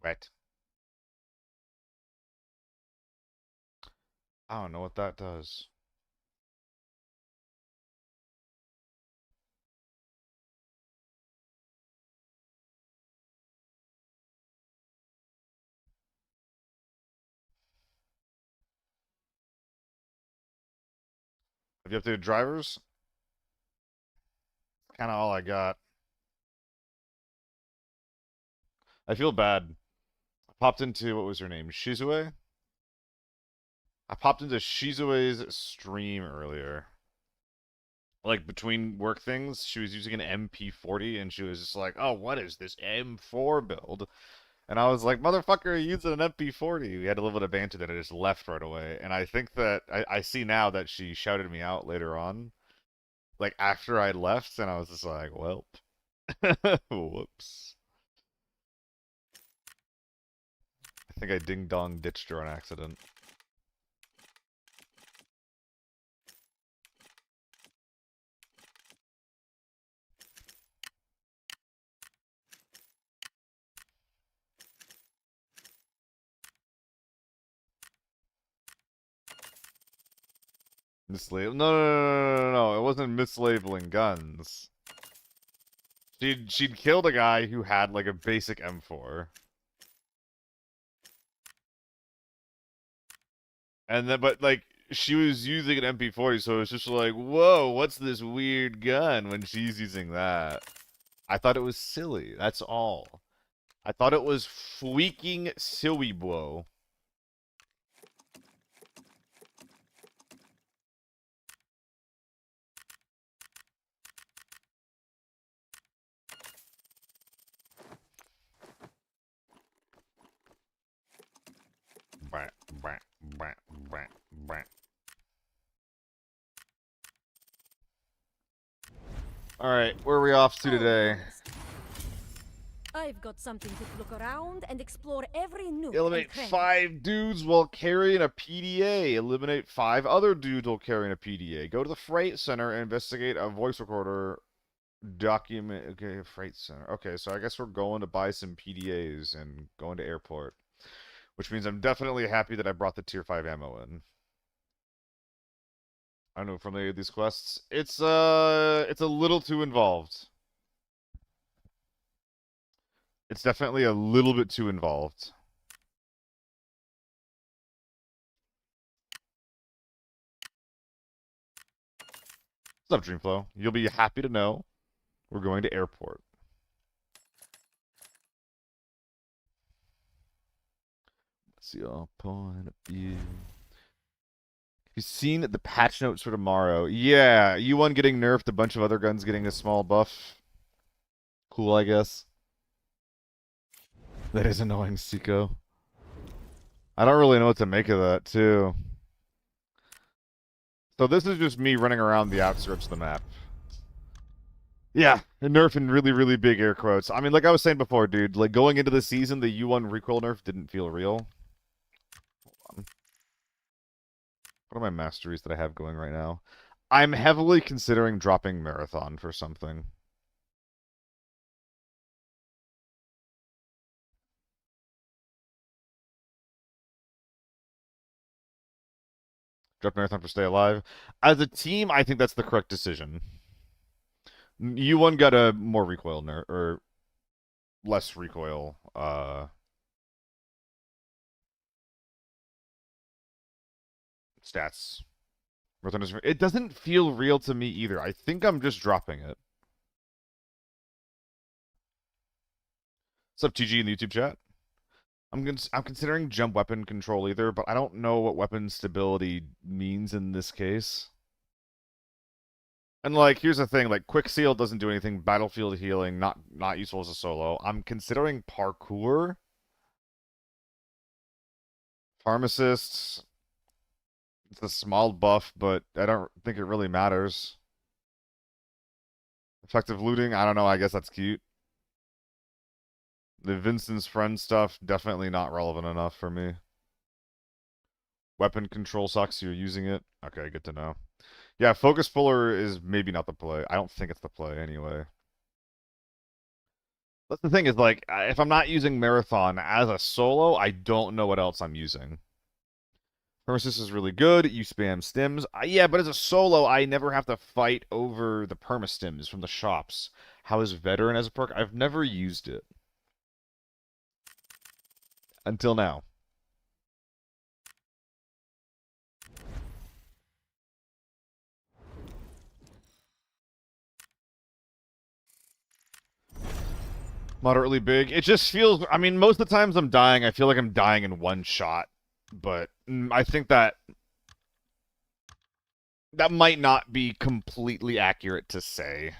Right. I don't know what that does. Have you updated drivers? Kind of all I got. I feel bad. I popped into, what was her name? Shizue? I popped into Shizue's stream earlier. Like between work things, she was using an MP40 and she was just like, "Oh, what is this M4 build?" And I was like, "Motherfucker, you're using an MP40." We had a little bit of banter that I just left right away. And I think that I see now that she shouted me out later on, like after I left, and I was just like, "Well, whoops." I think I ding dong ditched her on accident. Mislabel? No. It wasn't mislabeling guns. She'd killed a guy who had like a basic M4. And then, but like, she was using an MP40, so it's just like, whoa, what's this weird gun when she's using that? I thought it was silly. That's all. I thought it was freaking silly, bro. Bah, bah, bah, bah, bah. All right, where are we off to today? I've got something to look around and explore every nook Eliminate and cranny. 5 dudes while carrying a PDA. Eliminate 5 other dudes while carrying a PDA. Go to the freight center and investigate a voice recorder document. Okay, freight center. Okay, so I guess we're going to buy some PDAs and going to airport, which means I'm definitely happy that I brought the tier 5 ammo in. I don't know from any of these quests. It's a little too involved. It's definitely a little bit too involved. What's up, Dreamflow? You'll be happy to know we're going to airport. Let's see your point of view. You've seen the patch notes for tomorrow. Yeah, U1 getting nerfed, a bunch of other guns getting a small buff. Cool, I guess. That is annoying, Seiko. I don't really know what to make of that, too. So this is just me running around the outskirts of the map. Yeah, nerf in really, really big air quotes. I mean, like I was saying before, dude, like going into the season, the U1 recoil nerf didn't feel real. Hold on. What are my masteries that I have going right now? I'm heavily considering dropping Marathon for something. Drop Marathon for Stay Alive. As a team, I think that's the correct decision. U1 got a more recoil nerf, or less recoil, stats. It doesn't feel real to me either. I think I'm just dropping it. What's up, TG in the YouTube chat? I'm considering jump weapon control either, but I don't know what weapon stability means in this case. And like, here's the thing: like, quick seal doesn't do anything. Battlefield healing, not useful as a solo. I'm considering parkour, pharmacists. It's a small buff, but I don't think it really matters. Effective looting, I don't know. I guess that's cute. The Vincent's friend stuff, definitely not relevant enough for me. Weapon control sucks. You're using it. Okay, good to know. Yeah, focus puller is maybe not the play. I don't think it's the play anyway. That's the thing is, like, if I'm not using Marathon as a solo, I don't know what else I'm using. Permassist is really good. You spam stims. Yeah, but as a solo, I never have to fight over the permastims from the shops. How is Veteran as a perk? I've never used it. Until now. Moderately big. It just feels, I mean, most of the times I'm dying, I feel like I'm dying in one shot. But I think that might not be completely accurate to say.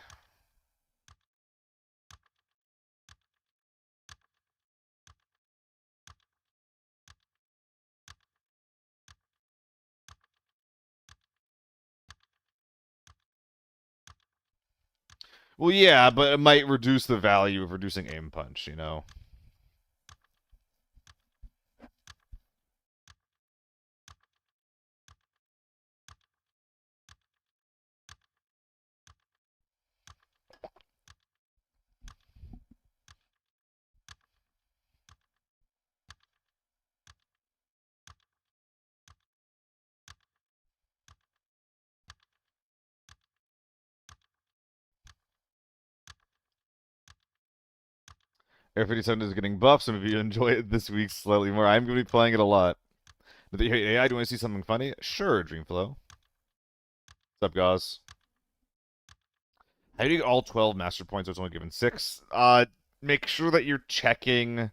Well, yeah, but it might reduce the value of reducing aim punch, you know? Air 57 is getting buffed, so maybe you enjoy it this week slightly more. I'm going to be playing it a lot. Hey, AI, do you want to see something funny? Sure, Dreamflow. What's up, guys? How do you get all 12 master points? I was only given 6. Make sure that you're checking.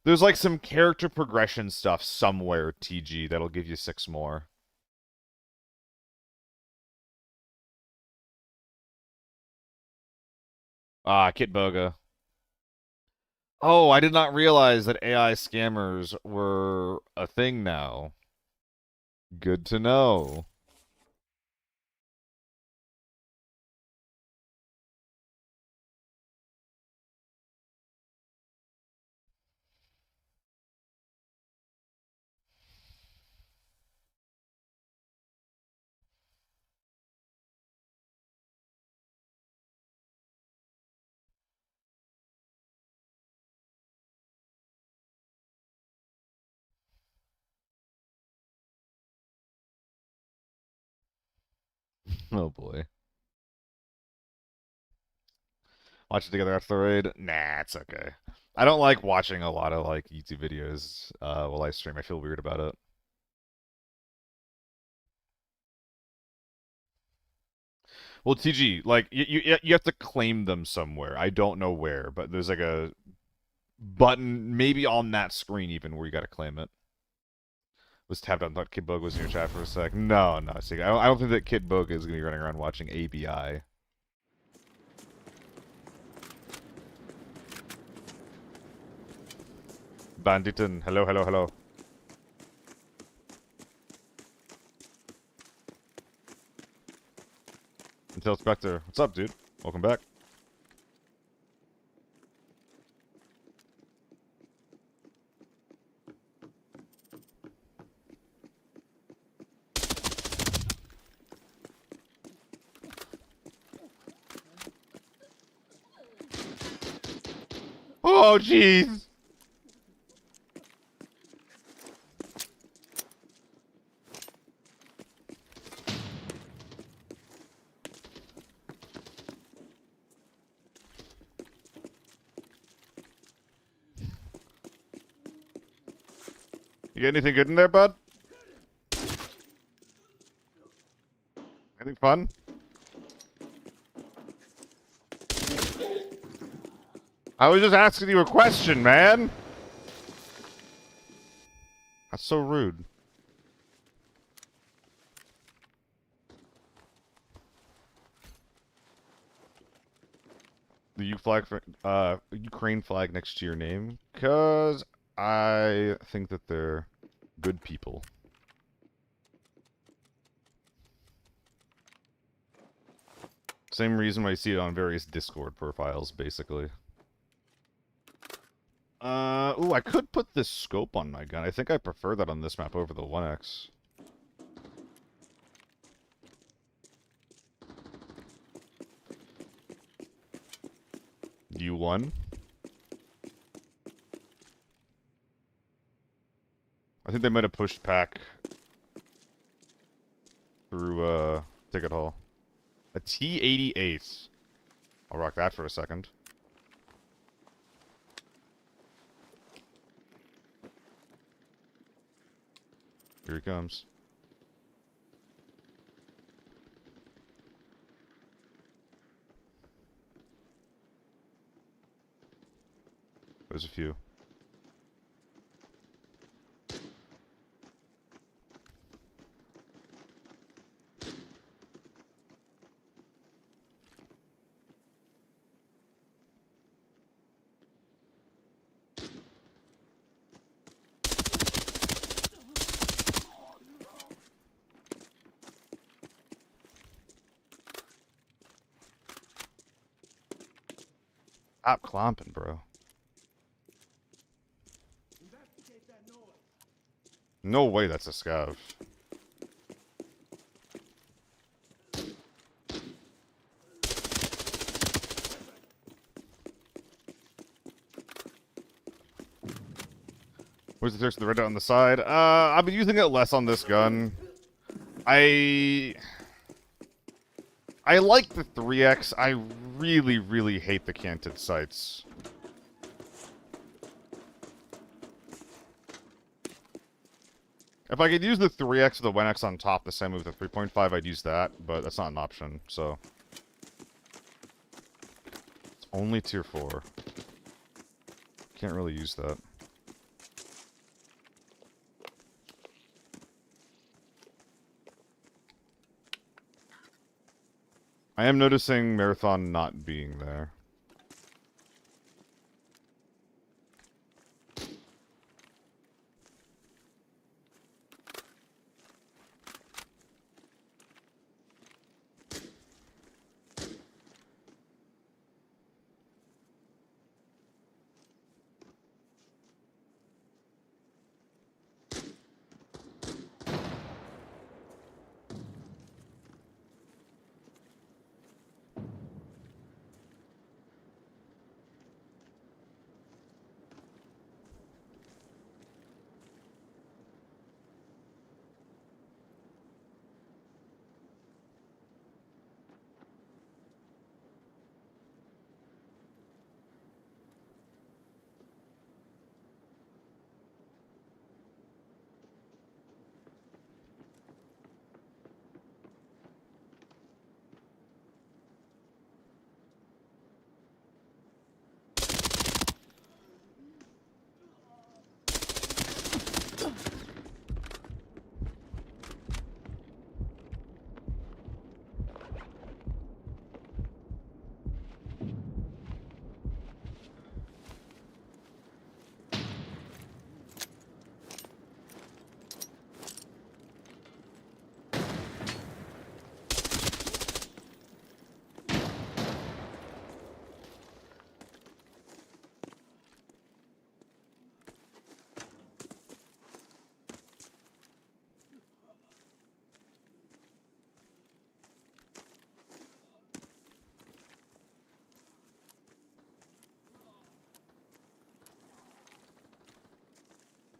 There's like some character progression stuff somewhere, TG, that'll give you 6 more. Kit Boga. Oh, I did not realize that AI scammers were a thing now. Good to know. Oh boy. Watch it together after the raid? Nah, it's okay. I don't like watching a lot of like YouTube videos while I stream. I feel weird about it. Well, TG, like you have to claim them somewhere. I don't know where, but there's like a button maybe on that screen even where you got to claim it. Was tapped on. Thought Kid Boga was in your chat for a sec. No, no. See, I don't think that Kid Boga is gonna be running around watching ABI. Banditen, hello, hello, hello. Until Spectre, what's up, dude? Welcome back. Oh, jeez. You get anything good in there, bud? Anything fun? I was just asking you a question, man. That's so rude. The Ukraine flag next to your name, cause I think that they're good people. Same reason why you see it on various Discord profiles, basically. Ooh, I could put this scope on my gun. I think I prefer that on this map over the 1X. You won. I think they might have pushed pack through ticket hall. A T-88. I'll rock that for a second. Here he comes. There's a few. Stop clomping, bro. No way that's a scav. Where's the text of the red dot on the side? I've been using it less on this gun. I like the 3X. I really, really hate the canted sights. If I could use the 3X or the 1X on top the same with the 3.5, I'd use that, but that's not an option, so. It's only tier 4. Can't really use that. I am noticing Marathon not being there.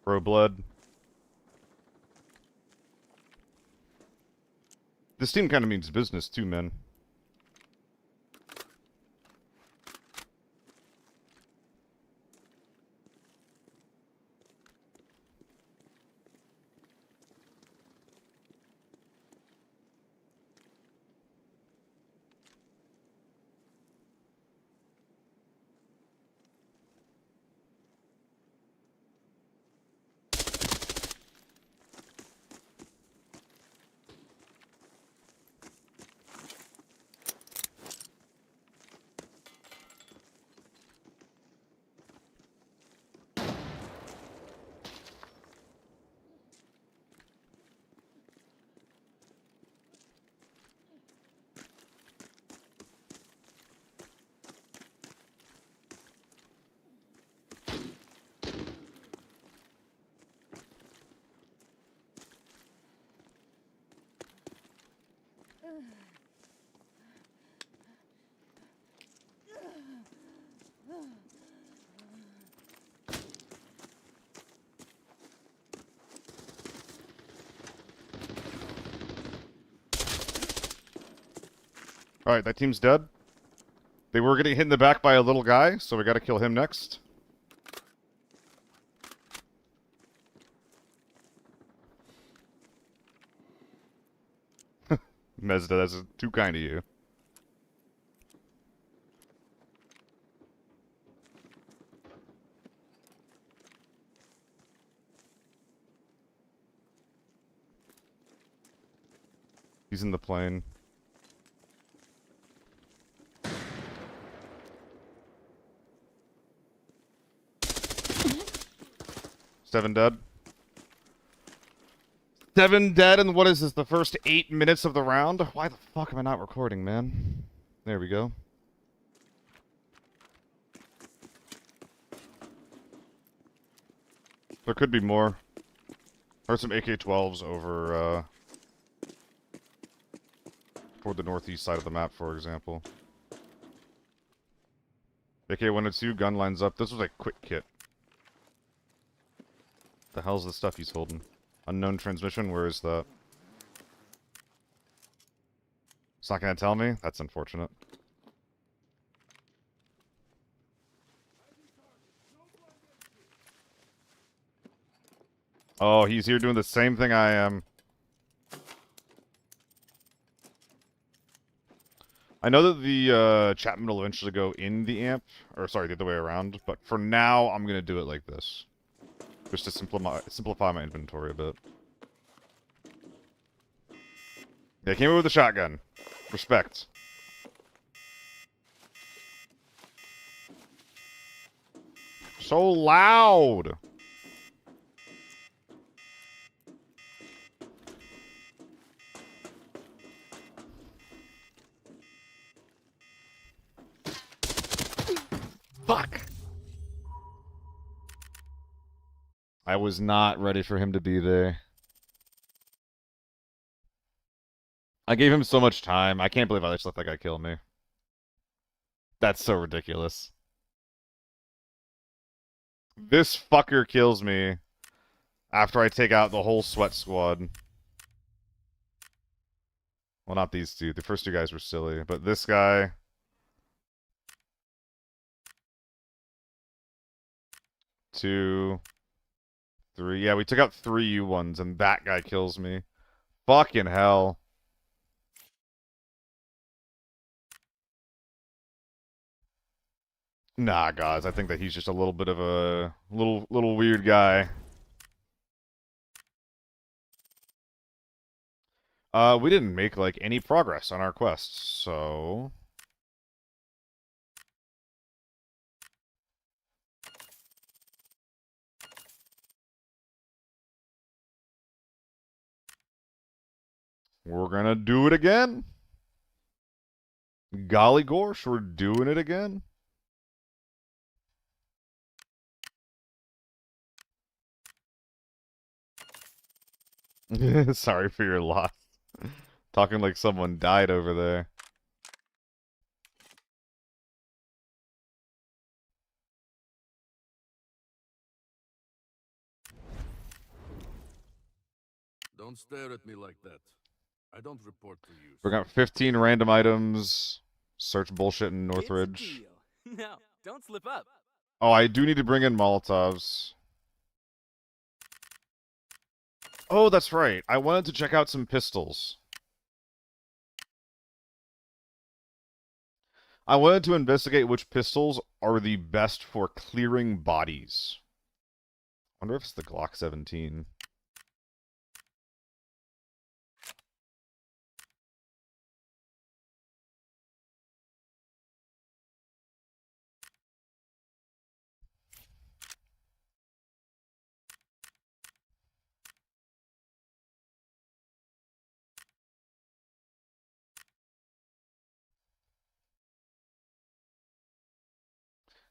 Bro blood. This team kind of means business too, man. Alright, that team's dead. They were getting hit in the back by a little guy, so we gotta kill him next. Mezda, that's too kind of you. He's in the plane. Seven dead. 7 dead, and what is this, the first 8 minutes of the round? Why the fuck am I not recording, man? There we go. There could be more. Heard some AK-12s over, toward the northeast side of the map, for example. AK-102, gun lines up. This was a quick kit. The hell's the stuff he's holding? Unknown transmission, where is that? It's not gonna tell me? That's unfortunate. Oh, he's here doing the same thing I am. I know that the Chapman will eventually go in the amp, or sorry, the other way around, but for now, I'm gonna do it like this. Just to simplify my inventory a bit. Yeah, came in with a shotgun. Respect. So loud! Fuck! I was not ready for him to be there. I gave him so much time. I can't believe I just let that guy kill me. That's so ridiculous. This fucker kills me after I take out the whole sweat squad. Well, not these two. The first two guys were silly, but this guy... 2, 3. Yeah, we took out 3 U1s, and that guy kills me. Fucking hell. Nah, guys, I think that he's just a little bit of a little weird guy. We didn't make like any progress on our quests, so we're gonna do it again. Golly gosh, we're doing it again. Sorry for your loss. Talking like someone died over there. Don't stare at me like that. I don't report to you. We got 15 random items. Search bullshit in Northridge. No, don't slip up. Oh, I do need to bring in Molotovs. Oh, that's right. I wanted to check out some pistols. I wanted to investigate which pistols are the best for clearing bodies. I wonder if it's the Glock 17.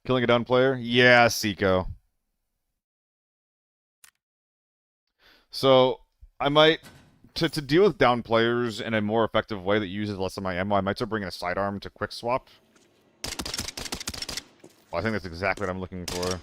Killing a down player? Yeah, Seiko. So, I might... To deal with down players in a more effective way that uses less of my ammo, I might start bringing a sidearm to quick swap. Well, I think that's exactly what I'm looking for.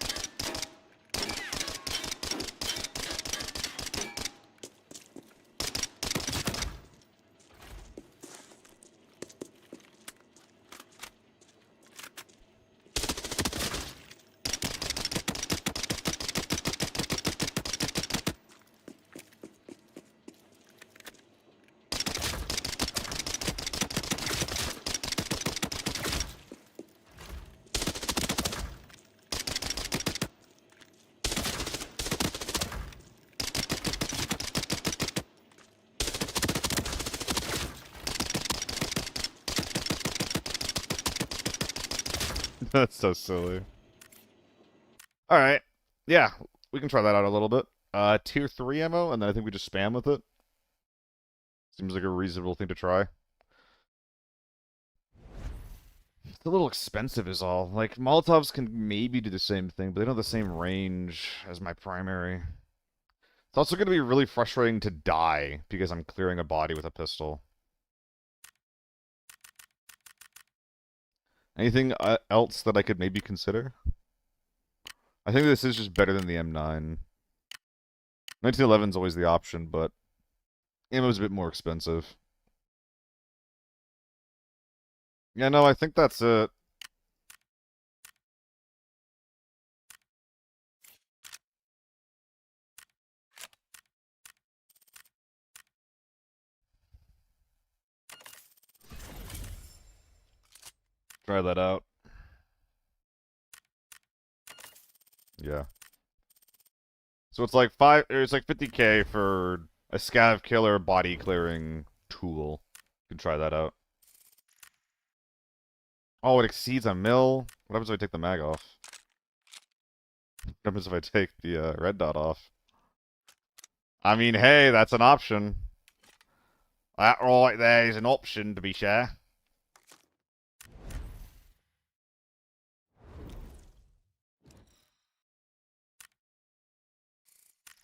That's so silly. Alright. Yeah, we can try that out a little bit. Tier 3 ammo, and then I think we just spam with it. Seems like a reasonable thing to try. It's a little expensive is all. Like, Molotovs can maybe do the same thing, but they don't have the same range as my primary. It's also going to be really frustrating to die because I'm clearing a body with a pistol. Anything else that I could maybe consider? I think this is just better than the M9. 1911 is always the option, but ammo's a bit more expensive. Yeah, no, I think that's it. Try that out. Yeah. So it's like it's like 50k for a scav killer body clearing tool. You can try that out. Oh, it exceeds a mil? What happens if I take the mag off? What happens if I take the red dot off? I mean, hey, that's an option. That right there is an option, to be fair.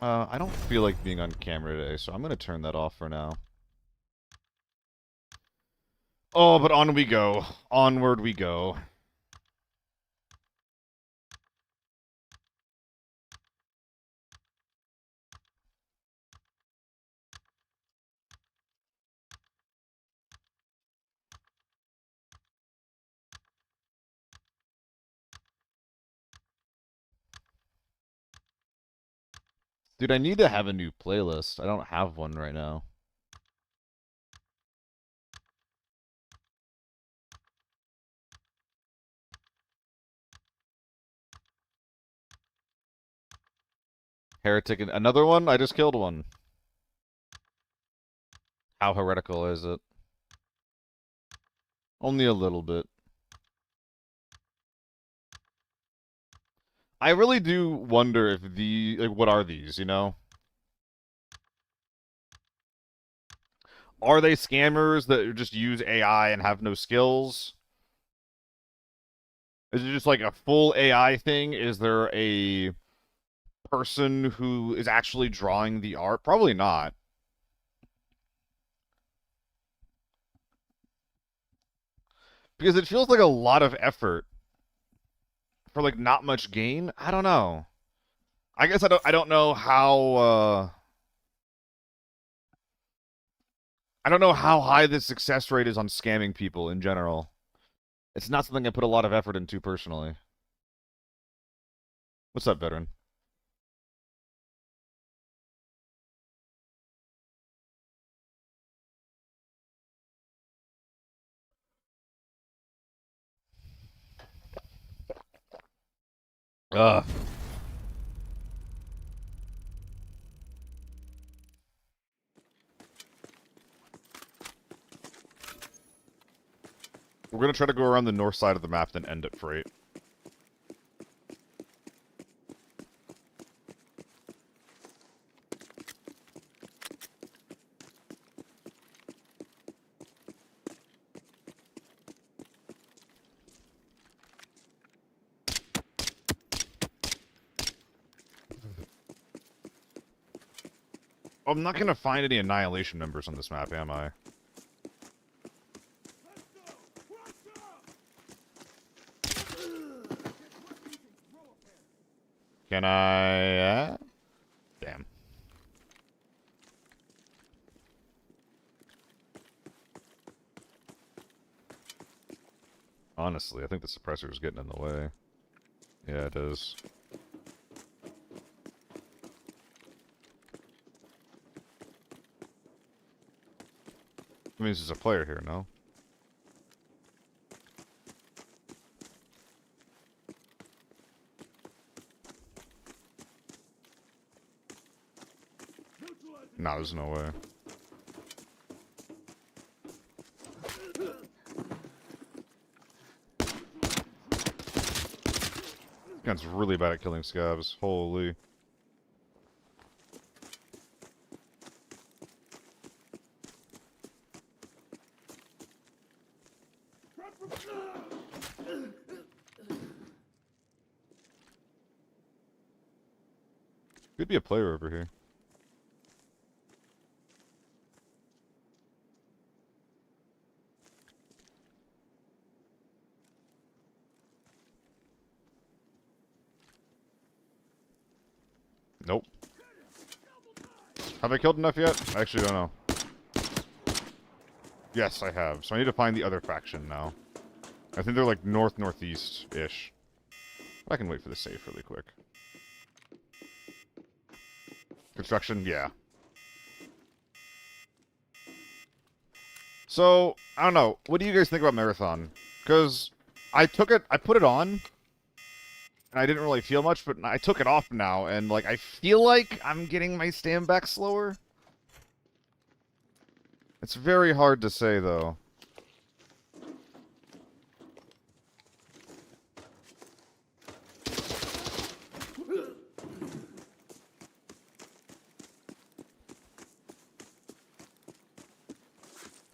I don't feel like being on camera today, so I'm gonna turn that off for now. Oh, but on we go. Onward we go. Dude, I need to have a new playlist. I don't have one right now. Heretic, another one? I just killed one. How heretical is it? Only a little bit. I really do wonder if what are these, you know? Are they scammers that just use AI and have no skills? Is it just like a full AI thing? Is there a person who is actually drawing the art? Probably not. Because it feels like a lot of effort for like not much gain. I don't know. I guess I don't know how I don't know how high the success rate is on scamming people in general. It's not something I put a lot of effort into personally. What's up, veteran? Ugh. We're gonna try to go around the north side of the map, then end at freight. I'm not gonna find any annihilation numbers on this map, am I? Can I? Damn. Honestly, I think the suppressor is getting in the way. Yeah, it is. That means there's a player here, no? No, there's no way. Gun's really bad at killing scabs. Holy. Could be a player over here. Nope. Have I killed enough yet? I actually don't know. Yes, I have. So I need to find the other faction now. I think they're like north-northeast-ish. I can wait for the safe really quick. Construction, yeah. So, I don't know. What do you guys think about Marathon? Because I put it on, and I didn't really feel much, but I took it off now, and like I feel like I'm getting my stand back slower. It's very hard to say, though.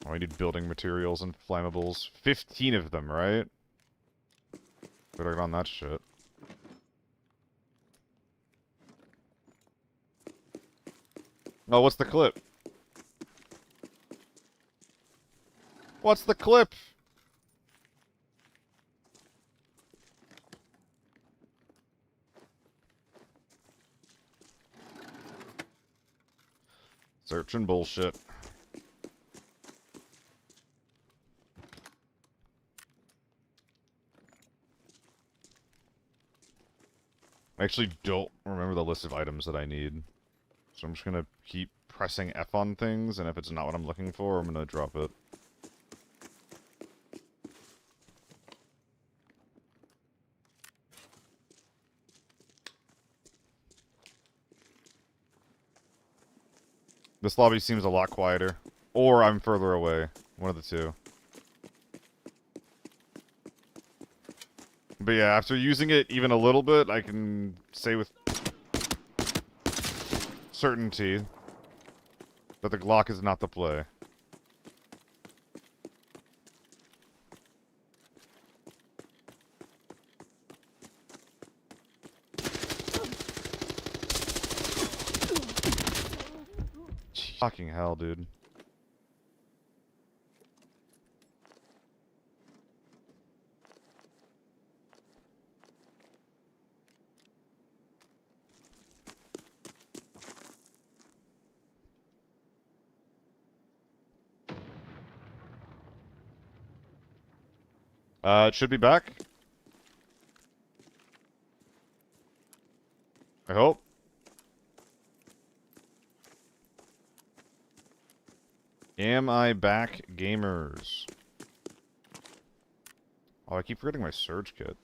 Oh, I need building materials and flammables. 15 of them, right? Better get on that shit. Oh, what's the clip? What's the clip? Searching bullshit. I actually don't remember the list of items that I need. So I'm just gonna keep pressing F on things, and if it's not what I'm looking for, I'm gonna drop it. This lobby seems a lot quieter. Or I'm further away. One of the two. But yeah, after using it even a little bit, I can say with certainty that the Glock is not the play. Fucking hell, dude. It should be back. I hope. Am I back, gamers? Oh, I keep forgetting my surge kit.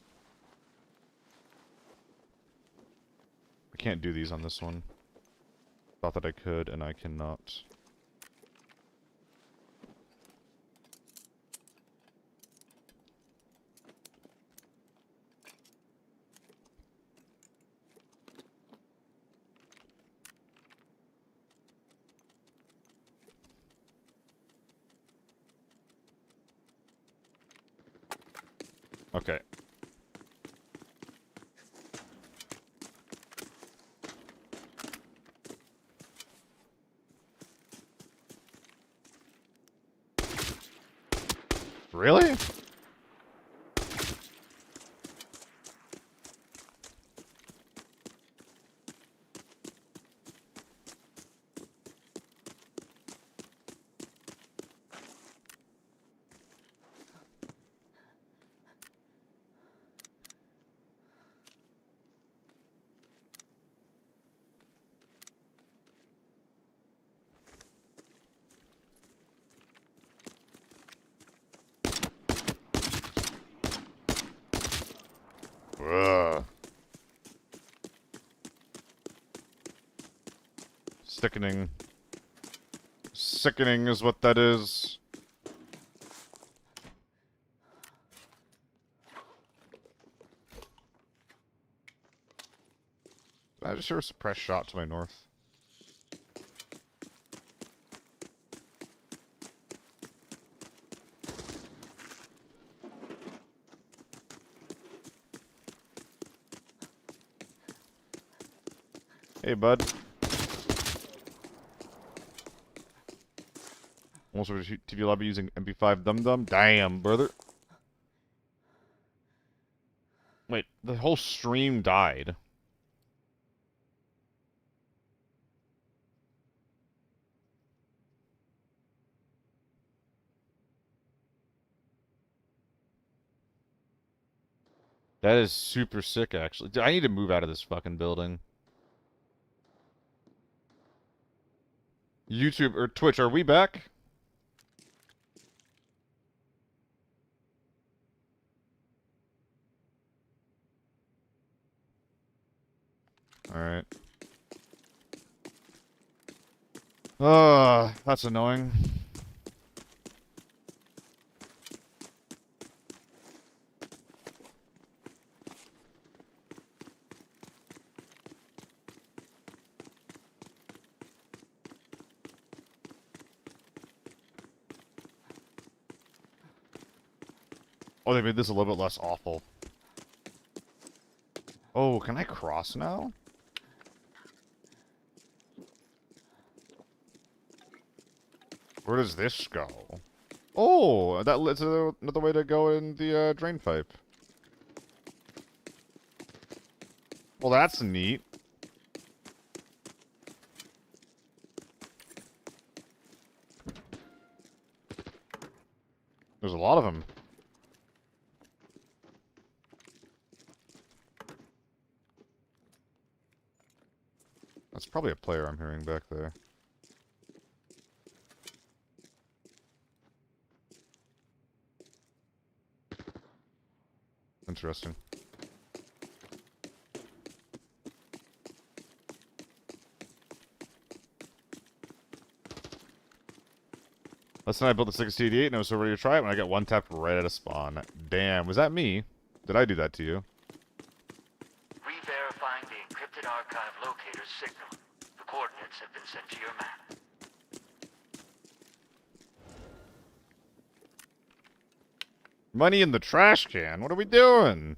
I can't do these on this one. Thought that I could, and I cannot. Okay. Really? Ugh. Sickening. Sickening is what that is. I just hear a suppressed shot to my north. Hey, bud. Almost over to TV lobby using MP5 dum-dum. Damn, brother. Wait, the whole stream died. That is super sick, actually. Dude, I need to move out of this fucking building. YouTube or Twitch, are we back? Alright. That's annoying. Oh, they made this a little bit less awful. Oh, can I cross now? Where does this go? Oh, that leads to another way to go in the drain pipe. Well, that's neat. There's a lot of them. That's probably a player I'm hearing back there. Interesting. Last night I built the 688 and I was so ready to try it when I got one tapped right at a spawn. Damn, was that me? Did I do that to you? Re-verifying the encrypted archive locator's signal. The coordinates have been sent to your map. Money in the trash can? What are we doing?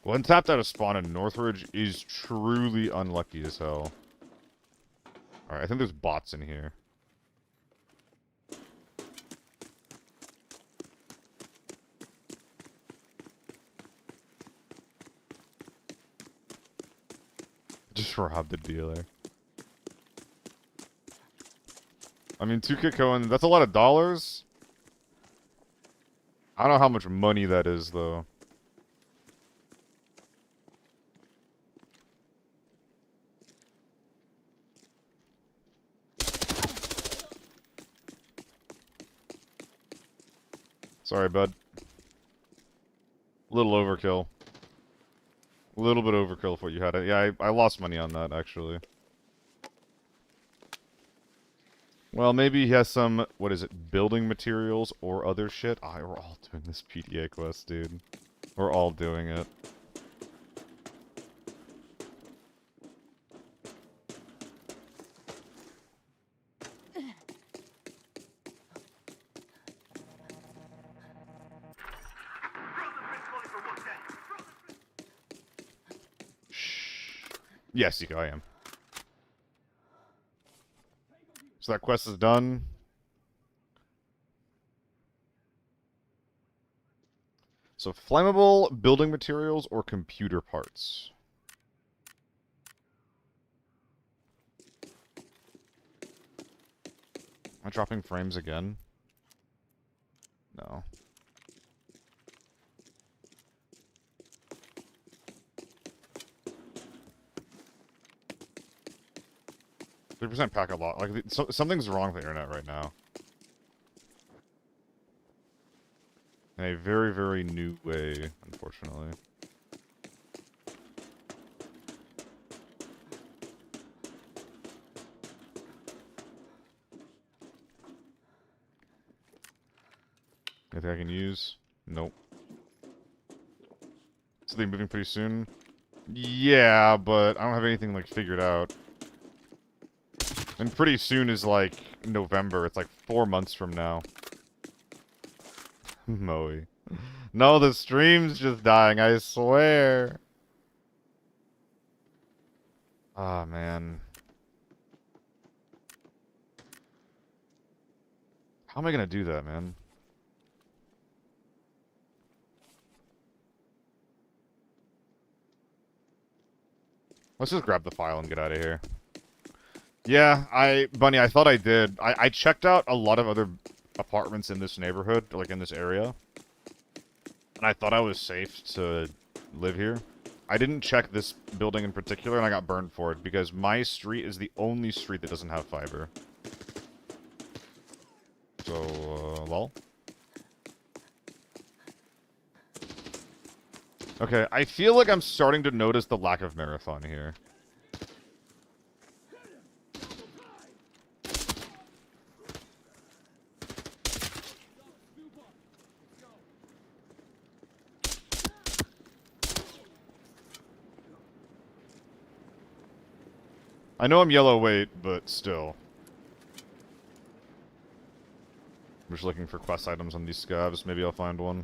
One tapped out of spawn in Northridge is truly unlucky as hell. Alright, I think there's bots in here. Just robbed the dealer. I mean, 2K Cohen, that's a lot of dollars. I don't know how much money that is, though. Sorry, bud. A little overkill. A little bit overkill for what you had. Yeah, I lost money on that, actually. Well, maybe he has some, what is it, building materials or other shit? Ah, we're all doing this PDA quest, dude. We're all doing it. Yes, Iko, I am. So that quest is done. So flammable building materials or computer parts. Am I dropping frames again? No. 3% packet loss. Like, something's wrong with the internet right now. In a very, very new way, unfortunately. Anything I can use? Nope. So they're moving pretty soon? Yeah, but I don't have anything, like, figured out. And pretty soon is, like, November. It's, like, 4 months from now. Moe. No, the stream's just dying, I swear. Ah, man. How am I gonna do that, man? Let's just grab the file and get out of here. Yeah, Bunny, I thought I did. I checked out a lot of other apartments in this neighborhood, like in this area. And I thought I was safe to live here. I didn't check this building in particular, and I got burned for it, because my street is the only street that doesn't have fiber. So, lol. Okay, I feel like I'm starting to notice the lack of marathon here. I know I'm yellow weight, but still. I'm just looking for quest items on these scabs. Maybe I'll find one.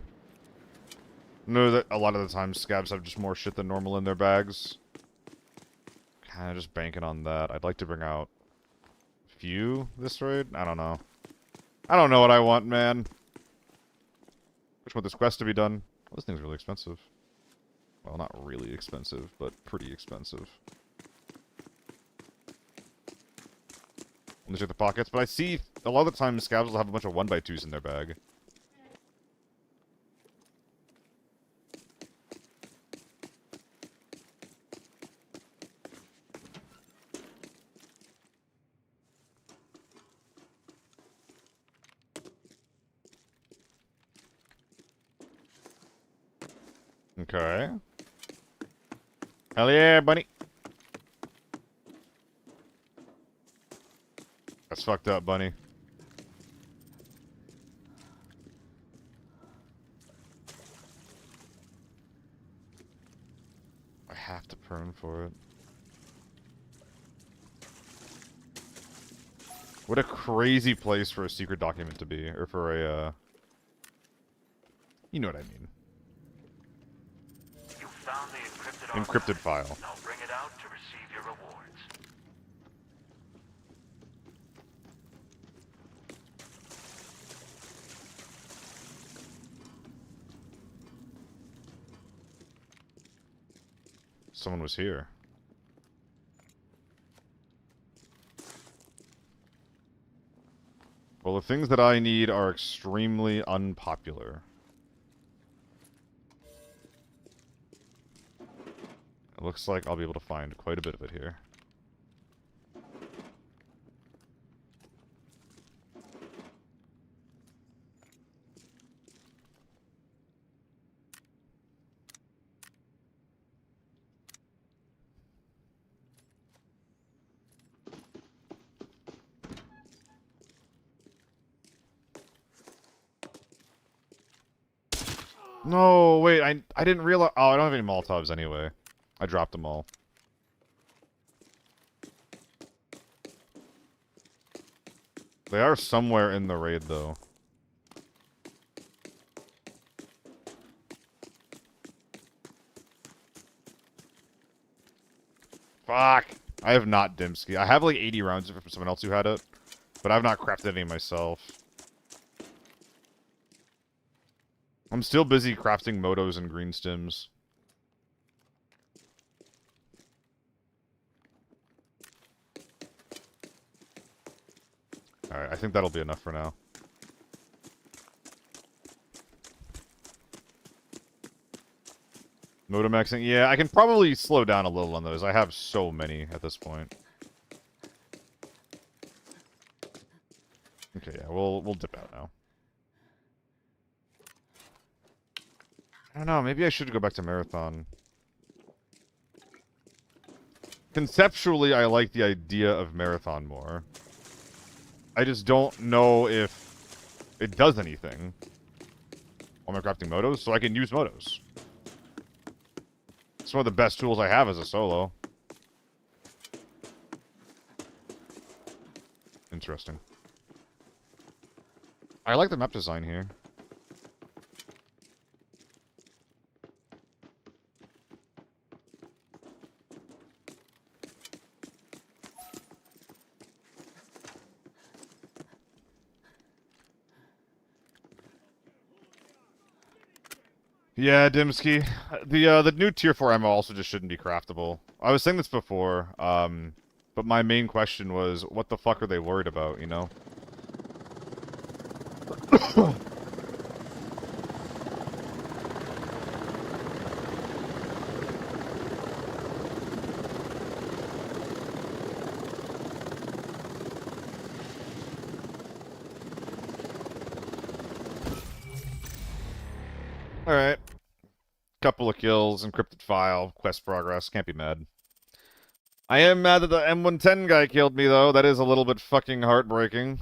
No, that a lot of the time scabs have just more shit than normal in their bags. Kinda just banking on that. I'd like to bring out few this raid? I don't know. I don't know what I want, man. I just want this quest to be done. Well, this thing's really expensive. Well, not really expensive, but pretty expensive. Let me check the pockets, but I see a lot of the time scabs will have a bunch of 1x2s in their bag. Okay. Hell yeah, bunny. That's fucked up, bunny. I have to prune for it. What a crazy place for a secret document to be, or for a, you know what I mean. You found the encrypted Encrypted archive. file. Now bring it out to receive your rewards. Someone was here. Well, the things that I need are extremely unpopular. It looks like I'll be able to find quite a bit of it here. No, wait, I didn't realize. Oh, I don't have any Molotovs anyway. I dropped them all. They are somewhere in the raid, though. Fuck! I have not Dimsky. I have like 80 rounds of it from someone else who had it, but I've not crafted any myself. I'm still busy crafting motos and green stims. Alright, I think that'll be enough for now. Motomaxing? Yeah, I can probably slow down a little on those. I have so many at this point. Okay, yeah, we'll dip out now. I don't know, maybe I should go back to Marathon. Conceptually, I like the idea of Marathon more. I just don't know if it does anything. Why am I crafting motos? So I can use motos. It's one of the best tools I have as a solo. Interesting. I like the map design here. Yeah, Dimsky. The new tier 4 ammo also just shouldn't be craftable. I was saying this before, but my main question was, what the fuck are they worried about, you know? Alright. Couple of kills, encrypted file, quest progress, can't be mad. I am mad that the M110 guy killed me, though. That is a little bit fucking heartbreaking.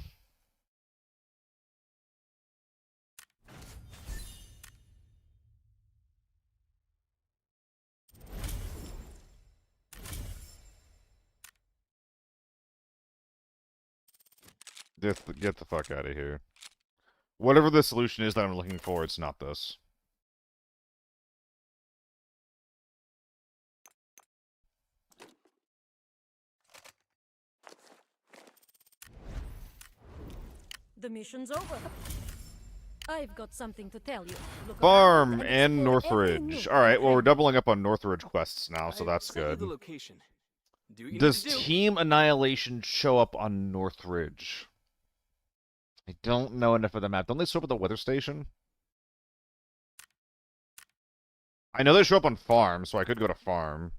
Get the fuck out of here. Whatever the solution is that I'm looking for, it's not this. The mission's over. I've got something to tell you. Look Farm around and explore every Northridge. nook Alright, and well, we're cranny. doubling up on Northridge quests now, so I that's sent you good. the location. Do what you Does need to do. Team Annihilation show up on Northridge? I don't know enough of the map. Don't they show up at the weather station? I know they show up on Farm, so I could go to Farm.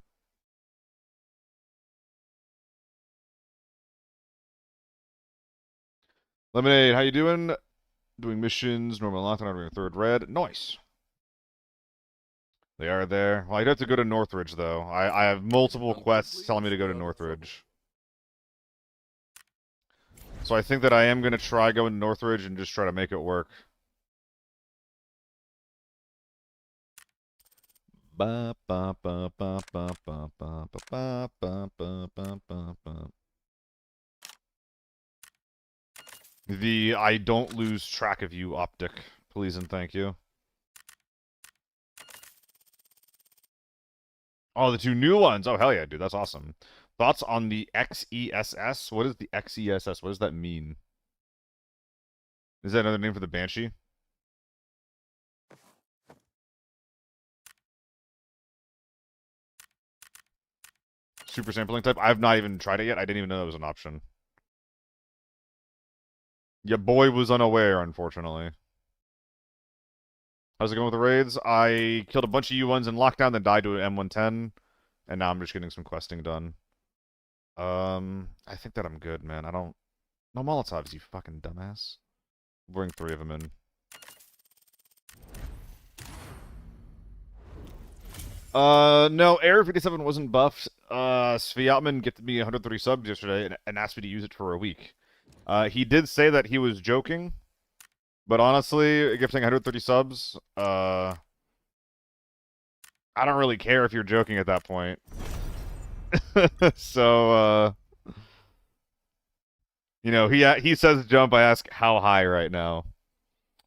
Lemonade, how you doing? Doing missions, normal lockdown, having a third red. Nice. They are there. Well, I'd have to go to Northridge, though. I have multiple quests telling me to go to Northridge. So I think that I am going to try going to Northridge and just try to make it work. Ba ba ba ba ba ba ba ba ba ba ba ba ba. The I don't lose track of you optic, please and thank you. Oh, the two new ones. Oh, hell yeah, dude. That's awesome. Thoughts on the XESS? What is the XESS? What does that mean? Is that another name for the Banshee? Super sampling type? I've not even tried it yet. I didn't even know that was an option. Your boy was unaware, unfortunately. How's it going with the raids? I killed a bunch of U1s in lockdown, then died to an M110, and now I'm just getting some questing done. I think that I'm good, man. I don't... No Molotovs, you fucking dumbass. Bring 3 of them in. No, Air 57 wasn't buffed. Sviatman gifted me 130 subs yesterday and asked me to use it for a week. He did say that he was joking, but honestly, gifting 130 subs, I don't really care if you're joking at that point. So, you know, he says jump, I ask how high right now.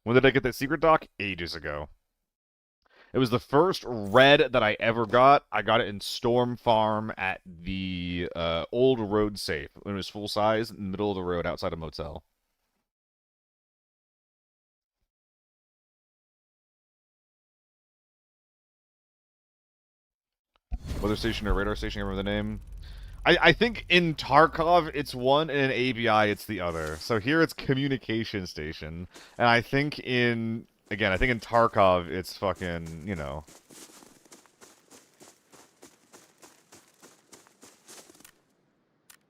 When did I get that secret doc? Ages ago. It was the first red that I ever got. I got it in Storm Farm at the old road safe when it was full size in the middle of the road outside a motel. Weather station or radar station, I remember the name. I think in Tarkov it's one, and in ABI it's the other. So here it's communication station, and I think in Tarkov it's fucking, you know.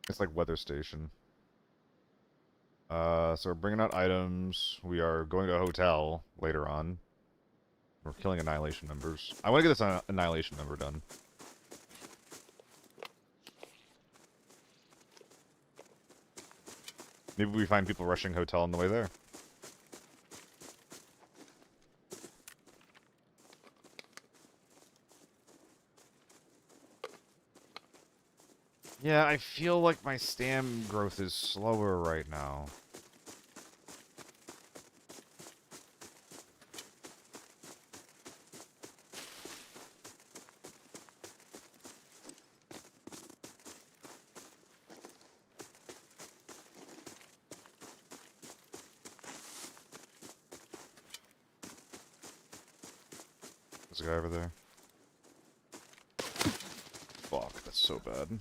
It's like weather station. So we're bringing out items. We are going to a hotel later on. We're killing Annihilation members. I want to get this Annihilation member done. Maybe we find people rushing hotel on the way there. Yeah, I feel like my stam growth is slower right now. There's a guy over there. Fuck, that's so bad.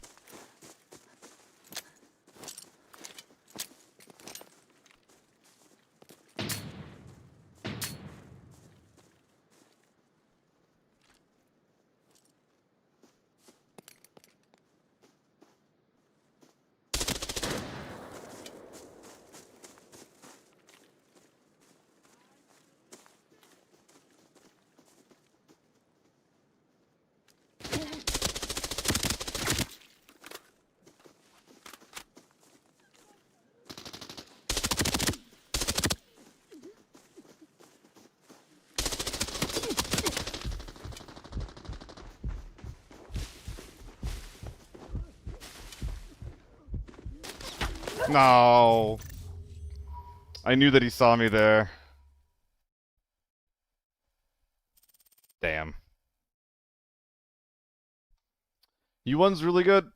No. I knew that he saw me there. Damn. U1's really good,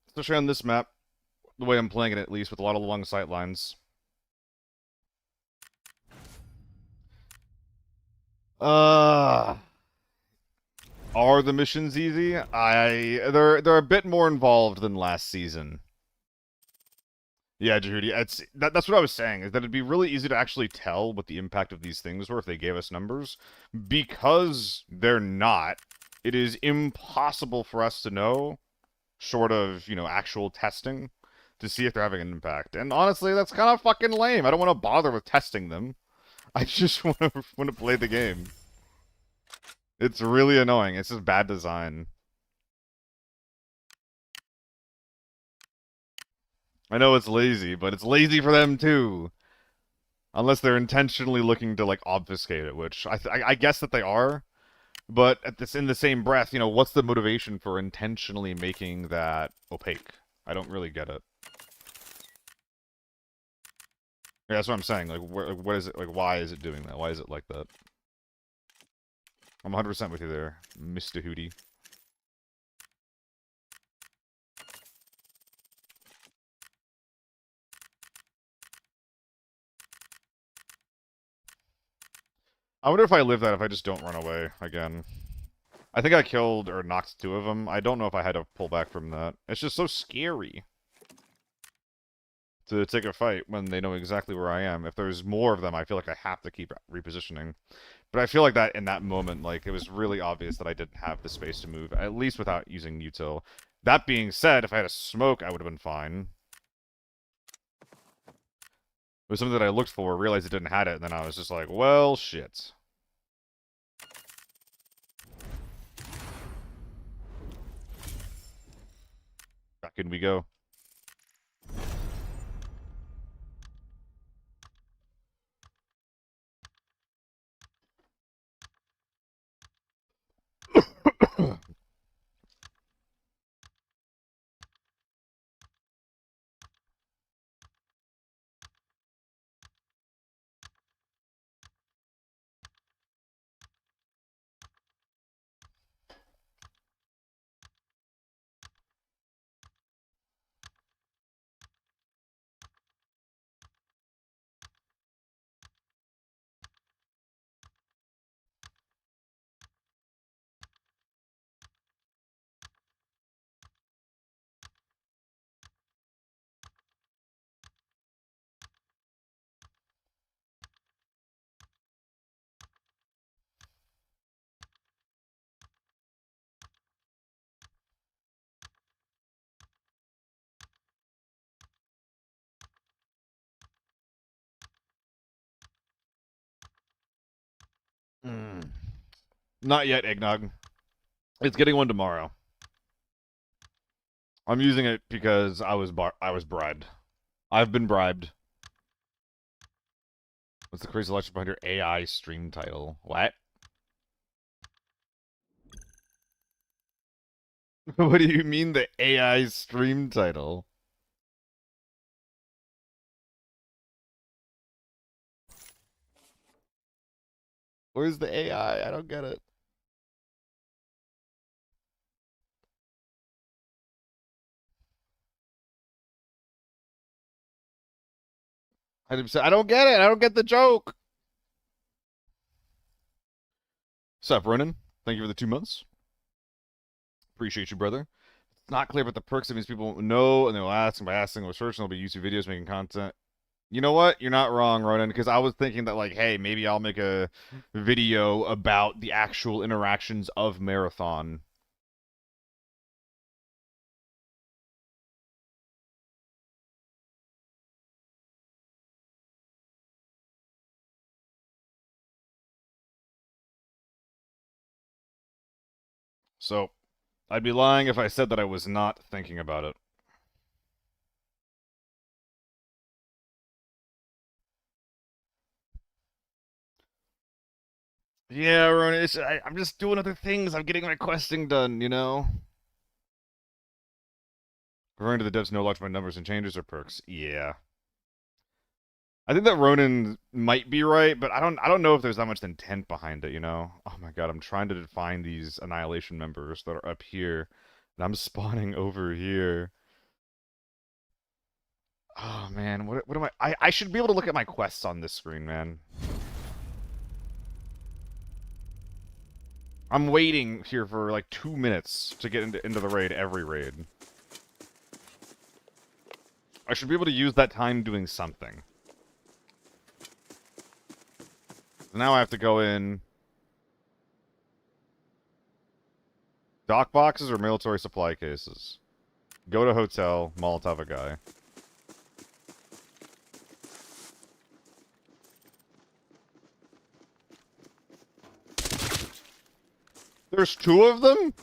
especially on this map. The way I'm playing it, at least, with a lot of long sight lines. Are the missions easy? They're a bit more involved than last season. Yeah, Jehudi, that's what I was saying, is that it'd be really easy to actually tell what the impact of these things were if they gave us numbers. Because they're not, it is impossible for us to know, short of, actual testing, to see if they're having an impact. And honestly, that's kind of fucking lame. I don't want to bother with testing them. I just want to play the game. It's really annoying. It's just bad design. I know it's lazy, but it's lazy for them too. Unless they're intentionally looking to, like, obfuscate it, which I guess that they are. But in the same breath, what's the motivation for intentionally making that opaque? I don't really get it. Yeah, that's what I'm saying. Like, what is it? Like, why is it doing that? Why is it like that? I'm 100% with you there, Mr. Hootie. I wonder if I live that if I just don't run away again. I think I killed or knocked 2 of them. I don't know if I had to pull back from that. It's just so scary to take a fight when they know exactly where I am. If there's more of them, I feel like I have to keep repositioning. But I feel like that in that moment, like, it was really obvious that I didn't have the space to move, at least without using util. That being said, if I had a smoke, I would have been fine. It was something that I looked for, realized it didn't have it, and then I was just like, well, shit. Back in we go. Not yet, Eggnog. It's getting one tomorrow. I'm using it because I was bribed. I've been bribed. What's the crazy logic behind your AI stream title? What? What do you mean the AI stream title? Where's the AI? I don't get it. I don't get it. I don't get the joke. Sup, Ronan? Thank you for the 2 months. Appreciate you, brother. It's not clear about the perks. It means people won't know, and they'll ask, and by asking, they'll search, and there'll be YouTube videos making content. You know what? You're not wrong, Ronan, because I was thinking that, like, hey, maybe I'll make a video about the actual interactions of Marathon. So, I'd be lying if I said that I was not thinking about it. Yeah, Ronan, I'm just doing other things. I'm getting my questing done, you know? Referring to the devs no large my numbers and changes or perks. Yeah. I think that Ronan might be right, but I don't know if there's that much intent behind it, you know? Oh my god, I'm trying to find these Annihilation members that are up here, and I'm spawning over here. Oh man, what am I should be able to look at my quests on this screen, man. I'm waiting here for like 2 minutes to get into the raid every raid. I should be able to use that time doing something. Now I have to go in. Dock boxes or military supply cases? Go to hotel, Molotov a guy. There's 2 of them?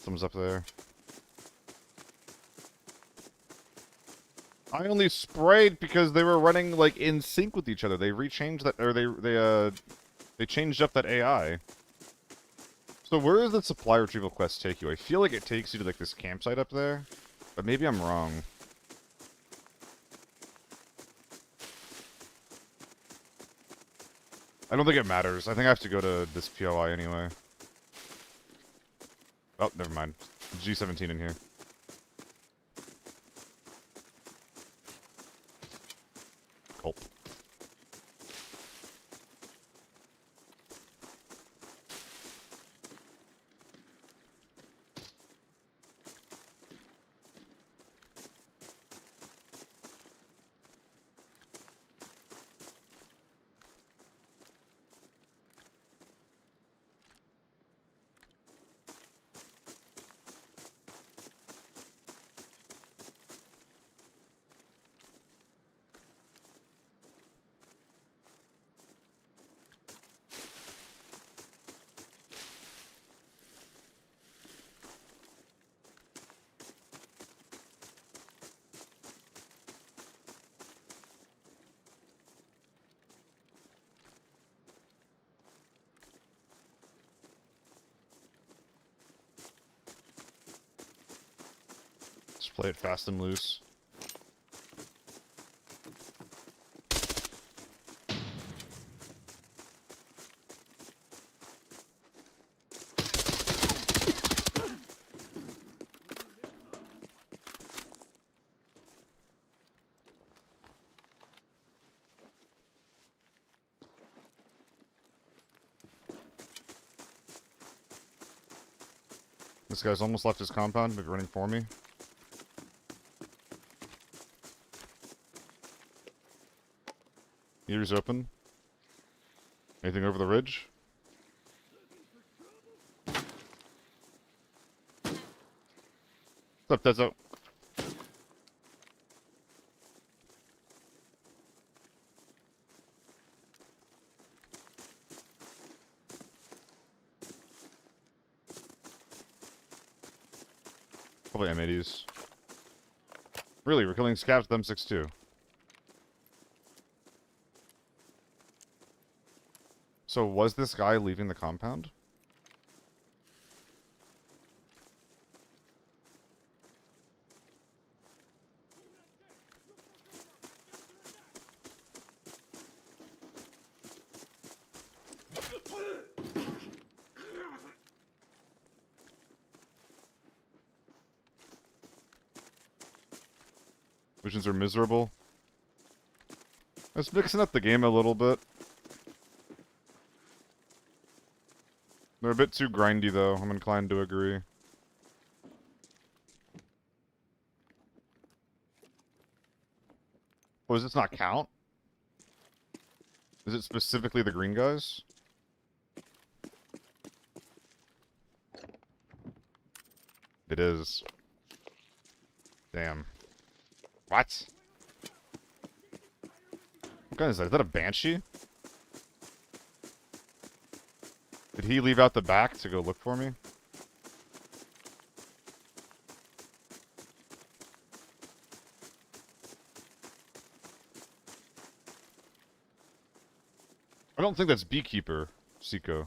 Someone's up there. I only sprayed because they were running like in sync with each other. They rechanged that, or they changed up that AI. So where does the supply retrieval quest take you? I feel like it takes you to like this campsite up there, but maybe I'm wrong. I don't think it matters. I think I have to go to this POI anyway. Oh, never mind. G17 in here. Culp. Just play it fast and loose. This guy's almost left his compound, but running for me. Ears open. Anything over the ridge? What's up, Dezo? Probably M80s. Really, we're killing scavs with M6 too. So was this guy leaving the compound? Missions are miserable. It's mixing up the game a little bit. They're a bit too grindy, though. I'm inclined to agree. Oh, does this not count? Is it specifically the green guys? It is. Damn. What? What gun is that? Is that a Banshee? Did he leave out the back to go look for me? I don't think that's Beekeeper, Seiko.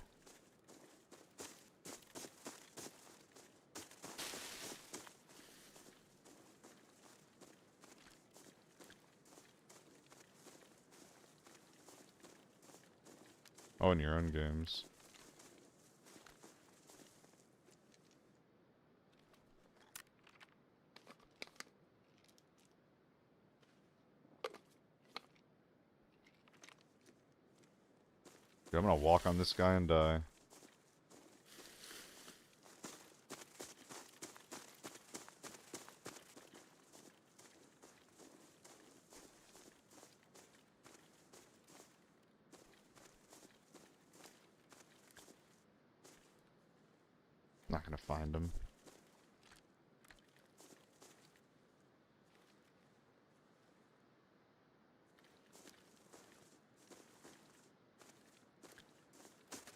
Oh, in your own games. I'm gonna walk on this guy and die. Not gonna find him.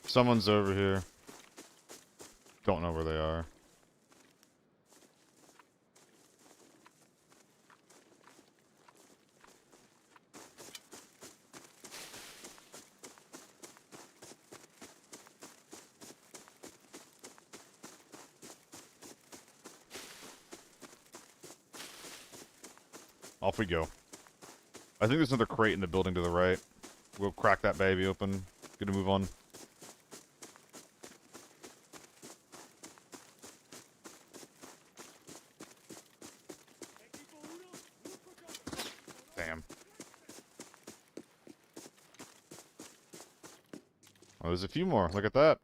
Someone's over here. Don't know where they are. Off we go. I think there's another crate in the building to the right. We'll crack that baby open. Gonna move on. Damn. Oh, there's a few more. Look at that.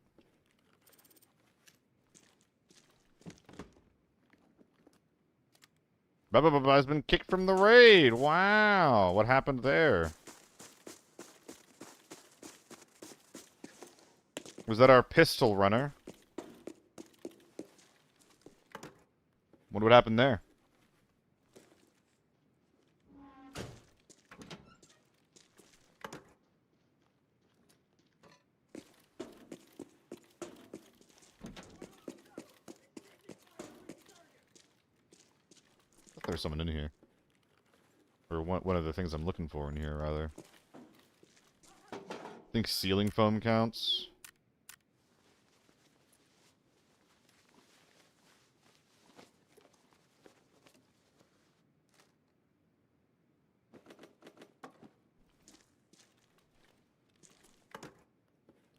Baba has been kicked from the raid. Wow. What happened there? Was that our pistol runner? What would happen there? I thought there was someone in here. Or one of the things I'm looking for in here, rather. I think ceiling foam counts.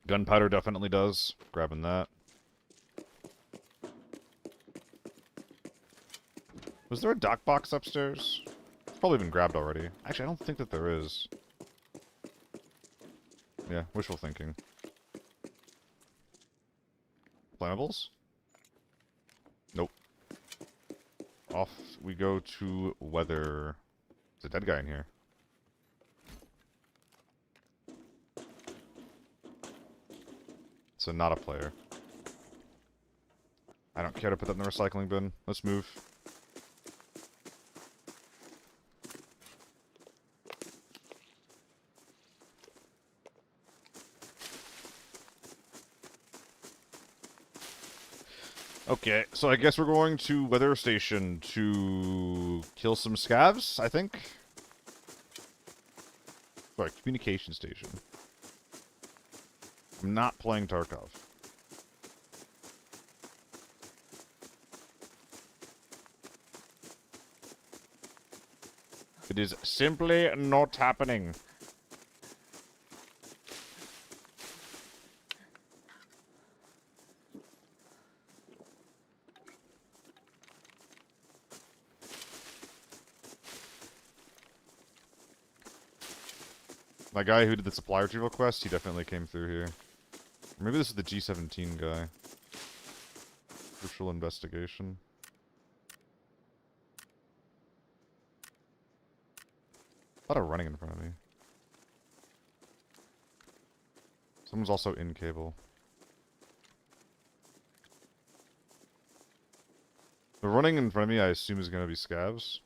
Gunpowder definitely does. Grabbing that. Was there a dock box upstairs? It's probably been grabbed already. Actually, I don't think that there is. Yeah, wishful thinking. Flammables? Nope. Off we go to weather. There's a dead guy in here. So not a player. I don't care to put that in the recycling bin. Let's move. Okay, so I guess we're going to weather station to kill some scavs, I think. Sorry, communication station. I'm not playing Tarkov. It is simply not happening. My guy who did the supply retrieval quest, he definitely came through here. Or maybe this is the G17 guy. Crucial investigation. A lot of running in front of me. Someone's also in cable. The running in front of me, I assume, is going to be scavs.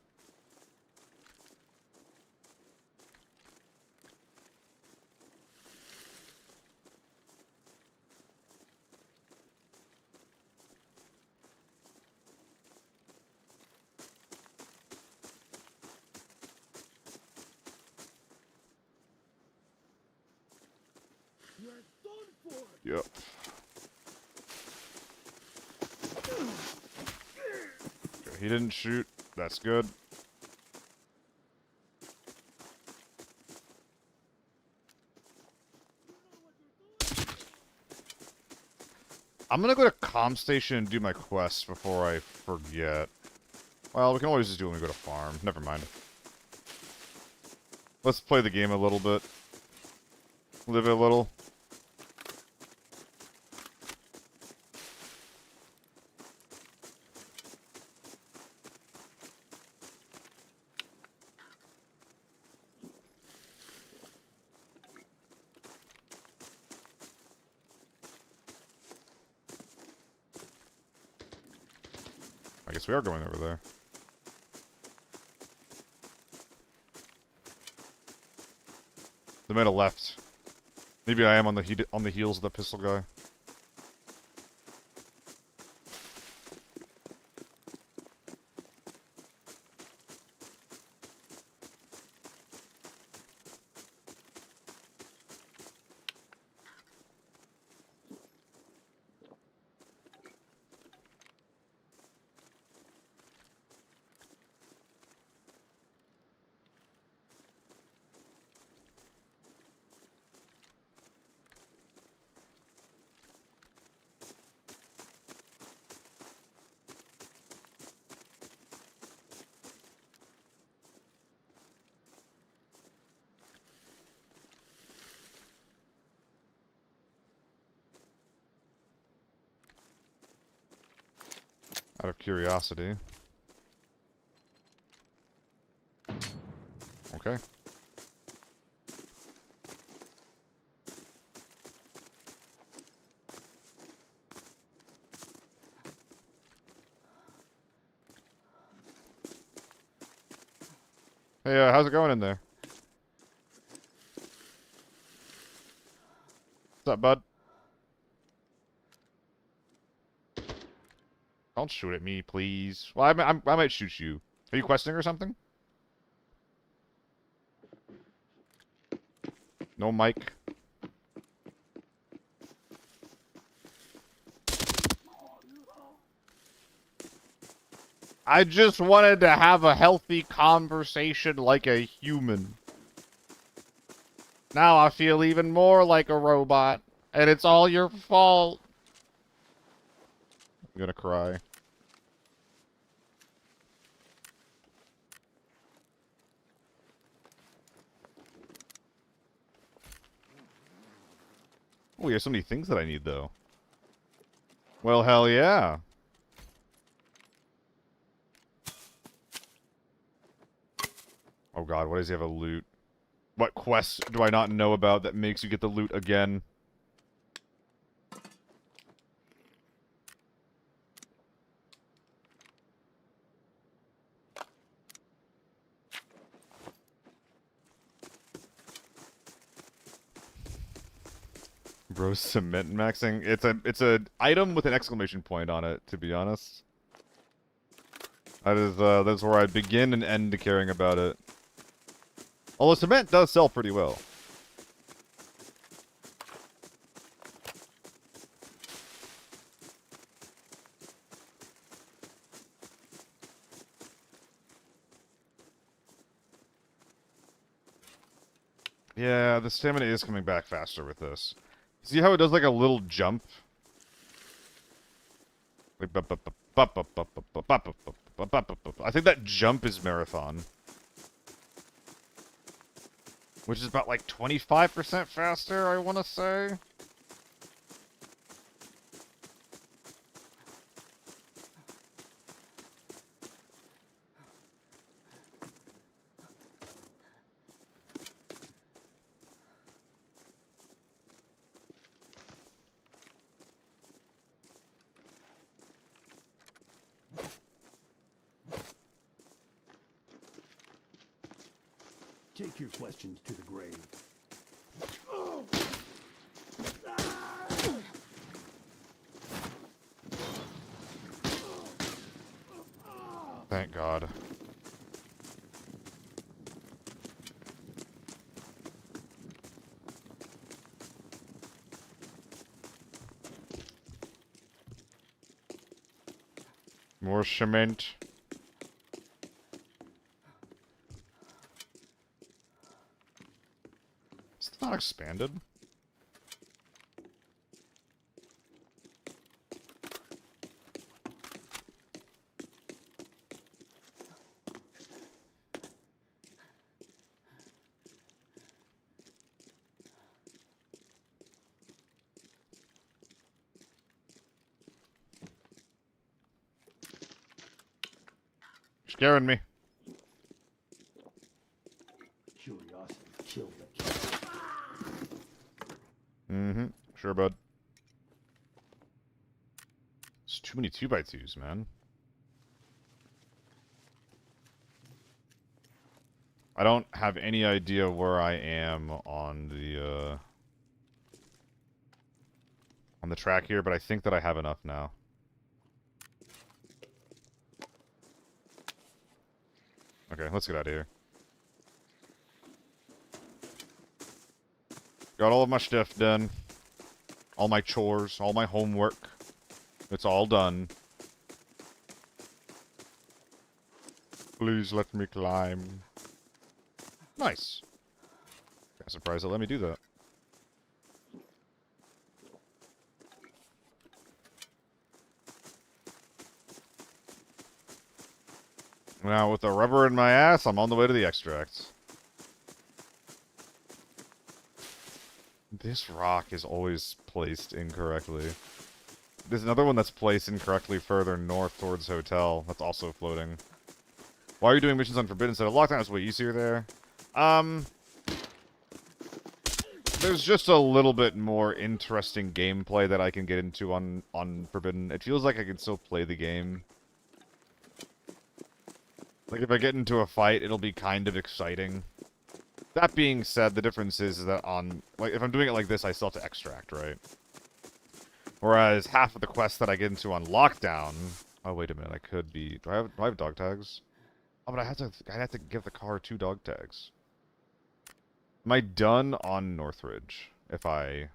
Yep. Okay, he didn't shoot. That's good. I'm gonna go to comm station and do my quests before I forget. Well, we can always just do it when we go to farm. Never mind. Let's play the game a little bit. Live it a little. I guess we are going over there. They might have left. Maybe I am on the heels of the pistol guy. Out of curiosity. Okay. Hey, how's it going in there? What's up, bud? Don't shoot at me, please. Well, I might shoot you. Are you questing or something? No mic. I just wanted to have a healthy conversation like a human. Now I feel even more like a robot. And it's all your fault. I'm gonna cry. Oh, there's so many things that I need, though. Well, hell yeah. Oh god, why does he have a loot? What quests do I not know about that makes you get the loot again? Bro, cement maxing. It's a item with an exclamation point on it, to be honest. That's where I begin and end caring about it. Although cement does sell pretty well. Yeah, the stamina is coming back faster with this. See how it does like a little jump? Like, I think that jump is marathon. Which is about like 25% faster, I want to say. Take your questions to the grave. Thank God. More cement. It's not expanded. Scaring me. Curiosity killed the cat. Mm-hmm. Sure, bud. It's too many 2x2s, man. I don't have any idea where I am on the track here, but I think that I have enough now. Okay, let's get out of here. Got all of my stuff done. All my chores, all my homework. It's all done. Please let me climb. Nice. Got surprised it let me do that. Now, with the rubber in my ass, I'm on the way to the extracts. This rock is always placed incorrectly. There's another one that's placed incorrectly further north towards Hotel. That's also floating. Why are you doing missions on Forbidden instead of Lockdown? It's way easier there. There's just a little bit more interesting gameplay that I can get into on Forbidden. It feels like I can still play the game. Like, if I get into a fight, it'll be kind of exciting. That being said, the difference is that on... Like, if I'm doing it like this, I still have to extract, right? Whereas half of the quests that I get into on Lockdown... Oh, wait a minute, I could be... Do I have dog tags? Oh, but I'd have to give the car 2 dog tags. Am I done on Northridge? If I...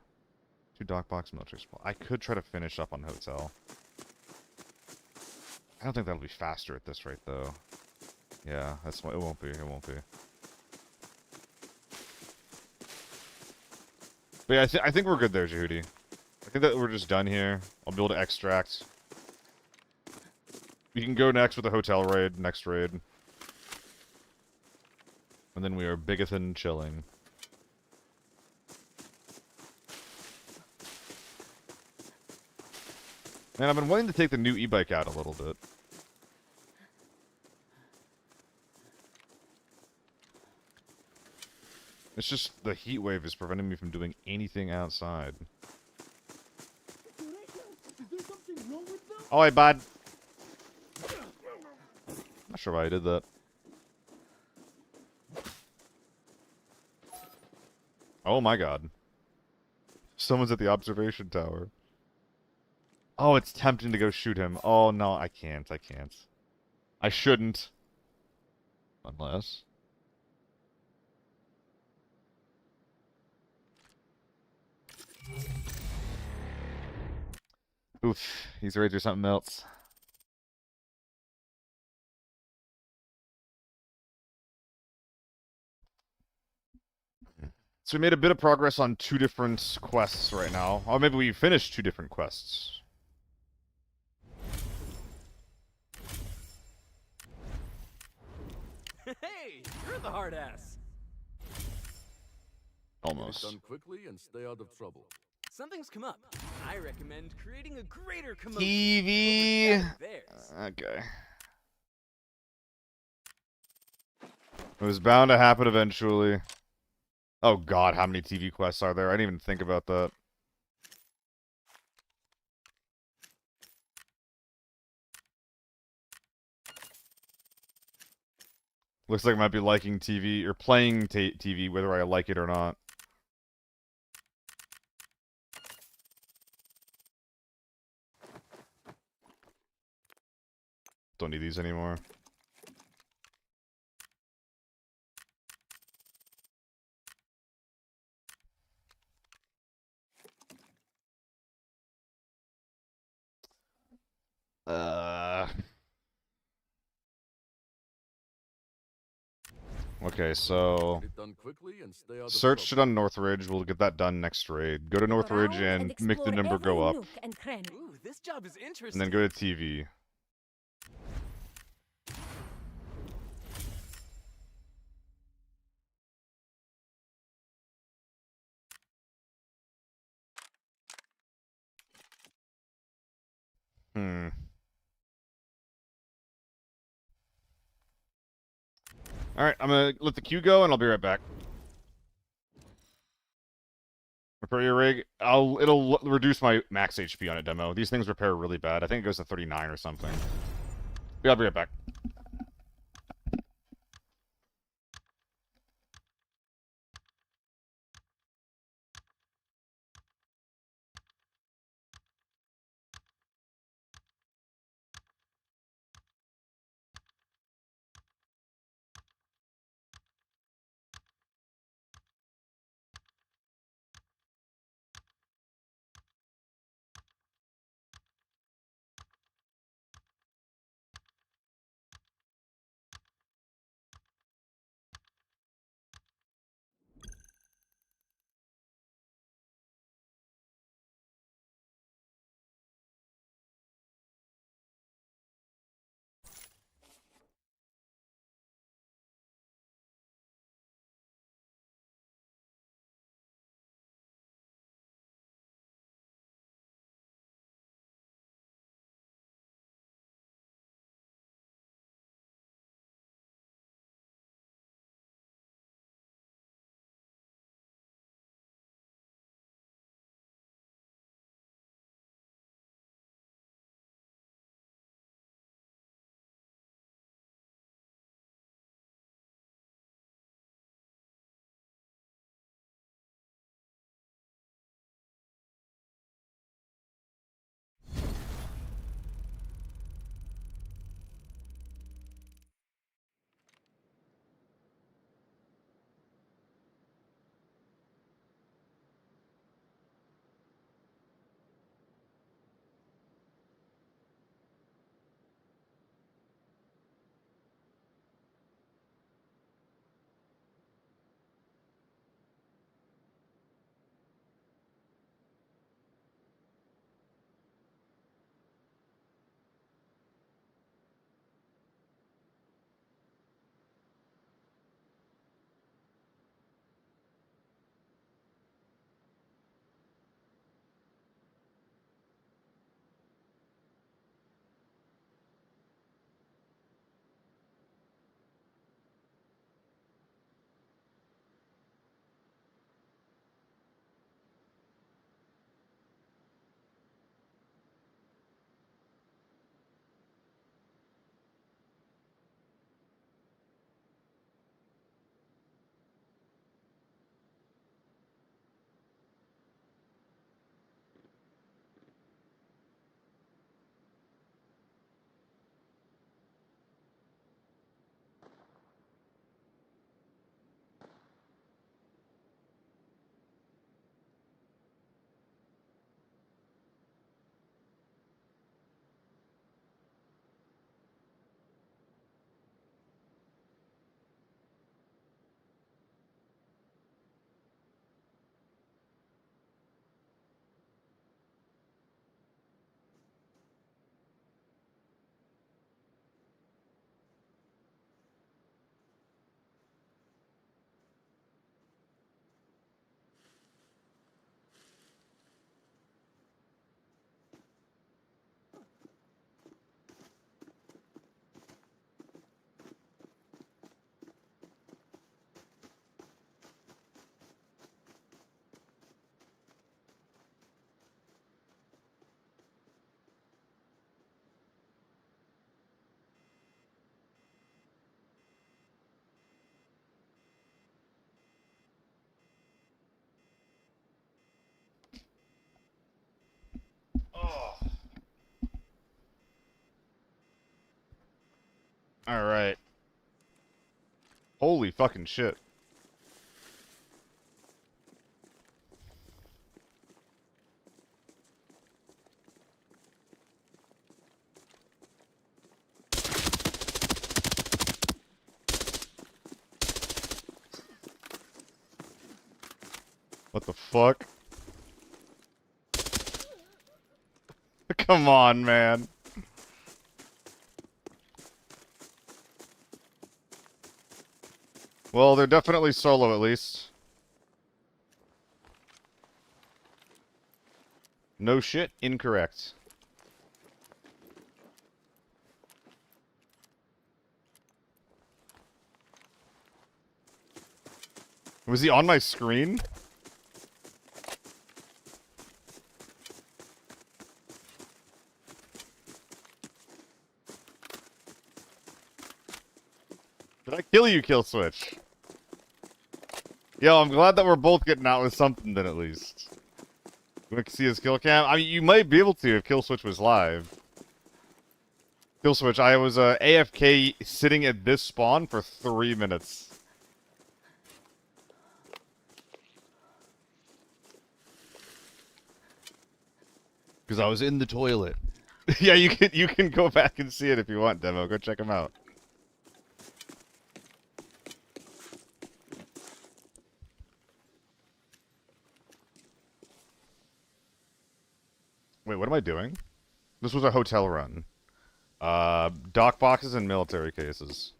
2 dog box military supply. I could try to finish up on Hotel. I don't think that'll be faster at this rate, though. Yeah, that's why it won't be. It won't be. But yeah, I think we're good there, Jehudi. I think that we're just done here. I'll be able to extract. We can go next with the hotel raid, next raid. And then we are biggithin chilling. Man, I've been wanting to take the new e-bike out a little bit. It's just the heat wave is preventing me from doing anything outside. Oh, hey, bud. Not sure why I did that. Oh my god. Someone's at the observation tower. Oh, it's tempting to go shoot him. Oh no, I can't. I can't. I shouldn't. Unless... Oof, he's ready for something else. So we made a bit of progress on 2 different quests right now. Or maybe we finished 2 different quests. Hey, you're the hard ass. Almost. Get it done quickly and stay out of trouble. Something's come up. I recommend creating a greater commotion. TV. Overshadow theirs. Okay. It was bound to happen eventually. Oh god, how many TV quests are there? I didn't even think about that. Looks like I might be liking TV, or playing TV, whether I like it or not. Don't need these anymore. Okay, so Get it done quickly and stay out of search it trouble. on Northridge. We'll get that done next raid. Go to Look Northridge around and make the explore number go every up, nook and cranny. Ooh, this job is and interesting. then go to TV. Alright, I'm gonna let the queue go, and I'll be right back. Repair your rig. It'll reduce my max HP on a demo. These things repair really bad. I think it goes to 39 or something. Yeah, I'll be right back. Alright. Holy fucking shit. What the fuck? Come on, man. Well, they're definitely solo at least. No shit, incorrect. Was he on my screen? Did I kill you, Kill Switch? Yo, I'm glad that we're both getting out with something then at least. We can see his kill cam. I mean, you might be able to if Kill Switch was live. Kill Switch, I was AFK sitting at this spawn for 3 minutes. Because I was in the toilet. Yeah, you can go back and see it if you want, Demo. Go check him out. Wait, what am I doing? This was a hotel run. Dock boxes and military cases.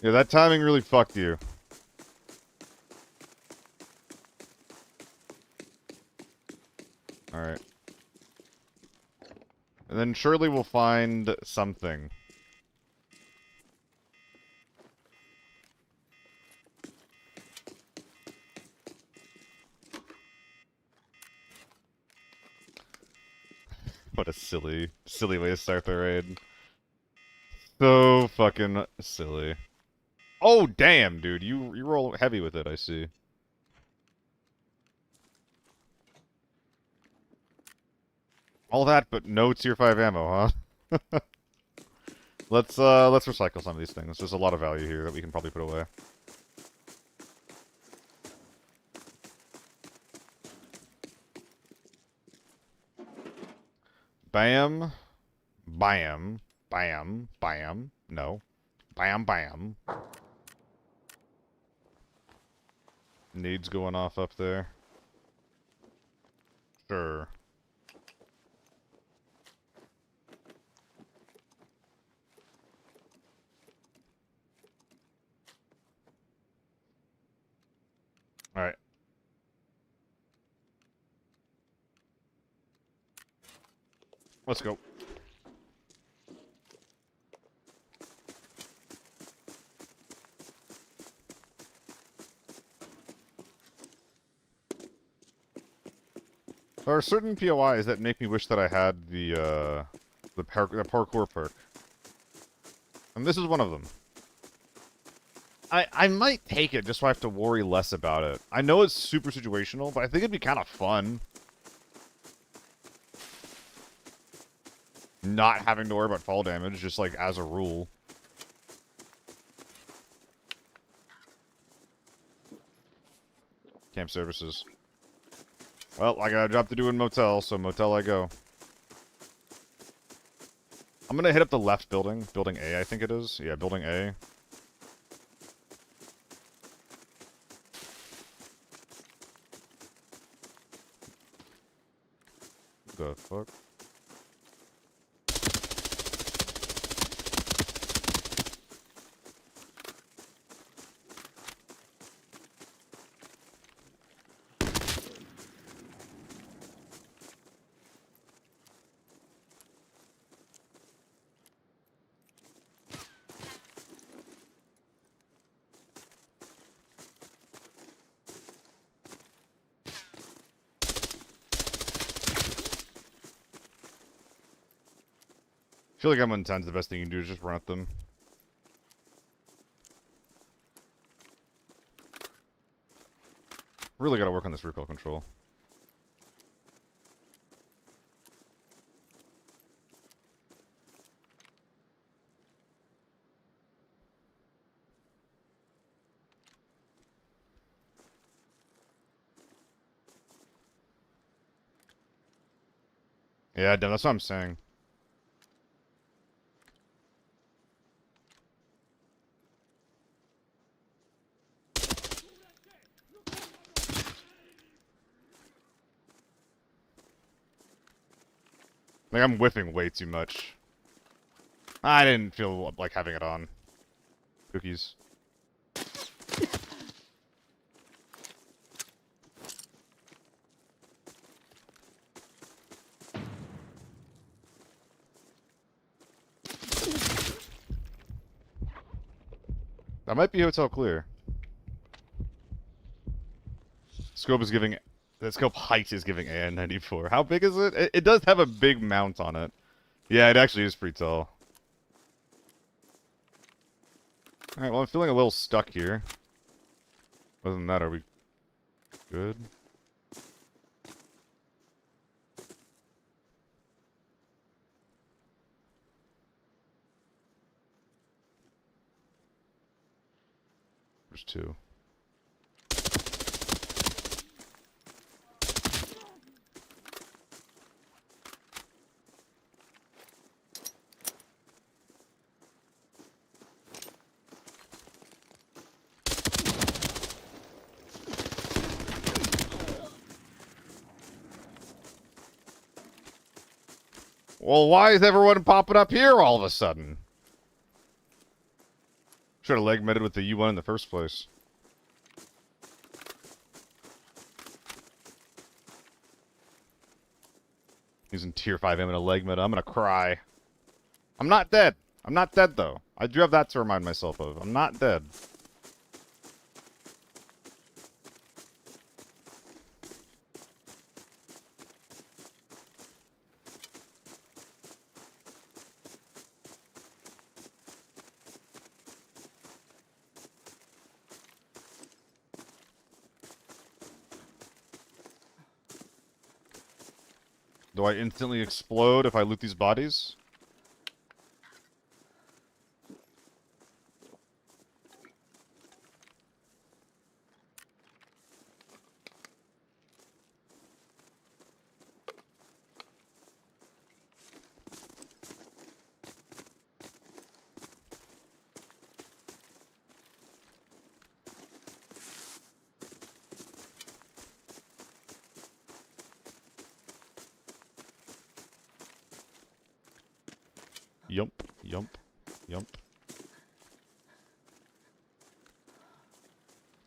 Yeah, that timing really fucked you. Alright. And then surely we'll find something. What a silly way to start the raid. So fucking silly. Oh, damn, dude. You roll heavy with it, I see. All that, but no tier 5 ammo, huh? Let's recycle some of these things. There's a lot of value here that we can probably put away. Bam. Bam. Bam. Bam. No. Bam, bam. Needs going off up there. Sure. Alright. Let's go. There are certain POIs that make me wish that I had the parkour perk. And this is one of them. I might take it just so I have to worry less about it. I know it's super situational, but I think it'd be kind of fun. Not having to worry about fall damage, just like as a rule. Camp services. Well, I got a job to do in motel, so motel I go. I'm gonna hit up the left building. Building A, I think it is. Yeah, building A. The fuck? I feel like I'm on 10s. The best thing you can do is just run at them. Really gotta work on this recoil control. Yeah, that's what I'm saying. Like, I'm whiffing way too much. I didn't feel like having it on. Cookies. That might be hotel clear. Scope is giving... The scope height is giving AN94. How big is it? It does have a big mount on it. Yeah, it actually is pretty tall. Alright, well, I'm feeling a little stuck here. Other than that, are we good? There's two. Well, why is everyone popping up here all of a sudden? Should have leg meted with the U1 in the first place. Using tier 5 ammo in a leg meta. I'm gonna cry. I'm not dead. I'm not dead, though. I do have that to remind myself of. I'm not dead. Do I instantly explode if I loot these bodies? Yump, yump, yump.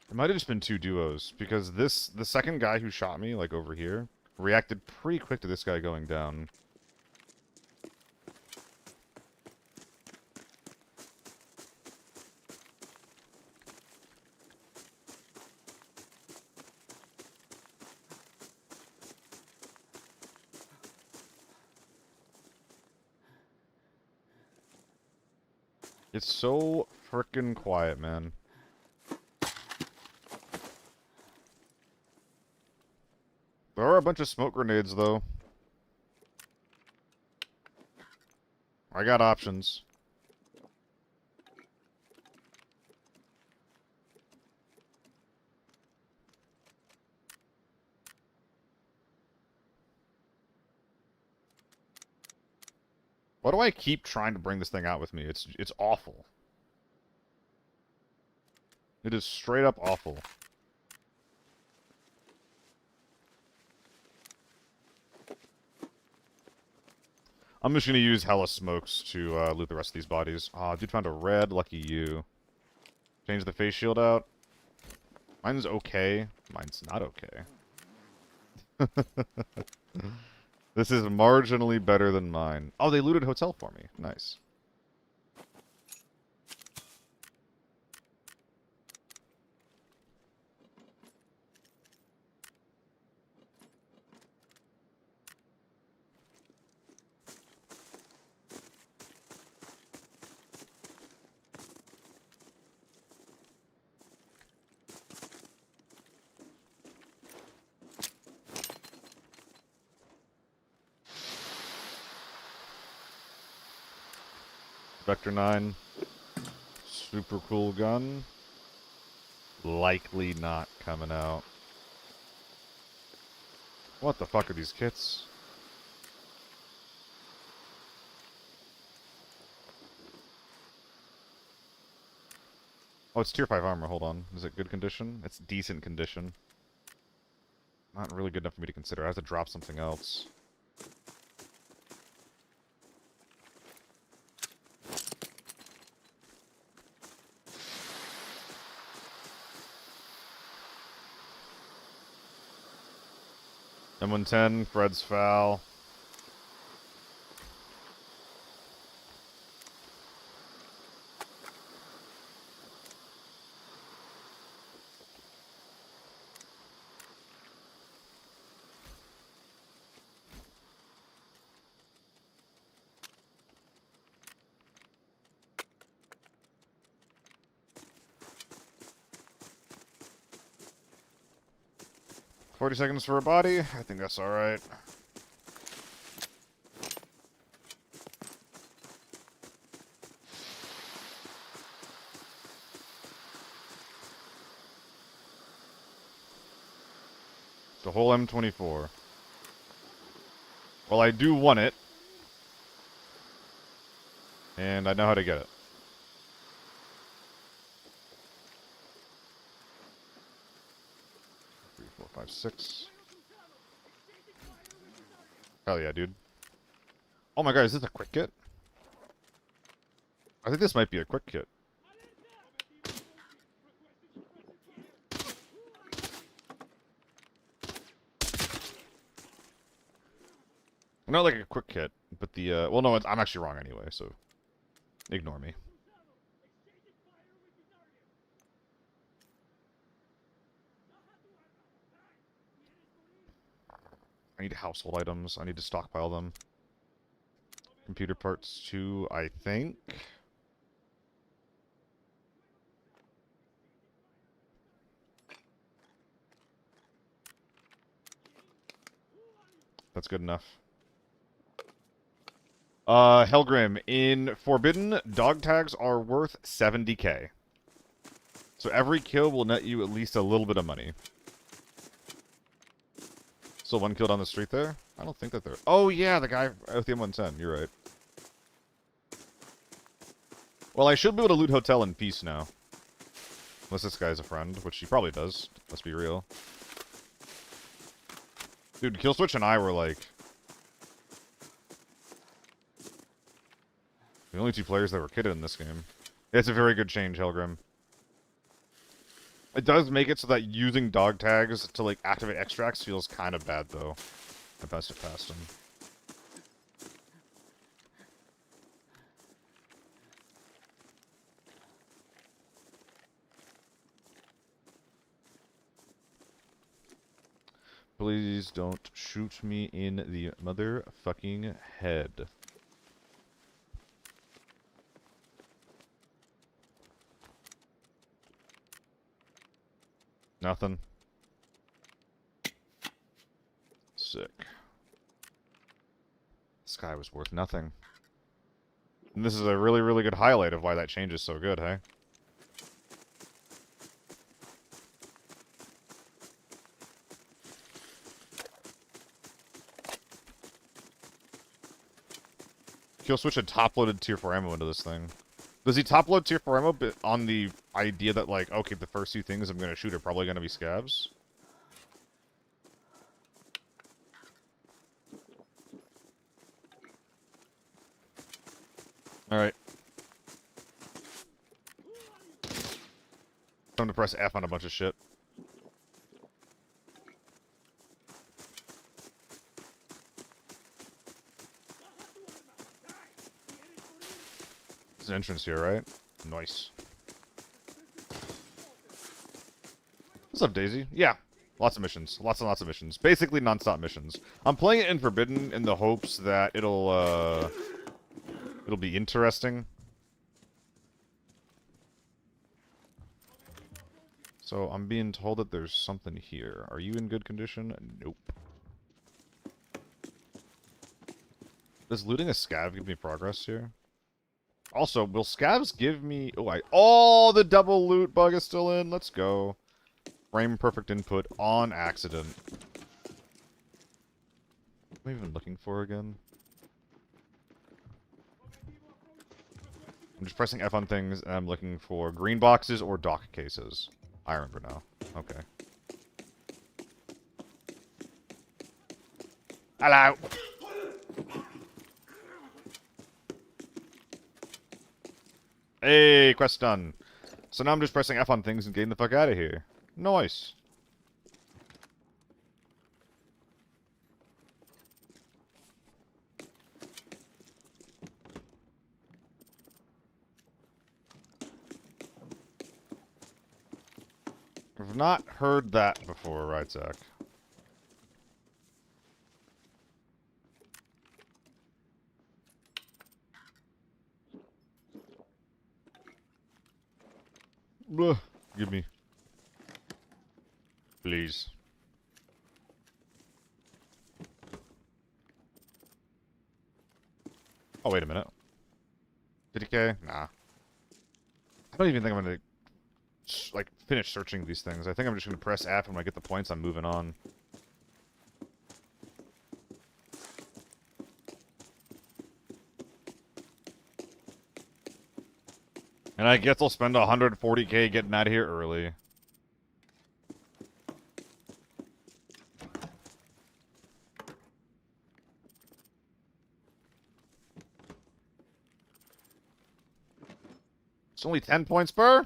It might have just been two duos, because the second guy who shot me, like over here, reacted pretty quick to this guy going down. It's so frickin' quiet, man. There are a bunch of smoke grenades, though. I got options. Why do I keep trying to bring this thing out with me? It's awful. It is straight up awful. I'm just gonna use hella smokes to loot the rest of these bodies. Aw, dude found a red. Lucky you. Change the face shield out. Mine's okay. Mine's not okay. This is marginally better than mine. Oh, they looted hotel for me. Nice. Vector 9. Super cool gun. Likely not coming out. What the fuck are these kits? Oh, it's tier 5 armor. Hold on. Is it good condition? It's decent condition. Not really good enough for me to consider. I have to drop something else. M110, Fred's foul. $40 seconds for a body. I think that's alright. The whole M24. Well, I do want it. And I know how to get it. 3, 4, 5, 6. Hell yeah, dude. Oh my god, is this a quick kit? I think this might be a quick kit. Not like a quick kit, but the, well, no, I'm actually wrong anyway, so ignore me. I need household items. I need to stockpile them. Computer parts too, I think. That's good enough. Helgrim, in Forbidden, dog tags are worth 70k. So every kill will net you at least a little bit of money. Still one kill down the street there? I don't think that they're... Oh yeah, the guy with the M110, you're right. Well, I should be able to loot hotel in peace now. Unless this guy's a friend, which he probably does. Let's be real. Dude, Killswitch and I were like... the only 2 players that were kitted in this game. It's a very good change, Helgrim. It does make it so that using dog tags to, like, activate extracts feels kind of bad, though. I passed it past him. Please don't shoot me in the motherfucking head. Nothing. Sick. This guy was worth nothing. And this is a really, really good highlight of why that change is so good, hey? Killswitch had top-loaded tier 4 ammo into this thing. Does he top-load tier 4 ammo on the idea that, like, okay, the first 2 things I'm going to shoot are probably going to be scavs? Alright. Time to press F on a bunch of shit. There's an entrance here, right? Nice. What's up, Daisy? Yeah. Lots of missions. Lots and lots of missions. Basically non-stop missions. I'm playing it in Forbidden in the hopes that it'll be interesting. So I'm being told that there's something here. Are you in good condition? Nope. Does looting a scav give me progress here? Also, will scavs give me... Oh, the double loot bug is still in. Let's go. Frame perfect input on accident. What am I even looking for again? I'm just pressing F on things, and I'm looking for green boxes or dock cases. I remember now. Okay. Hello! Hey, quest done. So now I'm just pressing F on things and getting the fuck out of here. Nice. I've not heard that before, right, Zach? Ugh, give me. Please. Oh, wait a minute. 50k? Nah. I don't even think I'm gonna, like, finish searching these things. I think I'm just gonna press F, and when I get the points, I'm moving on. And I guess I'll spend 140k getting out of here early. It's only 10 points per?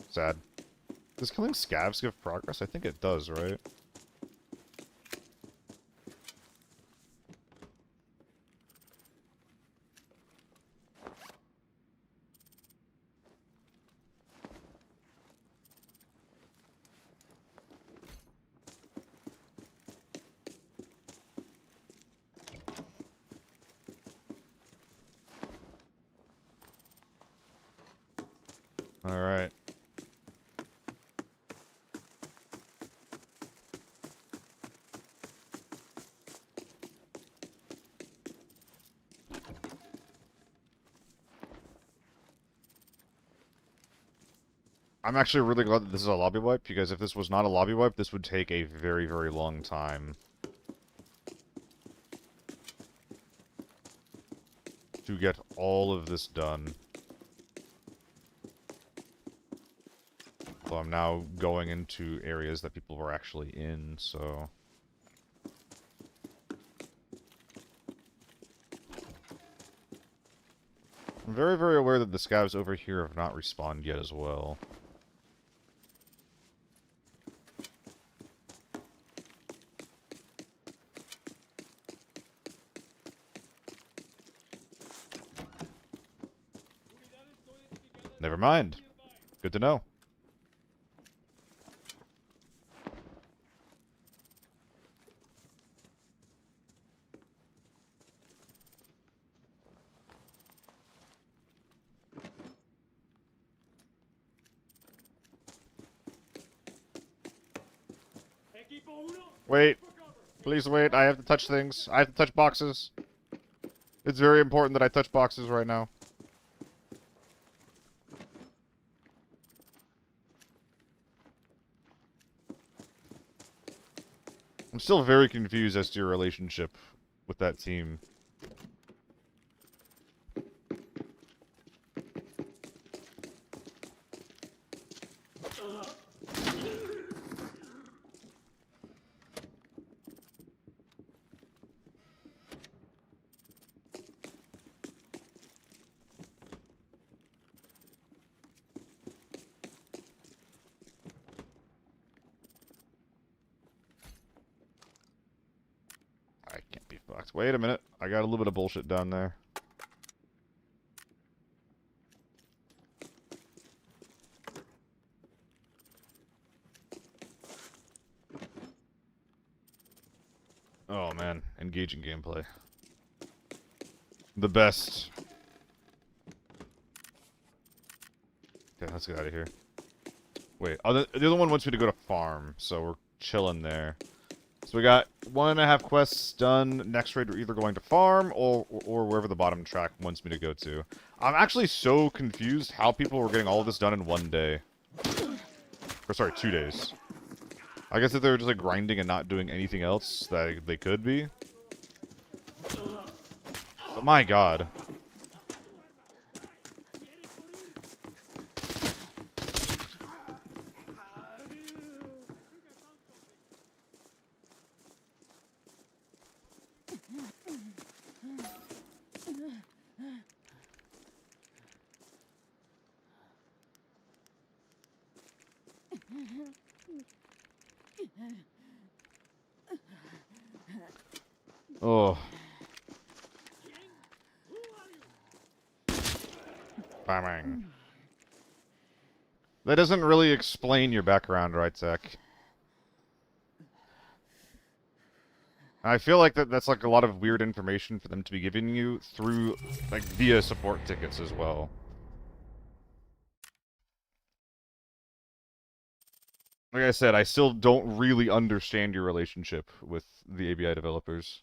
Sad. Does killing scavs give progress? I think it does, right? Alright. I'm actually really glad that this is a lobby wipe, because if this was not a lobby wipe, this would take a very, very long time to get all of this done. Well, I'm now going into areas that people were actually in, so... I'm very, very aware that the scavs over here have not respawned yet as well. Never mind. Good to know. Wait. Please wait. I have to touch things. I have to touch boxes. It's very important that I touch boxes right now. I'm still very confused as to your relationship with that team. I can't be fucked. Wait a minute. I got a little bit of bullshit down there. Oh man, engaging gameplay. The best. Okay, let's get out of here. Wait, oh, the other one wants me to go to farm, so we're chilling there. So we got 1.5 quests done. Next raid, we're either going to farm or wherever the bottom track wants me to go to. I'm actually so confused how people were getting all of this done in one day. Or sorry, 2 days. I guess if they were just like grinding and not doing anything else that they could be. But my god. Oh. Bang. That doesn't really explain your background, right, Zach? I feel like that's like a lot of weird information for them to be giving you through, like, via support tickets as well. Like I said, I still don't really understand your relationship with the ABI developers.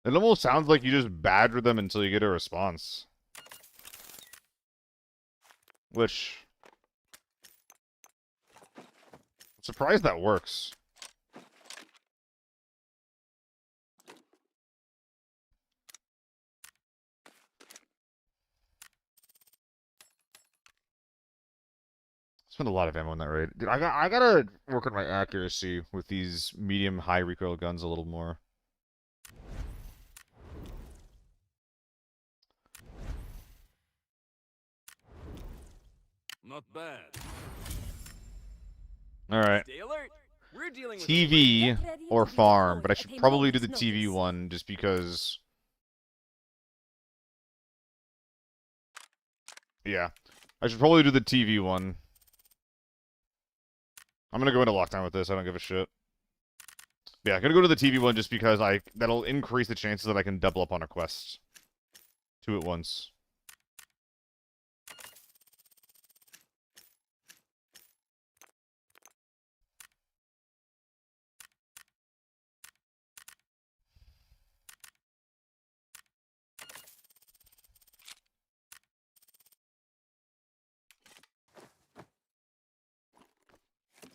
It almost sounds like you just badger them until you get a response. Which... I'm surprised that works. Spent a lot of ammo on that raid. Dude, I gotta work on my accuracy with these medium-high recoil guns a little more. Not bad. Alright. Stay alert. We're dealing with TV Get ready or to be farm, but I deployed should at a probably do moment's the TV notice. one just because... Yeah. I should probably do the TV one. I'm gonna go into lockdown with this, I don't give a shit. Yeah, I'm gonna go to the TV one just because that'll increase the chances that I can double up on a quest. 2 at once.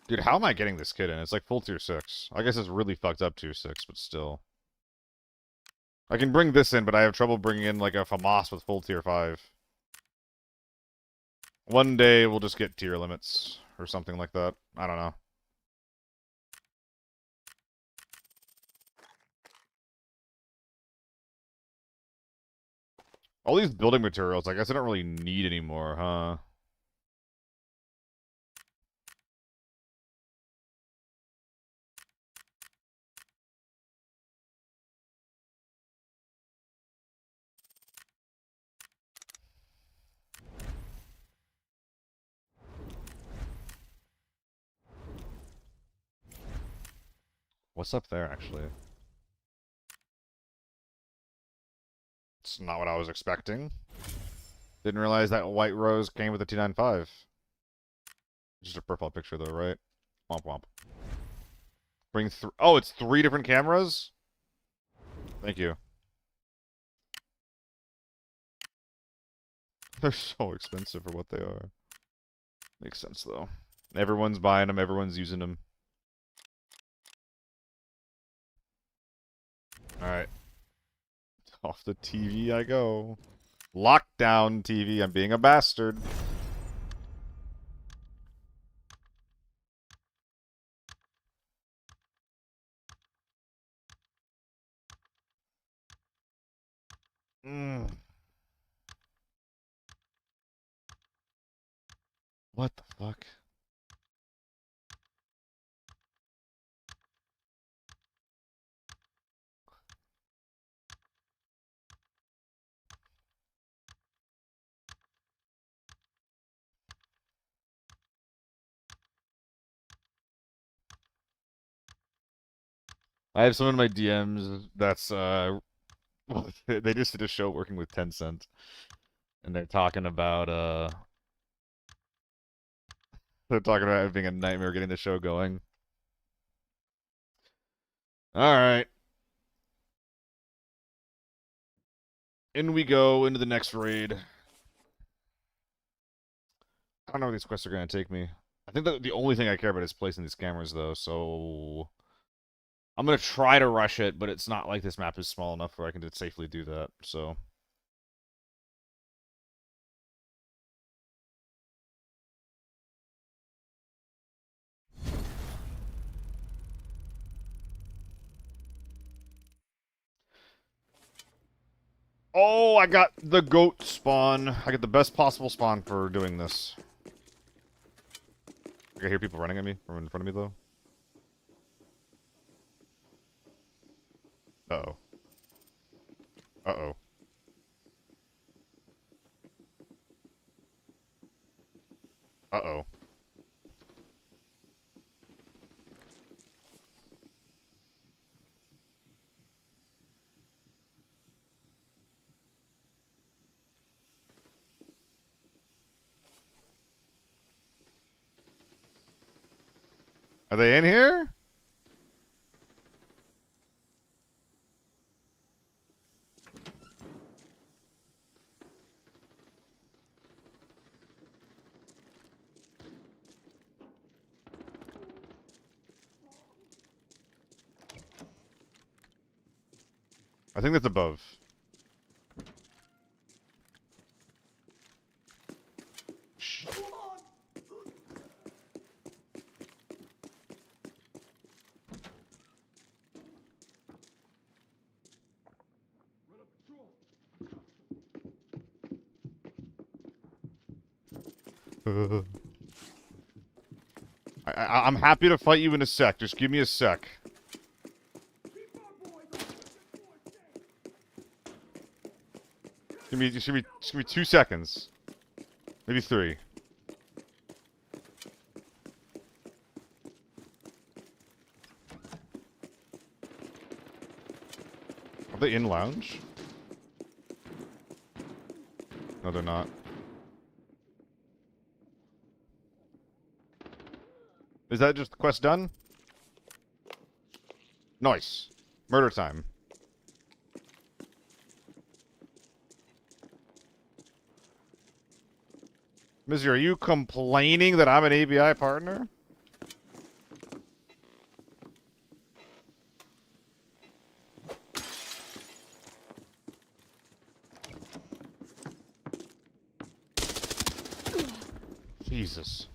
Dude, how am I getting this kid in? It's like full tier 6. I guess it's really fucked up tier 6, but still. I can bring this in, but I have trouble bringing in like a FAMAS with full tier 5. One day we'll just get tier limits or something like that. I don't know. All these building materials, I guess I don't really need anymore, huh? What's up there, actually? It's not what I was expecting. Didn't realize that white rose came with a 295. Just a profile picture, though, right? Womp womp. Bring oh, it's 3 different cameras? Thank you. They're so expensive for what they are. Makes sense, though. Everyone's buying them, everyone's using them. Alright. Off the TV I go. Lockdown TV, I'm being a bastard. What the fuck? I have someone in my DMs that's well, they just did a show working with Tencent, and they're talking about it being a nightmare getting the show going. All right, in we go into the next raid. I don't know where these quests are gonna take me. I think that the only thing I care about is placing these cameras, though. So I'm gonna try to rush it, but it's not like this map is small enough where I can just safely do that. So. Oh, I got the goat spawn. I get the best possible spawn for doing this. I hear people running at me from in front of me, though. Uh-oh. Uh-oh. Uh-oh. Are they in here? I think that's above. Shh. I'm happy to fight you in a sec. Just give me a sec. Just give me 2 seconds. Maybe 3. Are they in lounge? No, they're not. Is that just the quest done? Nice. Murder time. Mizzy, are you complaining that I'm an ABI partner? Jesus.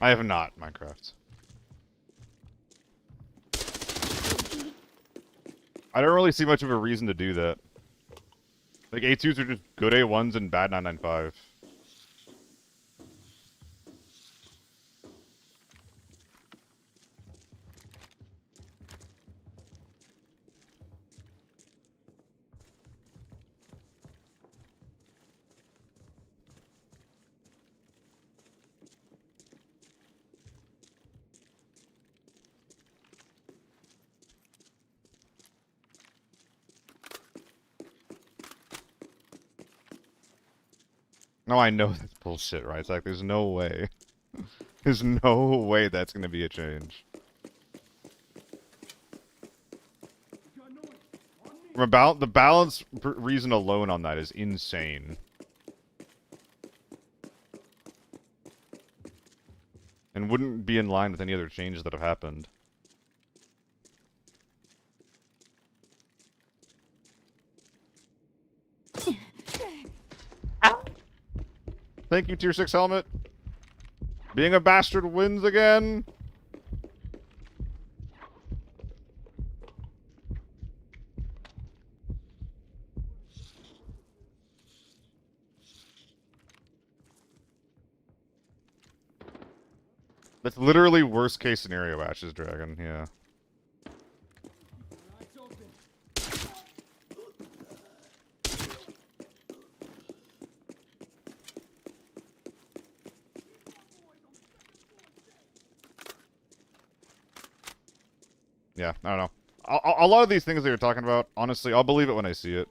I have not, Minecraft. I don't really see much of a reason to do that. Like, A2s are just good A1s and bad 995. No, I know that's bullshit, right? It's like, there's no way. There's no way that's gonna be a change. From about the balance reason alone on that is insane. And wouldn't be in line with any other changes that have happened. Thank you, Tier 6 Helmet. Being a bastard wins again. That's literally worst case scenario, Ash's Dragon, yeah. Yeah, I don't know. A lot of these things that you're talking about, honestly, I'll believe it when I see it.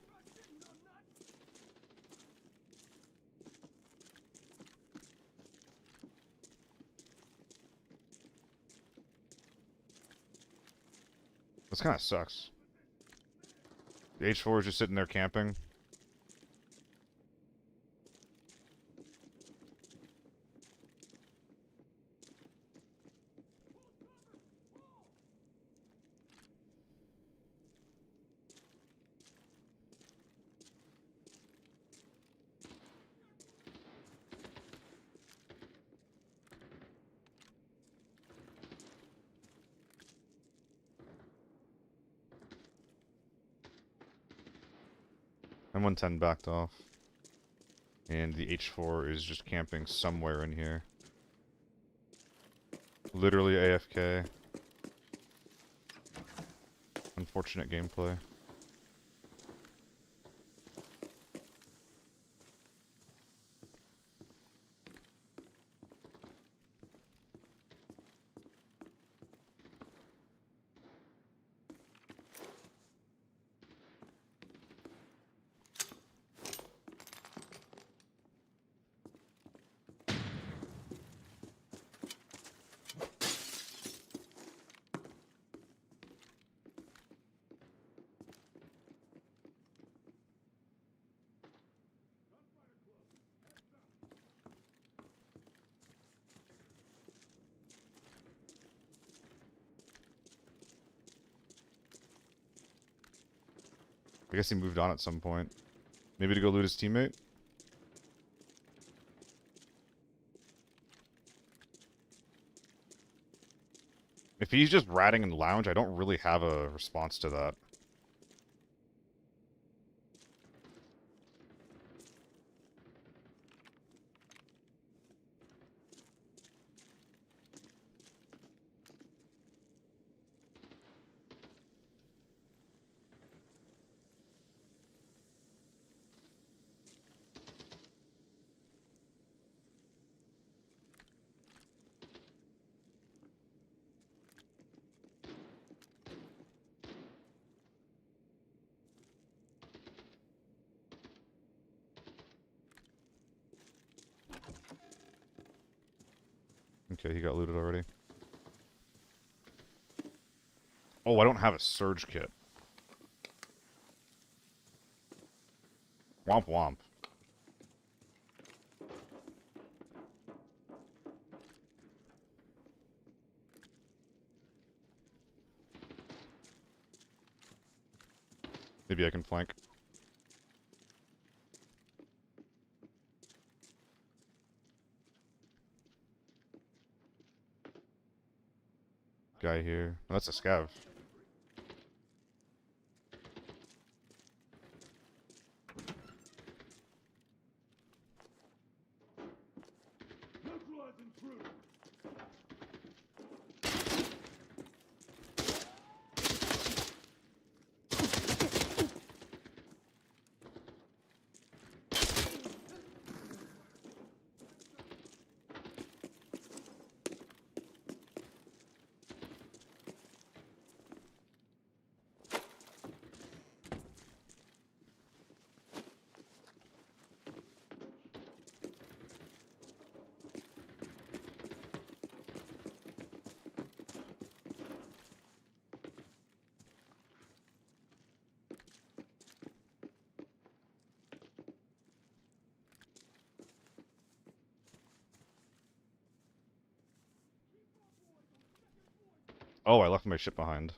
This kind of sucks. The H4 is just sitting there camping. M110 backed off. And the H4 is just camping somewhere in here. Literally AFK. Unfortunate gameplay. I guess he moved on at some point. Maybe to go loot his teammate? If he's just ratting in lounge, I don't really have a response to that. Okay, he got looted already. Oh, I don't have a surge kit. Womp womp. Maybe I can flank. Guy here. Oh, that's a scav. Neutralizing intruder. Oh, I left my ship behind.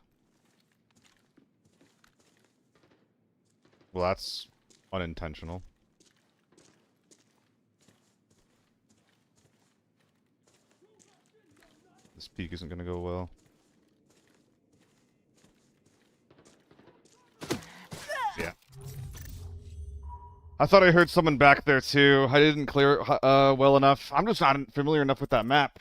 Well, that's unintentional. This peak isn't gonna go well. Yeah. I thought I heard someone back there too. I didn't clear it well enough. I'm just not familiar enough with that map.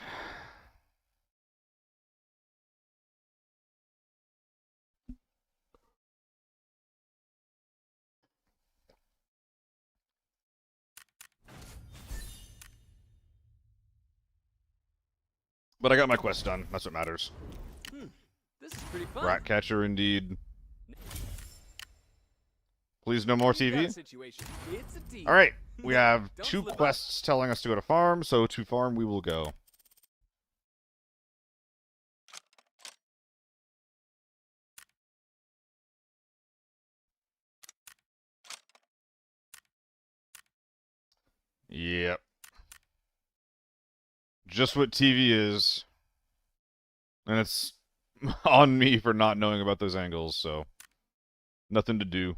But I got my quest done. That's what matters. This is pretty fun. Rat catcher indeed. Please no more We got a TV. situation. It's a team. Alright, we have Don't 2 slip up. quests telling us to go to farm, so to farm we will go. Yep. Just what TV is. And it's on me for not knowing about those angles, so nothing to do.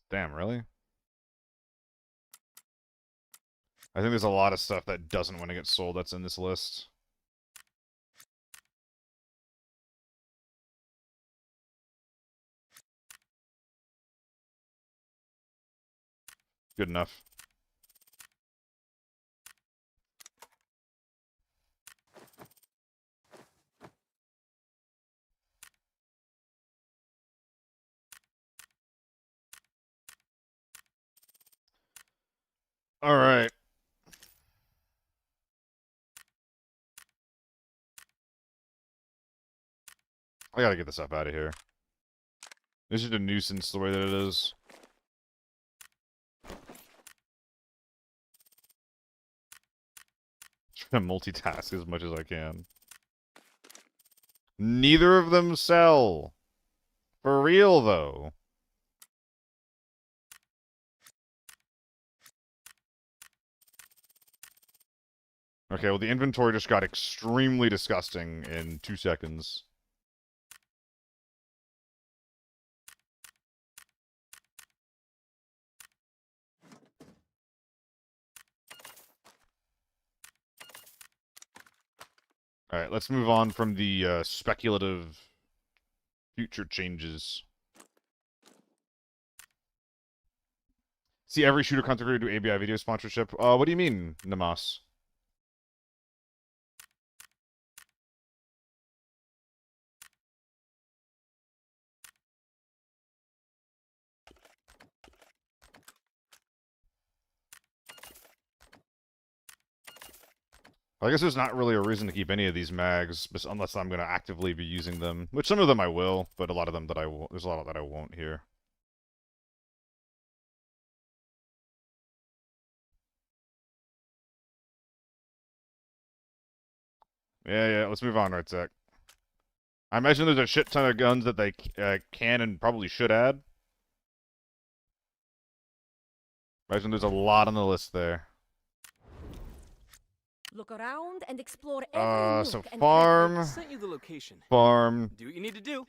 Damn, really? I think there's a lot of stuff that doesn't want to get sold that's in this list. Good enough. All right. I gotta get this up out of here. This is a nuisance the way that it is. Trying to multitask as much as I can. Neither of them sell. For real, though. Okay, well, the inventory just got extremely disgusting in 2 seconds. Alright, let's move on from the speculative future changes. See every shooter content creator do ABI video sponsorship. What do you mean, Namas? I guess there's not really a reason to keep any of these mags, unless I'm going to actively be using them. Which some of them I will, but a lot of them that I won't. There's a lot that I won't here. Yeah, let's move on, right, Zach. I imagine there's a shit ton of guns that they can and probably should add. Imagine there's a lot on the list there. Look around and explore every So nook and farm, Sent you the location. farm. Do what you need to do.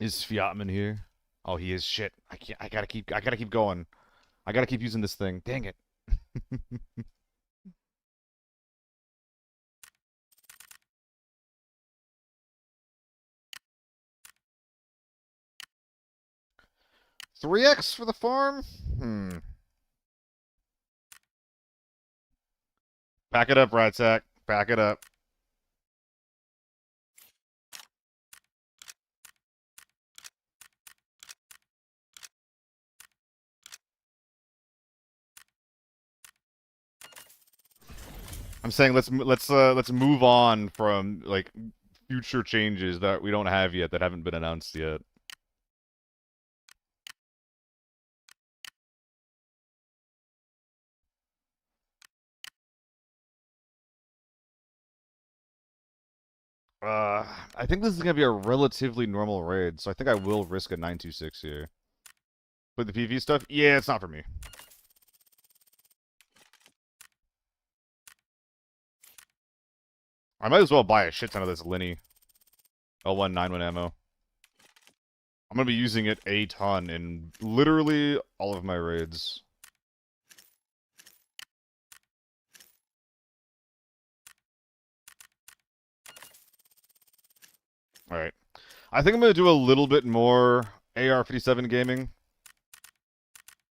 Is Fiatman here? Oh, he is. Shit. I gotta keep going. I gotta keep using this thing. Dang it. $3X for the farm? Back it up, Ratsack. Back it up. I'm saying let's move on from like future changes that we don't have yet, that haven't been announced yet. I think this is gonna be a relatively normal raid, so I think I will risk a 926 here. With the PV stuff, yeah, it's not for me. I might as well buy a shit ton of this Linny L191 ammo. I'm gonna be using it a ton in literally all of my raids. Alright. I think I'm gonna do a little bit more AR-57 gaming.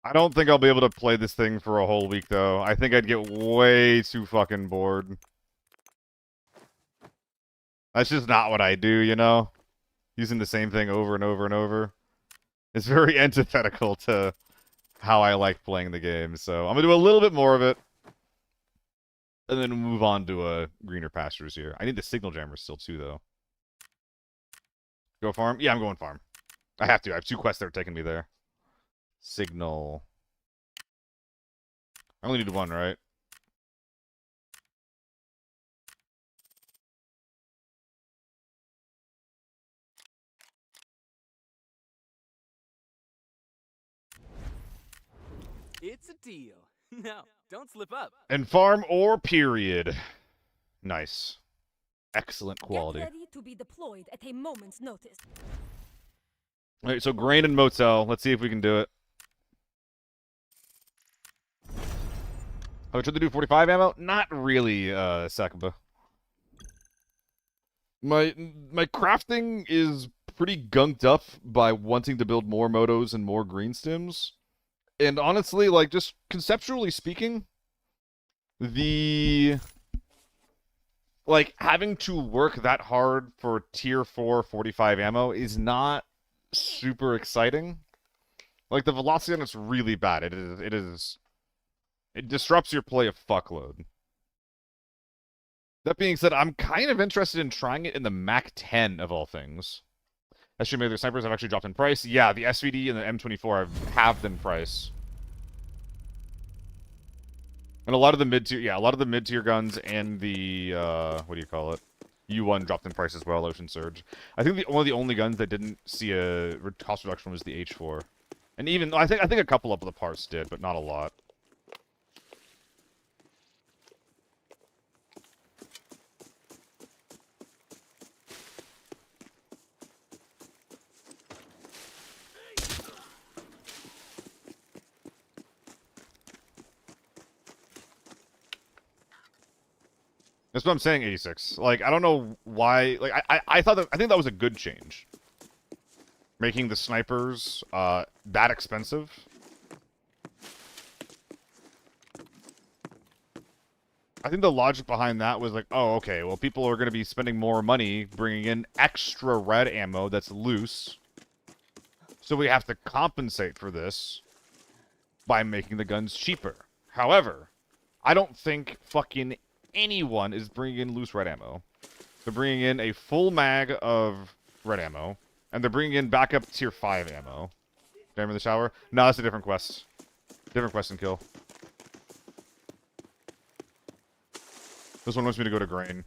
I don't think I'll be able to play this thing for a whole week, though. I think I'd get way too fucking bored. That's just not what I do, you know? Using the same thing over and over and over. It's very antithetical to how I like playing the game, so I'm gonna do a little bit more of it. And then move on to greener pastures here. I need the signal jammers still, too, though. Go farm? Yeah, I'm going farm. I have to. I have 2 quests that are taking me there. Signal. I only need 1, right? It's a deal. No, don't slip up. And farm or period. Nice. Excellent quality. Get ready to be deployed at a moment's notice. Alright, so grain and motel. Let's see if we can do it. Oh, should they do 45 ammo? Not really, Sakaba. My crafting is pretty gunked up by wanting to build more motos and more green stims. And honestly, like, just conceptually speaking, like, having to work that hard for tier 4 45 ammo is not super exciting. Like, the velocity on it's really bad. It disrupts your play a fuckload. That being said, I'm kind of interested in trying it in the Mac 10 of all things. Actually, maybe the snipers have actually dropped in price. Yeah, the SVD and the M24 have halved in price. And a lot of the mid-tier guns and the, what do you call it? U1 dropped in price as well, Ocean Surge. I think one of the only guns that didn't see a cost reduction was the H4. And even, I think a couple of the parts did, but not a lot. That's what I'm saying, 86. Like, I don't know why. Like, I think that was a good change. Making the snipers that expensive. I think the logic behind that was like, oh, okay, well, people are going to be spending more money bringing in extra red ammo that's loose. So we have to compensate for this by making the guns cheaper. However, I don't think fucking anyone is bringing in loose red ammo. They're bringing in a full mag of red ammo, and they're bringing in backup tier 5 ammo. Damn in the shower? No, that's a different quest. Different quest and kill. This one wants me to go to grain.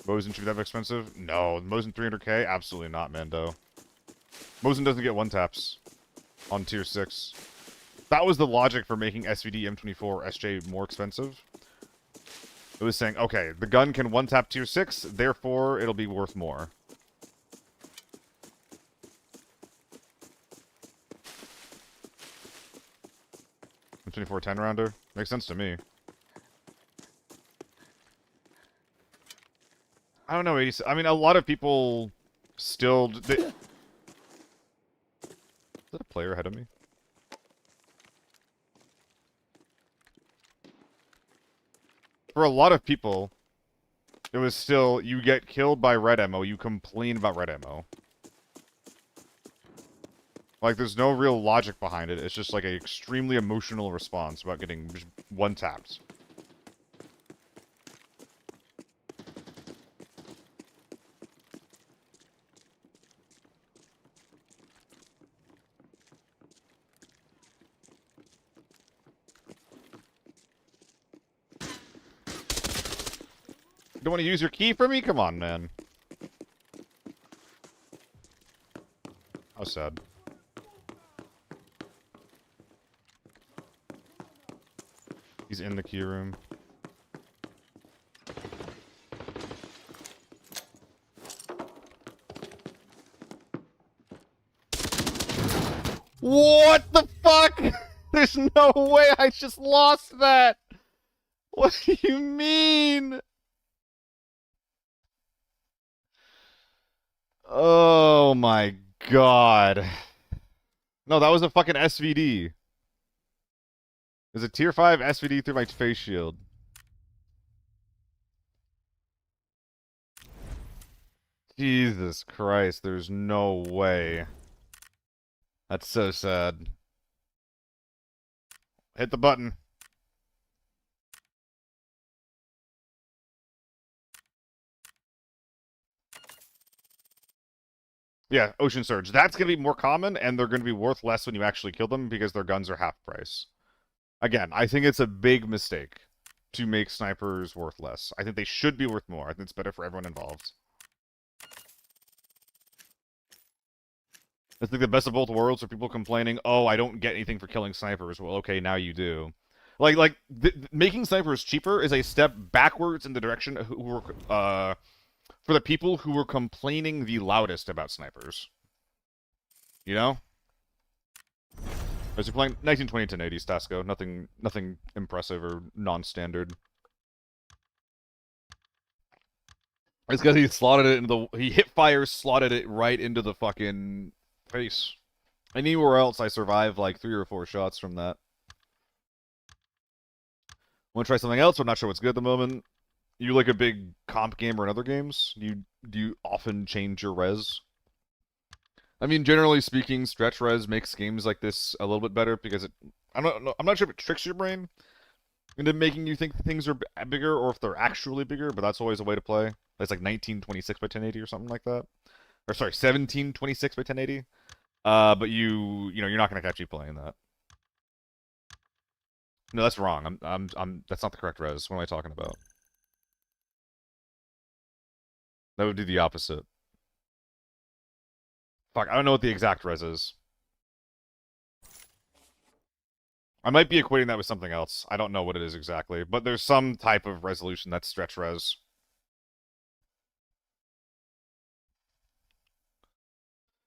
Mosin should be that expensive? No. Mosin 300k? Absolutely not, Mando. Mosin doesn't get one-taps on tier 6. That was the logic for making SVD, M24, SJ more expensive. It was saying, okay, the gun can one-tap tier 6, therefore it'll be worth more. M24 10-rounder? Makes sense to me. I don't know, 80, I mean, a lot of people still... Is that a player ahead of me? For a lot of people, it was still, you get killed by red ammo, you complain about red ammo. Like, there's no real logic behind it, it's just like an extremely emotional response about getting one-tapped. Don't want to use your key for me? Come on, man. How sad. He's in the key room. What the fuck? There's no way I just lost that. What do you mean? Oh my god. No, that was a fucking SVD. There's a tier 5 SVD through my face shield. Jesus Christ, there's no way. That's so sad. Hit the button. Yeah, Ocean Surge. That's going to be more common, and they're going to be worth less when you actually kill them because their guns are half price. Again, I think it's a big mistake to make snipers worth less. I think they should be worth more. I think it's better for everyone involved. It's like the best of both worlds for people complaining, oh, I don't get anything for killing snipers. Well, okay, now you do. Making snipers cheaper is a step backwards in the direction for the people who were complaining the loudest about snipers. You know? As you're playing 1920 to 1080s, Tasco. Nothing impressive or non-standard. It's because he slotted it into the... He hit fire, slotted it right into the fucking face. Anywhere else, I survived like 3 or 4 shots from that. Want to try something else? I'm not sure what's good at the moment. You like a big comp game or in other games? Do you often change your res? I mean, generally speaking, stretch res makes games like this a little bit better because I'm not sure if it tricks your brain into making you think things are bigger or if they're actually bigger, but that's always a way to play. It's like 1926 by 1080 or something like that. Or sorry, 1726 by 1080. But you know, you're not gonna catch me playing that. No, that's wrong. That's not the correct res. What am I talking about? That would do the opposite. Fuck, I don't know what the exact res is. I might be equating that with something else. I don't know what it is exactly, but there's some type of resolution that's stretch res.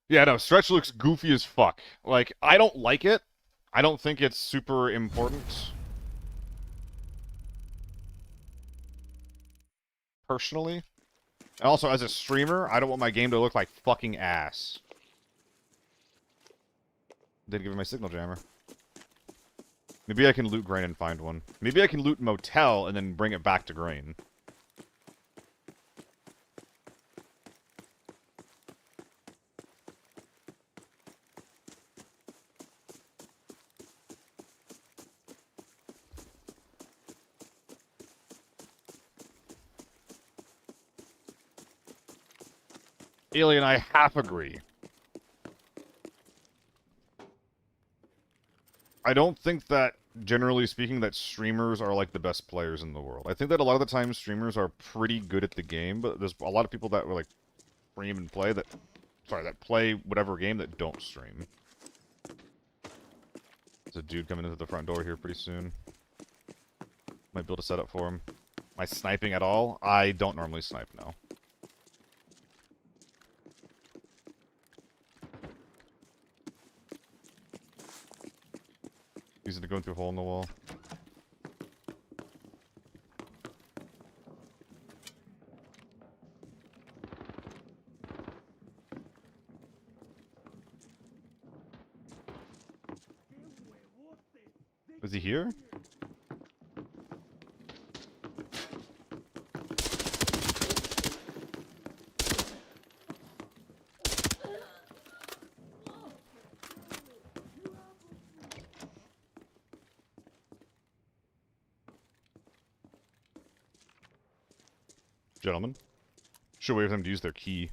Yeah, no, stretch looks goofy as fuck. Like, I don't like it. I don't think it's super important. Personally. And also, as a streamer, I don't want my game to look like fucking ass. Didn't give me my signal jammer. Maybe I can loot grain and find one. Maybe I can loot motel and then bring it back to grain. Alien, I half agree. I don't think that, generally speaking, that streamers are like the best players in the world. I think that a lot of the time streamers are pretty good at the game, but there's a lot of people that were like stream and play that, sorry, that play whatever game that don't stream. There's a dude coming into the front door here pretty soon. Might build a setup for him. Am I sniping at all? I don't normally snipe, no. Easy to go through a hole in the wall. Is he here? Gentlemen. Should wait for them to use their key.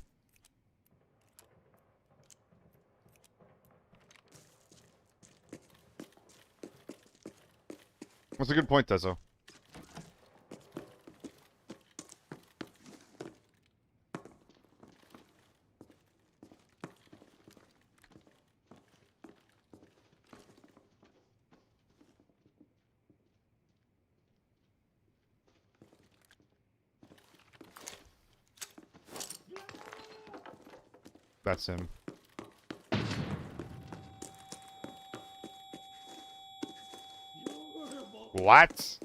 That's a good point, Tezo. That's him. What?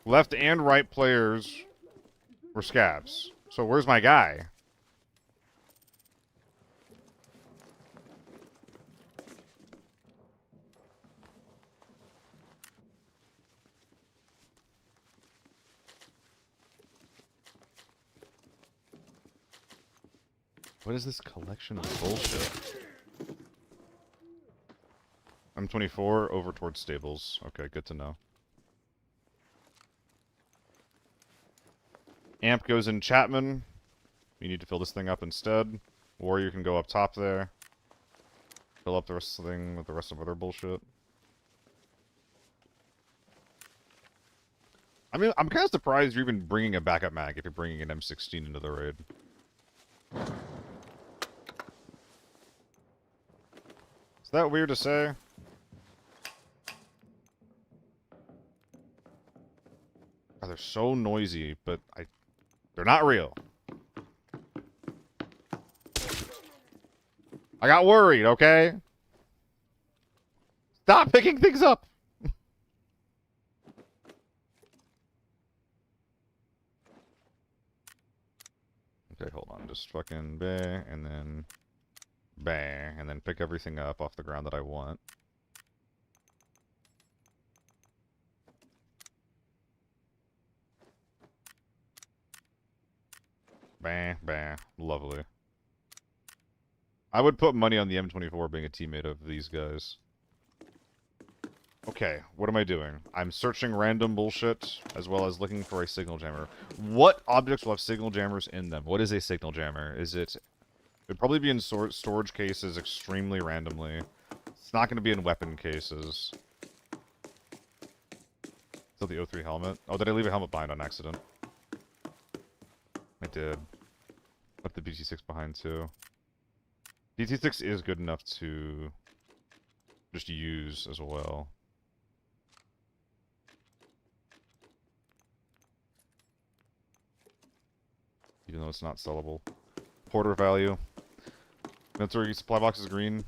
Left and right players were scabs. So where's my guy? What is this collection of bullshit? I'm 24, over towards stables. Okay, good to know. Amp goes in Chapman. You need to fill this thing up instead. Warrior can go up top there. Fill up the rest of the thing with the rest of other bullshit. I mean, I'm kind of surprised you're even bringing a backup mag if you're bringing an M16 into the raid. Is that weird to say? Oh, they're so noisy, but they're not real. I got worried, okay? Stop picking things up! Okay, hold on. Just fucking bang, and then bang, and then pick everything up off the ground that I want. Bang, bang. Lovely. I would put money on the M24 being a teammate of these guys. Okay, what am I doing? I'm searching random bullshit, as well as looking for a signal jammer. What objects will have signal jammers in them? What is a signal jammer? Is it... It'd probably be in storage cases extremely randomly. It's not going to be in weapon cases. Still the O3 helmet. Oh, did I leave a helmet behind on accident? I did. Left the BT6 behind, too. BT6 is good enough to just use as well. Even though it's not sellable. Porter value. Military supply box is green.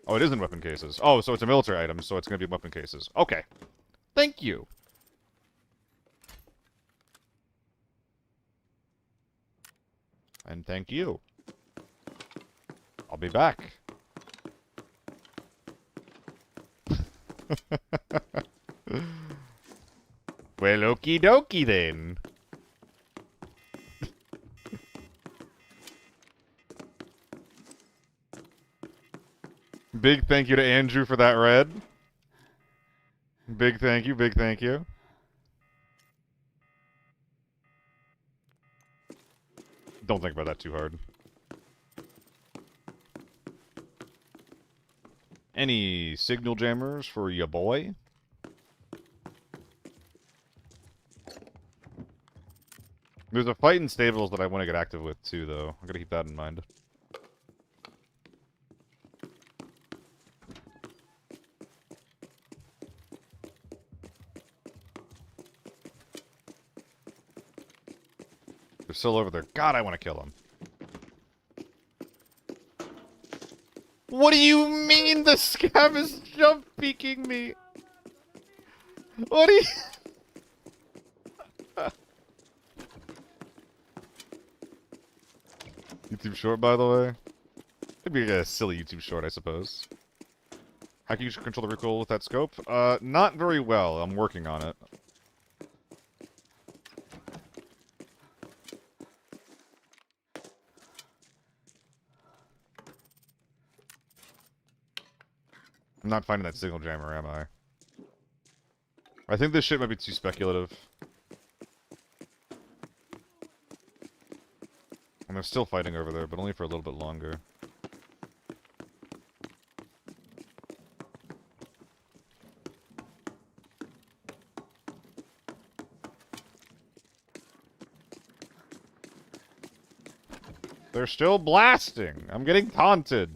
Oh, it is in weapon cases. Oh, so it's a military item, so it's going to be in weapon cases. Okay. Thank you. And thank you. I'll be back. Well, okie dokie then. Big thank you to Andrew for that red. Big thank you, big thank you. Don't think about that too hard. Any signal jammers for ya boy? There's a fight in stables that I want to get active with too, though. I gotta keep that in mind. They're still over there. God, I want to kill them. What do you mean the scab is jump peeking me? What do you... YouTube short, by the way? It'd be a silly YouTube short, I suppose. How can you control the recoil with that scope? Not very well. I'm working on it. I'm not finding that signal jammer, am I? I think this shit might be too speculative. And they're still fighting over there, but only for a little bit longer. They're still blasting! I'm getting taunted!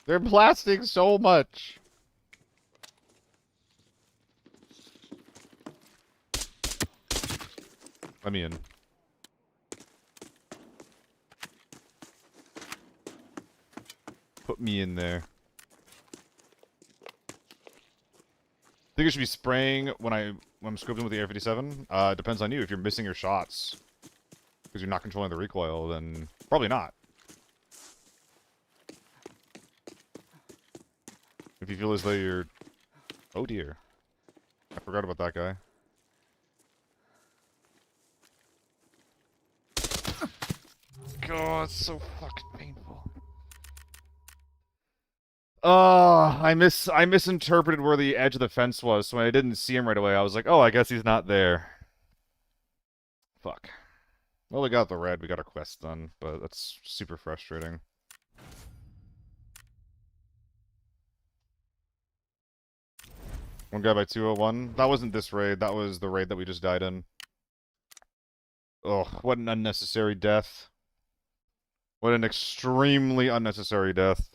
They're blasting so much! Let me in. Put me in there. Think I should be spraying when I'm scoping with the AR-57? Depends on you. If you're missing your shots because you're not controlling the recoil, then probably not. If you feel as though you're... Oh dear. I forgot about that guy. God, it's so fucking painful. Oh, I misinterpreted where the edge of the fence was, so when I didn't see him right away, I was like, oh, I guess he's not there. Fuck. Well, we got the red, we got our quest done, but that's super frustrating. One guy by 201. That wasn't this raid, that was the raid that we just died in. Ugh, what an unnecessary death. What an extremely unnecessary death.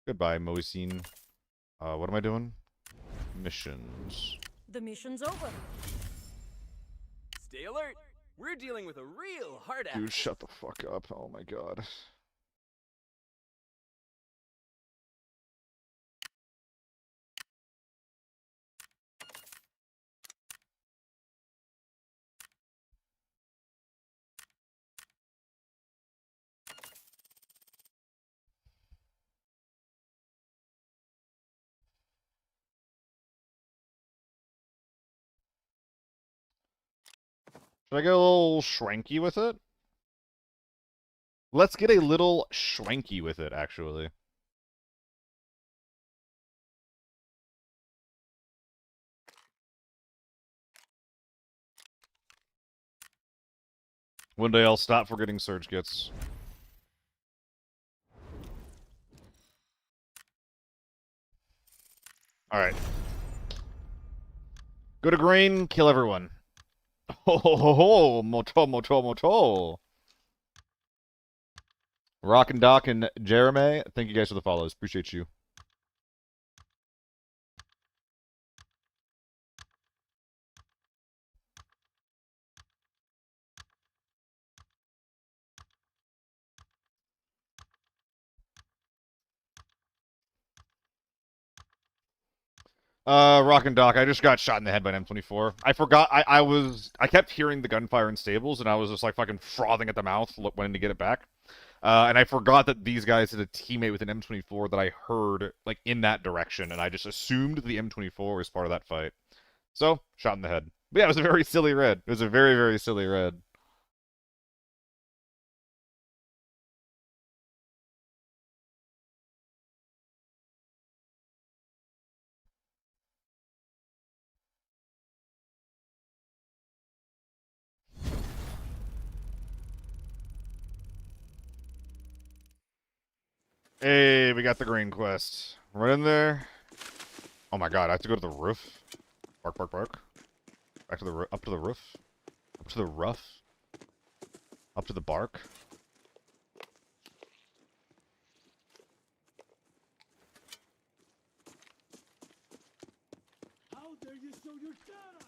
Goodbye, Moisine. What am I doing? Missions. The mission's over. Stay alert. We're dealing with a real hard ass. Dude, shut the fuck up. Oh my god. Should I get a little shranky with it? Let's get a little shranky with it, actually. One day I'll stop forgetting surge kits. Alright. Go to green, kill everyone. Ho ho ho ho! Moto moto moto! Rock and Doc and Jeremy, thank you guys for the follows. Appreciate you. Rock and Doc, I just got shot in the head by an M24. I forgot, I kept hearing the gunfire in stables, and I was just like fucking frothing at the mouth, wanting to get it back. And I forgot that these guys had a teammate with an M24 that I heard, like, in that direction, and I just assumed the M24 was part of that fight. So, shot in the head. But yeah, it was a very silly red. It was a very, very silly red. Hey, we got the green quest. Right in there. Oh my god, I have to go to the roof. Bark, bark, bark. Back to the up to the roof. Up to the roof. Up to the bark. How dare you show your data?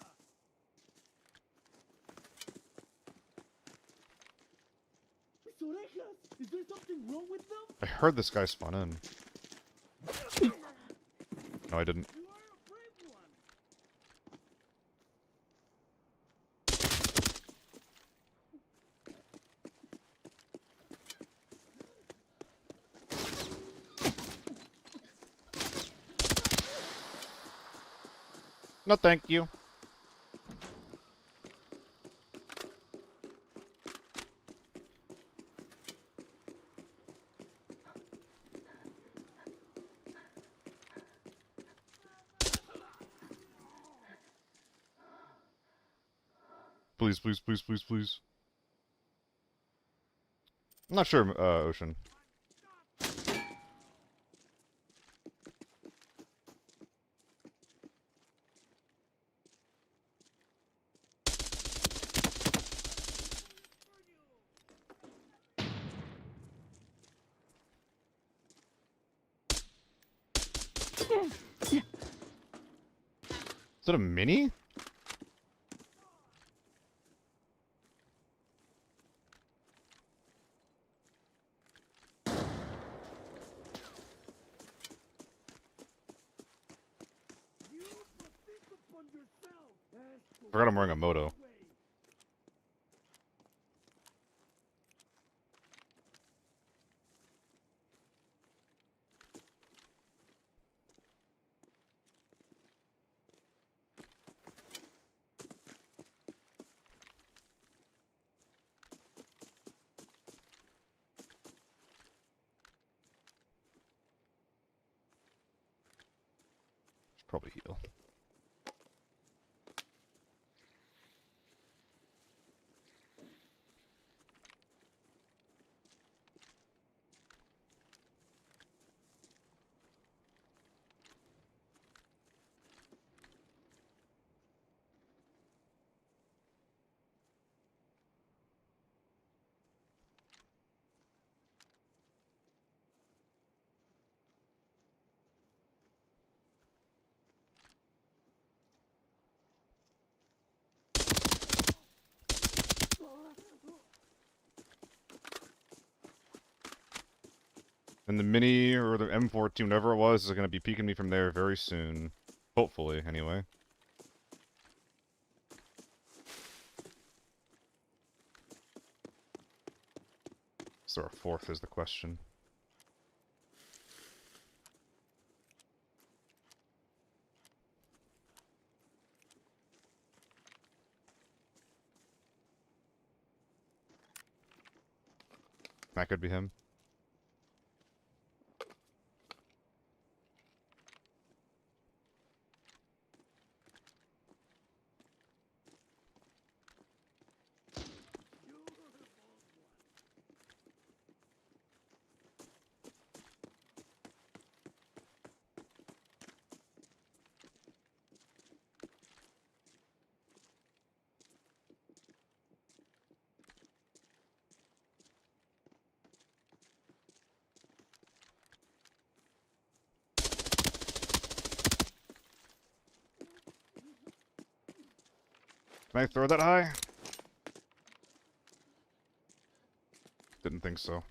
Mis orejas! Is there something wrong with them? I heard this guy spawn in. No, I didn't. You are a brave one! No, thank you. Please, please, please, please, please. I'm not sure, Ocean. Is that a mini? You must think upon yourself! Forgot I'm wearing a moto. Should probably heal. And the Mini or the M14, whatever it was, is going to be peeking me from there very soon. Hopefully, anyway. Is there a fourth is the question. That could be him. Can I throw that high? Didn't think so.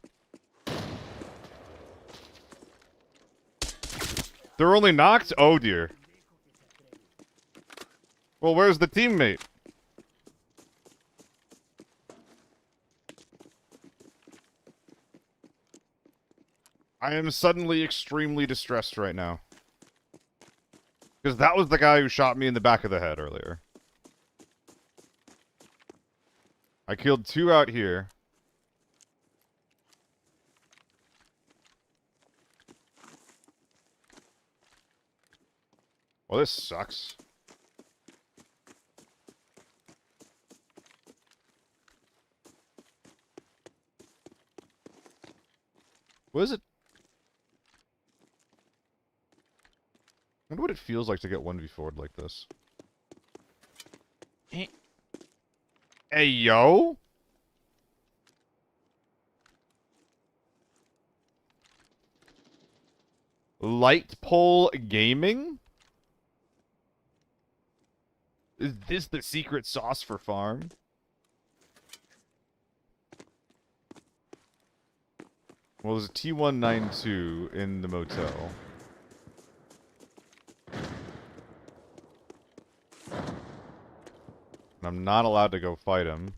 They're only knocked? Oh dear. Well, where's the teammate? I am suddenly extremely distressed right now. Because that was the guy who shot me in the back of the head earlier. I killed 2 out here. Well, this sucks. What is it? I wonder what it feels like to get 1v4'd like this. Hey, yo! Light Pole Gaming? Is this the secret sauce for farm? Well, there's a T192 in the motel. And I'm not allowed to go fight him.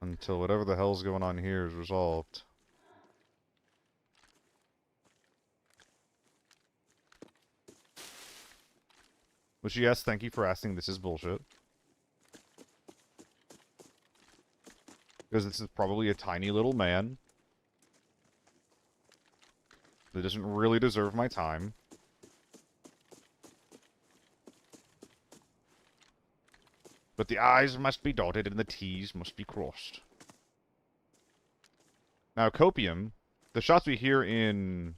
Until whatever the hell's going on here is resolved. Which, yes, thank you for asking. This is bullshit. Because this is probably a tiny little man that doesn't really deserve my time. But the I's must be dotted and the T's must be crossed. Now, Copium, the shots we hear in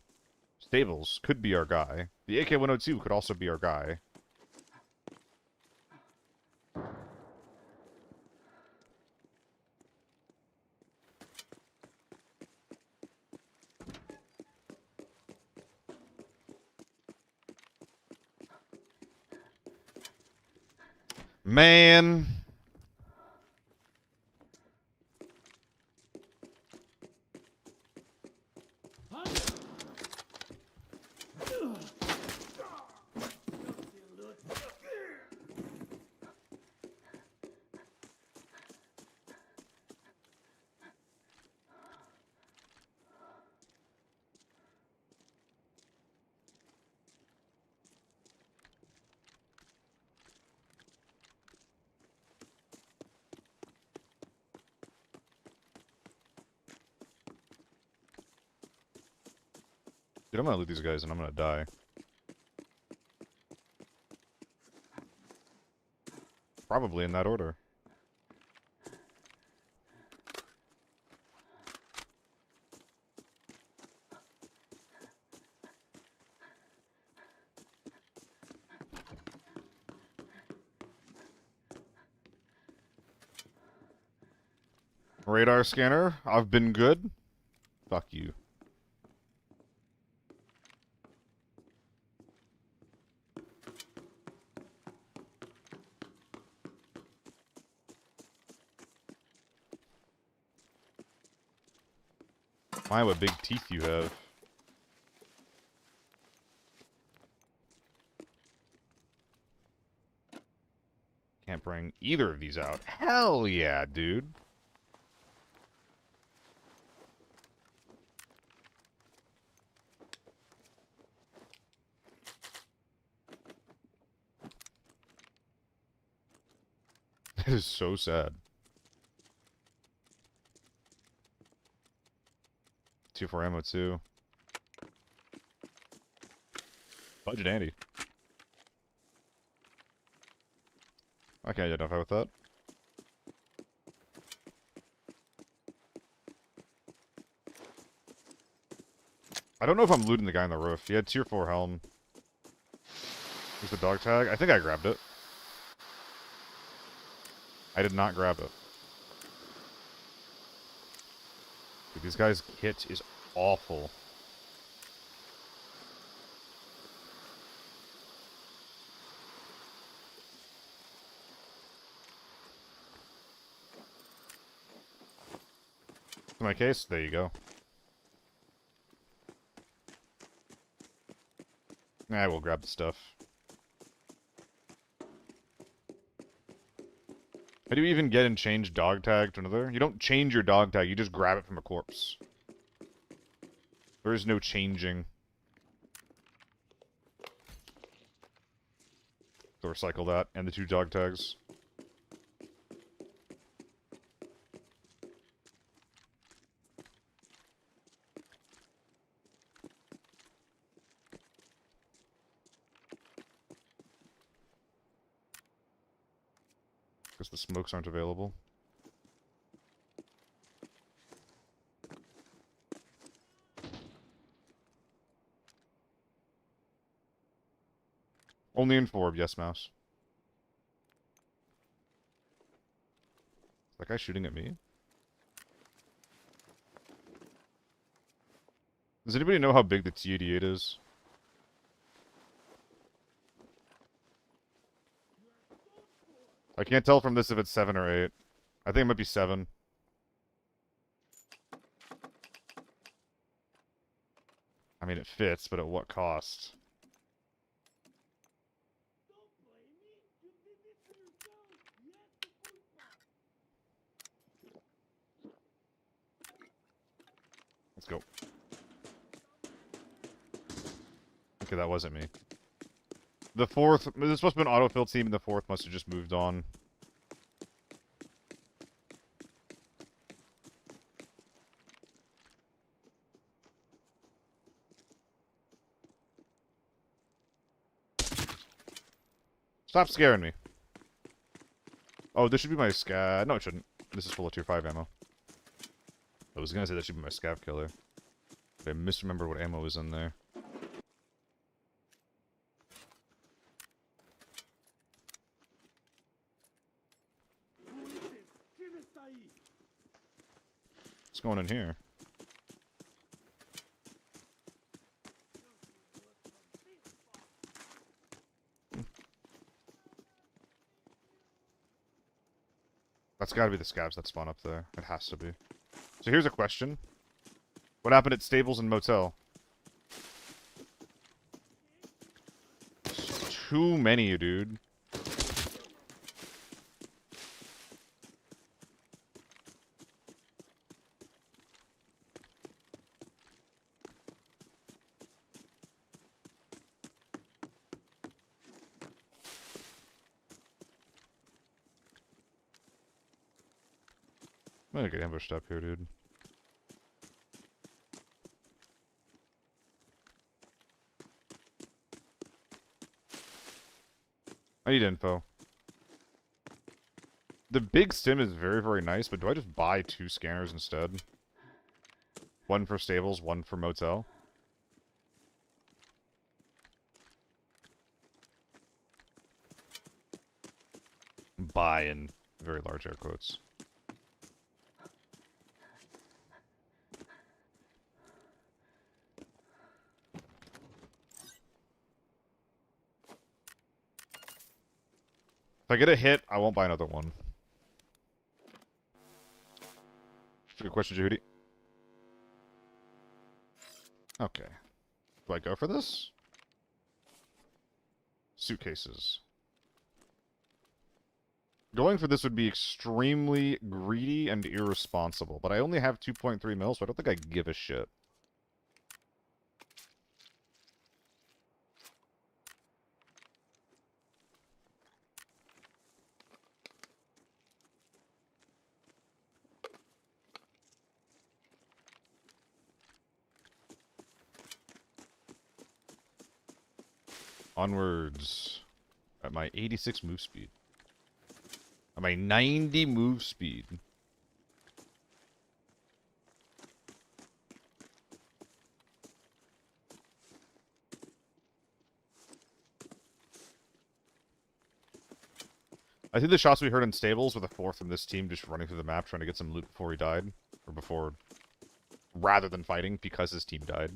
Stables could be our guy. The AK-102 could also be our guy. Man. Dude, I'm gonna loot these guys and I'm gonna die. Probably in that order. Radar scanner, I've been good. Fuck you. My, what big teeth you have. Can't bring either of these out. Hell yeah, dude. That is so sad. Tier 4 ammo too. Budget Andy. I can't identify with that. I don't know if I'm looting the guy on the roof. He had tier 4 helm. Here's the dog tag. I think I grabbed it. I did not grab it. Dude, this guy's kit is awful. In my case, there you go. I will grab the stuff. How do you even get and change dog tag to another? You don't change your dog tag, you just grab it from a corpse. There is no changing. So recycle that and the 2 dog tags. Because the smokes aren't available. Only in Forb, yes, mouse. Is that guy shooting at me? Does anybody know how big the T-88 is? I can't tell from this if it's 7 or 8. I think it might be 7. I mean, it fits, but at what cost? Let's go. Okay, that wasn't me. The 4th... There's supposed to be an autofill team, and the 4th must have just moved on. Stop scaring me. Oh, this should be my scav... No, it shouldn't. This is full of tier 5 ammo. I was gonna say that should be my scav killer. But I misremembered what ammo was in there. What's going in here? That's gotta be the scabs that spawn up there. It has to be. So here's a question. What happened at Stables and Motel? Too many, dude. I'm gonna get ambushed up here, dude. I need info. The big stim is very, very nice, but do I just buy 2 scanners instead? One for Stables, one for Motel? Buy in very large air quotes. If I get a hit, I won't buy another one. Good question, Judy. Okay. Do I go for this? Suitcases. Going for this would be extremely greedy and irresponsible, but I only have 2.3 mil, so I don't think I give a shit. Onwards. At my 86 move speed. At my 90 move speed. I think the shots we heard in stables were the fourth from this team just running through the map trying to get some loot before he died. Or before... rather than fighting because his team died.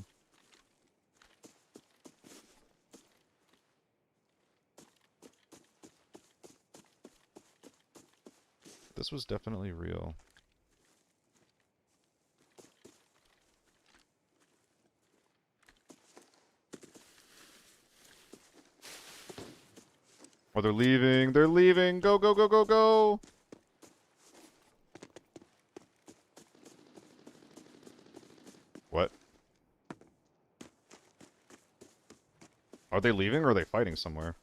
This was definitely real. Oh, they're leaving! They're leaving! Go, go, go, go, go! What? Are they leaving or are they fighting somewhere?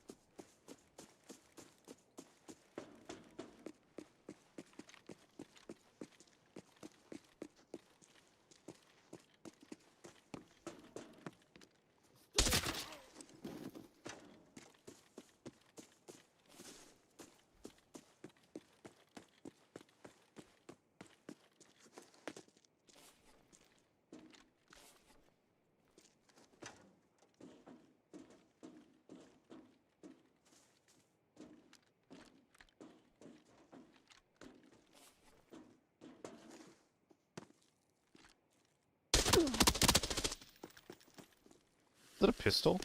Is that a pistol?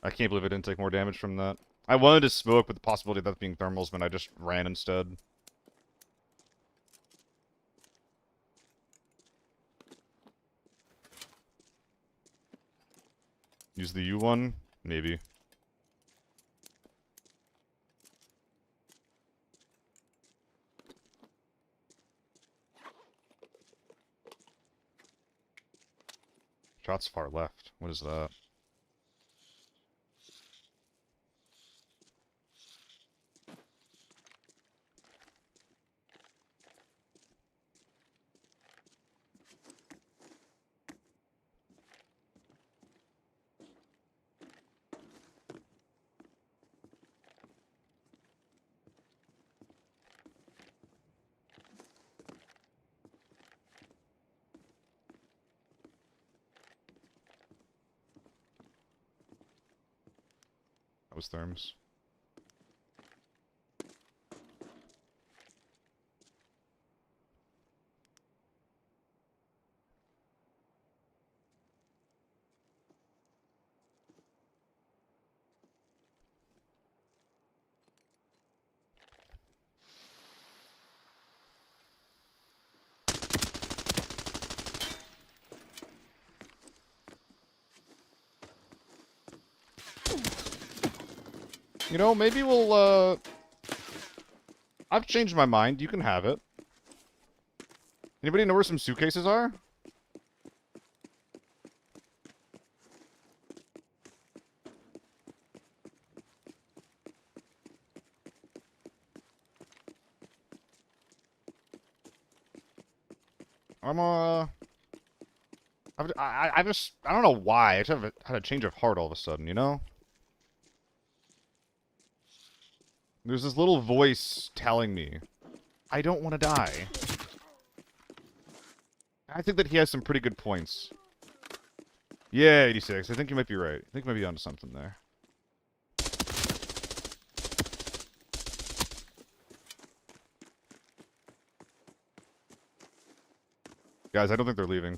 I can't believe I didn't take more damage from that. I wanted to smoke with the possibility of that being thermals, but I just ran instead. Use the U one? Maybe. Shots far left. What is that? That was therms. You know, maybe we'll, I've changed my mind. You can have it. Anybody know where some suitcases are? I'm, I just, I don't know why. I just had a change of heart all of a sudden, you know? There's this little voice telling me, I don't want to die. I think that he has some pretty good points. Yeah, 86. I think you might be right. I think you might be onto something there. Guys, I don't think they're leaving.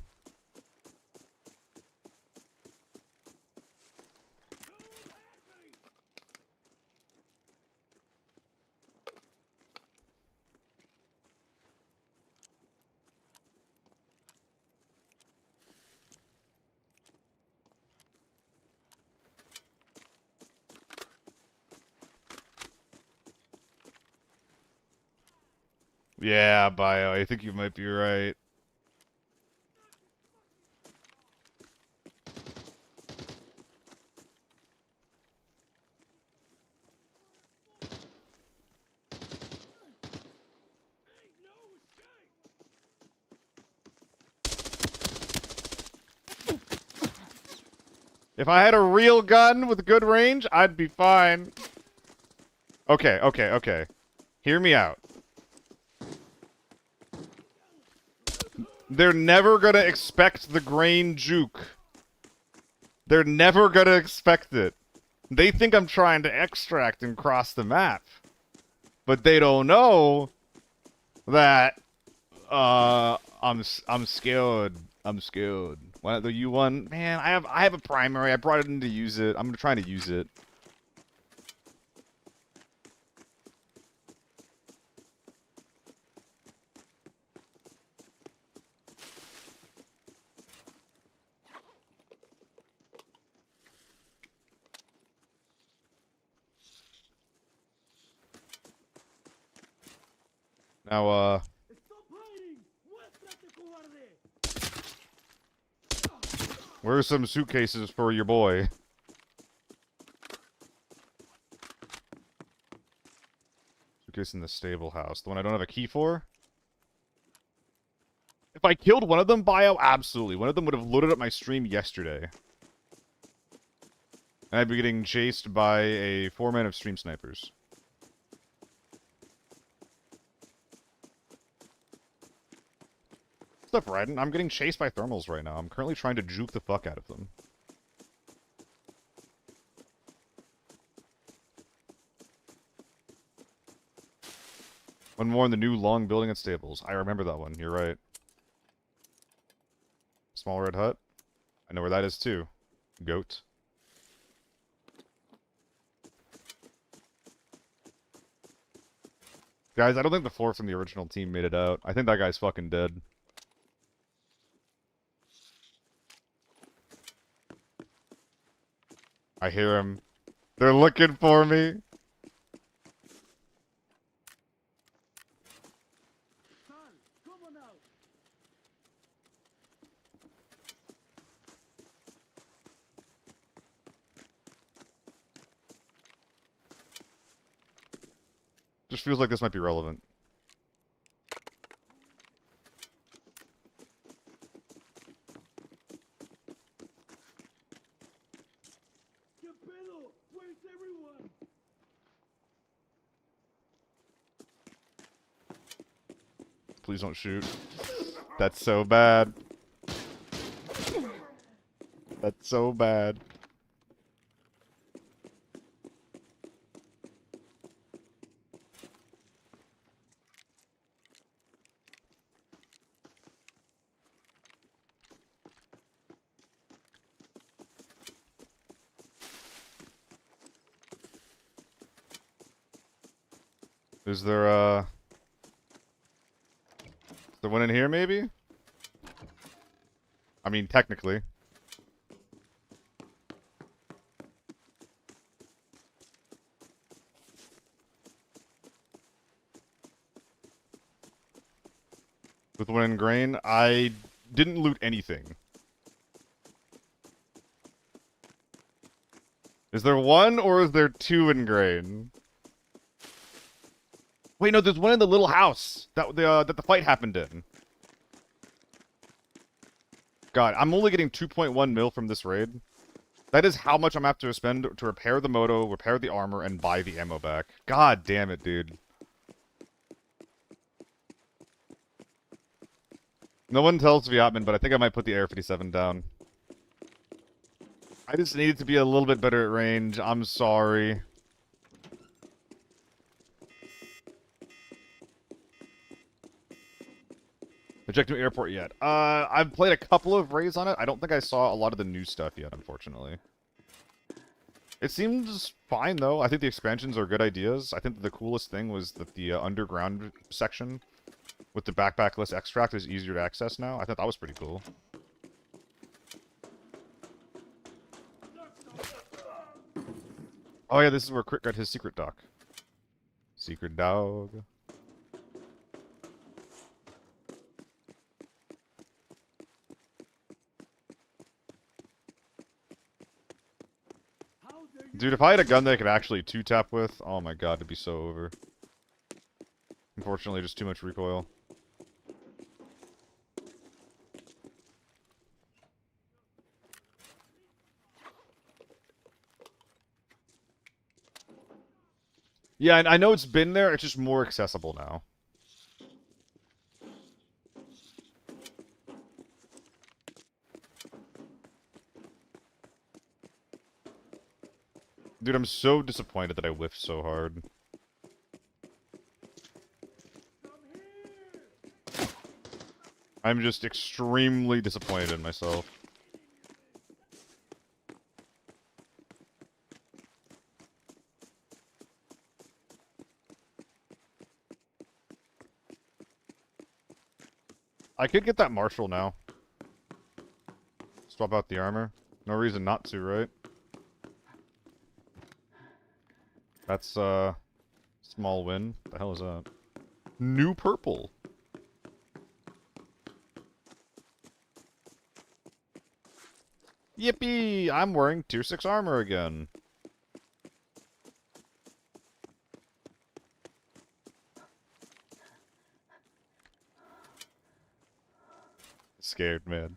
Yeah, Bio, I think you might be right. If I had a real gun with good range, I'd be fine. Okay, okay, okay. Hear me out. They're never gonna expect the grain juke. They're never gonna expect it. They think I'm trying to extract and cross the map. But they don't know that I'm scared. I'm scared. Why the U1? Man, I have a primary. I brought it in to use it. I'm trying to use it. Now, where's some suitcases for your boy? Suitcase in the stable house. The one I don't have a key for? If I killed one of them, Bio, absolutely. One of them would have loaded up my stream yesterday. And I'd be getting chased by a 4-man of stream snipers. What's up, Raiden? I'm getting chased by thermals right now. I'm currently trying to juke the fuck out of them. One more in the new long building at stables. I remember that one. You're right. Small red hut. I know where that is too. Goat. Guys, I don't think the floor from the original team made it out. I think that guy's fucking dead. I hear him. They're looking for me. Just feels like this might be relevant. Where's everyone? Please don't shoot. That's so bad. That's so bad. Is there one in here, maybe? I mean, technically. With one in grain, I didn't loot anything. Is there one or is there two in grain? Wait, no, there's one in the little house that the fight happened in. God, I'm only getting 2.1 mil from this raid. That is how much I'm have to spend to repair the moto, repair the armor, and buy the ammo back. God damn it, dude. No one tells Viatman, but I think I might put the Air 57 down. I just need it to be a little bit better at range. I'm sorry. Objective Airport yet? I've played a couple of raids on it. I don't think I saw a lot of the new stuff yet, unfortunately. It seems fine, though. I think the expansions are good ideas. I think that the coolest thing was that the underground section with the backpackless extract is easier to access now. I thought that was pretty cool. Oh yeah, this is where Crit got his secret dock. Secret dog. Dude, if I had a gun that I could actually two-tap with, oh my god, it'd be so over. Unfortunately, just too much recoil. Yeah, I know it's been there, it's just more accessible now. Dude, I'm so disappointed that I whiffed so hard. I'm just extremely disappointed in myself. I could get that Marshall now. Swap out the armor. No reason not to, right? That's, small win. The hell is that? New purple. Yippee! I'm wearing tier 6 armor again. Scared, man.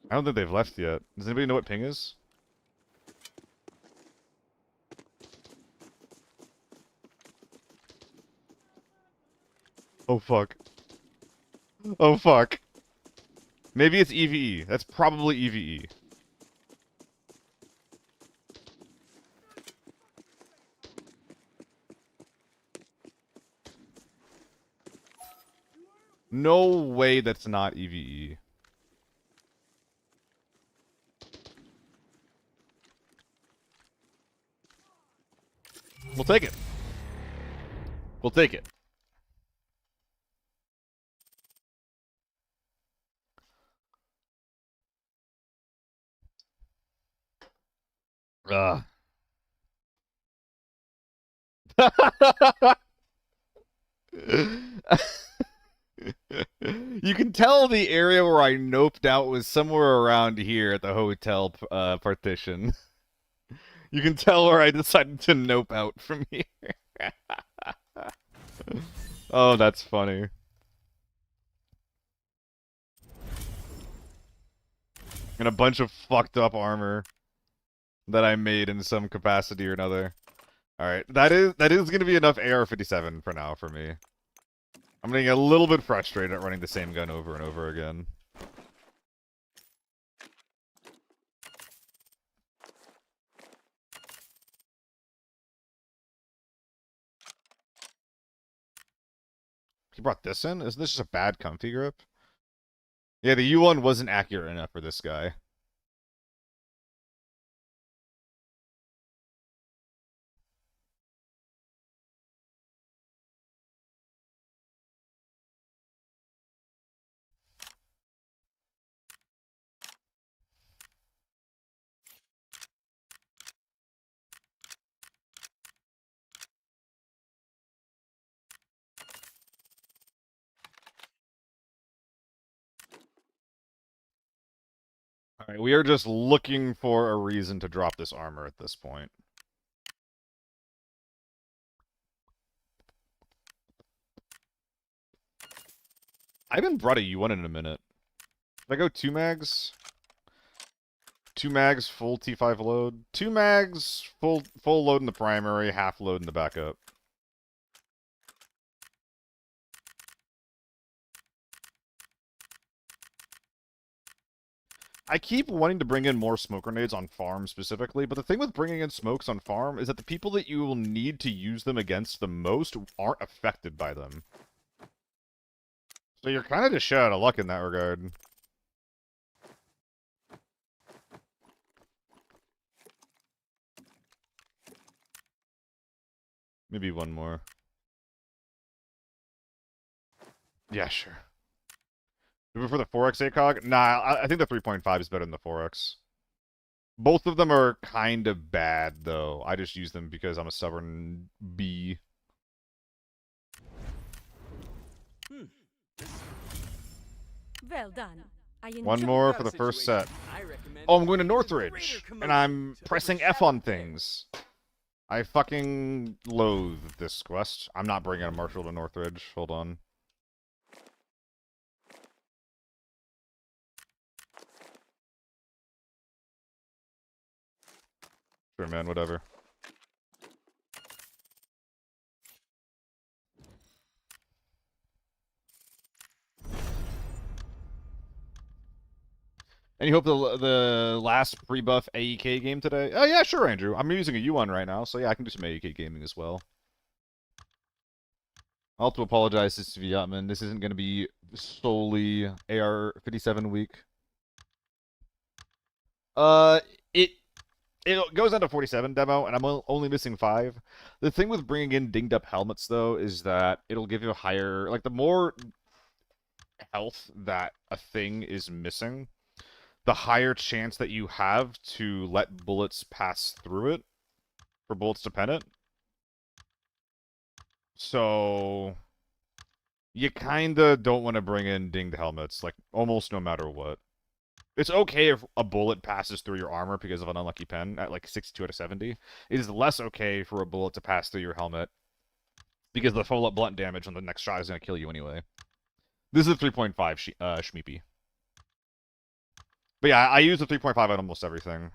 I don't think they've left yet. Does anybody know what ping is? Oh fuck. Oh fuck. Maybe it's EVE. That's probably EVE. No way that's not EVE. We'll take it. We'll take it. Ugh. You can tell the area where I noped out was somewhere around here at the hotel partition. You can tell where I decided to nope out from here. Oh, that's funny. And a bunch of fucked up armor that I made in some capacity or another. Alright, that is gonna be enough AR-57 for now for me. I'm getting a little bit frustrated at running the same gun over and over again. He brought this in? Isn't this just a bad comfy grip? Yeah, the U1 wasn't accurate enough for this guy. Alright, we are just looking for a reason to drop this armor at this point. I haven't brought a U1 in a minute. If I go 2 mags... 2 mags, full T5 load. 2 mags, full load in the primary, half load in the backup. I keep wanting to bring in more smoke grenades on farm specifically, but the thing with bringing in smokes on farm is that the people that you will need to use them against the most aren't affected by them. So you're kind of just shit out of luck in that regard. Maybe one more. Yeah, sure. Do we prefer the 4x ACOG? Nah, I think the 3.5 is better than the 4x. Both of them are kind of bad, though. I just use them because I'm a stubborn bee. Well done. I One enjoy- more for the first set. I recommend Oh, I'm going to creating a Northridge, greater and commotion I'm to pressing F overshadow on the fair. things. I fucking loathe this quest. I'm not bringing a marshal to Northridge. Hold on. Sure, man, whatever. And you hope the last pre-buff AEK game today? Oh, yeah, sure, Andrew. I'm using a U1 right now, so yeah, I can do some AEK gaming as well. I'll have to apologize to Sviatman. This isn't going to be solely AR-57 week. Uh, it it goes down to 47 demo, and I'm only missing 5. The thing with bringing in dinged up helmets, though, is that it'll give you a higher... Like, the more health that a thing is missing, the higher chance that you have to let bullets pass through it for bullets to pen it. So... You kinda don't want to bring in dinged helmets, like, almost no matter what. It's okay if a bullet passes through your armor because of an unlucky pen at like 62 out of 70. It is less okay for a bullet to pass through your helmet because the full-up blunt damage on the next shot is going to kill you anyway. This is a 3.5 Shmeepy. But yeah, I use the 3.5 on almost everything.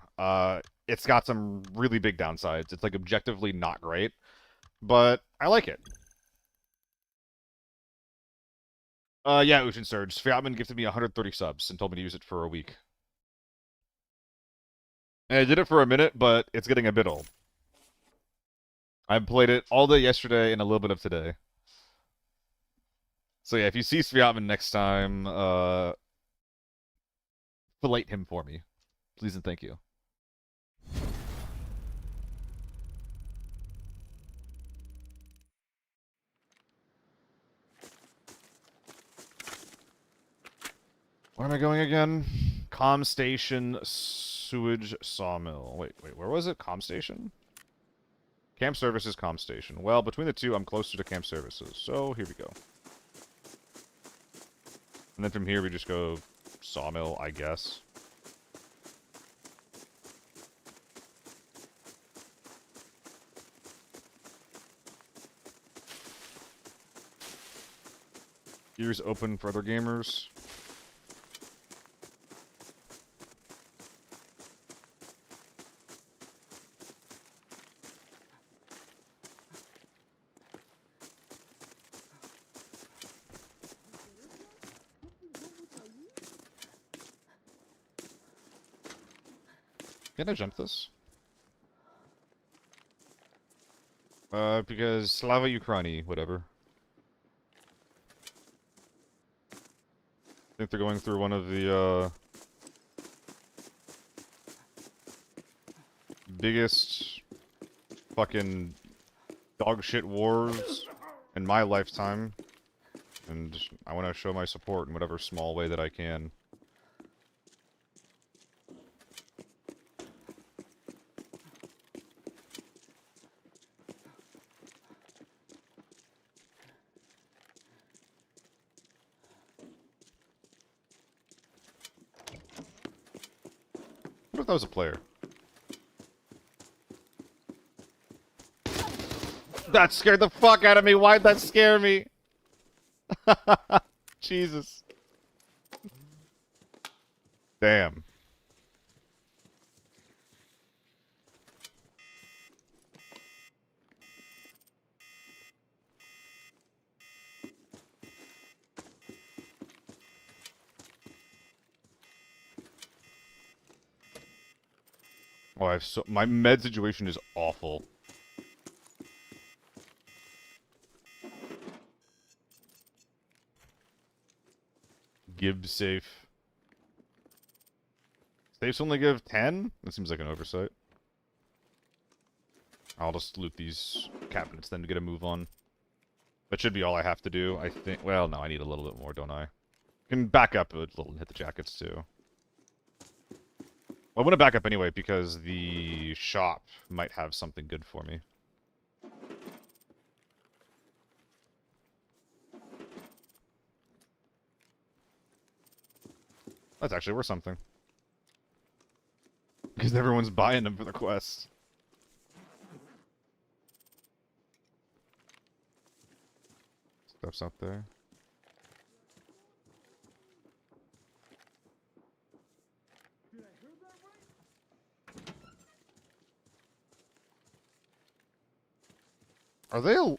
It's got some really big downsides. It's like objectively not great, but I like it. Yeah, Ocean Surge. Sviatman gifted me 130 subs and told me to use it for a week. And I did it for a minute, but it's getting a bit old. I played it all day yesterday and a little bit of today. So yeah, if you see Sviatman next time, fillet him for me. Please and thank you. Where am I going again? Com Station, Sewage, Sawmill. Wait, where was it? Com Station? Camp Services, Com Station. Well, between the two, I'm closer to Camp Services. So, here we go. And then from here, we just go Sawmill, I guess. Ears open for other gamers. Can I jump this? Because Slava Ukraini, whatever. I think they're going through one of the, biggest fucking dogshit wars in my lifetime. And I want to show my support in whatever small way that I can. What if that was a player? That scared the fuck out of me. Why'd that scare me? Jesus. Damn. Oh, I have so my med situation is awful. Give safe. Safes only give 10? That seems like an oversight. I'll just loot these cabinets then to get a move on. That should be all I have to do, I think. Well, no, I need a little bit more, don't I? Can back up a little and hit the jackets, too. Well, I'm gonna back up anyway, because the shop might have something good for me. That's actually worth something. Because everyone's buying them for the quest. Stuff's up there. Are they a...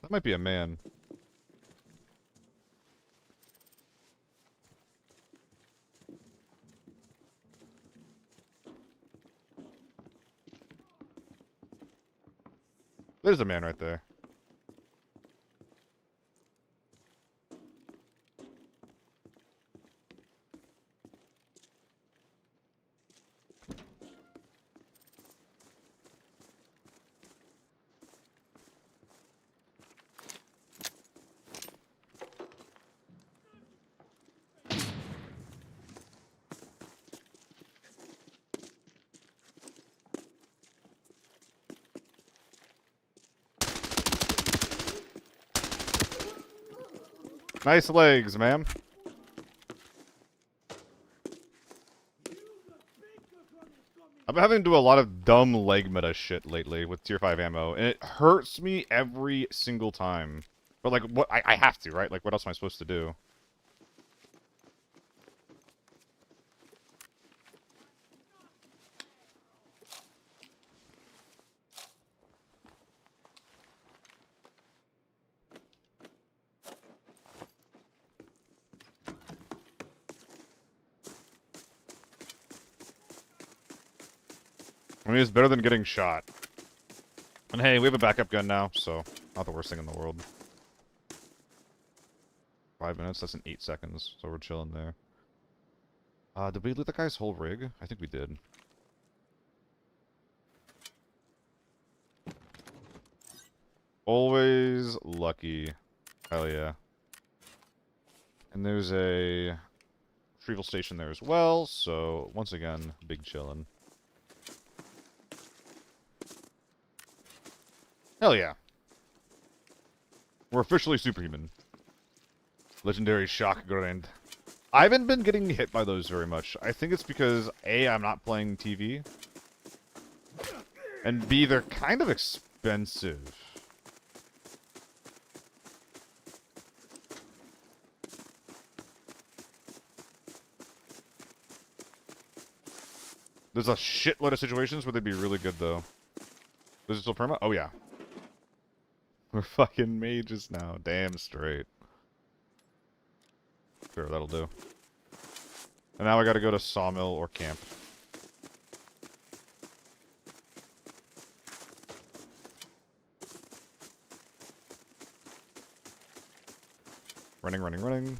That might be a man. There's a man right there. Nice legs, ma'am. I've been having to do a lot of dumb leg meta shit lately with tier 5 ammo, and it hurts me every single time. But like, what? I have to, right? Like, what else am I supposed to do? I mean, it's better than getting shot. And hey, we have a backup gun now, so not the worst thing in the world. 5 minutes, that's in 8 seconds, so we're chilling there. Did we loot the guy's whole rig? I think we did. Always lucky. Hell yeah. And there's a retrieval station there as well, so once again, big chillin'. Hell yeah. We're officially superhuman. Legendary shock grind. I haven't been getting hit by those very much. I think it's because A, I'm not playing TV. And B, they're kind of expensive. There's a shitload of situations where they'd be really good, though. Is it still perma? Oh, yeah. We're fucking mages now. Damn straight. Sure, that'll do. And now I gotta go to Sawmill or camp. Running, running, running.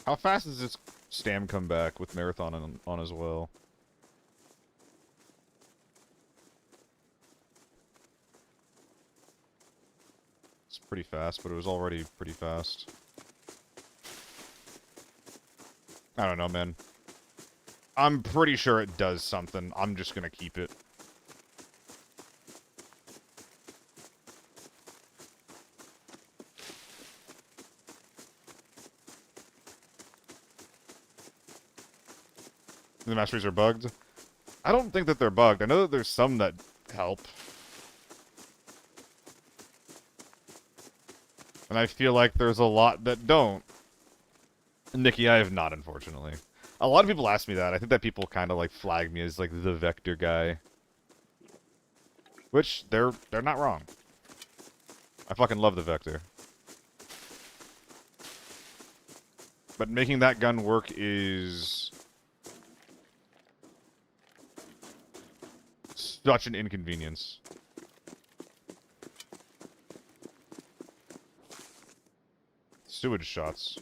How fast does this stam come back with Marathon on as well? It's pretty fast, but it was already pretty fast. I don't know, man. I'm pretty sure it does something. I'm just gonna keep it. The masteries are bugged? I don't think that they're bugged. I know that there's some that help. And I feel like there's a lot that don't. Nikki, I have not, unfortunately. A lot of people ask me that. I think that people kind of like flag me as like the vector guy. Which, they're not wrong. I fucking love the vector. But making that gun work is such an inconvenience. Sewage shots.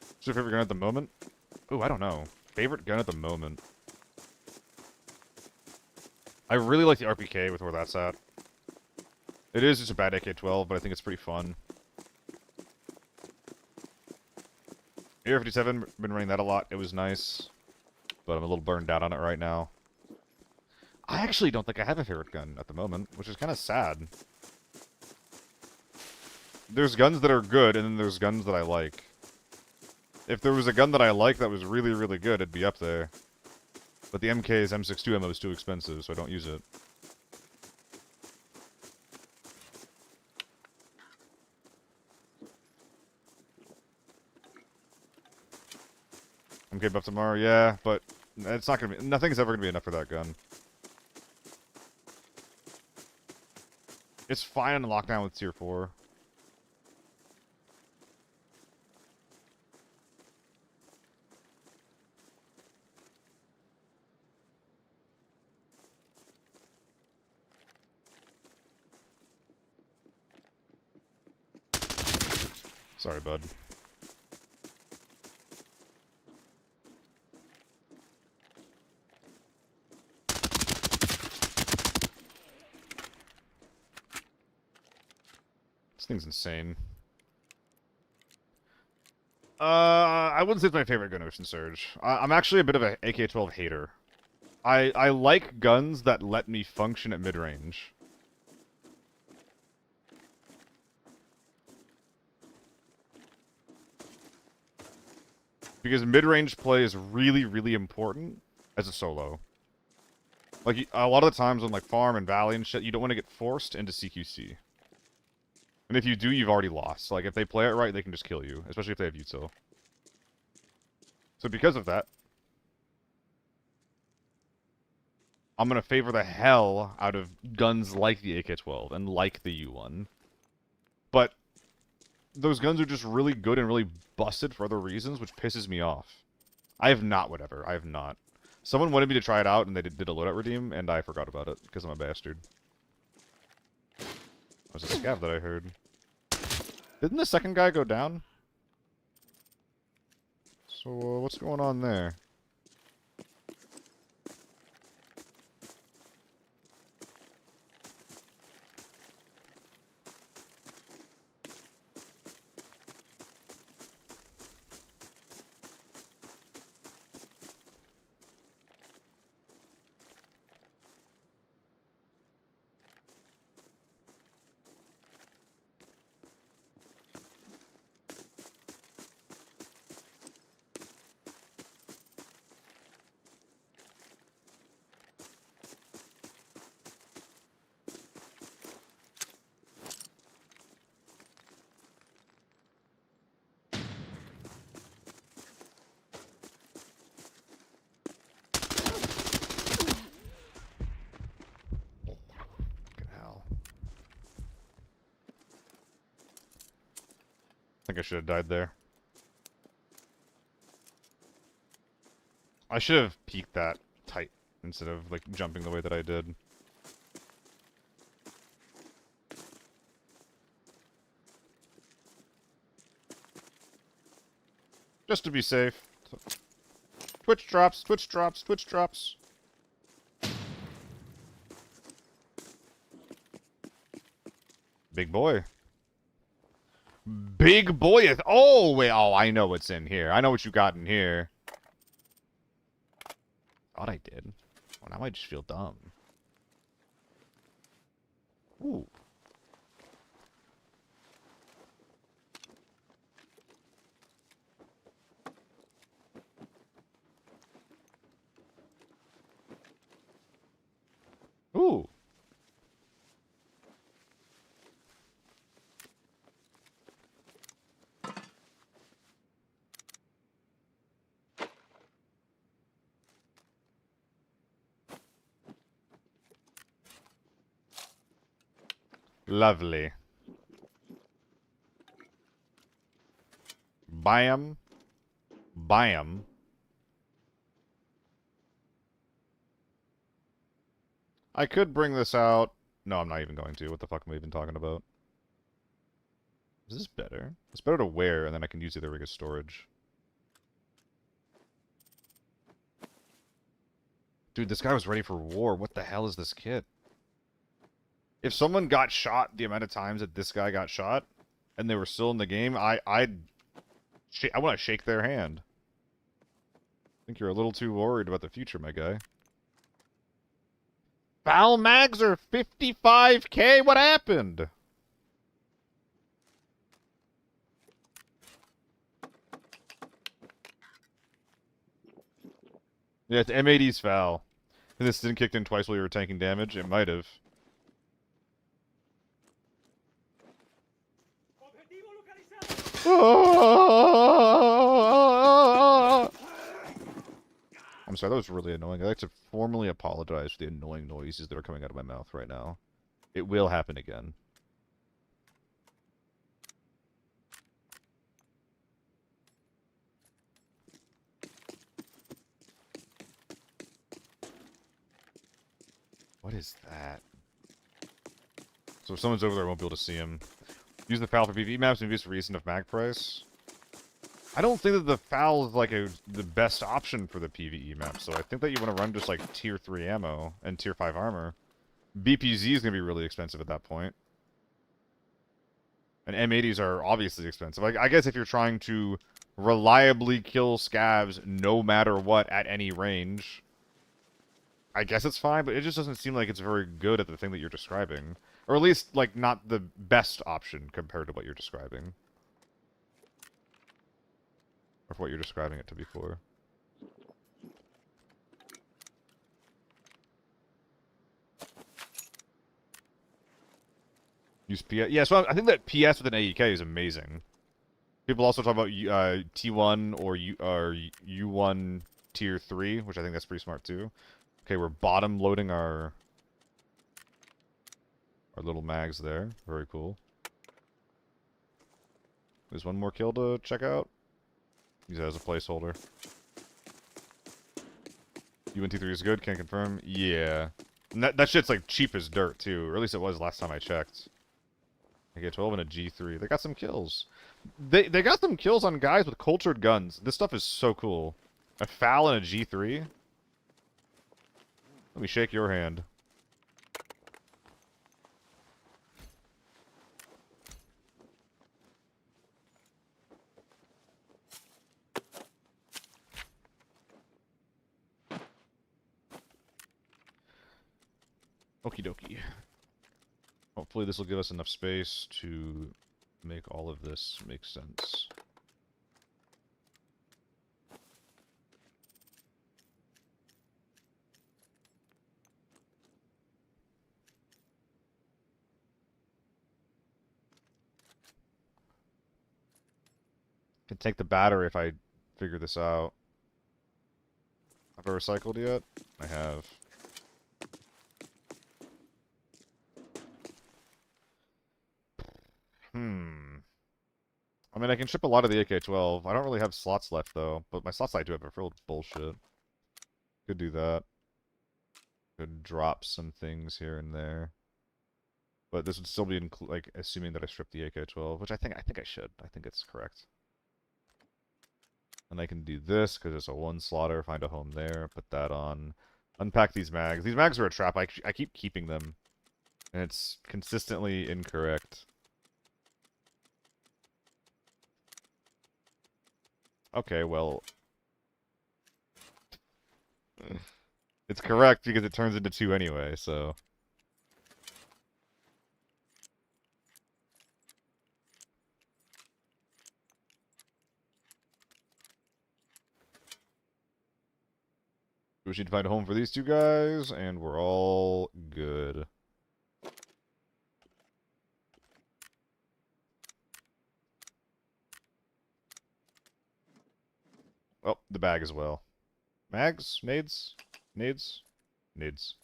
What's your favorite gun at the moment? Ooh, I don't know. Favorite gun at the moment. I really like the RPK with where that's at. It is just a bad AK-12, but I think it's pretty fun. AR-57, been running that a lot. It was nice. But I'm a little burned out on it right now. I actually don't think I have a favorite gun at the moment, which is kind of sad. There's guns that are good, and then there's guns that I like. If there was a gun that I like that was really, really good, it'd be up there. But the MK's M62 ammo is too expensive, so I don't use it. MK buff tomorrow, yeah, but it's not gonna be. Nothing's ever gonna be enough for that gun. It's fine on lockdown with tier 4. Sorry, bud. This thing's insane. I wouldn't say it's my favorite gun, Ocean Surge. I'm actually a bit of a AK-12 hater. I like guns that let me function at mid-range. Because mid-range play is really, really important as a solo. Like, a lot of the times on, like, Farm and Valley and shit, you don't want to get forced into CQC. And if you do, you've already lost. Like, if they play it right, they can just kill you. Especially if they have util. So because of that, I'm going to favor the hell out of guns like the AK-12 and like the U1. But those guns are just really good and really busted for other reasons, which pisses me off. I have not, whatever. I have not. Someone wanted me to try it out, and they did a loadout redeem, and I forgot about it, because I'm a bastard. That was a scav that I heard. Didn't the second guy go down? So, what's going on there? I think I should have died there. I should have peeked that tight instead of, like, jumping the way that I did. Just to be safe. Twitch drops, Twitch drops, Twitch drops. Big boy. Big boy. Oh, wait. Oh, I know what's in here. I know what you got in here. Thought I did. Well, now I just feel dumb. Ooh. Ooh. Lovely. Bam. Bam. I could bring this out. No, I'm not even going to. What the fuck am I even talking about? Is this better? It's better to wear, and then I can use either rig as storage. Dude, this guy was ready for war. What the hell is this kit? If someone got shot the amount of times that this guy got shot, and they were still in the game, I want to shake their hand. I think you're a little too worried about the future, my guy. Foul mags are 55k? What happened? Yeah, it's M80's foul. And this didn't kick in twice while you were tanking damage? It might have. I'm sorry, that was really annoying. I'd like to formally apologize for the annoying noises that are coming out of my mouth right now. It will happen again. What is that? So if someone's over there, I won't be able to see him. Use the foul for PvE maps and use for reason of mag price. I don't think that the foul is like the best option for the PvE map, so I think that you want to run just like tier 3 ammo and tier 5 armor. BPZ is going to be really expensive at that point. And M80s are obviously expensive. I guess if you're trying to reliably kill scavs no matter what at any range, I guess it's fine, but it just doesn't seem like it's very good at the thing that you're describing. Or at least, like, not the best option compared to what you're describing. Or for what you're describing it to be for. Use PS. Yeah, so I think that PS with an AEK is amazing. People also talk about T1 or U1 tier 3, which I think that's pretty smart too. Okay, we're bottom loading our little mags there. Very cool. There's one more kill to check out. Use that as a placeholder. UNT3 is good, can't confirm. Yeah. And that shit's like cheap as dirt too, or at least it was last time I checked. I get 12 and a G3. They got some kills. They got some kills on guys with cultured guns. This stuff is so cool. A foul and a G3? Let me shake your hand. Okie dokie. Hopefully this will give us enough space to make all of this make sense. Can take the battery if I figure this out. Have I recycled yet? I have. I mean, I can ship a lot of the AK-12. I don't really have slots left, though. But my slots I do have are filled with bullshit. Could do that. Could drop some things here and there. But this would still be, like, assuming that I strip the AK-12, which I think I should. I think it's correct. And I can do this, because it's a one slotter, find a home there, put that on. Unpack these mags. These mags are a trap. I keep keeping them. And it's consistently incorrect. Okay, well... It's correct because it turns into 2 anyway, so... We should find a home for these 2 guys, and we're all good. Oh, the bag as well. Mags? Nades? Nades? Nades.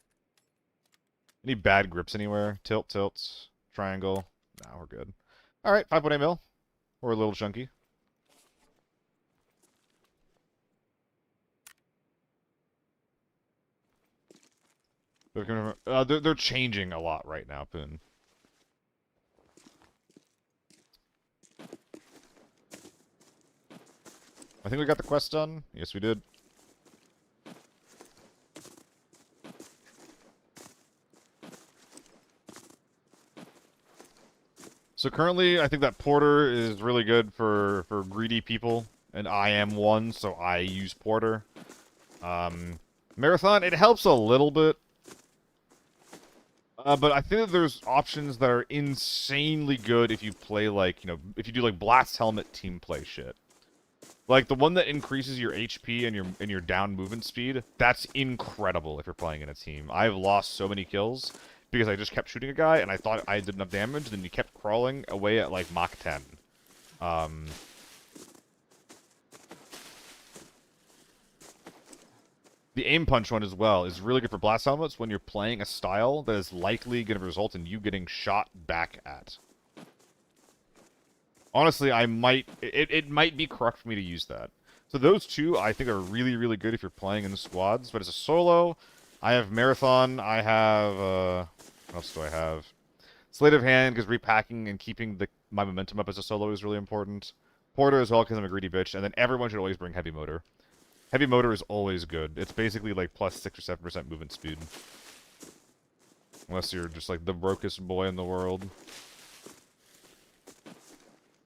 Any bad grips anywhere? Tilt, tilts, triangle. Nah, we're good. Alright, 5.8 mil. We're a little chunky. They're changing a lot right now, Poon. I think we got the quest done. Yes, we did. So currently, I think that Porter is really good for greedy people, and I am one, so I use Porter. Marathon, it helps a little bit. But I think that there's options that are insanely good if you play like, if you do like Blast Helmet team play shit. Like the one that increases your HP and your down movement speed, that's incredible if you're playing in a team. I've lost so many kills because I just kept shooting a guy and I thought I did enough damage, then he kept crawling away at like Mach 10. The aim punch one as well is really good for blast helmets when you're playing a style that is likely going to result in you getting shot back at. Honestly, it might be correct for me to use that. So those two I think are really, really good if you're playing in squads. But as a solo, I have Marathon, I have, what else do I have? Sleight of Hand, because repacking and keeping my momentum up as a solo is really important. Porter as well, because I'm a greedy bitch. And then everyone should always bring Heavy Motor. Heavy Motor is always good. It's basically like plus 6 or 7% movement speed. Unless you're just like the brokest boy in the world.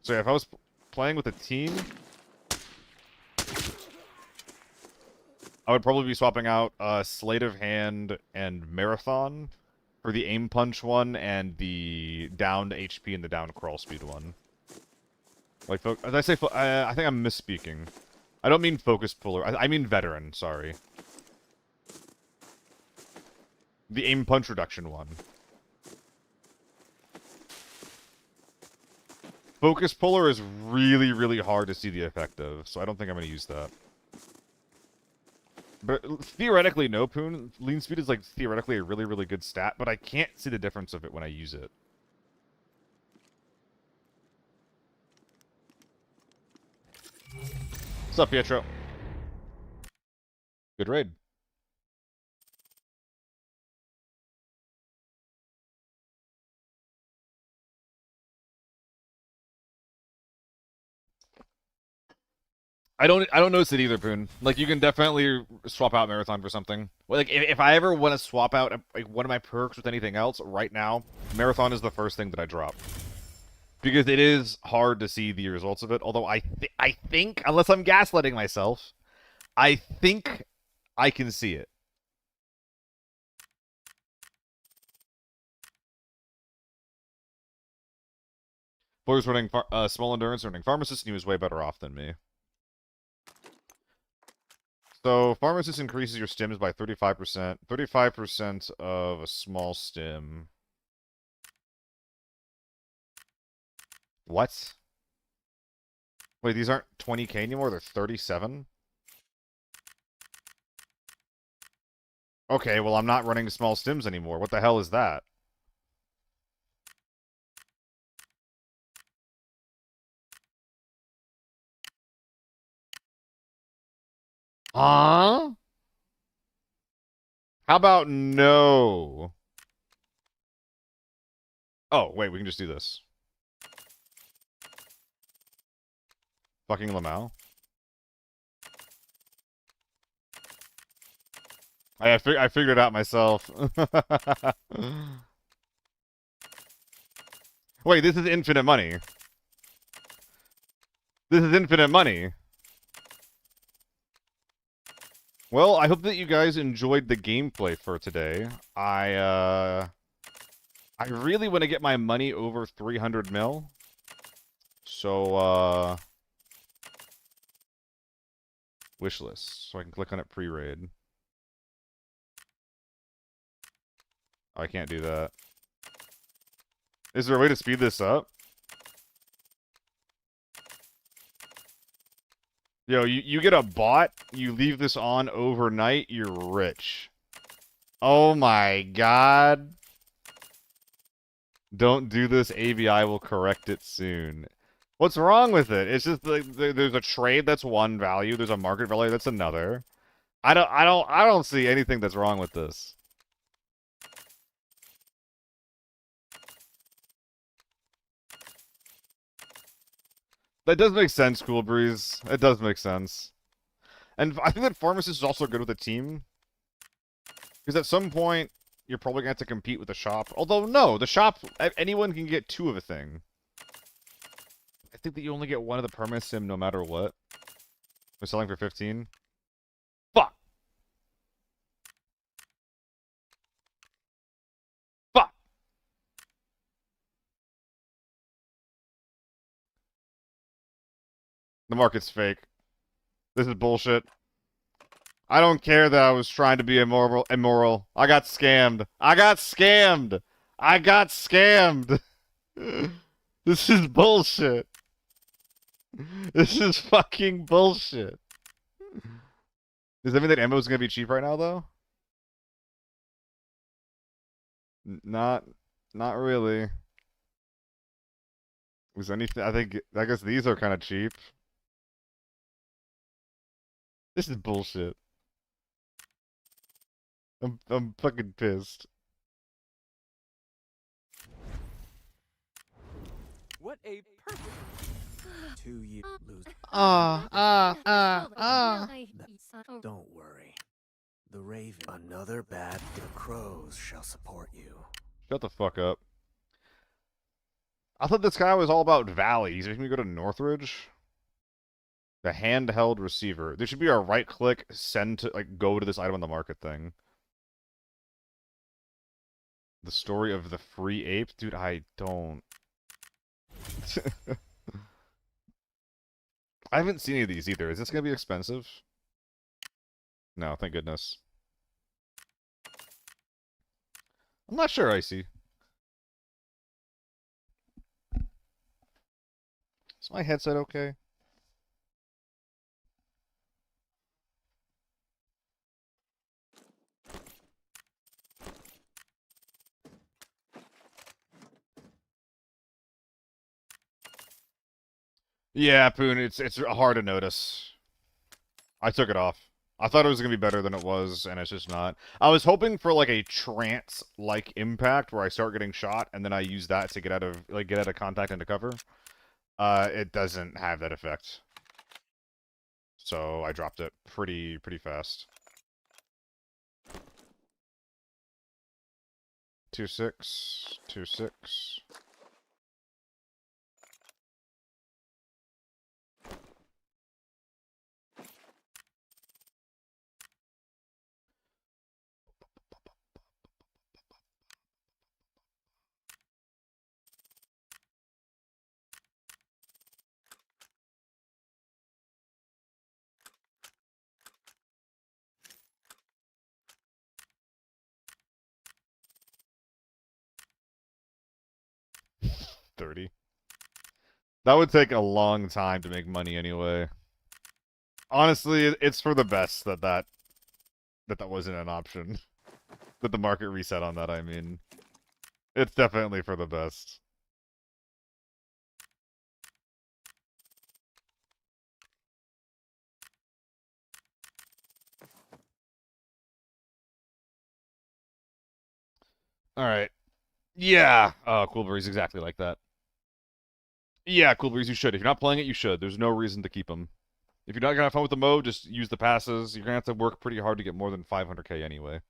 So yeah, if I was playing with a team, I would probably be swapping out Sleight of Hand and Marathon for the aim punch one and the down HP and the down crawl speed one. Like, as I say, I think I'm misspeaking. I don't mean focus puller. I mean veteran, sorry. The aim punch reduction one. Focus puller is really, really hard to see the effect of, so I don't think I'm going to use that. But theoretically, no, Poon. Lean speed is like theoretically a really, really good stat, but I can't see the difference of it when I use it. What's up, Pietro? Good raid. I don't notice it either, Poon. Like, you can definitely swap out Marathon for something. Like, if I ever want to swap out like one of my perks with anything else, right now, Marathon is the first thing that I drop. Because it is hard to see the results of it, although I think, unless I'm gaslighting myself, I think I can see it. Boy's running small endurance, running pharmacist, and he was way better off than me. So, pharmacist increases your stims by 35%. 35% of a small stim. What? Wait, these aren't 20k anymore, they're 37? Okay, well, I'm not running small stims anymore. What the hell is that? Huh? How about no? Oh, wait, we can just do this. Fucking Lamau. I figured it out myself. Wait, this is infinite money. This is infinite money. Well, I hope that you guys enjoyed the gameplay for today. I really want to get my money over 300 mil. So, wishlist. So I can click on it pre-raid. Oh, I can't do that. Is there a way to speed this up? Yo, you get a bot, you leave this on overnight, you're rich. Oh my god. Don't do this, ABI will correct it soon. What's wrong with it? It's just like there's a trade that's one value, there's a market value that's another. I don't see anything that's wrong with this. That does make sense, Cool Breeze. It does make sense. And I think that Pharmacist is also good with a team. Because at some point, you're probably going to have to compete with the shop. Although, no, the shop, anyone can get 2 of a thing. I think that you only get 1 of the permanent sim no matter what. We're selling for 15. Fuck! Fuck! The market's fake. This is bullshit. I don't care that I was trying to be immoral. I got scammed. I got scammed. I got scammed. This is bullshit. This is fucking bullshit. Does that mean that ammo is gonna be cheap right now, though? Not really. Was anything? I guess these are kind of cheap. This is bullshit. I'm fucking pissed. What a perfect 2 years lose. Don't worry. The Raven, another bad. The crows shall support you. Shut the fuck up. I thought this guy was all about Valley. He's making me go to Northridge. The handheld receiver. There should be a right click, send to, like, go to this item on the market thing. The story of the free ape? Dude, I don't. I haven't seen any of these either. Is this gonna be expensive? No, thank goodness. I'm not sure, Icy. Is my headset okay? Yeah, Poon, it's hard to notice. I took it off. I thought it was gonna be better than it was, and it's just not. I was hoping for like a trance-like impact where I start getting shot, and then I use that to get out of contact into cover. It doesn't have that effect, so I dropped it pretty fast. 2-6, 2-6. $30. That would take a long time to make money anyway. Honestly, it's for the best that wasn't an option. That the market reset on that, I mean. It's definitely for the best. Alright. Yeah! Oh, Cool Breeze, exactly like that. Yeah, Cool Breeze, you should. If you're not playing it, you should. There's no reason to keep them. If you're not gonna have fun with the mode, just use the passes. You're gonna have to work pretty hard to get more than 500k anyway.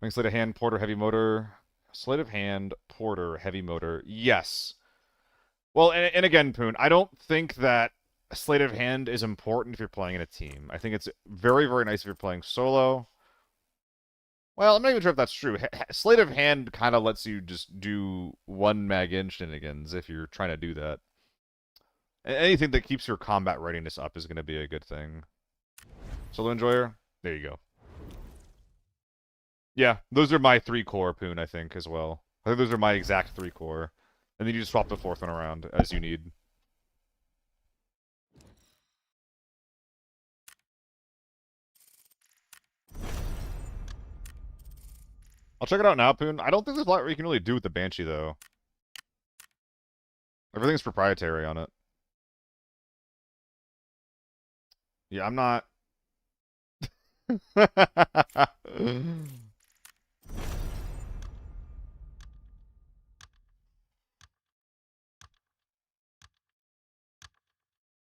Sleight of hand, porter, heavy motor. Sleight of hand, porter, heavy motor. Yes. Well, and again, Poon, I don't think that sleight of hand is important if you're playing in a team. I think it's very, very nice if you're playing solo. Well, I'm not even sure if that's true. Sleight of hand kind of lets you just do one mag in shenanigans if you're trying to do that. Anything that keeps your combat readiness up is going to be a good thing. Solo Enjoyer? There you go. Yeah, those are my 3 core, Poon, I think, as well. I think those are my exact 3 core. And then you just swap the 4th one around as you need. I'll check it out now, Poon. I don't think there's a lot you can really do with the Banshee, though. Everything's proprietary on it. Yeah, I'm not...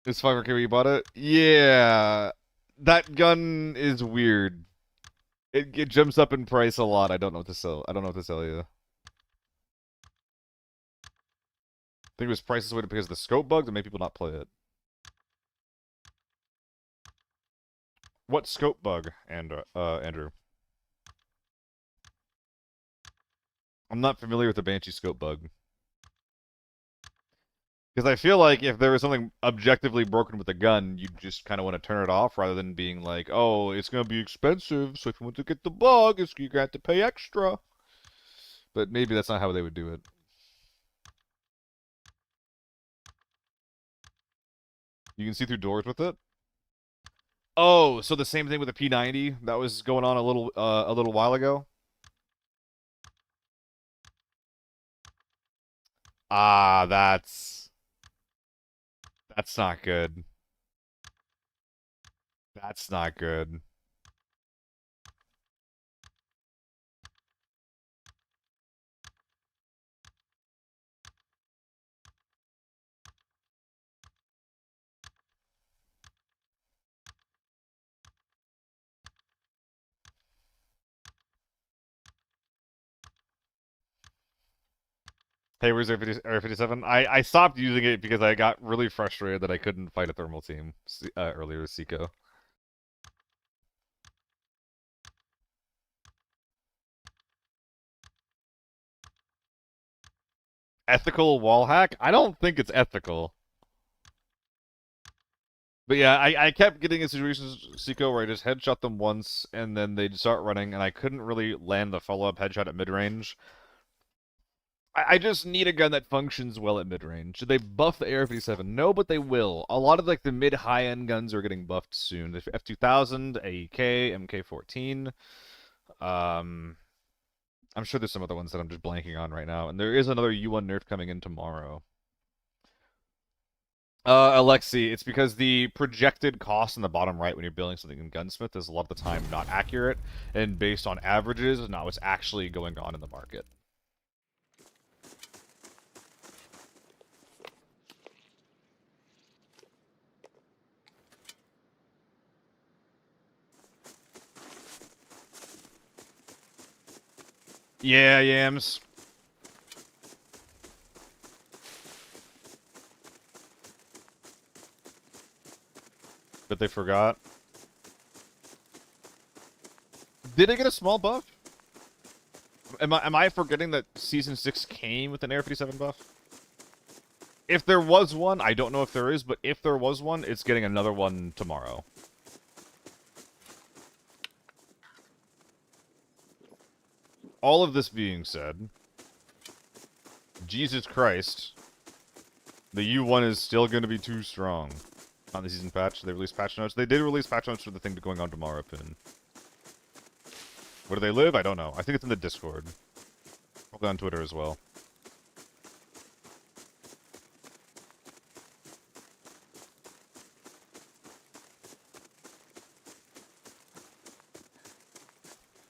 It's 500k where you bought it? Yeah. That gun is weird. It jumps up in price a lot. I don't know what to sell. I don't know what to sell you. I think it was prices went because of the scope bug to make people not play it. What scope bug, Andrew? I'm not familiar with the Banshee scope bug. Because I feel like if there was something objectively broken with the gun, you'd just kind of want to turn it off rather than being like, oh, it's going to be expensive, so if you want to get the bug, you're going to have to pay extra. But maybe that's not how they would do it. You can see through doors with it? Oh, so the same thing with the P90 that was going on a little while ago? Ah, that's not good. That's not good. Hey, where's R57? I stopped using it because I got really frustrated that I couldn't fight a thermal team earlier with Seiko. Ethical wall hack? I don't think it's ethical. But yeah, I kept getting in situations, Seiko, where I just headshot them once, and then they'd start running, and I couldn't really land the follow-up headshot at mid-range. I just need a gun that functions well at mid-range. Should they buff the AR-57? No, but they will. A lot of like the mid-high-end guns are getting buffed soon. The F2000, AEK, MK14. I'm sure there's some other ones that I'm just blanking on right now. And there is another U1 nerf coming in tomorrow. Alexi, it's because the projected cost in the bottom right when you're building something in Gunsmith is a lot of the time not accurate and based on averages, not what's actually going on in the market. Yeah, yams. But they forgot. Did it get a small buff? Am I forgetting that Season 6 came with an AR-57 buff? If there was one, I don't know if there is, but if there was one, it's getting another one tomorrow. All of this being said, Jesus Christ, the U1 is still going to be too strong. On the season patch, they released patch notes. They did release patch notes for the thing going on tomorrow, Pin. Where do they live? I don't know. I think it's in the Discord. Probably on Twitter as well.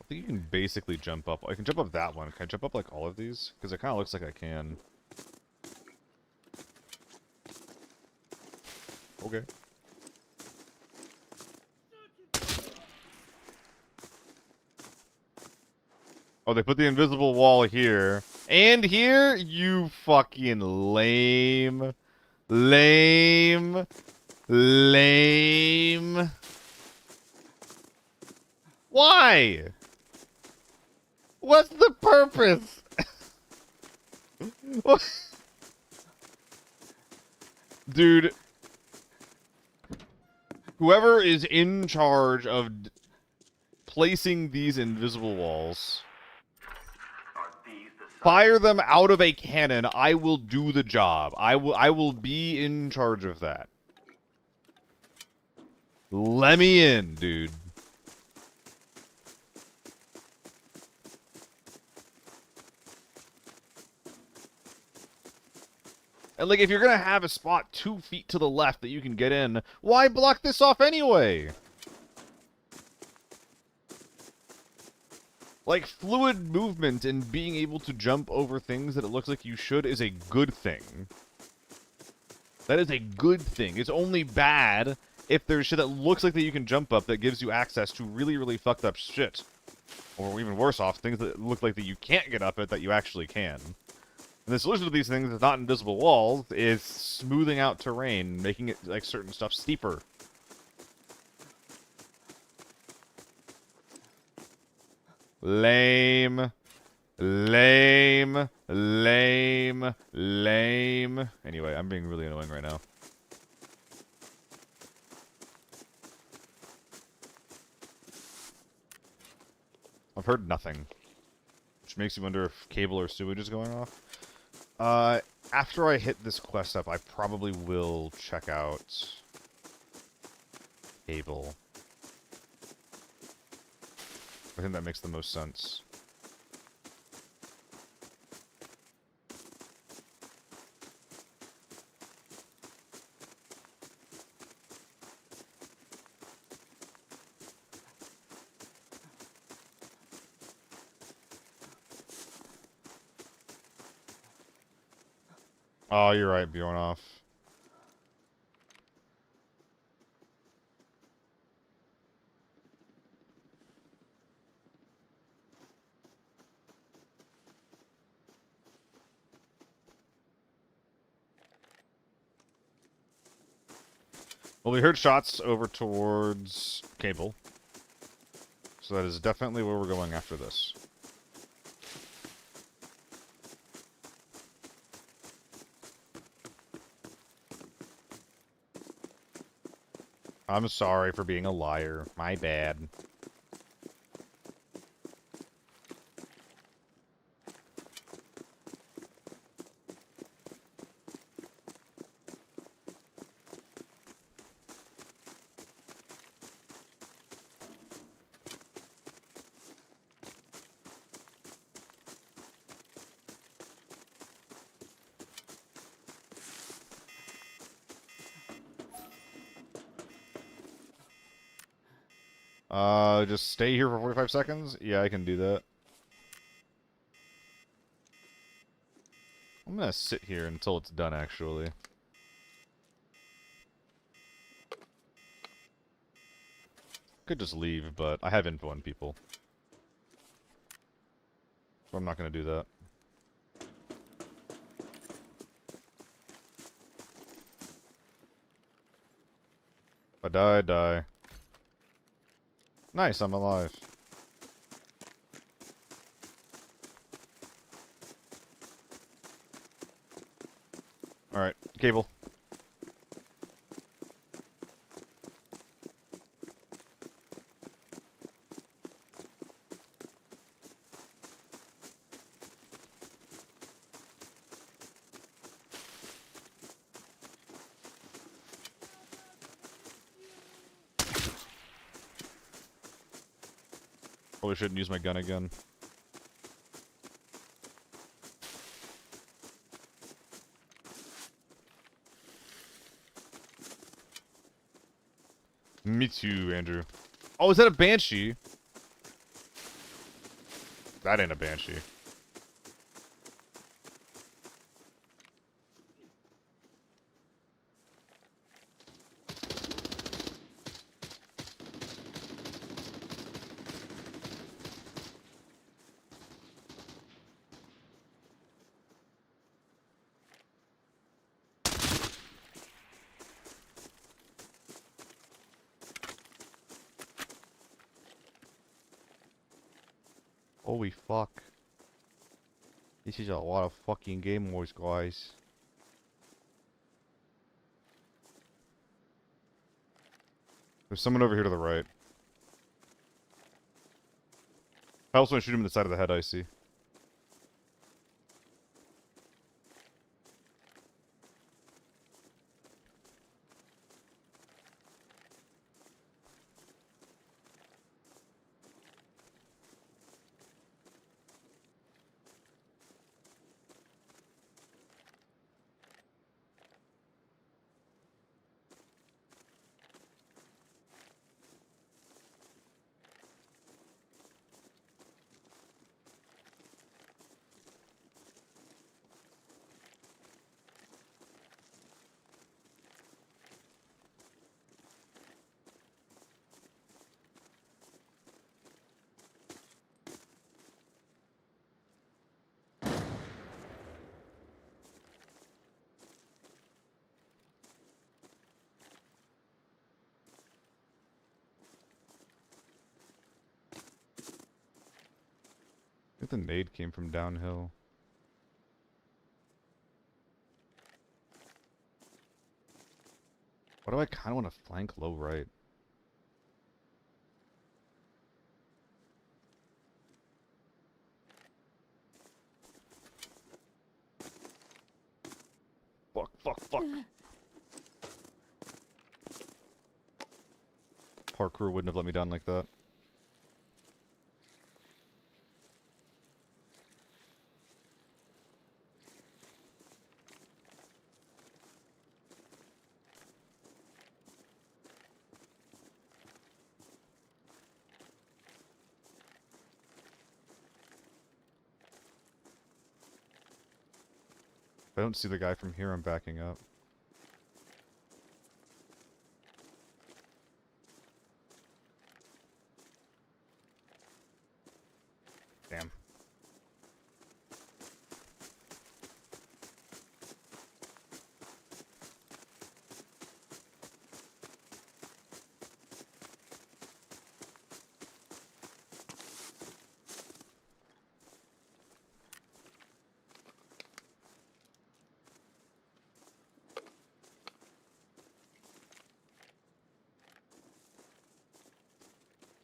I think you can basically jump up. I can jump up that one. Can I jump up like all of these? Because it kind of looks like I can. Okay. Oh, they put the invisible wall here. And here? You fucking lame. Lame. Lame. Why? What's the purpose? What? Dude. Whoever is in charge of placing these invisible walls, fire them out of a cannon. I will do the job. I will be in charge of that. Let me in, dude. And, like, if you're gonna have a spot 2 feet to the left that you can get in, why block this off anyway? Like, fluid movement and being able to jump over things that it looks like you should is a good thing. That is a good thing. It's only bad if there's shit that looks like that you can jump up that gives you access to really, really fucked up shit. Or even worse off, things that look like that you can't get up it that you actually can. And the solution to these things is not invisible walls, is smoothing out terrain, making it, like, certain stuff steeper. Lame. Lame. Lame. Lame. Anyway, I'm being really annoying right now. I've heard nothing. Which makes you wonder if cable or sewage is going off. After I hit this quest up, I probably will check out cable. I think that makes the most sense. Oh, you're right, Bjornoff. Well, we heard shots over towards cable. So that is definitely where we're going after this. I'm sorry for being a liar. My bad. Just stay here for 45 seconds? Yeah, I can do that. I'm gonna sit here until it's done, actually. Could just leave, but I have info on people. So I'm not gonna do that. If I die, I die. Nice, I'm alive. Alright, cable. Probably shouldn't use my gun again. Me too, Andrew. Oh, is that a Banshee? That ain't a Banshee. Holy fuck. This is a lot of fucking Game Wars, guys. There's someone over here to the right. I also want to shoot him in the side of the head, I see. think the nade came from downhill. Why do I kind of want to flank low right? Fuck, fuck, fuck. Parkour wouldn't have let me down like that. If I don't see the guy from here, I'm backing up. Damn.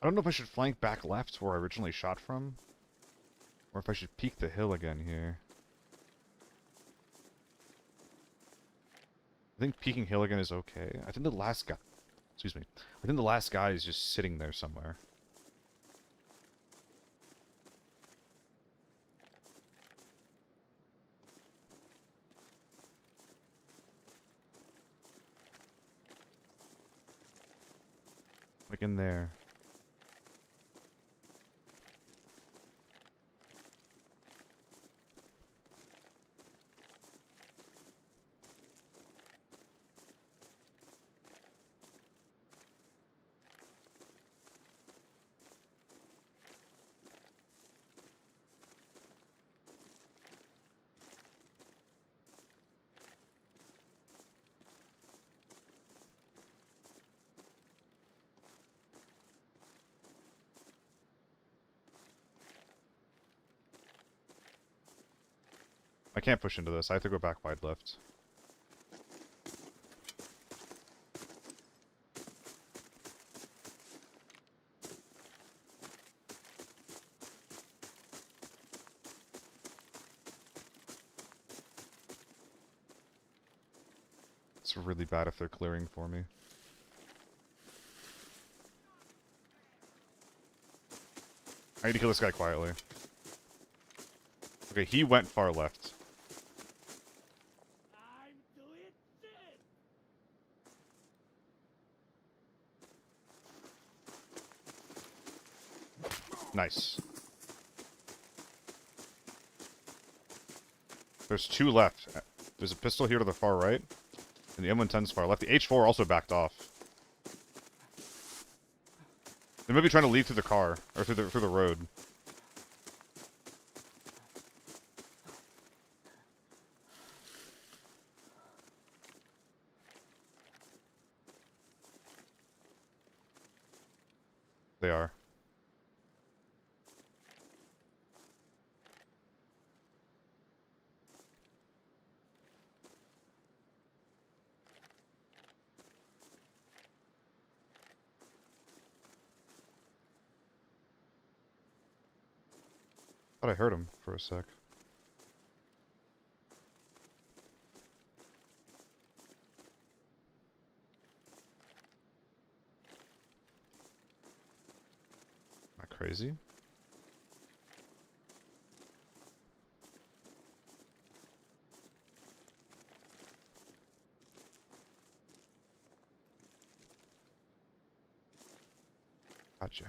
I don't know if I should flank back left where I originally shot from, or if I should peek the hill again here. I think peeking hill again is okay. I think the last guy... Excuse me. I think the last guy is just sitting there somewhere. Like in there. I can't push into this. I have to go back wide left. It's really bad if they're clearing for me. I need to kill this guy quietly. Okay, he went far left. Nice. There's two left. There's a pistol here to the far right, and the M110's far left. The H4 also backed off. They may be trying to leave through the car, or through the road. They are. Thought I heard him for a sec. Am I crazy? Gotcha.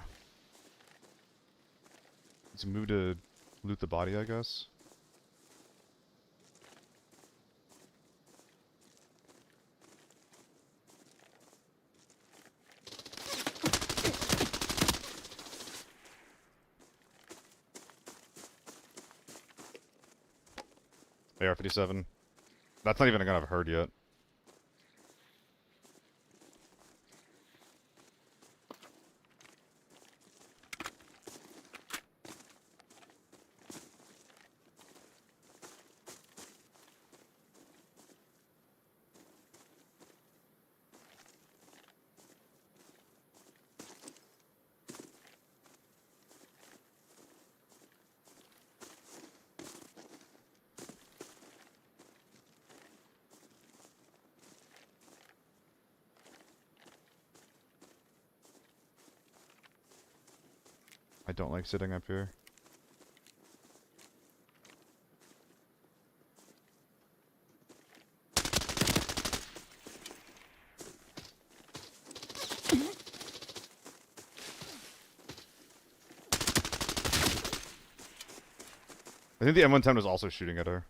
It's a move to loot the body, I guess. AR-57. That's not even a gun I've heard yet. I don't like sitting up here. I think the M110 was also shooting at her.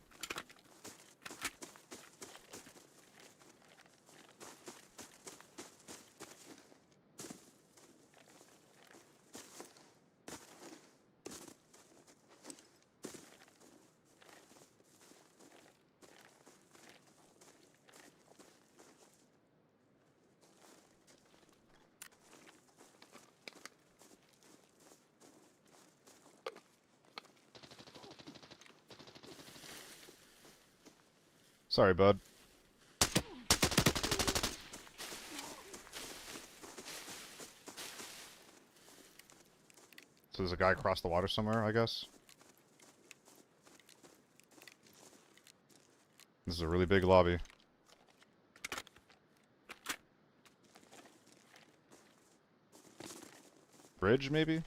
Sorry, bud. So there's a guy across the water somewhere, I guess. This is a really big lobby. Bridge, maybe?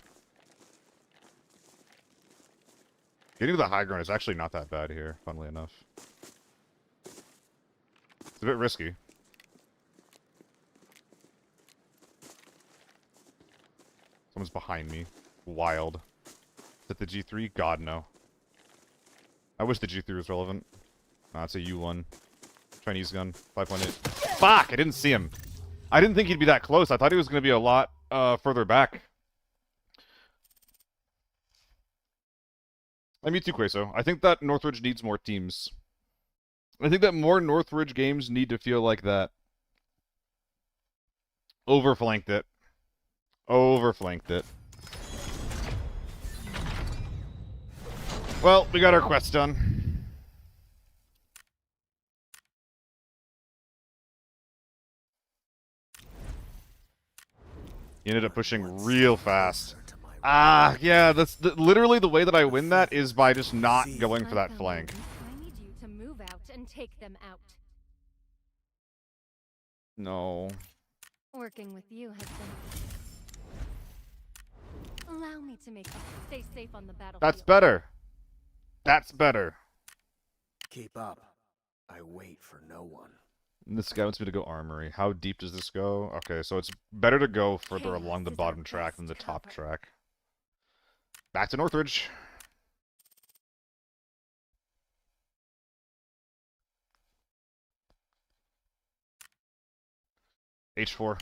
Getting to the high ground is actually not that bad here, funnily enough. It's a bit risky. Someone's behind me. Wild. Is it the G3? God, no. I wish the G3 was relevant. It's a U1. Chinese gun. 5.8. Fuck! I didn't see him. I didn't think he'd be that close. I thought he was going to be a lot further back. Me too, Queso. I think that Northridge needs more teams. I think that more Northridge games need to feel like that. Overflanked it. Overflanked it. Well, we got our quest done. He ended up pushing real fast. Yeah, that's literally the way that I win that is by just not going for that flank. I need you to move out and take them out. No. Working with you has been... Allow me to make up. Stay safe on the battlefield. That's better. That's better. Keep up. I wait for no one. This guy wants me to go armory. How deep does this go? Okay, so it's better to go further Chaos along the is our bottom track than the best top cover. track. Back to Northridge. H4.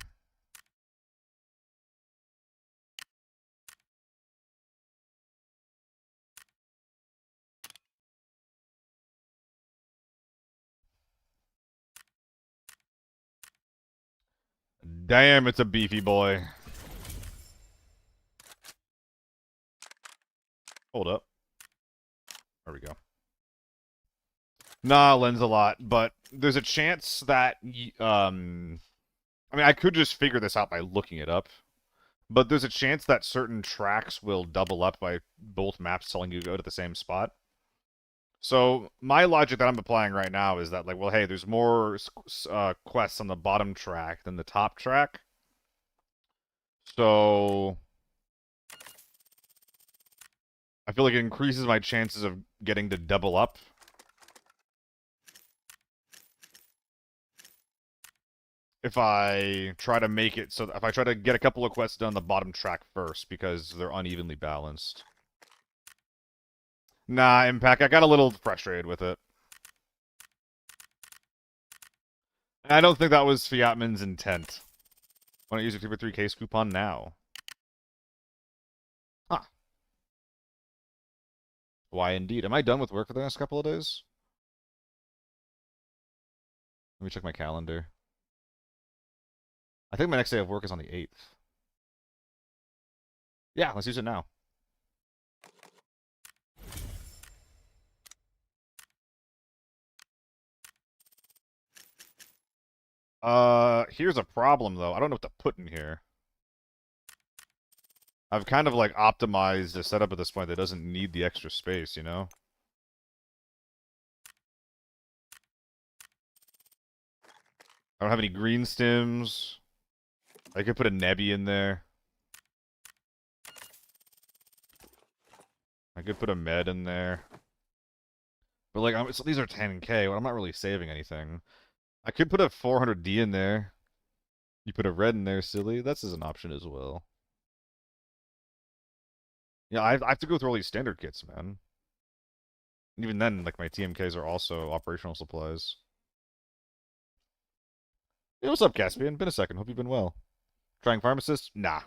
Damn, it's a beefy boy. Hold up. There we go. Nah, lens a lot, but there's a chance that I mean, I could just figure this out by looking it up, but there's a chance that certain tracks will double up by both maps telling you to go to the same spot. So my logic that I'm applying right now is that, like, well, hey, there's more quests on the bottom track than the top track. So I feel like it increases my chances of getting to double up. If I try to make it so that if I try to get a couple of quests done on the bottom track first, because they're unevenly balanced. Nah, Impact, I got a little frustrated with it. I don't think that was Fiatman's intent. Why don't you use your 3 case coupon now? Huh. Why indeed? Am I done with work for the next couple of days? Let me check my calendar. I think my next day of work is on the 8th. Yeah, let's use it now. Here's a problem, though. I don't know what to put in here. I've kind of, like, optimized a setup at this point that doesn't need the extra space, you know? I don't have any green stims. I could put a Nebby in there. I could put a med in there. But, like, so these are 10k, well, I'm not really saving anything. I could put a 400D in there. You put a red in there, silly. That's as an option as well. Yeah, I have to go through all these standard kits, man. And even then, like, my TMKs are also operational supplies. Hey, what's up, Caspian? Been a second. Hope you've been well. Trying pharmacist? Nah.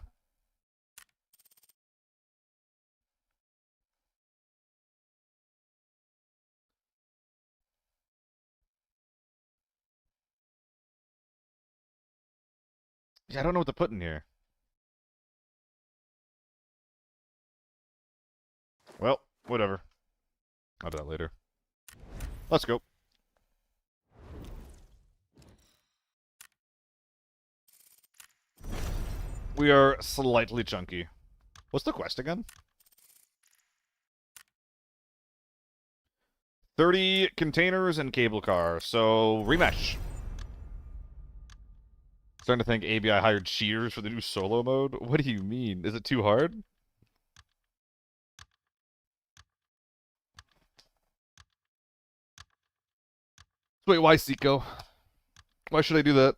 Yeah, I don't know what to put in here. Well, whatever. I'll do that later. Let's go. We are slightly chunky. What's the quest again? 30 containers and cable car. So, remesh. Starting to think ABI hired cheaters for the new solo mode? What do you mean? Is it too hard? Wait, why, Seiko? Why should I do that?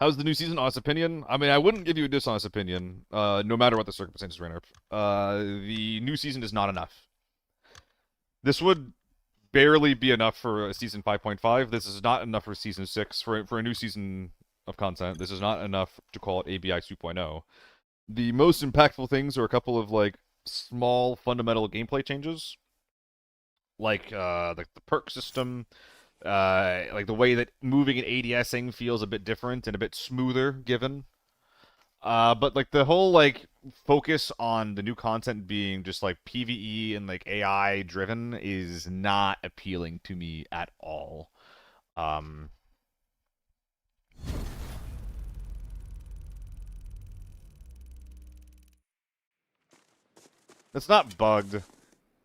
How's the new season? Honest opinion? I mean, I wouldn't give you a dishonest opinion, no matter what the circumstances, Rainer. The new season is not enough. This would barely be enough for a season 5.5. This is not enough for season 6. For a new season of content, this is not enough to call it ABI 2.0. The most impactful things are a couple of, like, small fundamental gameplay changes. Like, the perk system, like the way that moving and ADSing feels a bit different and a bit smoother given. But like the whole like focus on the new content being just like PvE and like AI driven is not appealing to me at all. It's not bugged.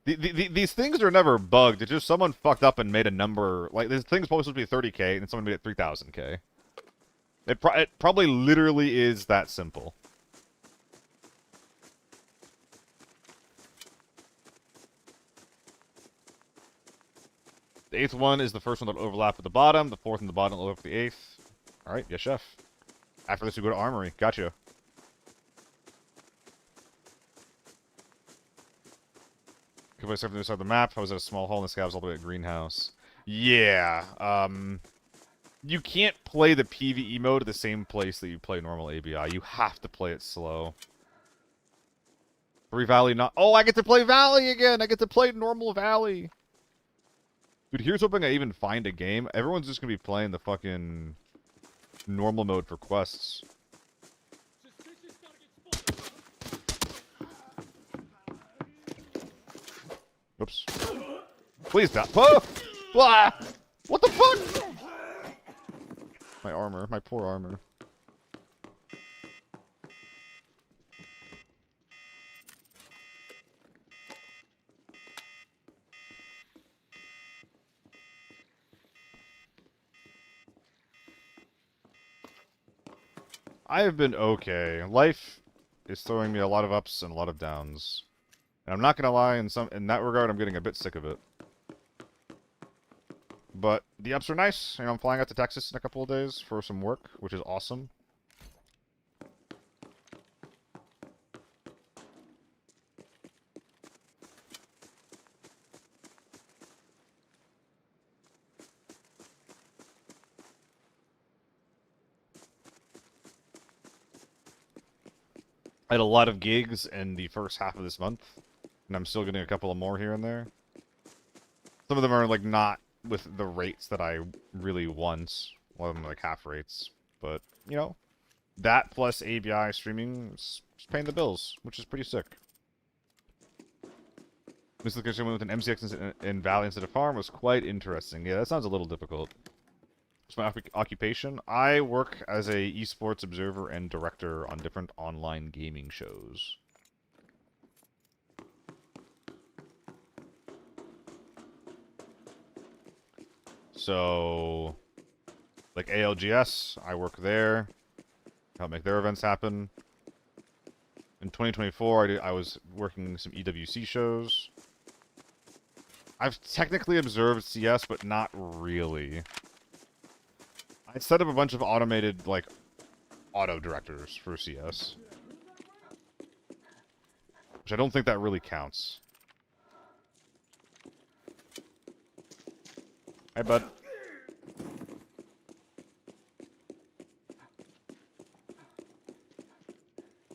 These things are never bugged. It's just someone fucked up and made a number. Like, this thing's supposed to be 30k, and someone made it 3000k. It probably literally is that simple. The 8th one is the first one that'll overlap with the bottom. The 4th and the bottom will overlap with the 8th. Alright, yes, chef. After this, we go to Armory. Gotcha. Could I surf on the other side of the map? I was at a small hole in the sky. I was all the way at greenhouse. Yeah, you can't play the PvE mode at the same place that you play normal ABI. You have to play it slow. Free Valley not... Oh, I get to play Valley again! I get to play normal Valley! Dude, here's hoping I even find a game. Everyone's just gonna be playing the fucking normal mode for quests. Oops. Please stop. Oh! Ah! What the fuck? My armor. My poor armor. I have been okay. Life is throwing me a lot of ups and a lot of downs. And I'm not gonna lie, in that regard, I'm getting a bit sick of it. But the ups are nice. You know, I'm flying out to Texas in a couple of days for some work, which is awesome. I had a lot of gigs in the first half of this month, and I'm still getting a couple of more here and there. Some of them are, like, not with the rates that I really want. One of them are, like, half rates. But, you know, that plus ABI streaming is paying the bills, which is pretty sick. Mr. Kitchen went with an MCX in Valley instead of Farm was quite interesting. Yeah, that sounds a little difficult. What's my occupation? I work as a esports observer and director on different online gaming shows. So, like ALGS, I work there. help make their events happen. In 2024, I was working some EWC shows. I've technically observed CS, but not really. I set up a bunch of automated, like, auto directors for CS. Which I don't think that really counts. Hi, bud.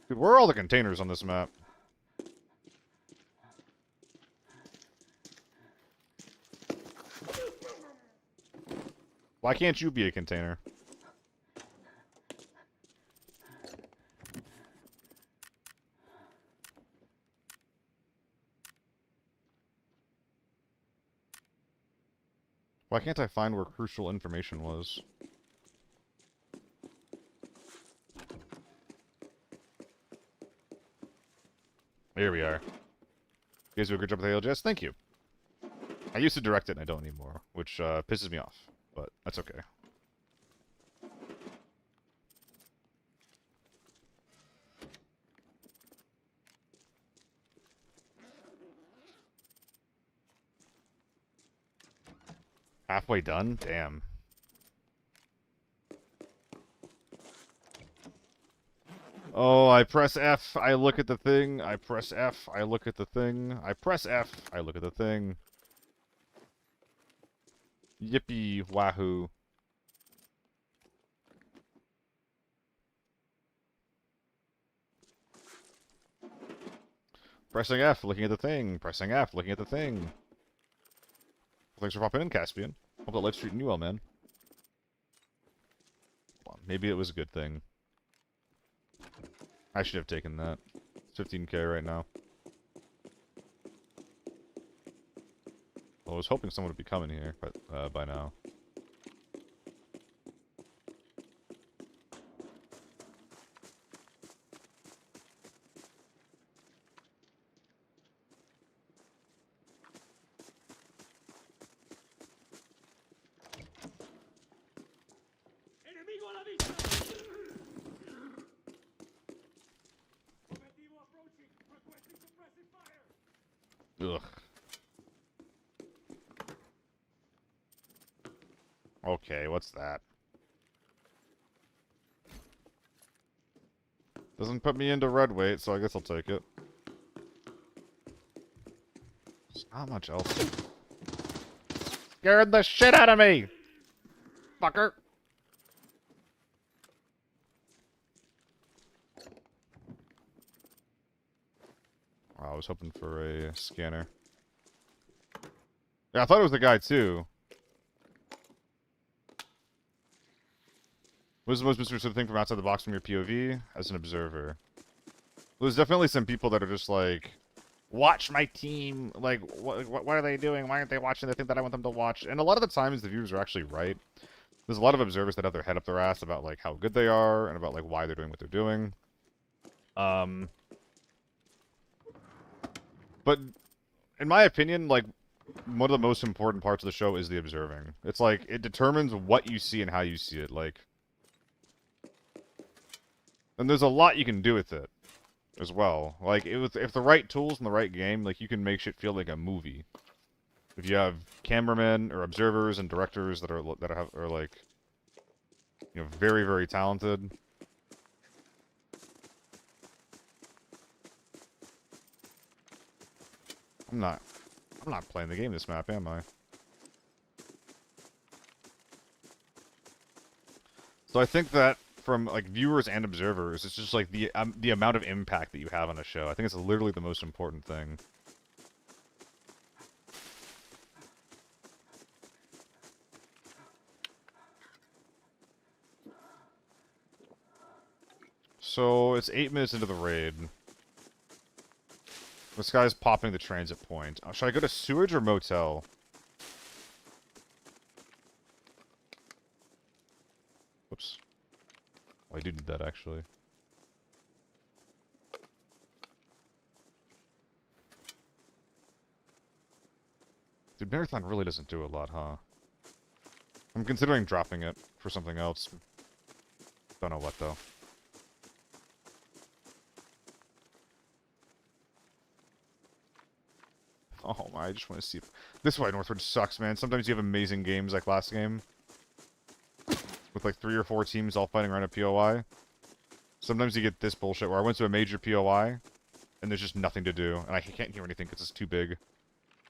Dude, where are all the containers on this map? Why can't you be a container? Why can't I find where crucial information was? Here we are. You guys do a good job with ALJS? Thank you. I used to direct it and I don't anymore, which pisses me off, but that's okay. Halfway done? Damn. Oh, I press F, I look at the thing. I press F, I look at the thing. I press F, I look at the thing. Yippee wahoo. Pressing F, looking at the thing. Pressing F, looking at the thing. Well, thanks for popping in, Caspian. Hope that life's treating you well, man. Well, maybe it was a good thing. I should have taken that. It's 15k right now. Well, I was hoping someone would be coming here, but by now. Ugh. Okay, what's that? Doesn't put me into red weight, so I guess I'll take it. There's not much else. Scared the shit out of me! Fucker! Oh, I was hoping for a scanner. Yeah, I thought it was the guy, too. What was the most misunderstood thing from outside the box from your POV? As an observer. There's definitely some people that are just like, watch my team. Like, what are they doing? Why aren't they watching the thing that I want them to watch? And a lot of the times, the viewers are actually right. There's a lot of observers that have their head up their ass about, like, how good they are and about, like, why they're doing what they're doing. But, in my opinion, like, one of the most important parts of the show is the observing. It's like, it determines what you see and how you see it, like... And there's a lot you can do with it, as well. Like, if the right tools and the right game, like, you can make shit feel like a movie. If you have cameramen or observers and directors that are like, you know, very, very talented. I'm not playing the game this map, am I? So I think that from like viewers and observers, it's just like the amount of impact that you have on a show. I think it's literally the most important thing. So it's 8 minutes into the raid. This guy's popping the transit point. Should I go to sewage or motel? Whoops. Oh, I do need that, actually. Dude, Marathon really doesn't do a lot, huh? I'm considering dropping it for something else. Don't know what, though. Oh my, I just want to see. This is why Northwood sucks, man. Sometimes you have amazing games like last game. With like 3 or 4 teams all fighting around a POI. Sometimes you get this bullshit where I went to a major POI, and there's just nothing to do, and I can't hear anything because it's too big.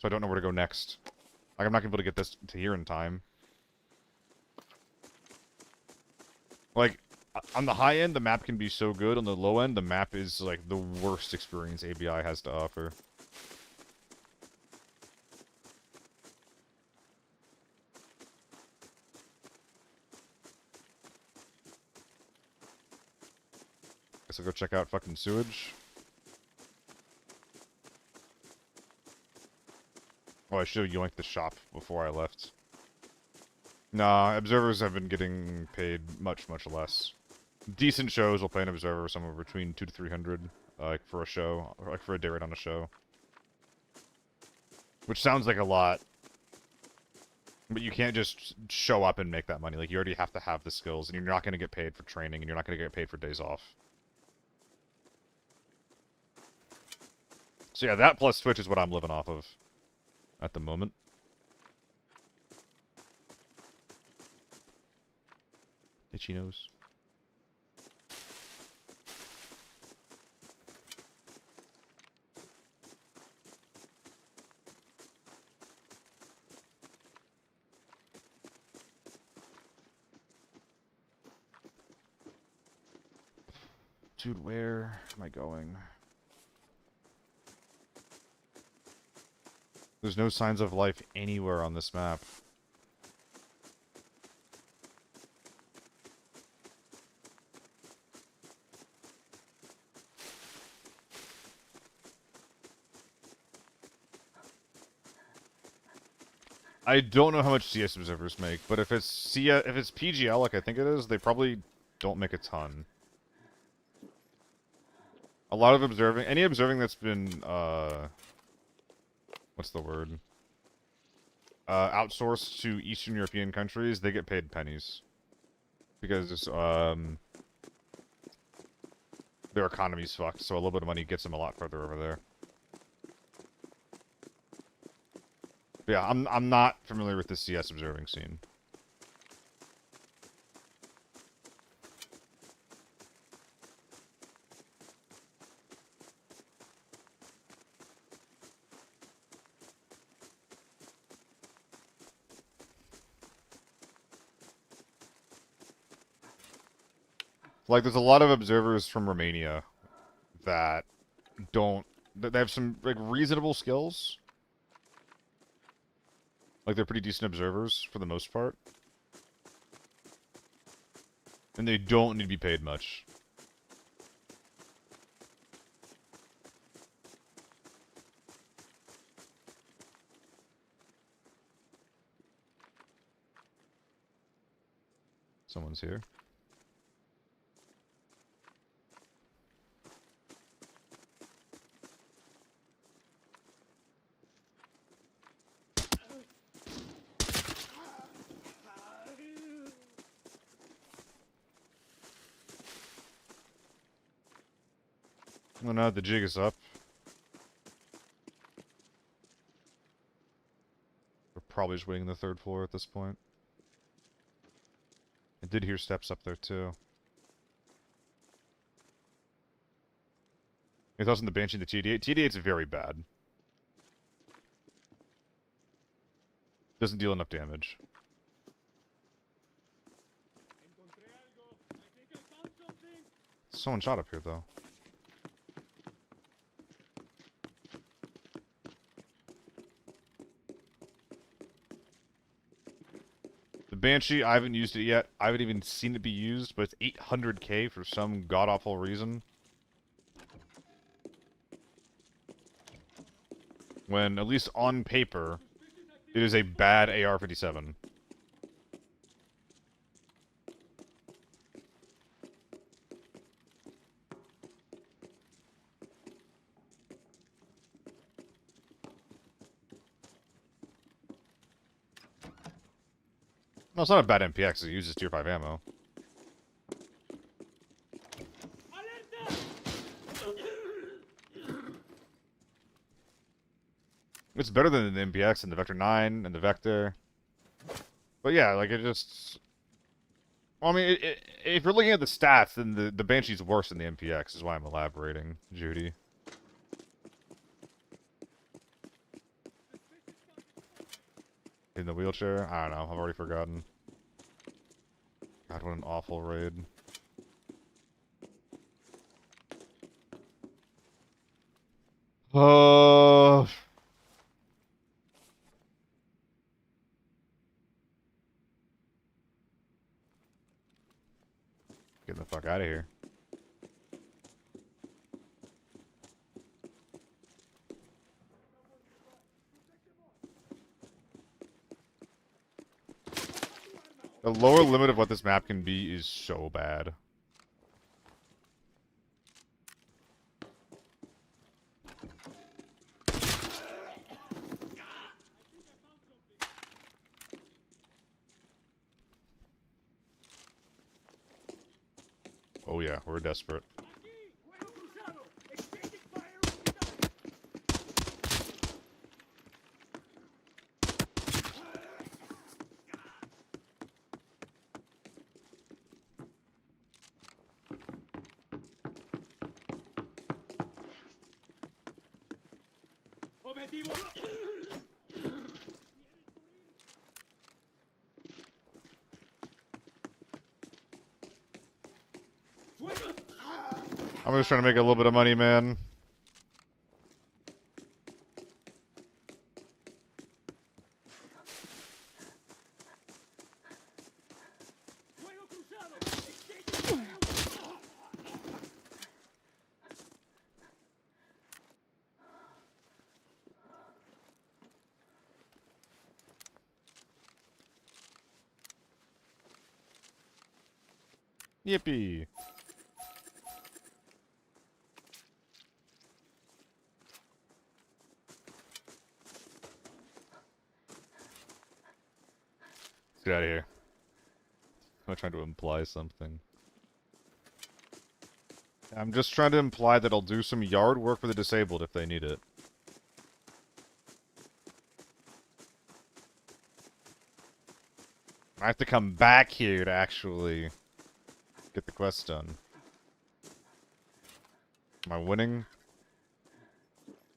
So I don't know where to go next. Like, I'm not going to be able to get this to here in time. Like, on the high end, the map can be so good. On the low end, the map is, like, the worst experience ABI has to offer. Guess I'll go check out fucking sewage. Oh, I should have yoinked the shop before I left. Nah, observers have been getting paid much, much less. Decent shows will pay an observer somewhere between 200 to 300, like for a show, or like for a day rate on a show. Which sounds like a lot. But you can't just show up and make that money. Like, you already have to have the skills, and you're not going to get paid for training, and you're not going to get paid for days off. So yeah, that plus Twitch is what I'm living off of at the moment. Itchy nose. Dude, where am I going? There's no signs of life anywhere on this map. I don't know how much CS observers make, but if it's if it's PGL like I think it is, they probably don't make a ton. A lot of observing, any observing that's been what's the word? Outsourced to Eastern European countries, they get paid pennies. Because their economy's fucked, so a little bit of money gets them a lot further over there. But yeah, I'm not familiar with the CS observing scene. Like, there's a lot of observers from Romania that they have some, like, reasonable skills. Like, they're pretty decent observers, for the most part. And they don't need to be paid much. Someone's here. Well, now the jig is up. We're probably just waiting on the 3rd floor at this point. I did hear steps up there, too. It wasn't the Banshee and the TD8. TD8's very bad. Doesn't deal enough damage. Someone shot up here, though. The Banshee, I haven't used it yet. I haven't even seen it be used, but it's 800k for some god-awful reason. When, at least on paper, it is a bad AR-57. No, it's not a bad MPX, it uses tier 5 ammo. It's better than the MPX and the Vector 9 and the Vector. But yeah, like it just... Well, I mean, if you're looking at the stats, then the Banshee's worse than the MPX, is why I'm elaborating, Judy. In the wheelchair? I don't know, I've already forgotten. God, what an awful raid. Oh... Get the fuck out of here. The lower limit of what this map can be is so bad. Oh yeah, we're desperate. I'm just trying to make a little bit of money, man. Yippee. Let's get out of here. I'm trying to imply something. I'm just trying to imply that I'll do some yard work for the disabled if they need it. I have to come back here to actually get the quest done. Am I winning?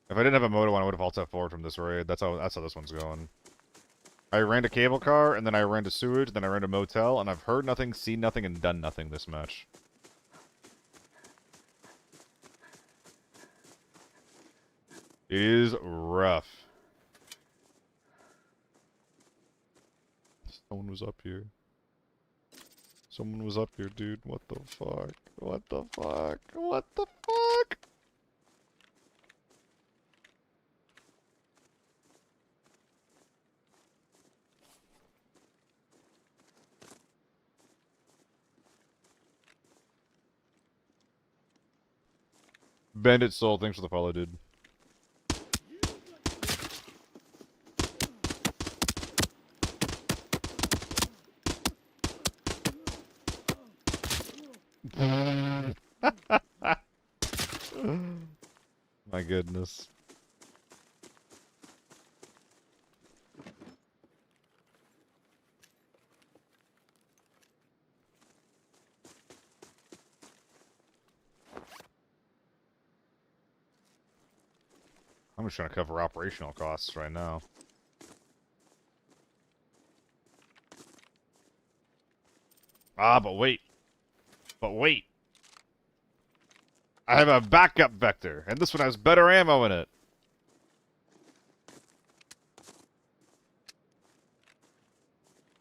If I didn't have a moto on, I would have alt forward from this raid. That's how this one's going. I ran to cable car, and then I ran to sewage, then I ran to motel, and I've heard nothing, seen nothing, and done nothing this match. It is rough. Someone was up here. Someone was up here, dude. What the fuck? What the fuck? What the fuck? Bandit Soul, thanks for the follow, dude. My goodness. I'm just trying to cover operational costs right now. Ah, but wait. But wait. I have a backup vector, and this one has better ammo in it.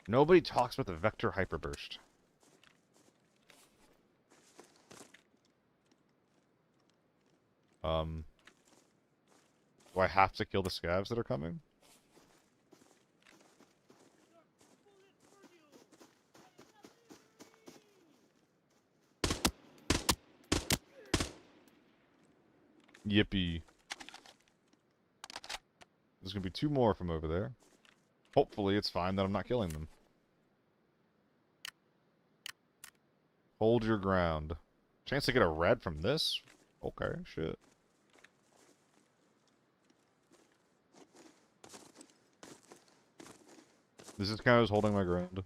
Nobody talks about the vector hyperburst. Do I have to kill the scavs that are coming? Yippee. There's gonna be two more from over there. Hopefully it's fine that I'm not killing them. Hold your ground. Chance to get a red from this? Okay, shit. This is kind of holding my ground.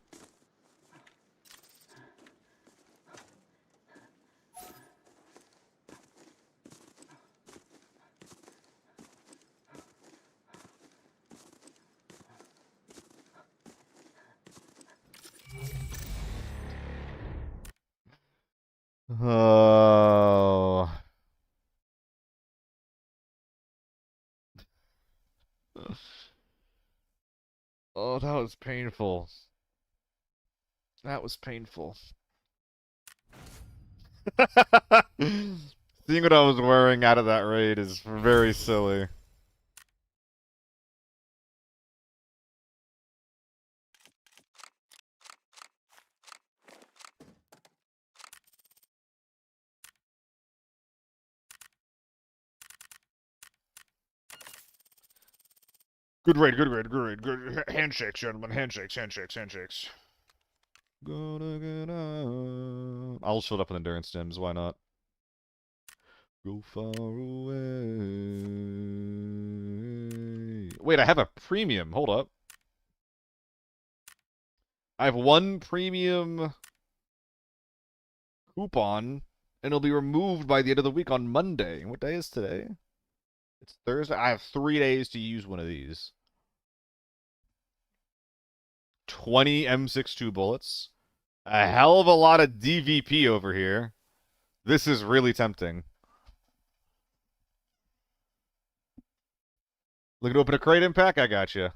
Oh. Oh, that was painful. That was painful. Seeing what I was wearing out of that raid is very silly. Good raid, good raid, good raid, good handshakes, gentlemen. Handshakes, handshakes, handshakes. Gonna get out. I'll fill it up with endurance stems, why not? Go far away. Wait, I have a premium. Hold up. I have one premium coupon, and it'll be removed by the end of the week on Monday. What day is today? It's Thursday. I have 3 days to use one of these. 20 M62 bullets. A hell of a lot of DVP over here. This is really tempting. Looking to open a crate impact? I got you.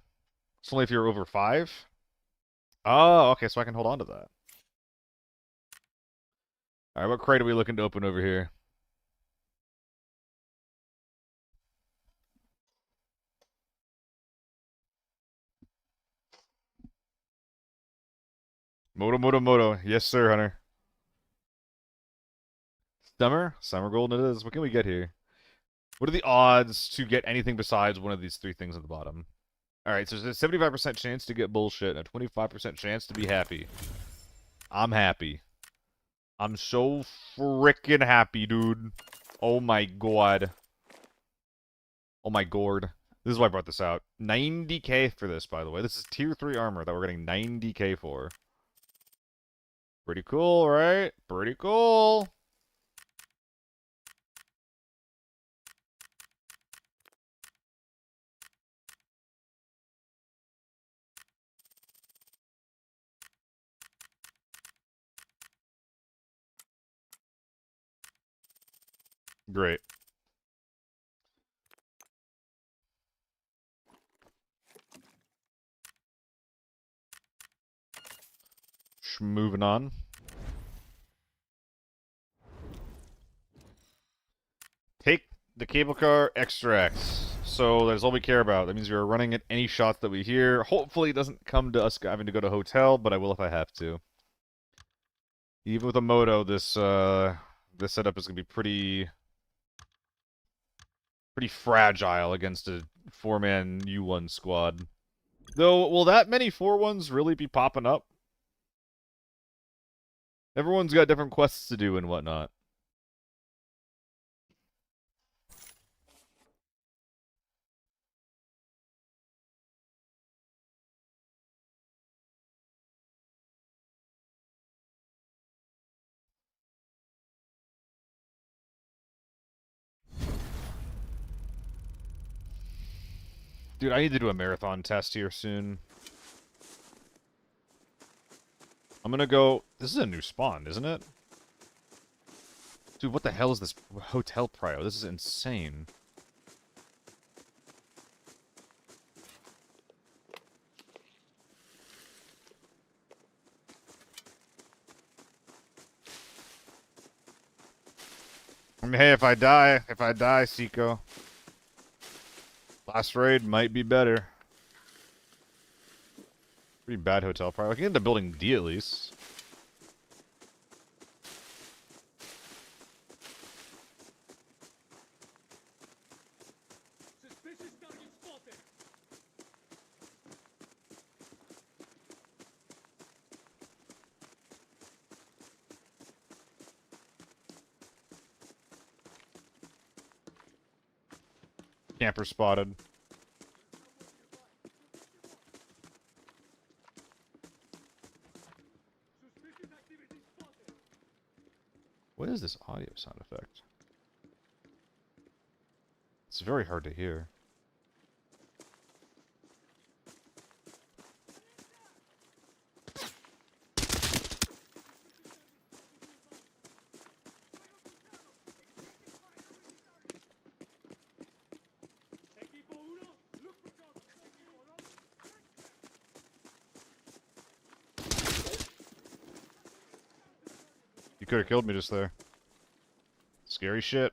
It's only if you're over 5. Oh, okay, so I can hold on to that. Alright, what crate are we looking to open over here? Moto, moto, moto. Yes, sir, Hunter. Summer gold it is. What can we get here? What are the odds to get anything besides one of these 3 things at the bottom? Alright, so there's a 75% chance to get bullshit and a 25% chance to be happy. I'm happy. I'm so freaking happy, dude. Oh my god. Oh my gourd. This is why I brought this out. 90k for this, by the way. This is tier 3 armor that we're getting 90k for. Pretty cool, right? Pretty cool. Great. Moving on. Take the cable car extracts. So that's all we care about. That means we're running at any shots that we hear. Hopefully it doesn't come to us having to go to hotel, but I will if I have to. Even with a moto, this setup is gonna be pretty fragile against a 4-man U1 squad. Though, will that many 4-1s really be popping up? Everyone's got different quests to do and whatnot. Dude, I need to do a marathon test here soon. I'm gonna go... This is a new spawn, isn't it? Dude, what the hell is this hotel prio? This is insane. I mean, hey, if I die, Seiko. Last raid might be better. Pretty bad hotel prio. I can get into building D at least. Camper spotted. What is this audio sound effect? It's very hard to hear. You could have killed me just there. Scary shit.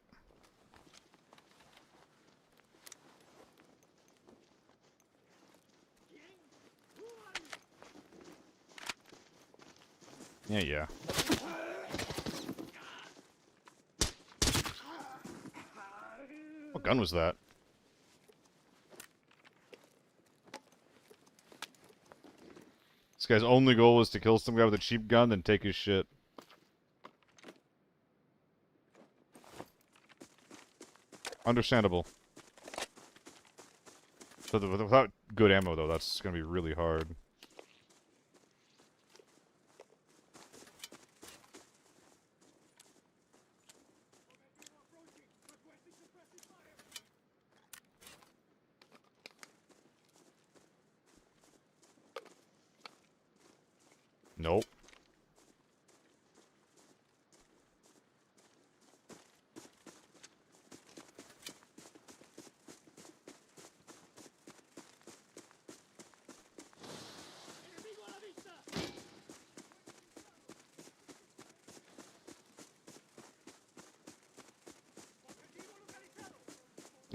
Yeah. What gun was that? This guy's only goal was to kill some guy with a cheap gun, then take his shit. Understandable. But without good ammo, though, that's gonna be really hard. Nope.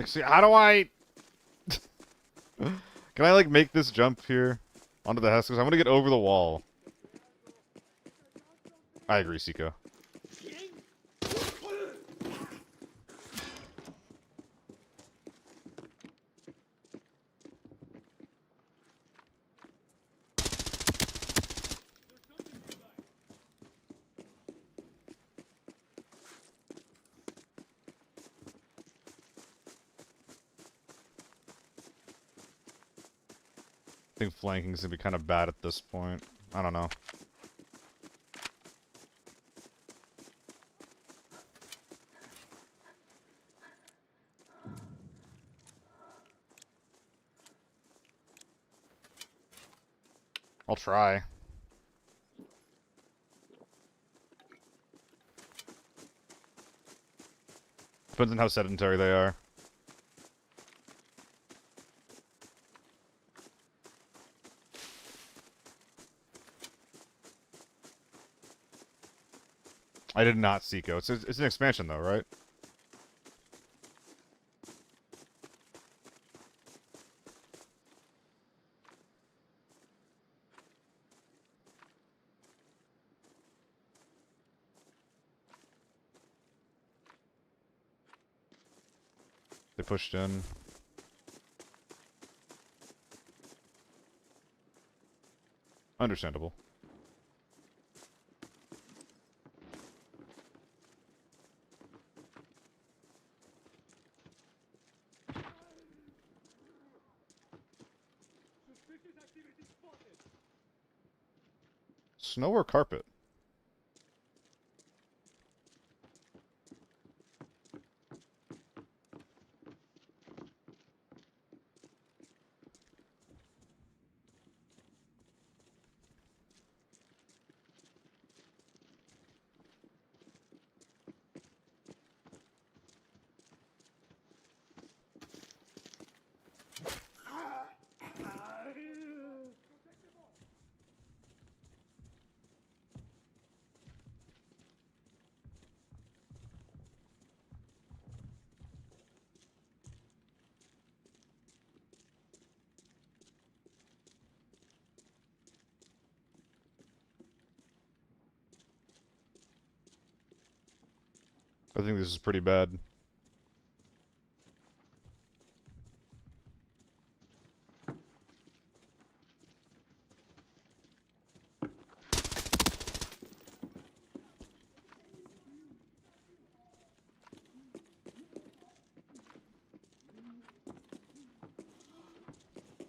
See, how do I... Can I, like, make this jump here? Onto the house? Because I want to get over the wall. I agree, Seiko. I think flanking's gonna be kind of bad at this point. I don't know. I'll try. Depends on how sedentary they are. I did not Seiko. It's an expansion though, right? They pushed in. Understandable. Snow or carpet? I think this is pretty bad.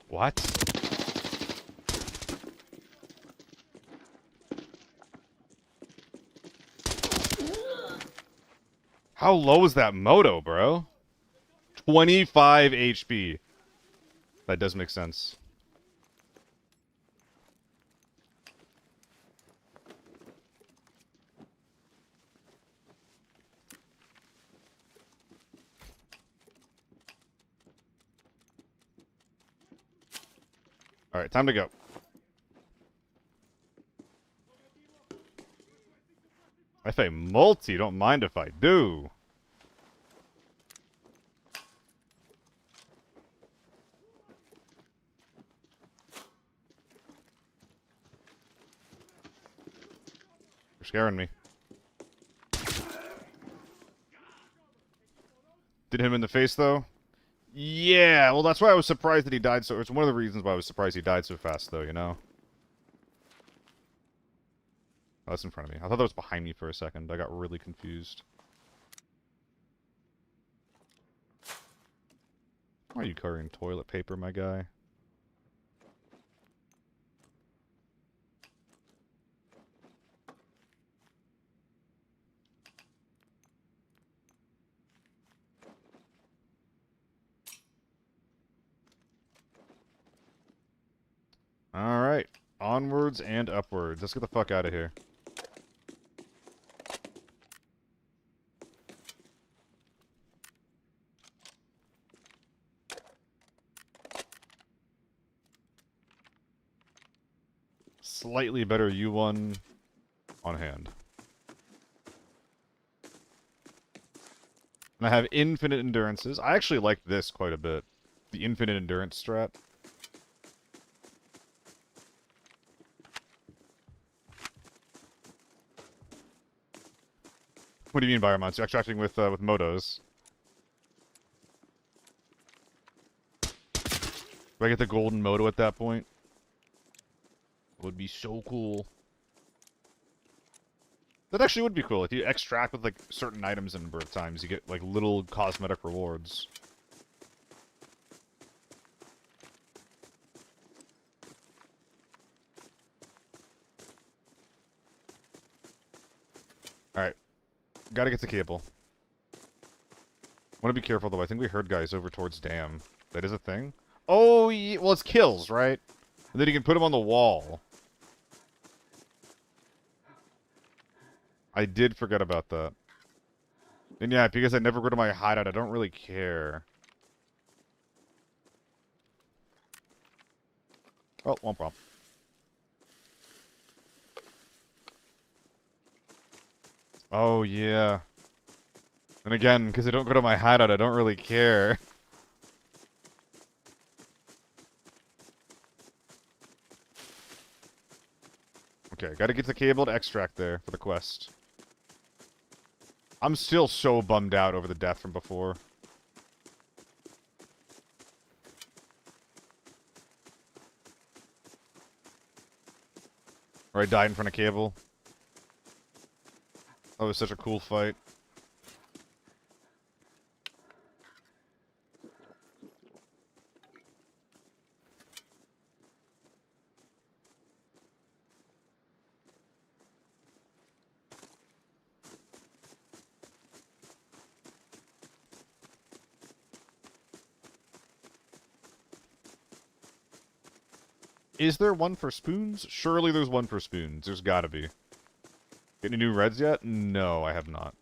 What? How low is that moto, bro? 25 HP. That does make sense. Alright, time to go. If I multi, don't mind if I do. You're scaring me. Did hit him in the face, though? Yeah, well, that's why I was surprised that he died so... It's one of the reasons why I was surprised he died so fast, though, you know? Oh, that's in front of me. I thought that was behind me for a second. I got really confused. Why are you carrying toilet paper, my guy? Alright. Onwards and upwards. Let's get the fuck out of here. Slightly better U1 on hand. And I have infinite endurances. I actually like this quite a bit. The infinite endurance strat. What do you mean biomonster? Extracting with motos. Do I get the golden moto at that point? It would be so cool. That actually would be cool. If you extract with like certain items in birth times, you get like little cosmetic rewards. Alright. Gotta get the cable. Wanna be careful though. I think we heard guys over towards Dam. That is a thing? Oh, yeah. Well, it's kills, right? And then you can put them on the wall. I did forget about that. And yeah, because I never go to my hideout, I don't really care. Oh, one problem. Oh, yeah. And again, because I don't go to my hideout, I don't really care. Okay, gotta get the cable to extract there for the quest. I'm still so bummed out over the death from before. Or I died in front of cable. That was such a cool fight. Is there one for spoons? Surely there's one for spoons. There's gotta be. Get any new reds yet? No, I have not.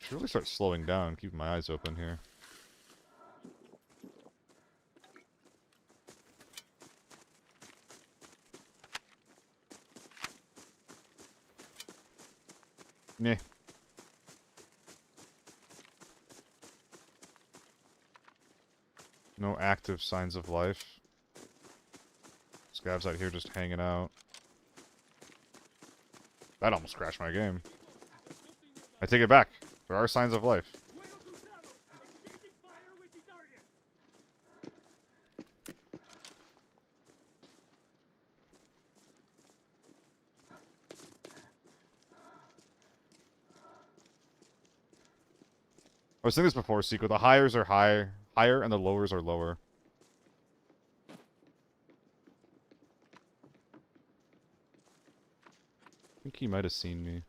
Should really start slowing down, keeping my eyes open here. Meh. No active signs of life. Scavs out here just hanging out. That almost crashed my game. I take it back. There are signs of life. I was saying this before, Sequel. The highers are higher, and the lowers are lower. I think he might have seen me.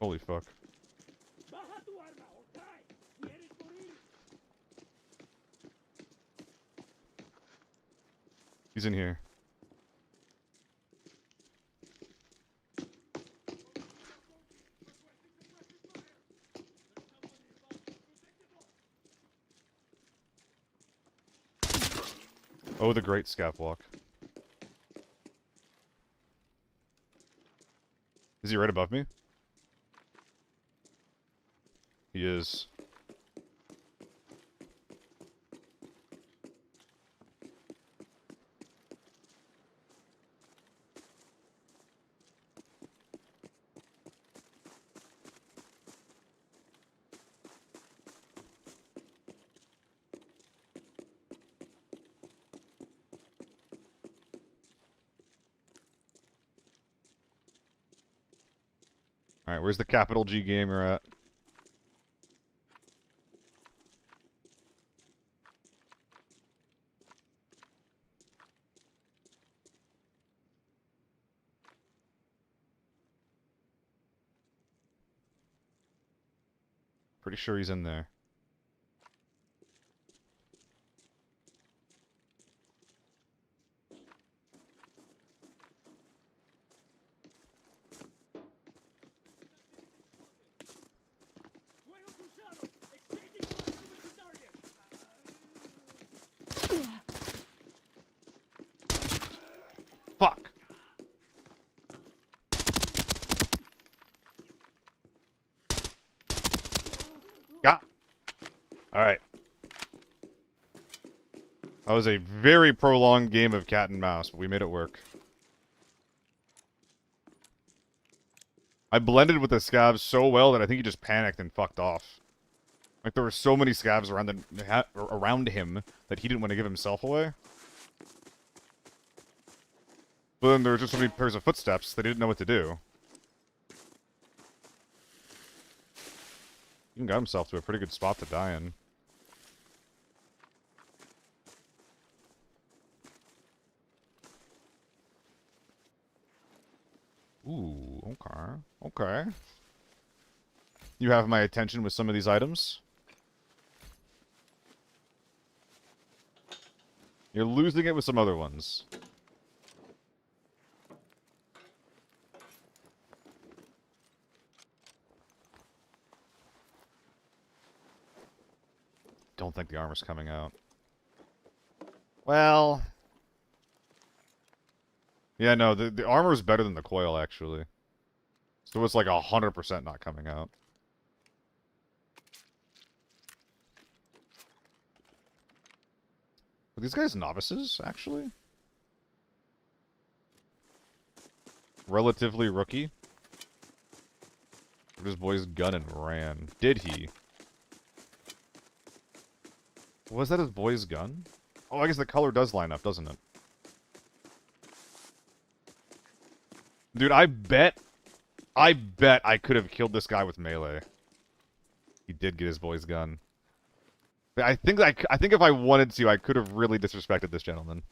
Holy fuck. He's in here. Oh, the great scav walk. Is he right above me? He is. Alright, where's the capital G gamer at? Pretty sure he's in there. Fuck! Got. Alright. That was a very prolonged game of cat and mouse, but we made it work. I blended with the scavs so well that I think he just panicked and fucked off. Like, there were so many scavs around him that he didn't want to give himself away. But then there were just so many pairs of footsteps, they didn't know what to do. He got himself to a pretty good spot to die in. Ooh, okay. Okay. You have my attention with some of these items. You're losing it with some other ones. Don't think the armor's coming out. Well... Yeah, no, the armor is better than the coil, actually. So it's like 100% not coming out. Are these guys novices, actually? Relatively rookie? This boy's gun and ran. Did he? Was that his boy's gun? Oh, I guess the color does line up, doesn't it? Dude, I bet I could have killed this guy with melee. He did get his boy's gun. I think if I wanted to, I could have really disrespected this gentleman.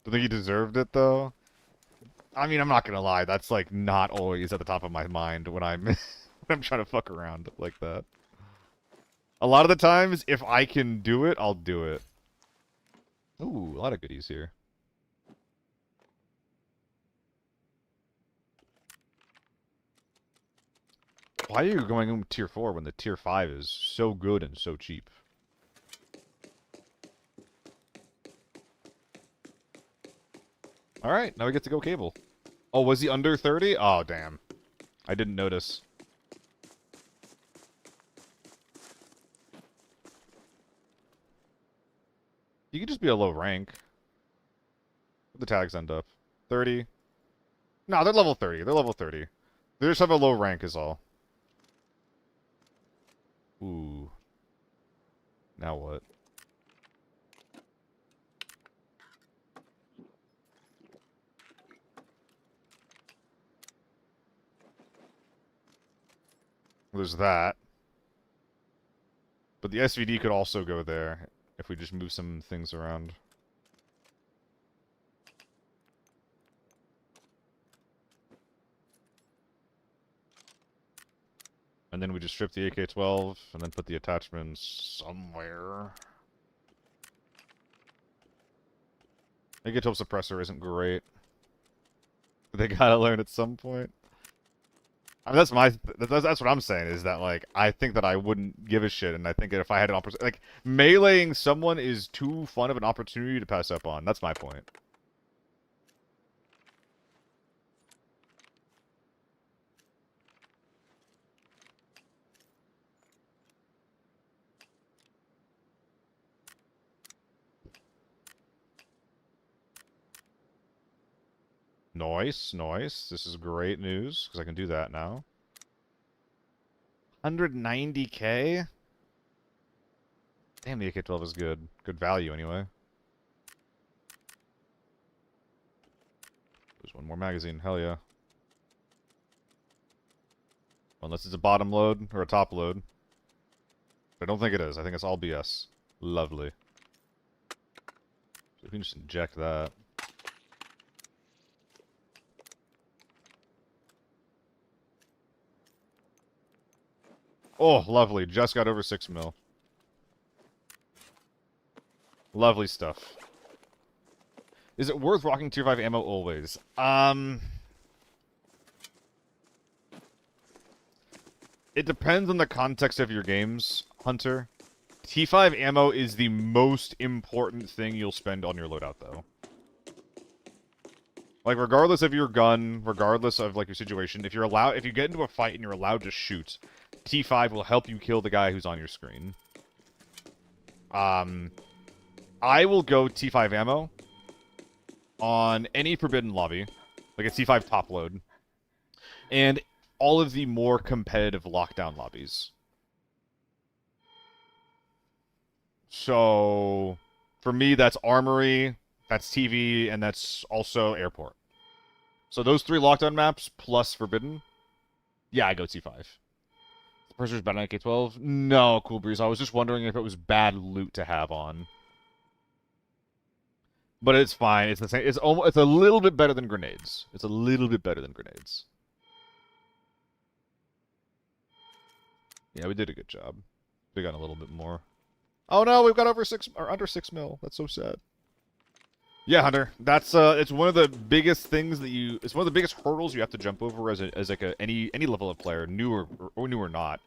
Do you think he deserved it, though? I mean, I'm not gonna lie, that's, like, not always at the top of my mind when I'm, when I'm trying to fuck around like that. A lot of the times, if I can do it, I'll do it. Ooh, a lot of goodies here. Why are you going tier 4 when the tier 5 is so good and so cheap? Alright, now we get to go cable. Oh, was he under 30? Oh, damn. I didn't notice. You could just be a low rank. Where'd the tags end up? 30? No, they're level 30. They're level 30. They just have a low rank is all. Ooh. Now what? There's that. But the SVD could also go there if we just move some things around. And then we just strip the AK-12 and then put the attachments somewhere. AK-12 suppressor isn't great. They gotta learn at some point. I mean, that's what I'm saying, is that, like, I think that I wouldn't give a shit, and I think that if I had an opportunity, like, meleeing someone is too fun of an opportunity to pass up on. That's my point. Nice, nice. This is great news, because I can do that now. 190k? Damn, the AK-12 is good. Good value, anyway. There's one more magazine. Hell yeah. Unless it's a bottom load or a top load. But I don't think it is. I think it's all BS. Lovely. So we can just inject that. Oh, lovely. Just got over 6 mil. Lovely stuff. Is it worth rocking tier 5 ammo always? It depends on the context of your games, Hunter. T5 ammo is the most important thing you'll spend on your loadout, though. Like, regardless of your gun, regardless of, like, your situation, if you get into a fight and you're allowed to shoot, T5 will help you kill the guy who's on your screen. I will go T5 ammo on any forbidden lobby, like a T5 top load, and all of the more competitive lockdown lobbies. So, for me, that's Armory, that's TV, and that's also Airport. So those 3 lockdown maps, plus Forbidden, yeah, I go T5. The pressure's bad on AK-12? No, Cool Breeze. I was just wondering if it was bad loot to have on. But it's fine. It's the same. It's a little bit better than grenades. It's a little bit better than grenades. Yeah, we did a good job. We got a little bit more. Oh no, we've got over 6 or under 6 mil. That's so sad. Yeah, Hunter. That's it's one of the biggest things that it's one of the biggest hurdles you have to jump over as any level of player, new or not.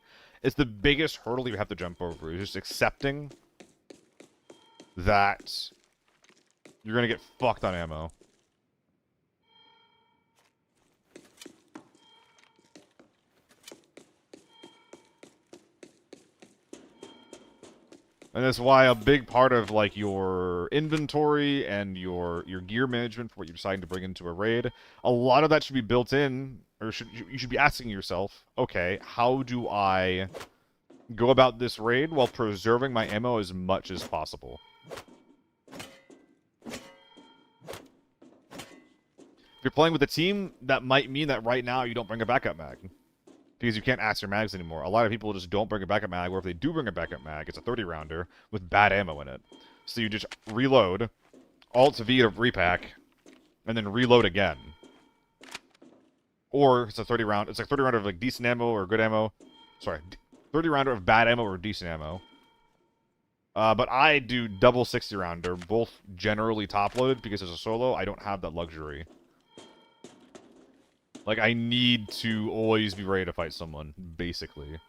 It's the biggest hurdle you have to jump over. Is just accepting that you're gonna get fucked on ammo. And that's why a big part of, like, your inventory and your gear management for what you're deciding to bring into a raid, a lot of that should be built in, or you should be asking yourself, okay, how do I go about this raid while preserving my ammo as much as possible? If you're playing with a team, that might mean that right now you don't bring a backup mag, because you can't ask your mags anymore. A lot of people just don't bring a backup mag, or if they do bring a backup mag, it's a 30-rounder with bad ammo in it. So you just reload, Alt-V to repack, and then reload again. Or it's a 30-round. It's like 30-rounder of, like, decent ammo or good ammo. Sorry, 30-rounder of bad ammo or decent ammo. But I do double 60-rounder, both generally top-loaded, because as a solo, I don't have that luxury. Like, I need to always be ready to fight someone, basically.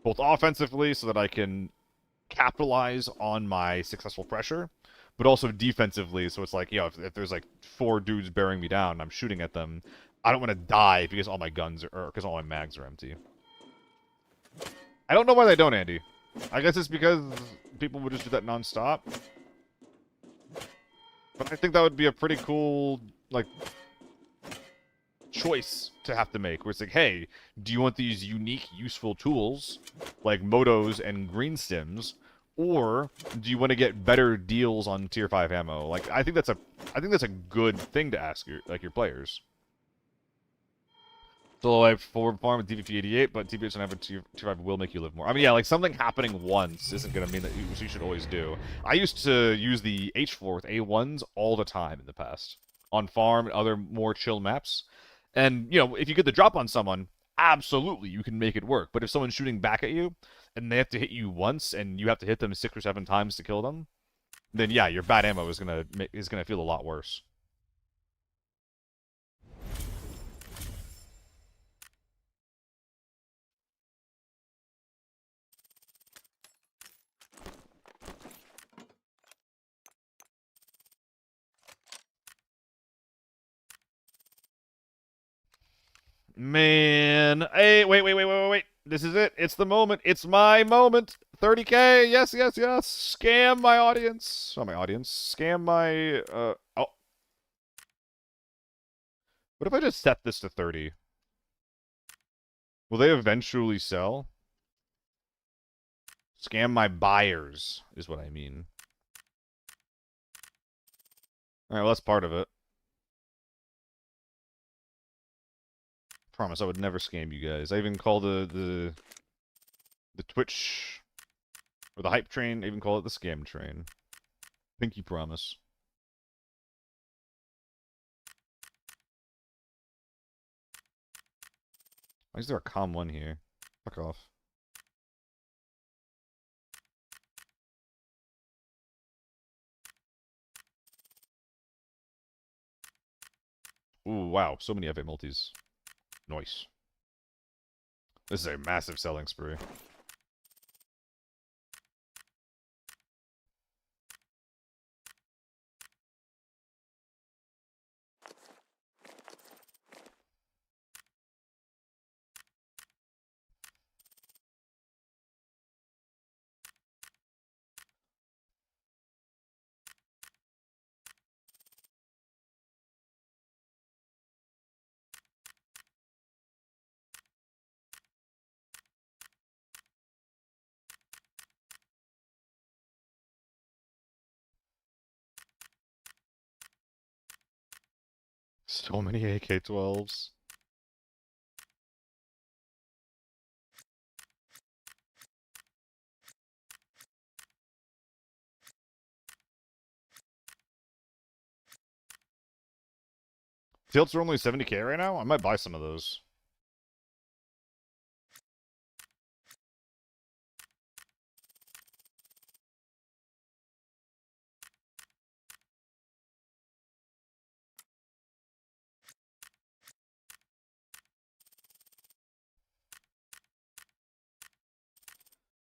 Both offensively, so that I can capitalize on my successful pressure, but also defensively, so it's like, you know, if there's, like, 4 dudes bearing me down and I'm shooting at them, I don't want to die because all my guns or because all my mags are empty. I don't know why they don't, Andy. I guess it's because people would just do that non-stop. But I think that would be a pretty cool, like, choice to have to make, where it's like, hey, do you want these unique, useful tools, like motos and green stims, or do you want to get better deals on tier 5 ammo? Like, I think that's a good thing to ask your players. Solo life forward farm with DVP 88, but TPH and have a tier 5 will make you live more. I mean, yeah, like, something happening once isn't going to mean that you should always do. I used to use the H4 with A1s all the time in the past. On farm and other more chill maps. And, you know, if you get the drop on someone, absolutely, you can make it work. But if someone's shooting back at you, and they have to hit you once, and you have to hit them 6 or 7 times to kill them, then yeah, your bad ammo is gonna feel a lot worse. Man, hey, wait. This is it. It's the moment. It's my moment. 30K. Yes. Scam my audience. Not my audience. Scam my, oh. What if I just set this to 30? Will they eventually sell? Scam my buyers, is what I mean. Alright, well, that's part of it. Promise, I would never scam you guys. I even call the Twitch, or the hype train, I even call it the scam train. Pinky promise. Why is there a COM 1 here? Fuck off. Ooh, wow, so many FA multis. Nice. This is a massive selling spree. So many AK-12s. Tilts are only 70K right now? I might buy some of those.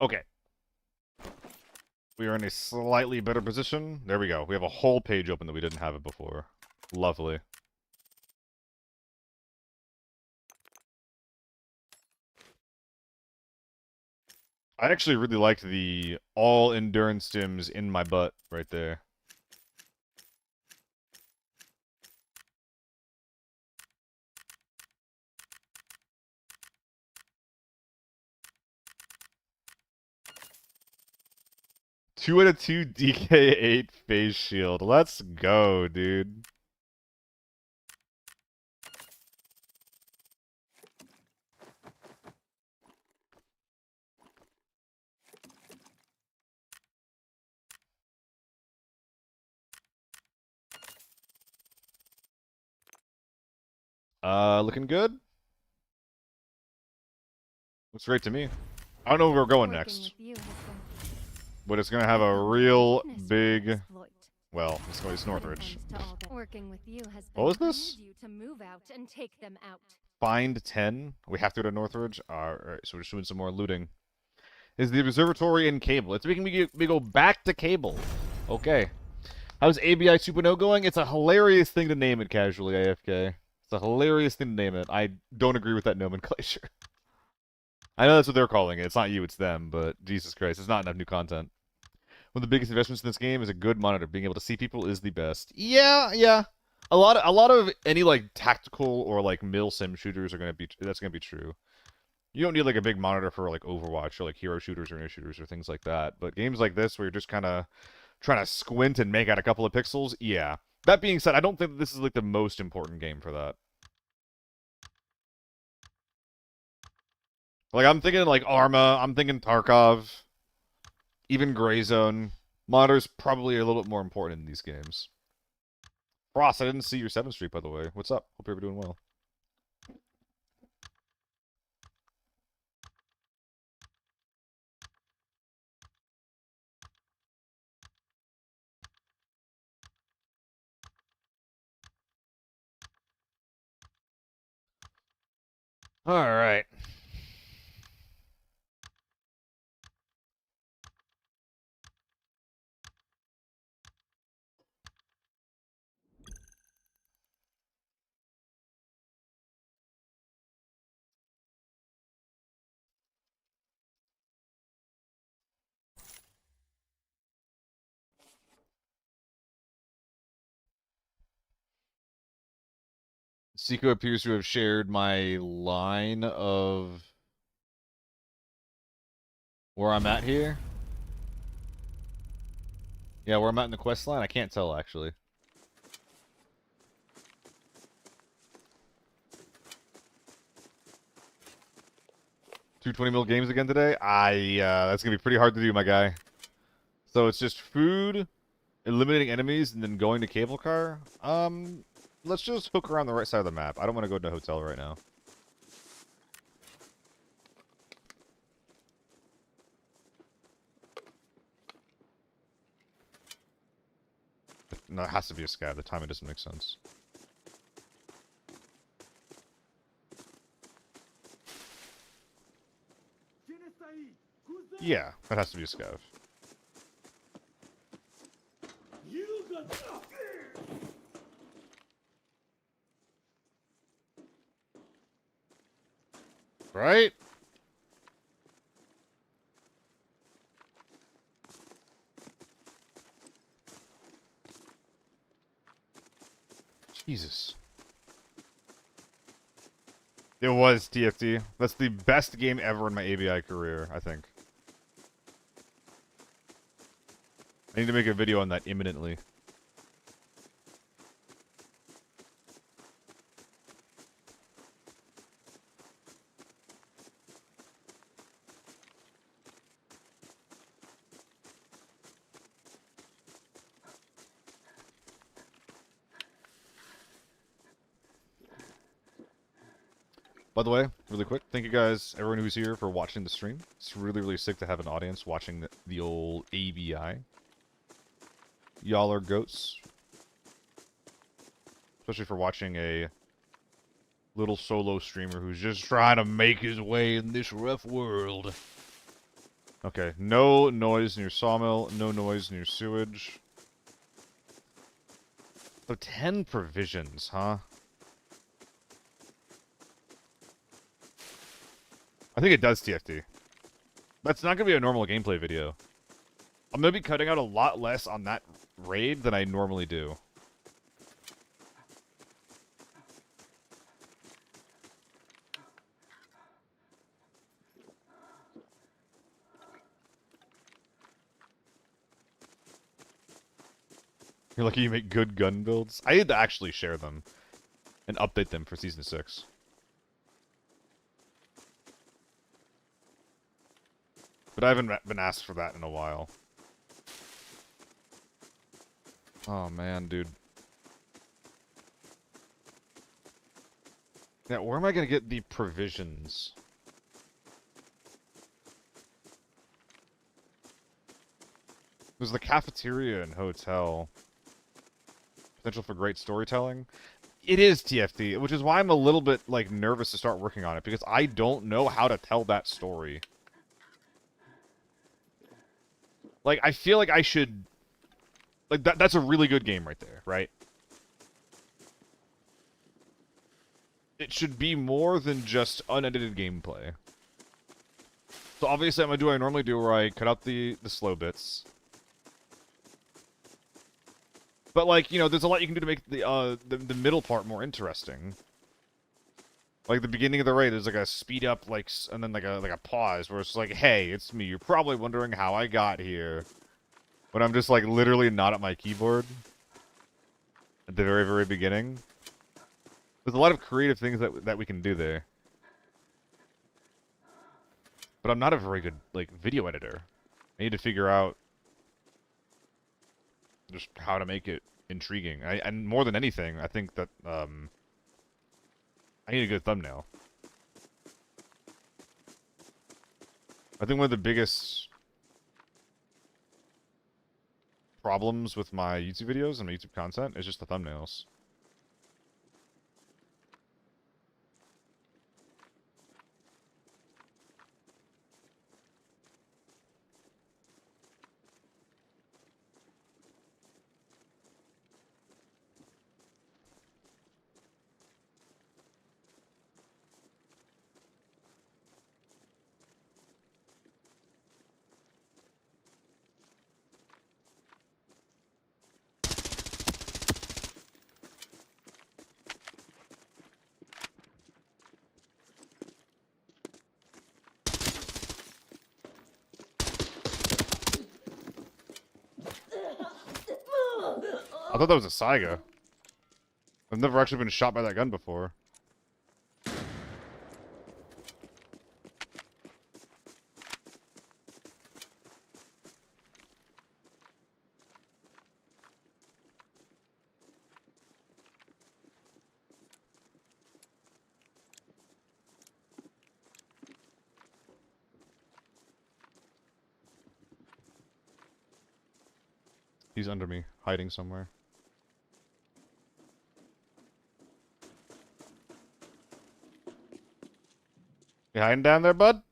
Okay. We are in a slightly better position. There we go. We have a whole page open that we didn't have it before. Lovely. I actually really liked the all endurance stims in my butt right there. Two out of 2 DK8 phase shield. Let's go, dude. Looking good? Looks great to me. I don't know where we're going next, but it's gonna have a real big... Well, it's Northridge. Working with you has What was this? you to move out and take them out. Find 10? We have to go to Northridge? Alright, so we're just doing some more looting. Is the observatory in Cable? It's making me go back to Cable. Okay. How's ABI 2.0 going? It's a hilarious thing to name it casually, AFK. It's a hilarious thing to name it. I don't agree with that nomenclature. I know that's what they're calling it. It's not you, it's them, but Jesus Christ, it's not enough new content. One of the biggest investments in this game is a good monitor. Being able to see people is the best. Yeah, yeah. A lot of any like tactical or like mil sim shooters are that's gonna be true. You don't need like a big monitor for like Overwatch or like hero shooters or inner shooters or things like that. But games like this where you're just kind of trying to squint and make out a couple of pixels, yeah. That being said, I don't think this is like the most important game for that. Like I'm thinking like Arma, I'm thinking Tarkov, even Gray Zone. Monitor's probably a little bit more important in these games. Frost, I didn't see your 7th Street, by the way. What's up? Hope you're doing well. Alright. Seiko appears to have shared my line of where I'm at here. Yeah, where I'm at in the quest line? I can't tell, actually. Two 20 mil games again today? That's gonna be pretty hard to do, my guy. So it's just food, eliminating enemies, and then going to cable car? Let's just hook around the right side of the map. I don't want to go to a hotel right now. No, it has to be a scav. The timing doesn't make sense. Yeah, that has to be a scav. Right? Jesus. It was TFT. That's the best game ever in my ABI career, I think. I need to make a video on that imminently. By the way, really quick, thank you guys, everyone who's here, for watching the stream. It's really, really sick to have an audience watching the old ABI. Y'all are goats. Especially for watching a little solo streamer who's just trying to make his way in this rough world. Okay, no noise near sawmill, no noise near sewage. So 10 provisions, huh? I think it does TFT. That's not going to be a normal gameplay video. I'm going to be cutting out a lot less on that raid than I normally do. You're lucky you make good gun builds. I had to actually share them and update them for Season 6. But I haven't been asked for that in a while. Oh man, dude. Yeah, where am I gonna get the provisions? There's the cafeteria and hotel. Potential for great storytelling. It is TFT, which is why I'm a little bit, like, nervous to start working on it, because I don't know how to tell that story. Like, I feel like I should... Like, that's a really good game right there, right? It should be more than just unedited gameplay. So obviously I'm going to do what I normally do, where I cut out the slow bits. But like, you know, there's a lot you can do to make the middle part more interesting. Like the beginning of the raid, there's like a speed up, like, and then like a pause where it's like, hey, it's me. You're probably wondering how I got here, but I'm just like literally not at my keyboard at the very, very beginning. There's a lot of creative things that we can do there. But I'm not a very good like video editor. I need to figure out just how to make it intriguing. And more than anything, I think that I need a good thumbnail. I think one of the biggest problems with my YouTube videos and my YouTube content is just the thumbnails. I thought that was a Saiga. I've never actually been shot by that gun before. He's under me, hiding somewhere. You hiding down there, bud?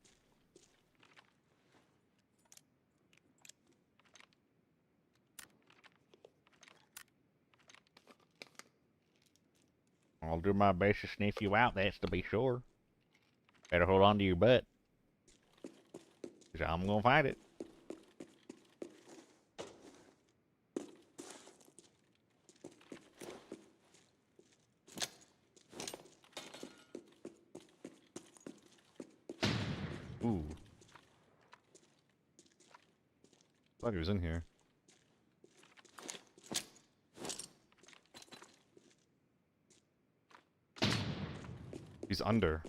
I'll do my best to sniff you out, that's to be sure. Better hold on to your butt. Cause I'm gonna fight it. Ooh. Thought he was in here. He's under.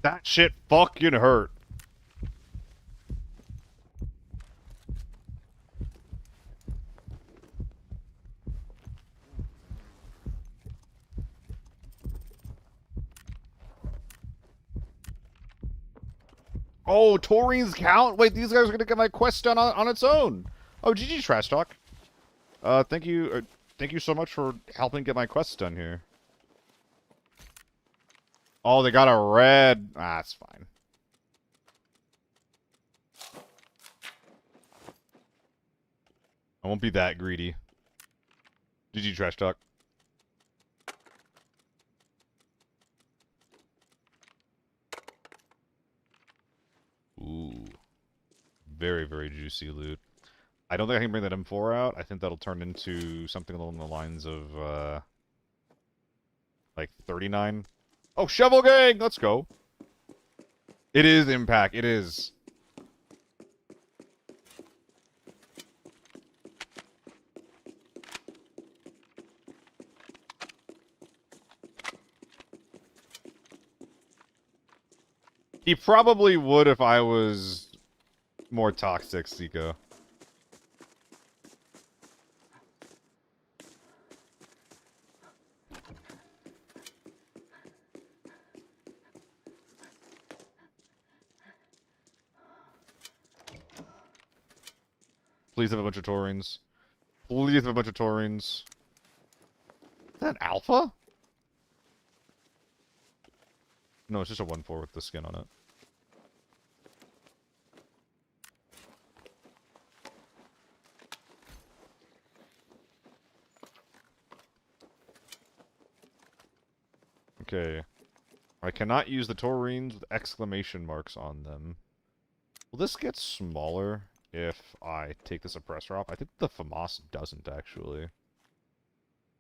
That shit fucking hurt. Oh, Taurine's count? Wait, these guys are gonna get my quest done on its own. Oh, GG Trash Talk. Thank you so much for helping get my quest done here. Oh, they got a red. Ah, that's fine. I won't be that greedy. GG Trash Talk. Ooh. Very, very juicy loot. I don't think I can bring that M4 out. I think that'll turn into something along the lines of, like 39. Oh, Shovel Gang! Let's go. It is Impact. It is. He probably would if I was more toxic, Seiko. Please have a bunch of Taurines. Please have a bunch of Taurines. Is that Alpha? No, it's just a 1-4 with the skin on it. Okay. I cannot use the taurines with exclamation marks on them. Will this get smaller if I take the suppressor off? I think the FAMAS doesn't, actually. I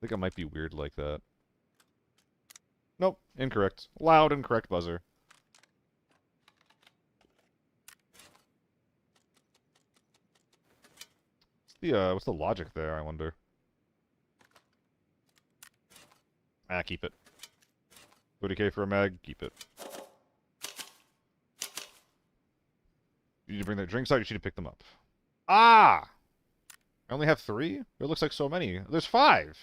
think it might be weird like that. Nope, incorrect. Loud, incorrect buzzer. What's the logic there, I wonder? Ah, keep it. 30k for a mag, keep it. You need to bring the drinks out, you need to pick them up. Ah! I only have 3? It looks like so many. There's 5!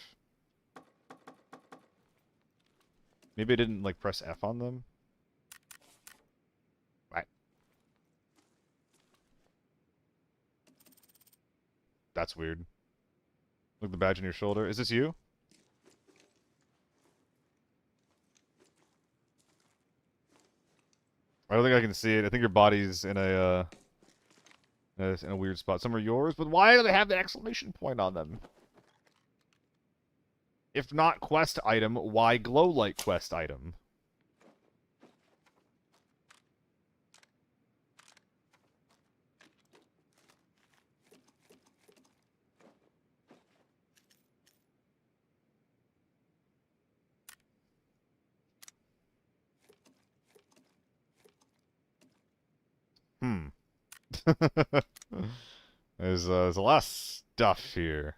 Maybe I didn't, like, press F on them? Right. That's weird. Look at the badge on your shoulder. Is this you? I don't think I can see it. I think your body's in a weird spot. Some are yours, but why do they have the exclamation point on them? If not quest item, why glow light quest item? Hmm. There's a lot of stuff here.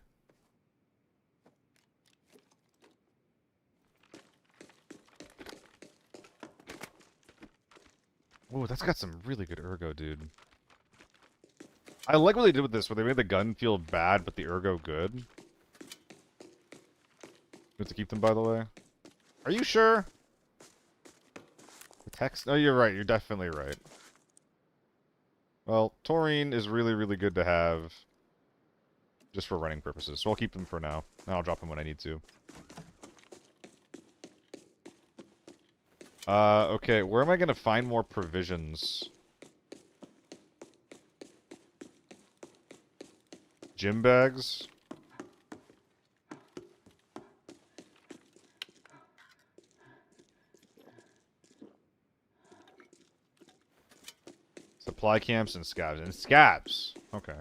Ooh, that's got some really good ergo, dude. I like what they did with this, where they made the gun feel bad, but the ergo good. Good to keep them, by the way. Are you sure? The text? No, you're right. You're definitely right. Well, taurine is really, really good to have. Just for running purposes. So I'll keep them for now. And I'll drop them when I need to. Okay. Where am I going to find more provisions? Gym bags? Supply camps and scabs. And scabs! Okay.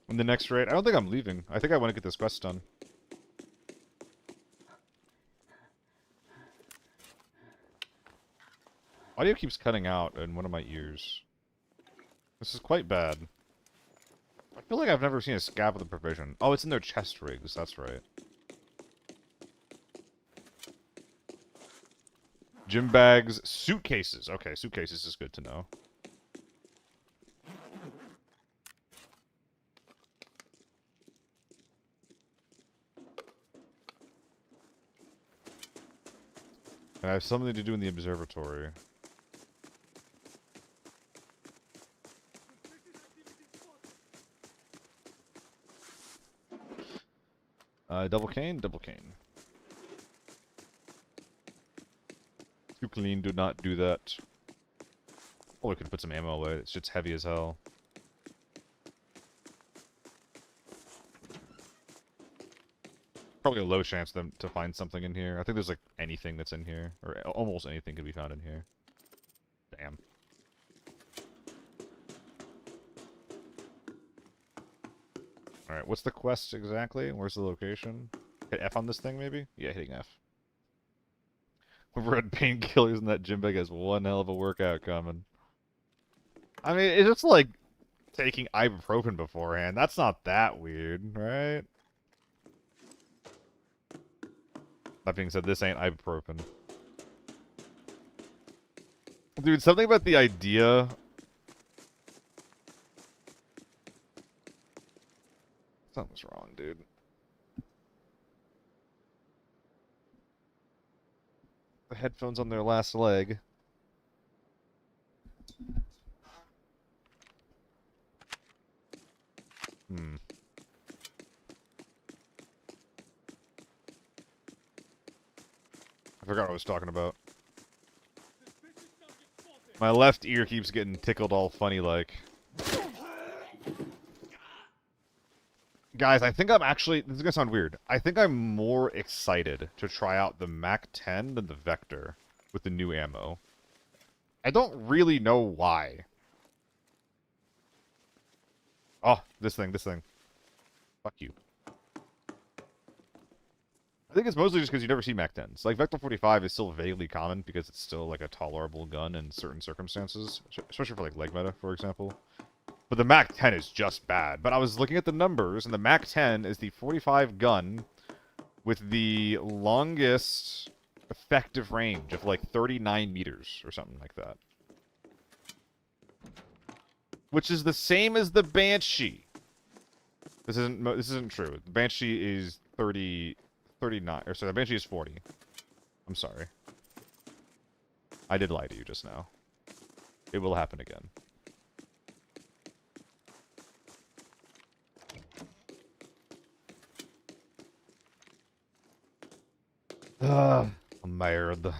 In the next raid, I don't think I'm leaving. I think I want to get this quest done. Audio keeps cutting out in one of my ears. This is quite bad. I feel like I've never seen a scab with a provision. Oh, it's in their chest rigs, that's right. Gym bags, suitcases. Okay, suitcases is good to know. I have something to do in the observatory. Double cane, double cane. Too clean, do not do that. Oh, we could put some ammo away. This shit's heavy as hell. Probably a low chance for them to find something in here. I think there's like anything that's in here. Or almost anything could be found in here. Damn. Alright, what's the quest exactly? Where's the location? Hit F on this thing, maybe? Yeah, hitting F. Whoever had painkillers in that gym bag has one hell of a workout coming. I mean, it's just like taking ibuprofen beforehand. That's not that weird, right? That being said, this ain't ibuprofen. Dude, something about the idea... Something's wrong, dude. The headphones on their last leg. I forgot what I was talking about. My left ear keeps getting tickled all funny like. Guys, I think I'm actually... This is going to sound weird. I think I'm more excited to try out the MAC-10 than the Vector with the new ammo. I don't really know why. Oh, this thing. Fuck you. I think it's mostly just because you never see MAC-10s. Like, Vector 45 is still vaguely common because it's still, like, a tolerable gun in certain circumstances. Especially for, like, leg meta, for example. But the MAC-10 is just bad. But I was looking at the numbers, and the MAC-10 is the 45 gun with the longest effective range of, like, 39 meters or something like that. Which is the same as the Banshee. This isn't true. The Banshee is 39, or sorry, the Banshee is 40. I'm sorry. I did lie to you just now. It will happen again. Merde.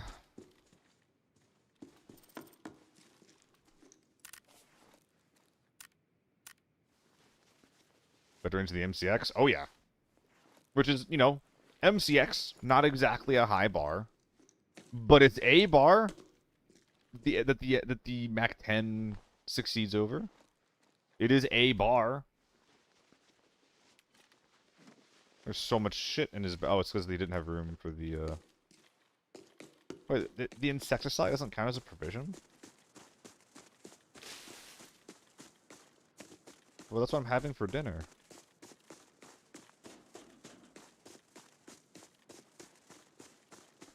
Better into the MCX? Oh, yeah. Which is, you know, MCX, not exactly a high bar. But it's a bar that the MAC-10 succeeds over. It is a bar. There's so much shit in his... Oh, it's because they didn't have room for the, Wait, the insecticide doesn't count as a provision? Well, that's what I'm having for dinner.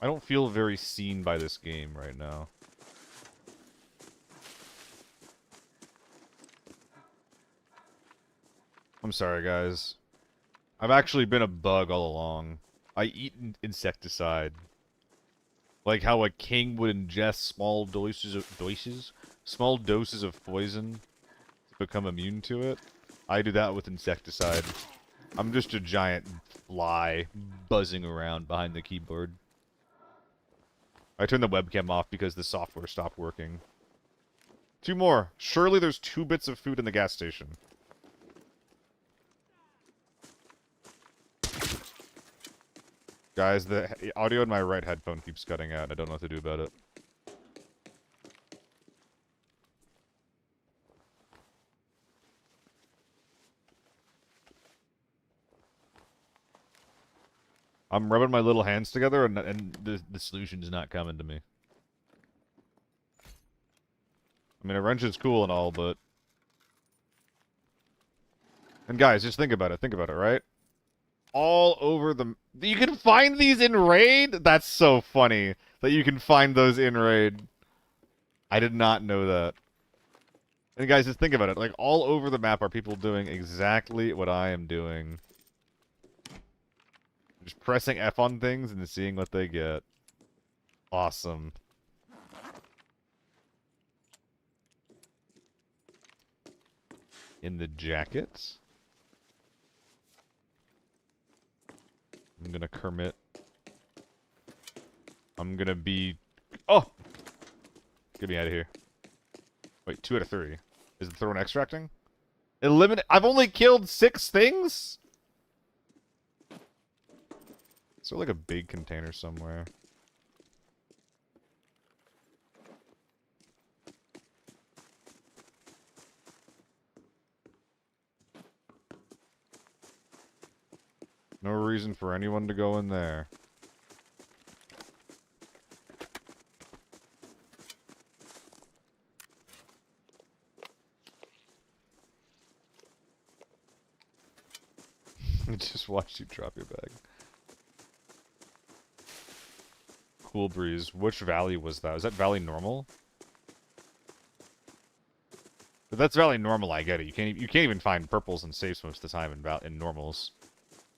I don't feel very seen by this game right now. I'm sorry, guys. I've actually been a bug all along. I eat insecticide. Like how a king would ingest small doses of poison to become immune to it. I do that with insecticide. I'm just a giant fly buzzing around behind the keyboard. I turned the webcam off because the software stopped working. 2 more. Surely there's 2 bits of food in the gas station. Guys, the audio in my right headphone keeps cutting out. I don't know what to do about it. I'm rubbing my little hands together, and the solution's not coming to me. I mean, a wrench is cool and all, but... And guys, just think about it, right? All over the... You can find these in Raid? That's so funny that you can find those in Raid. I did not know that. And guys, just think about it. Like, all over the map are people doing exactly what I am doing. Just pressing F on things and seeing what they get. Awesome. In the jackets. I'm gonna Kermit. I'm gonna be... Oh! Get me out of here. Wait, 2 out of 3. Is the third one extracting? Eliminate... I've only killed 6 things?! Is there like a big container somewhere? No reason for anyone to go in there. Just watch you drop your bag. Cool breeze. Which valley was that? Was that valley normal? If that's valley normal, I get it. You can't even find purples and safes most of the time in normals.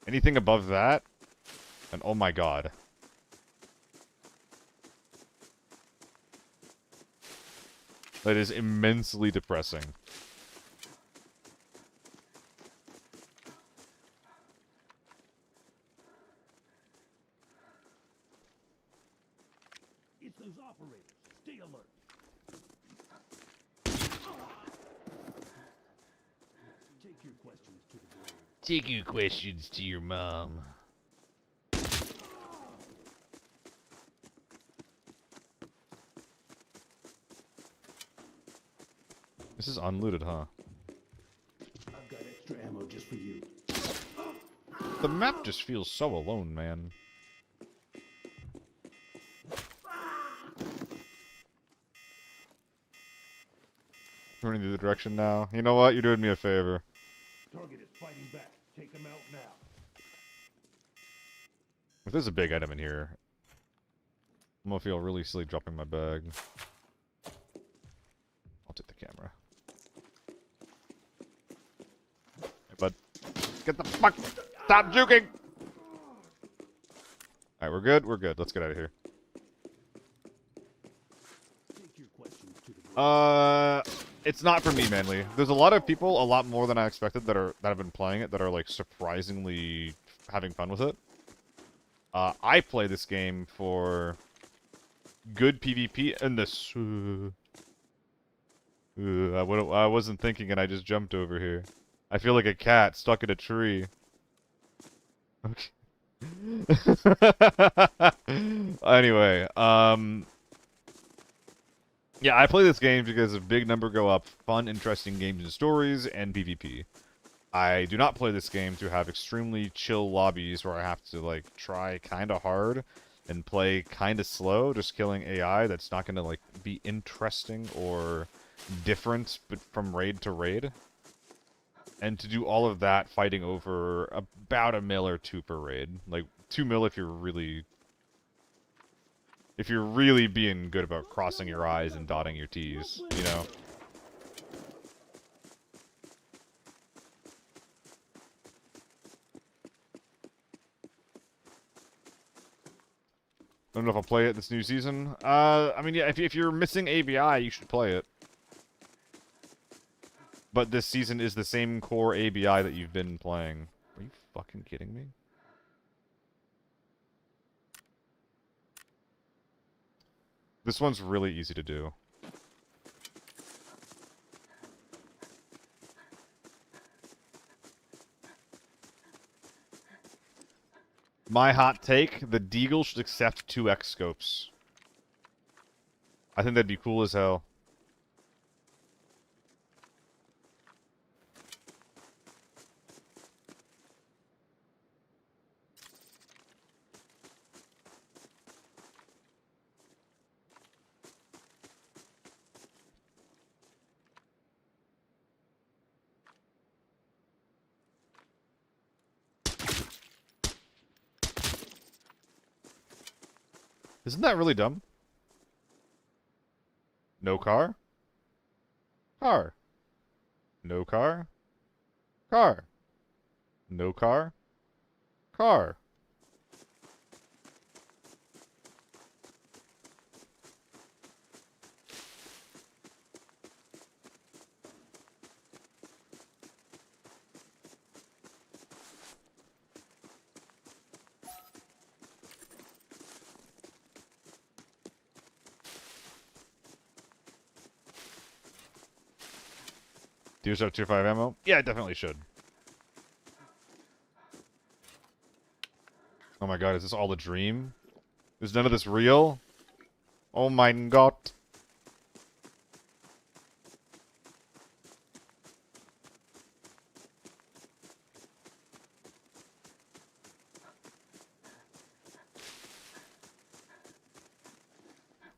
Anything above that, and oh my god. That is immensely depressing. It's those operators. Stay alert. Take your questions to your mom. This is unlooted, huh? I've got extra ammo just for you. The map just feels so alone, man. Turning the direction now. You know what? You're doing me a favor. Target is fighting back. Take them out now. If there's a big item in here, I'm gonna feel really silly dropping my bag. I'll take the camera. Hey, bud. Get the fuck! Stop juking! Alright, we're good? We're good. Let's get out of here. Take your questions to the grave. It's not for me, mainly. There's a lot of people, a lot more than I expected, that have been playing it, that are, like, surprisingly having fun with it. I play this game for good PvP and this. I wasn't thinking, and I just jumped over here. I feel like a cat stuck in a tree. Okay. Anyway, yeah, I play this game because of big number go up, fun, interesting games and stories, and PvP. I do not play this game to have extremely chill lobbies where I have to, like, try kinda hard and play kinda slow, just killing AI that's not gonna, like, be interesting or different but from raid to raid. And to do all of that fighting over about 1 mil or 2 per raid. Like, 2 mil if you're really being good about crossing your I's and dotting your T's, you know? I don't know if I'll play it this new season. I mean, yeah, if you're missing ABI, you should play it. But this season is the same core ABI that you've been playing. Are you fucking kidding me? This one's really easy to do. My hot take, the Deagle should accept 2x scopes. I think that'd be cool as hell. Isn't that really dumb? No car? Car. No car? Car. No car? Car. Do you have tier 5 ammo? Yeah, I definitely should. Oh my god, is this all a dream? Is none of this real? Oh my god.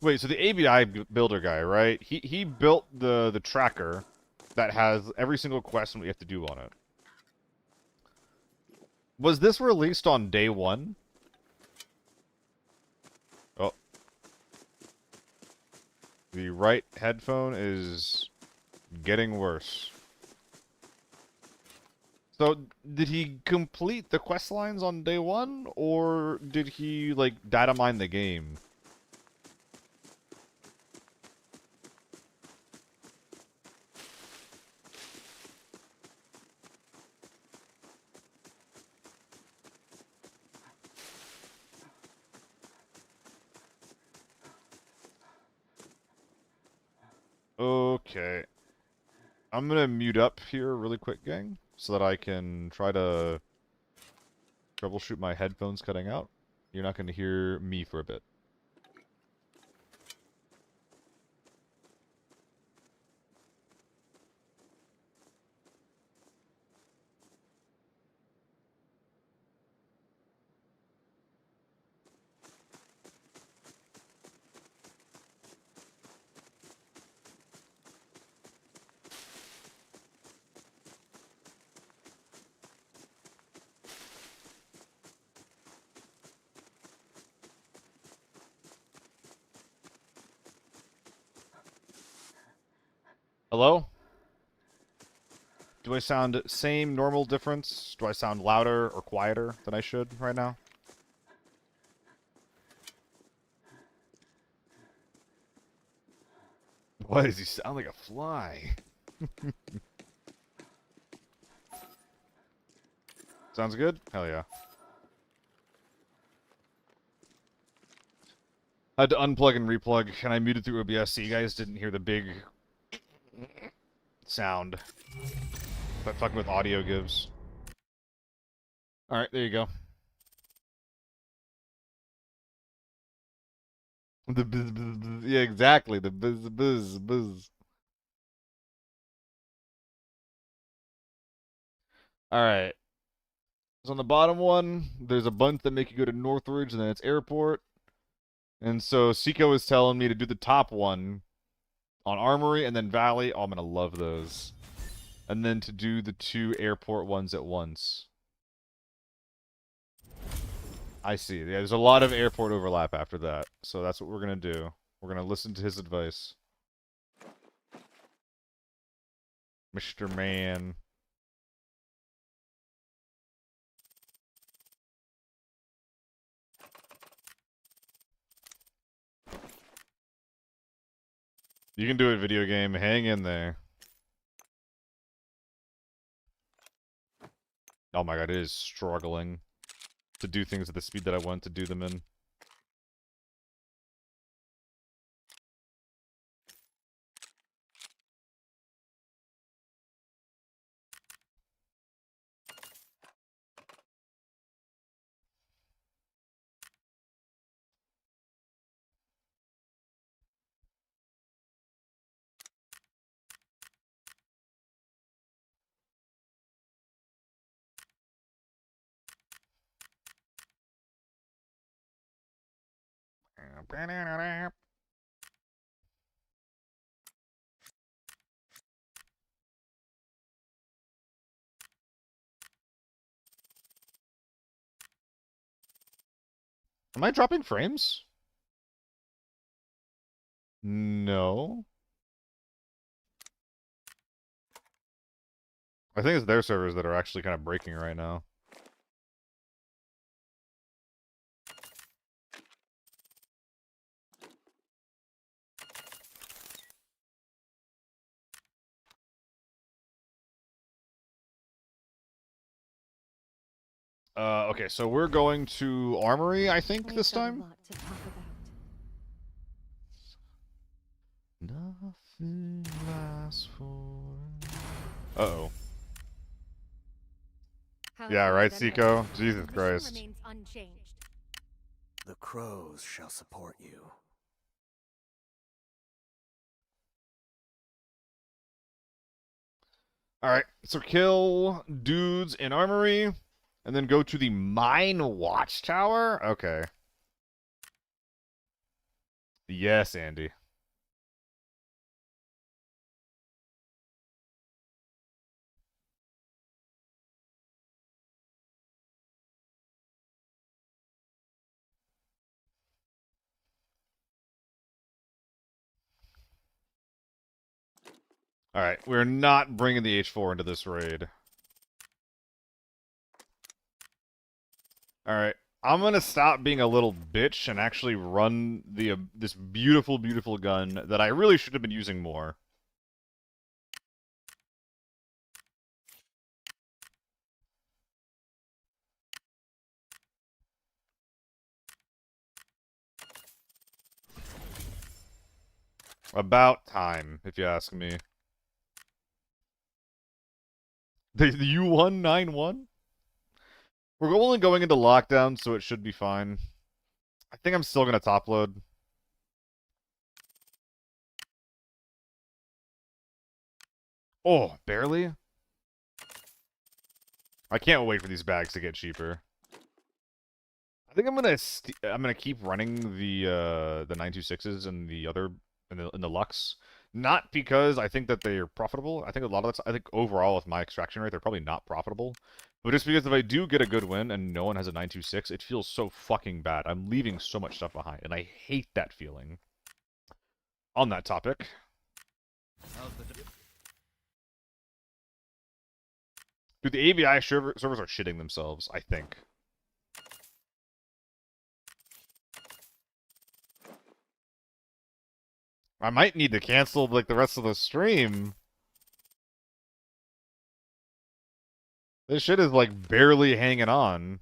Wait, so the ABI builder guy, right? He built the tracker that has every single quest and what you have to do on it. Was this released on day 1? Oh. The right headphone is getting worse. So, did he complete the quest lines on day 1? Or did he, like, data mine the game? Okay. I'm gonna mute up here really quick, gang. so that I can try to troubleshoot my headphones cutting out. You're not going to hear me for a bit. Hello? Do I sound same, normal, difference? Do I sound louder or quieter than I should right now? Why does he sound like a fly? Sounds good? Hell yeah. I had to unplug and replug, and I muted through OBS so you guys didn't hear the big sound that fucking with audio gives. Alright, there you go. The buzz, buzz, buzz. Yeah, exactly. The buzz, buzz, buzz. Alright. So on the bottom one, there's a bunch that make you go to Northridge, and then it's airport. And so Seiko was telling me to do the top one on Armory, and then Valley. Oh, I'm gonna love those. And then to do the 2 airport ones at once. I see. Yeah, there's a lot of airport overlap after that. So that's what we're gonna do. We're gonna listen to his advice. Mr. Man. You can do it, video game. Hang in there. Oh my god, it is struggling to do things at the speed that I want to do them in. Am I dropping frames? No. I think it's their servers that are actually kind of breaking right now. Okay, so we're going to Armory, I think, We've this got a time? lot to talk about. Nothing lasts for... Uh-oh. How's Yeah, right, that anyway? Seiko? Jesus Mission Christ. remains unchanged. The crows shall support you. Alright, so kill dudes in Armory, and then go to the Mine Watchtower? Okay. Yes, Andy. Alright, we're not bringing the H4 into this raid. Alright, I'm gonna stop being a little bitch and actually run the this beautiful, beautiful gun that I really should have been using more. About time, if you ask me. The U191? We're only going into lockdown, so it should be fine. I think I'm still gonna top load. Oh, barely? I can't wait for these bags to get cheaper. I think I'm gonna keep running the 926s and the other in the Lux. Not because I think that they're profitable. I think a lot of that's, I think overall with my extraction rate, they're probably not profitable. But just because if I do get a good win and no one has a 926, it feels so fucking bad. I'm leaving so much stuff behind, and I hate that feeling. On that topic. Dude, the ABI servers are shitting themselves, I think. I might need to cancel, like, the rest of the stream. This shit is, like, barely hanging on.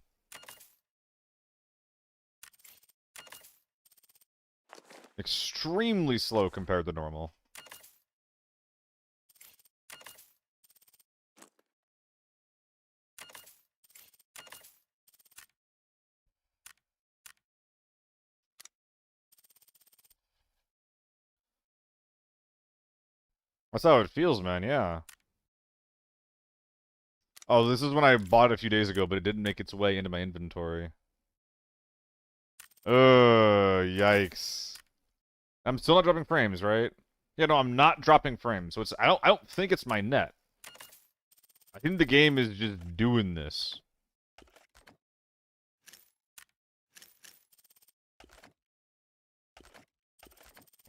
Extremely slow compared to normal. That's how it feels, man, yeah. Oh, this is when I bought it a few days ago, but it didn't make its way into my inventory. Yikes. I'm still not dropping frames, right? Yeah, no, I'm not dropping frames. So it's I don't think it's my net. I think the game is just doing this.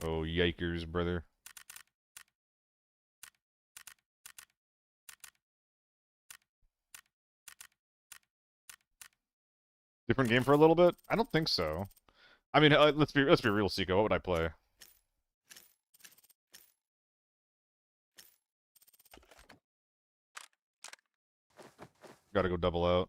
Oh, yikers, brother. Different game for a little bit? I don't think so. I mean, let's be real, Seiko. What would I play? Gotta go double out.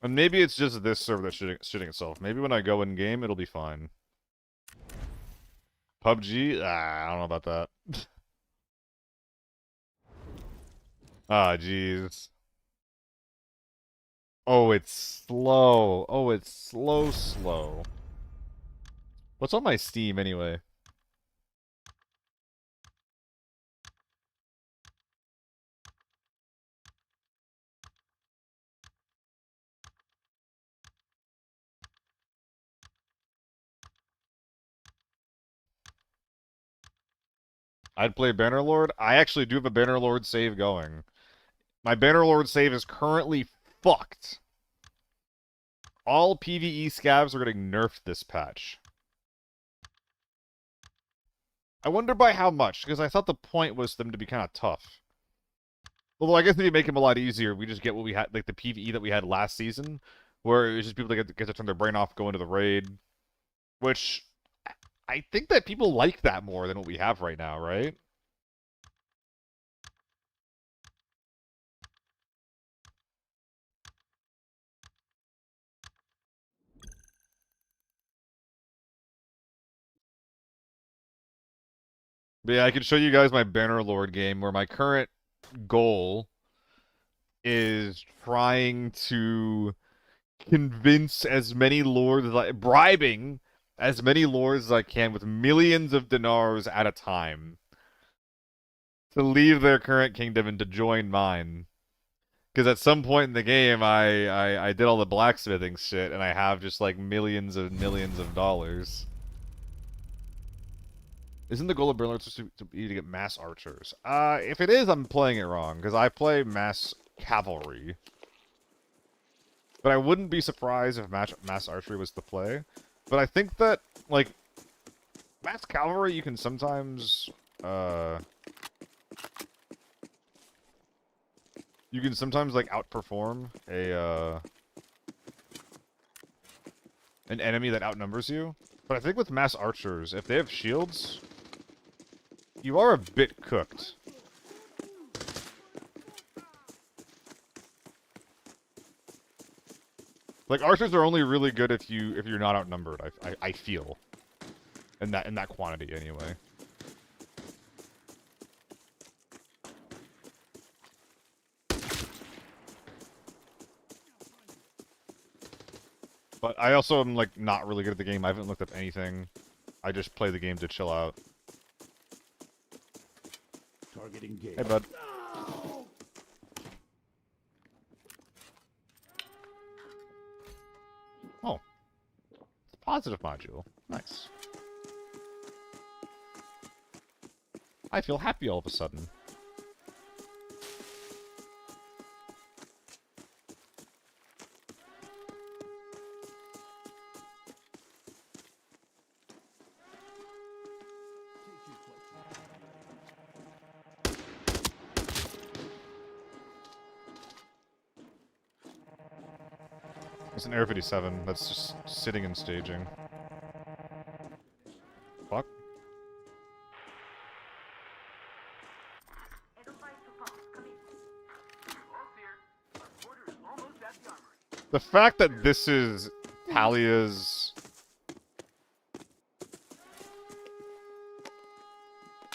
And maybe it's just this server that's shitting itself. Maybe when I go in game, it'll be fine. PUBG? Ah, I don't know about that. Ah, jeez. Oh, it's slow. Oh, it's slow. What's on my Steam, anyway? I'd play Bannerlord. I actually do have a Bannerlord save going. My Bannerlord save is currently fucked. All PvE scavs are getting nerfed this patch. I wonder by how much, because I thought the point was them to be kind of tough. Although I guess if you make them a lot easier, we just get what we had, like the PvE that we had last season, where it was just people that get to turn their brain off, go into the raid, which I think that people like that more than what we have right now, right? But yeah, I can show you guys my Bannerlord game, where my current goal is trying to convince as many lords, bribing as many lords as I can with millions of dinars at a time to leave their current kingdom and to join mine. Because at some point in the game, I did all the blacksmithing shit, and I have just like millions of dollars. Isn't the goal of Berlin supposed to be to get mass archers? If it is, I'm playing it wrong, because I play mass cavalry. But I wouldn't be surprised if mass archery was the play. But I think that, like, mass cavalry, you can sometimes, like, outperform an enemy that outnumbers you. But I think with mass archers, if they have shields, you are a bit cooked. Like archers are only really good if you're not outnumbered. I feel, in that quantity anyway. But I also am like not really good at the game. I haven't looked up anything. I just play the game to chill out. Target engaged. Hey, bud. Oh. It's a positive module. Nice. I feel happy all of a sudden. It's an Air 57 that's just sitting and staging. Fuck. The fact that this is Talia's...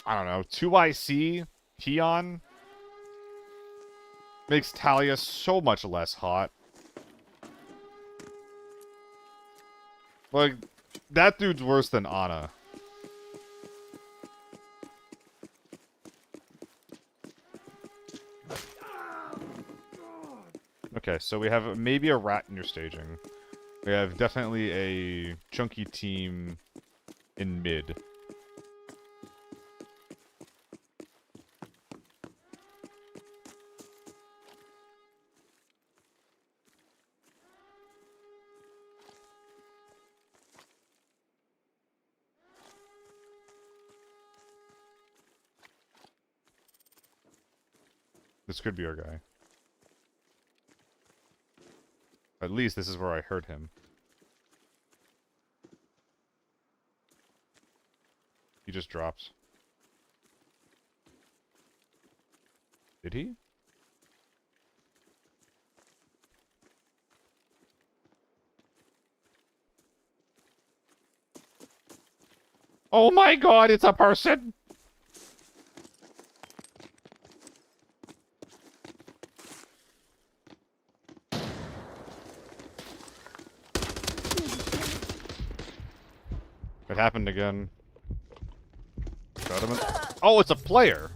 I don't know, 2IC peon makes Talia so much less hot. Like, that dude's worse than Ana. Okay, so we have maybe a rat in your staging. We have definitely a chunky team in mid. This could be our guy. At least this is where I heard him. He just drops. Did he? Oh my god, it's a person! It happened again. Got him. Oh, it's a player!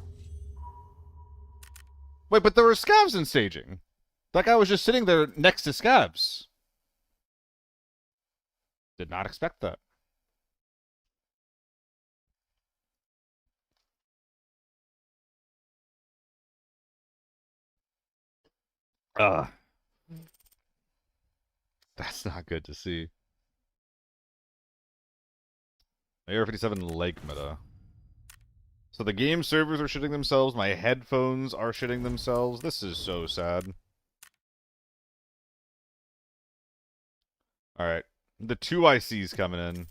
Wait, but there were scavs in staging. That guy was just sitting there next to scavs. Did not expect that. Ugh. That's not good to see. Air 57 leg meta. So the game servers are shitting themselves, my headphones are shitting themselves. This is so sad. Alright. The 2IC's coming in.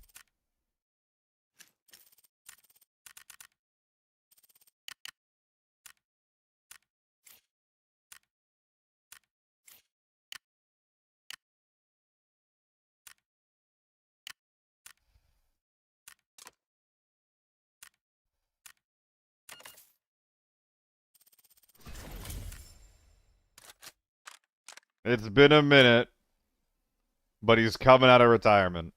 It's been a minute, but he's coming out of retirement.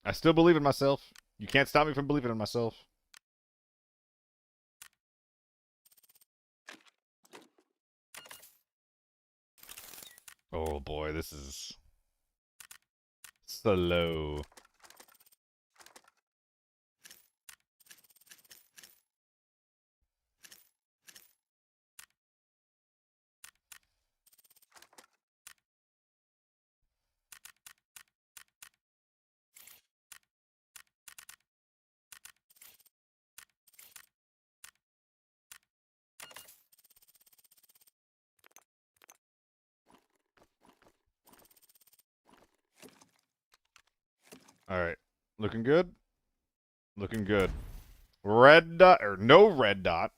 I still believe in myself. You can't stop me from believing in myself. Oh boy, this is slow. Alright. Looking good? Looking good. Red dot or no red dot.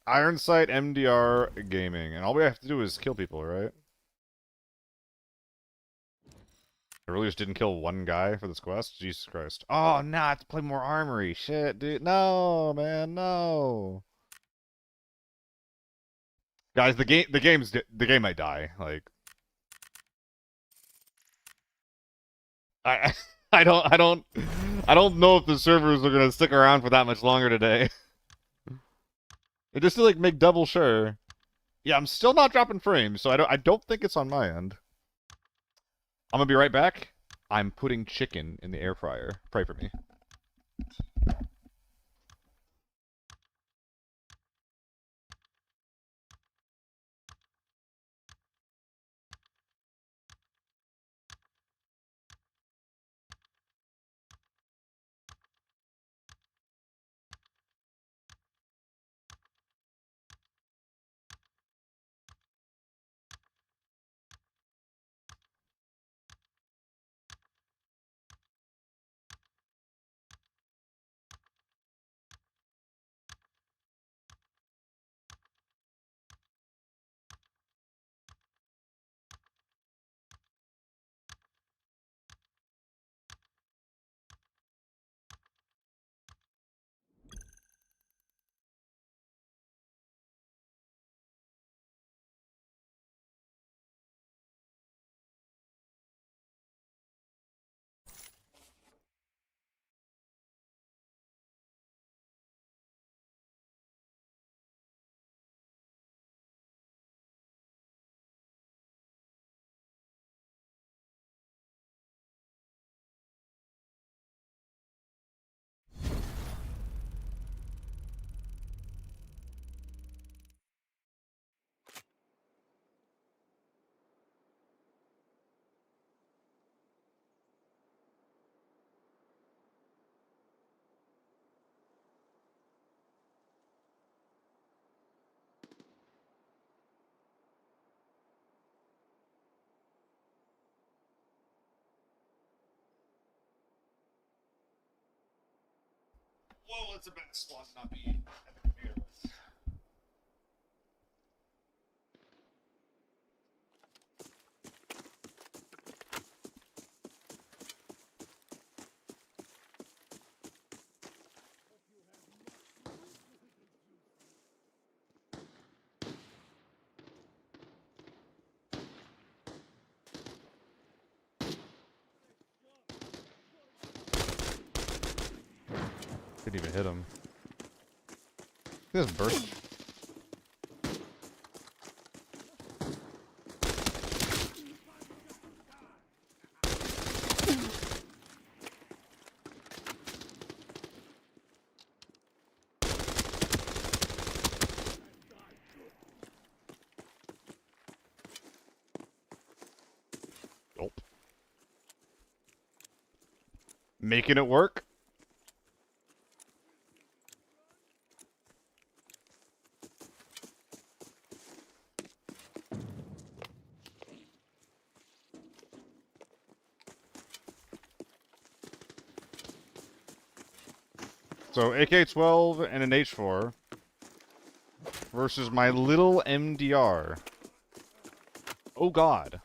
Iron Sight MDR Gaming, and all we have to do is kill people, right? I really just didn't kill one guy for this quest. Jesus Christ! Oh, nah, I have to play more armory. Shit, dude. No, man, no. Guys, the game might die. Like, I I don't know if the servers are gonna stick around for that much longer today. Just to like make double sure. Yeah, I'm still not dropping frames, so I don't think it's on my end. I'm gonna be right back. I'm putting chicken in the air fryer. Pray for me. Well, it's a bad spot to not be at the computer with. Didn't even hit him. He doesn't burst. Nope. Making it work. So AK-12 and an H4 versus my little MDR. Oh God.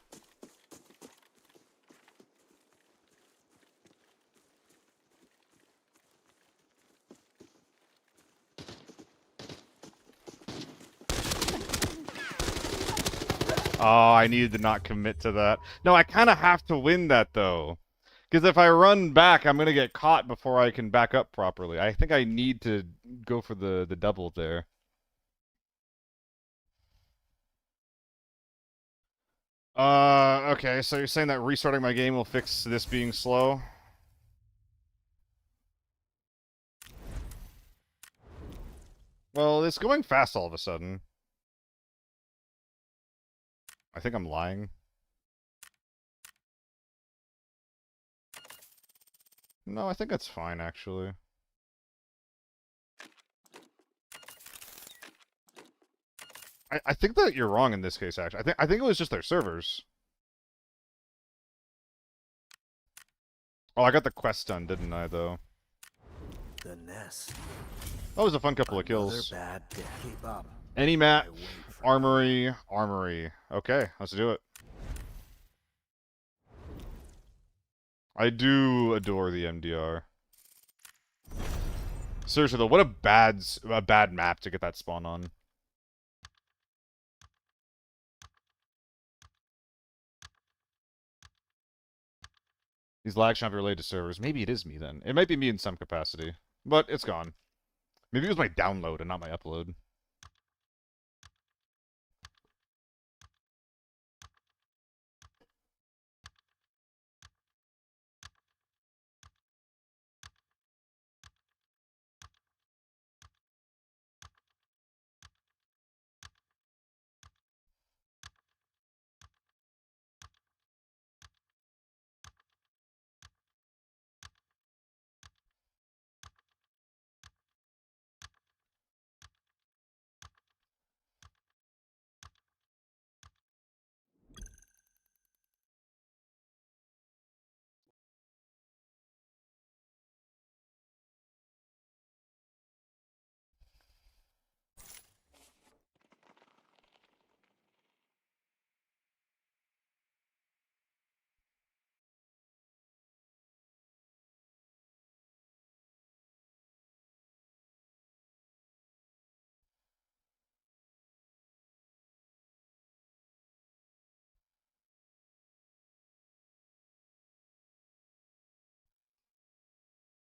Oh, I needed to not commit to that. No, I kind of have to win that though. Because if I run back, I'm going to get caught before I can back up properly. I think I need to go for the double there. Okay, so you're saying that restarting my game will fix this being slow? Well, it's going fast all of a sudden. I think I'm lying. No, I think that's fine, actually. I think that you're wrong in this case, actually. I think it was just their servers. Oh, I got the quest done, didn't I, though? The nest. That was a fun couple of Another kills. bad day. Keep up. Any map, I wait for armory, armory. Okay, let's do it. I do adore the MDR. Seriously though, what a bad map to get that spawn on. These lags should not be related to servers. Maybe it is me then. It might be me in some capacity, but it's gone. Maybe it was my download and not my upload.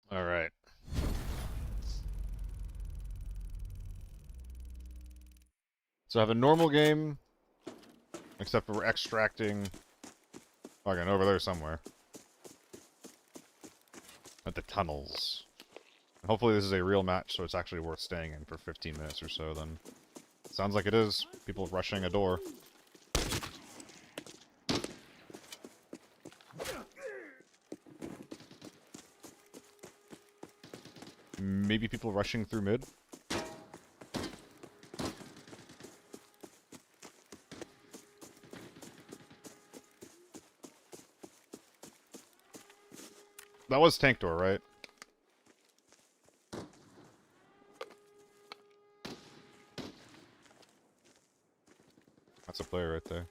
Alright. So I have a normal game, except for we're extracting fucking over there somewhere. At the tunnels. And hopefully this is a real match, so it's actually worth staying in for 15 minutes or so then. Sounds like it is. People rushing a door. Maybe people rushing through mid? That was tank door, right? That's a player right there.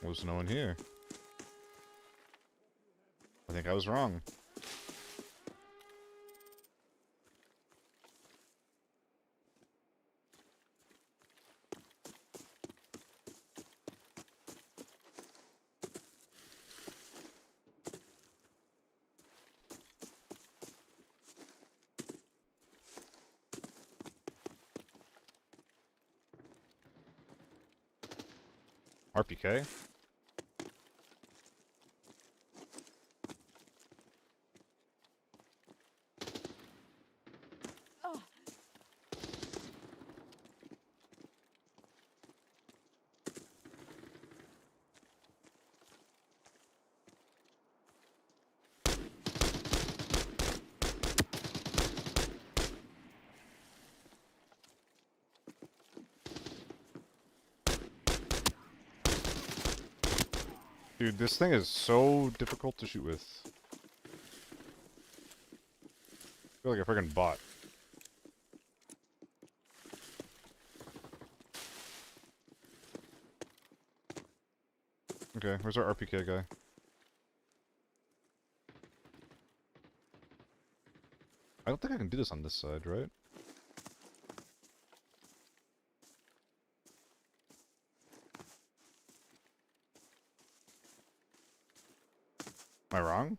Was no one here? I think I was wrong. RPK? Dude, this thing is so difficult to shoot with. I feel like a friggin' bot. Okay, where's our RPK guy? I don't think I can do this on this side, right? Am I wrong?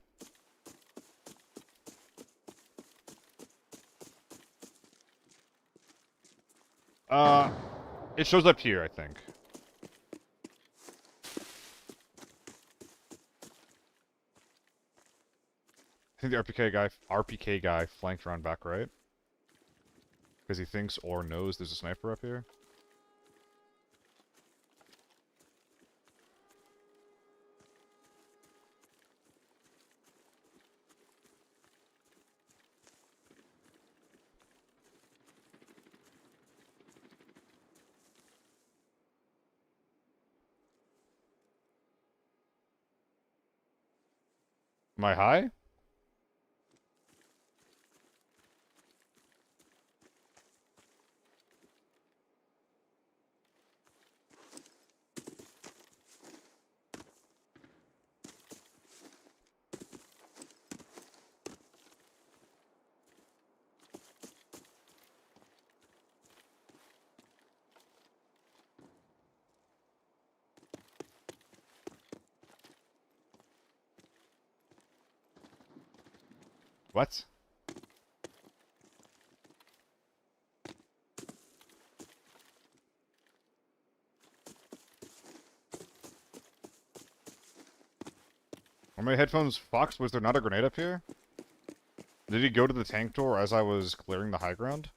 It shows up here, I think. I think the RPK guy flanked around back right. Because he thinks or knows there's a sniper up here. Am I high? What? Are my headphones fucked? Was there not a grenade up here? Did he go to the tank door as I was clearing the high ground?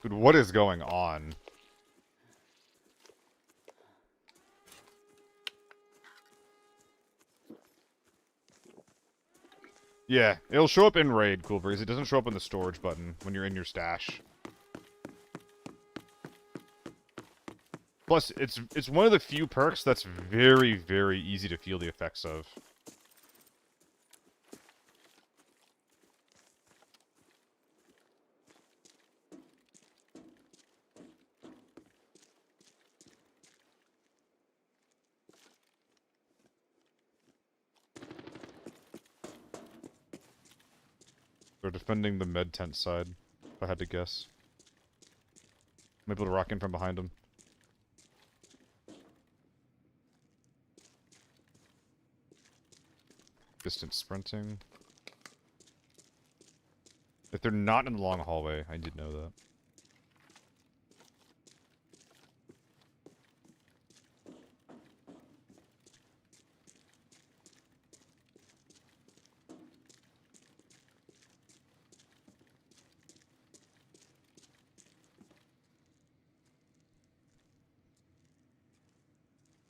Dude, what is going on? Yeah, it'll show up in raid, Cool Breeze. It doesn't show up in the storage button when you're in your stash. Plus, it's one of the few perks that's very, very easy to feel the effects of. They're defending the med tent side, if I had to guess. I'm able to rock in from behind them. Distant sprinting. If they're not in the long hallway, I did know that.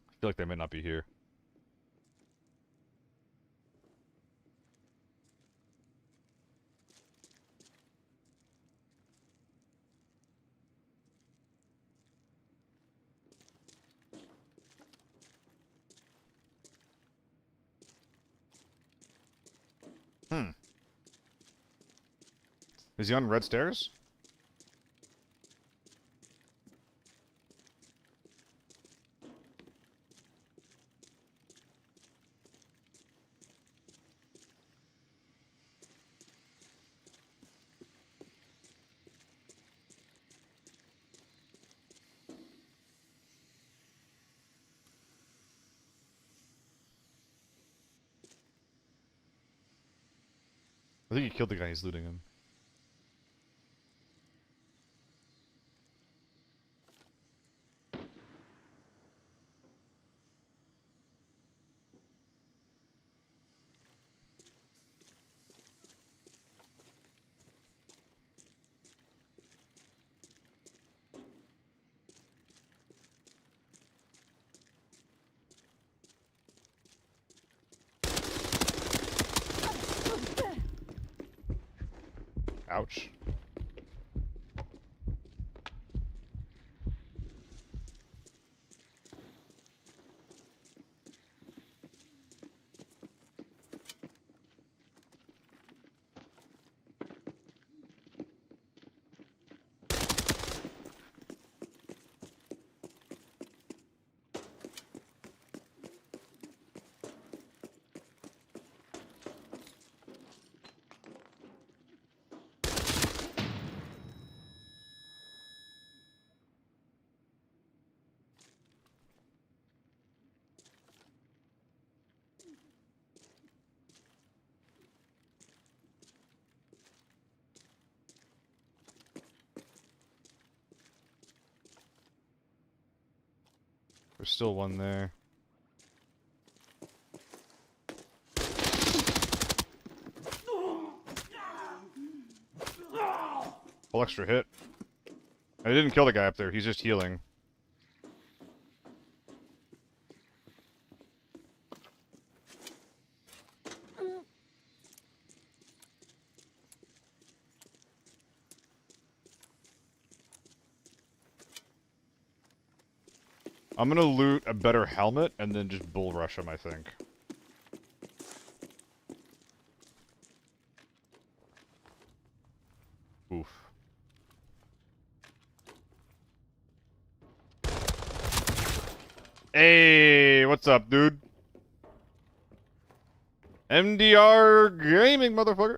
I feel like they might not be here. Is he on red stairs? I think he killed the guy who's looting him. Ouch. There's still one there. Full extra hit. I didn't kill the guy up there, he's just healing. I'm gonna loot a better helmet and then just bull rush him, I think. Oof. Hey, what's up, dude? MDR Gaming, motherfucker.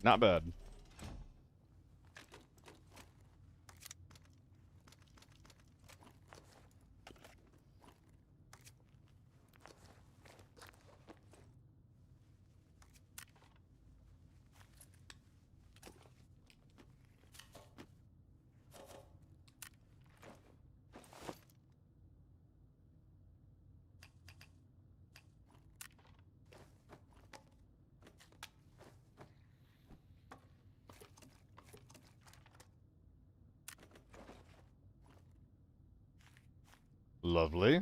Not bad. Lovely.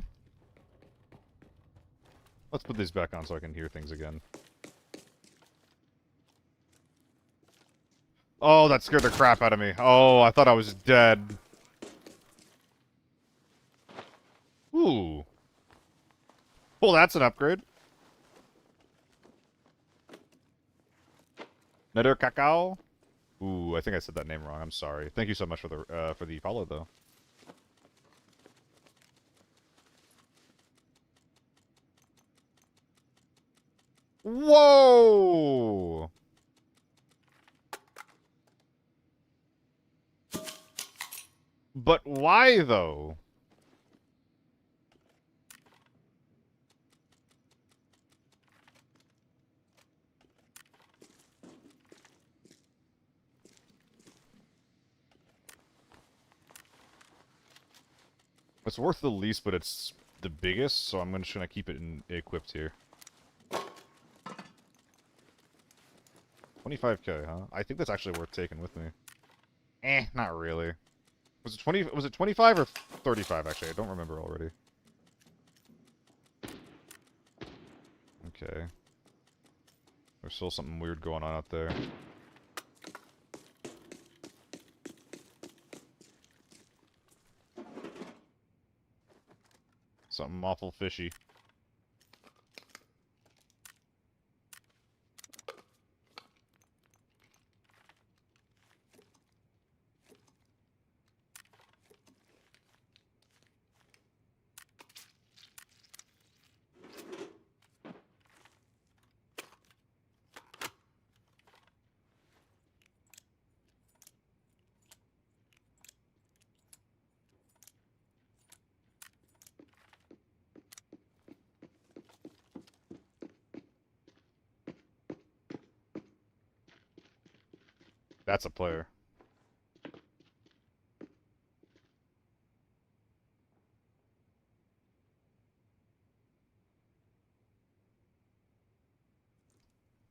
Let's put these back on so I can hear things again. Oh, that scared the crap out of me. Oh, I thought I was dead. Ooh. Well, that's an upgrade. Nether Cacao. Ooh, I think I said that name wrong. I'm sorry. Thank you so much for the follow, though. Whoa! But why, though? It's worth the least, but it's the biggest, so I'm just gonna keep it equipped here. 25k, huh? I think that's actually worth taking with me. Not really. Was it 20? Was it 25 or 35? Actually, I don't remember already. Okay. There's still something weird going on out there. Something awful fishy. That's a player.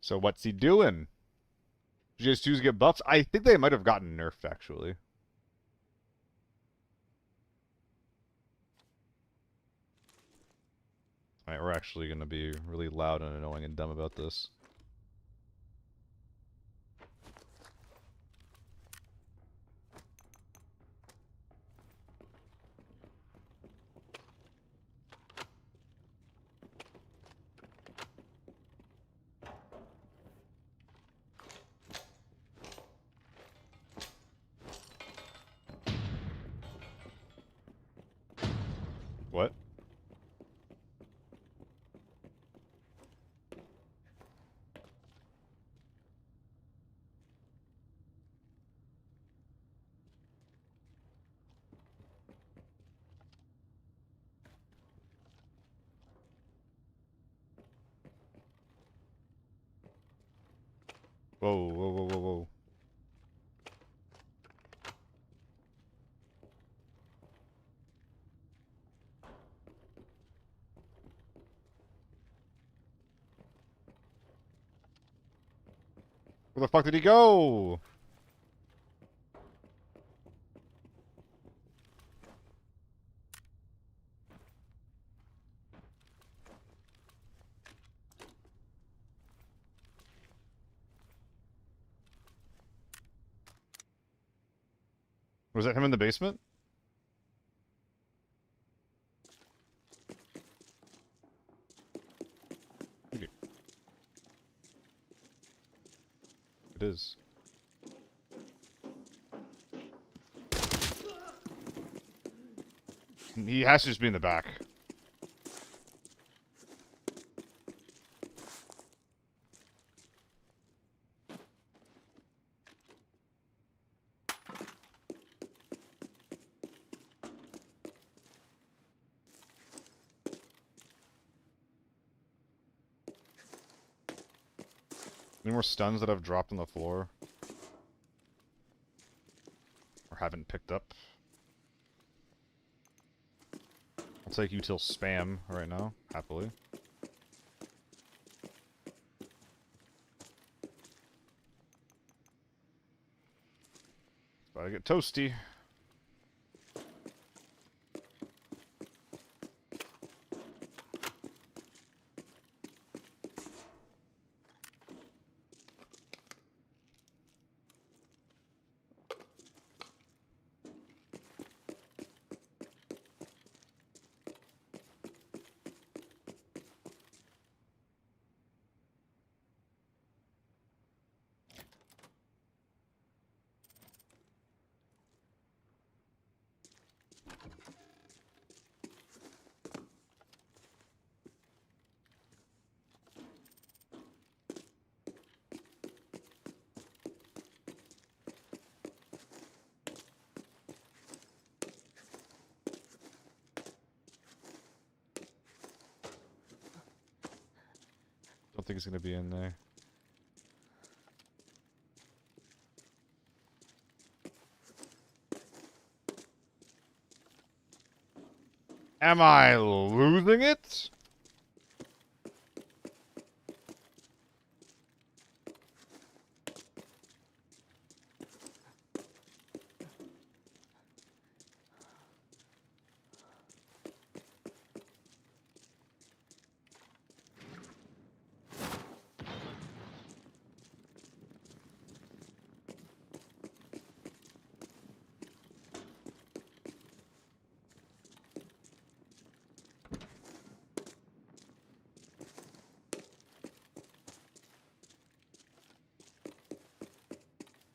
So what's he doing? GS2s get buffs? I think they might have gotten nerfed, actually. Alright, we're actually going to be really loud and annoying and dumb about this. What? Whoa, whoa, whoa, whoa, whoa. Where the fuck did he go? Was that him in the basement? Okay. It is. He has to just be in the back. Any more stuns that I've dropped on the floor? Or haven't picked up? I'll take you till spam right now, happily. About to get toasty. Don't think it's gonna be in there. Am I losing it?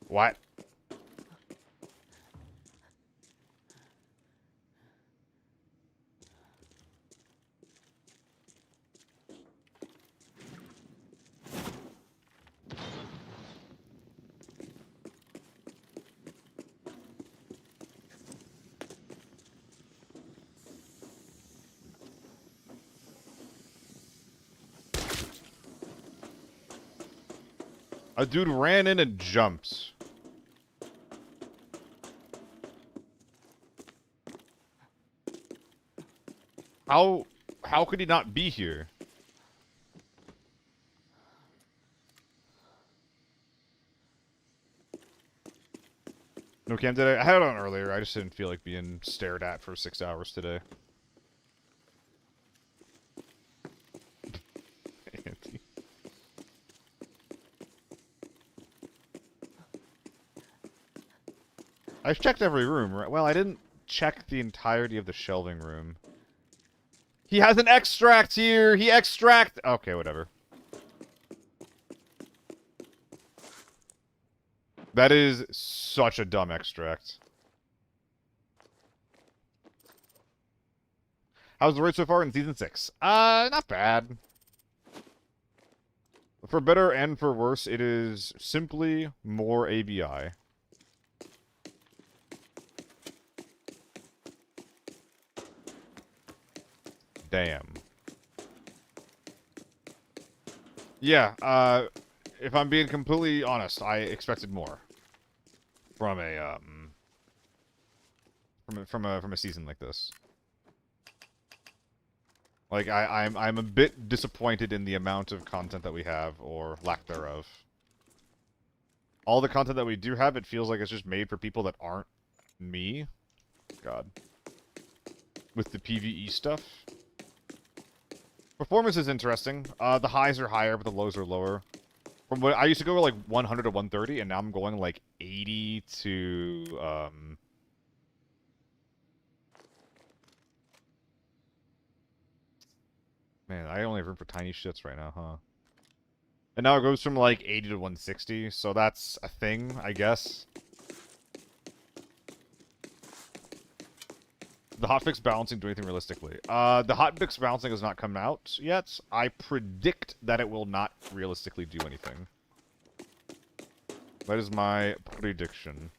What? A dude ran in and jumped. How could he not be here? No cam today? I had it on earlier. I just didn't feel like being stared at for 6 hours today. Anti. I've checked every room, right? Well, I didn't check the entirety of the shelving room. He has an extract here! He extract... Okay, whatever. That is such a dumb extract. How's the raid so far in Season 6? Not bad. For better and for worse, it is simply more ABI. Damn. Yeah, if I'm being completely honest, I expected more from a from a season like this. Like I'm a bit disappointed in the amount of content that we have, or lack thereof. All the content that we do have, it feels like it's just made for people that aren't me. God. With the PvE stuff. Performance is interesting. The highs are higher, but the lows are lower. From what I used to go like 100 to 130, and now I'm going like 80 to Man, I only have room for tiny shits right now, huh? And now it goes from like 80 to 160, so that's a thing, I guess. the hotfix balancing do anything realistically? The hotfix balancing has not come out yet. I predict that it will not realistically do anything. That is my prediction.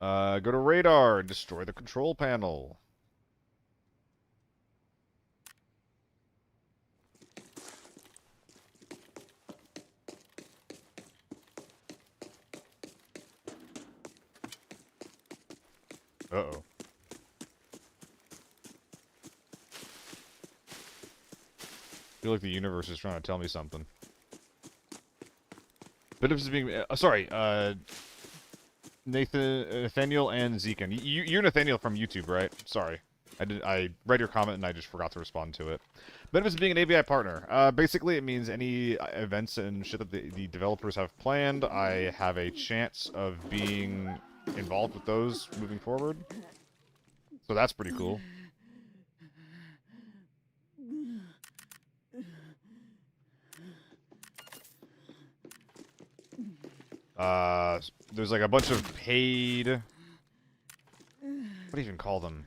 Go to radar and destroy the control panel. Uh-oh. I feel like the universe is trying to tell me something. Bit of this being... sorry, Nathaniel and Zekan. You're Nathaniel from YouTube, right? Sorry. I read your comment and I just forgot to respond to it. Benefits of being an ABI partner. Basically, it means any events and shit that the developers have planned, I have a chance of being involved with those moving forward. So that's pretty cool. There's like a bunch of paid... What do you even call them?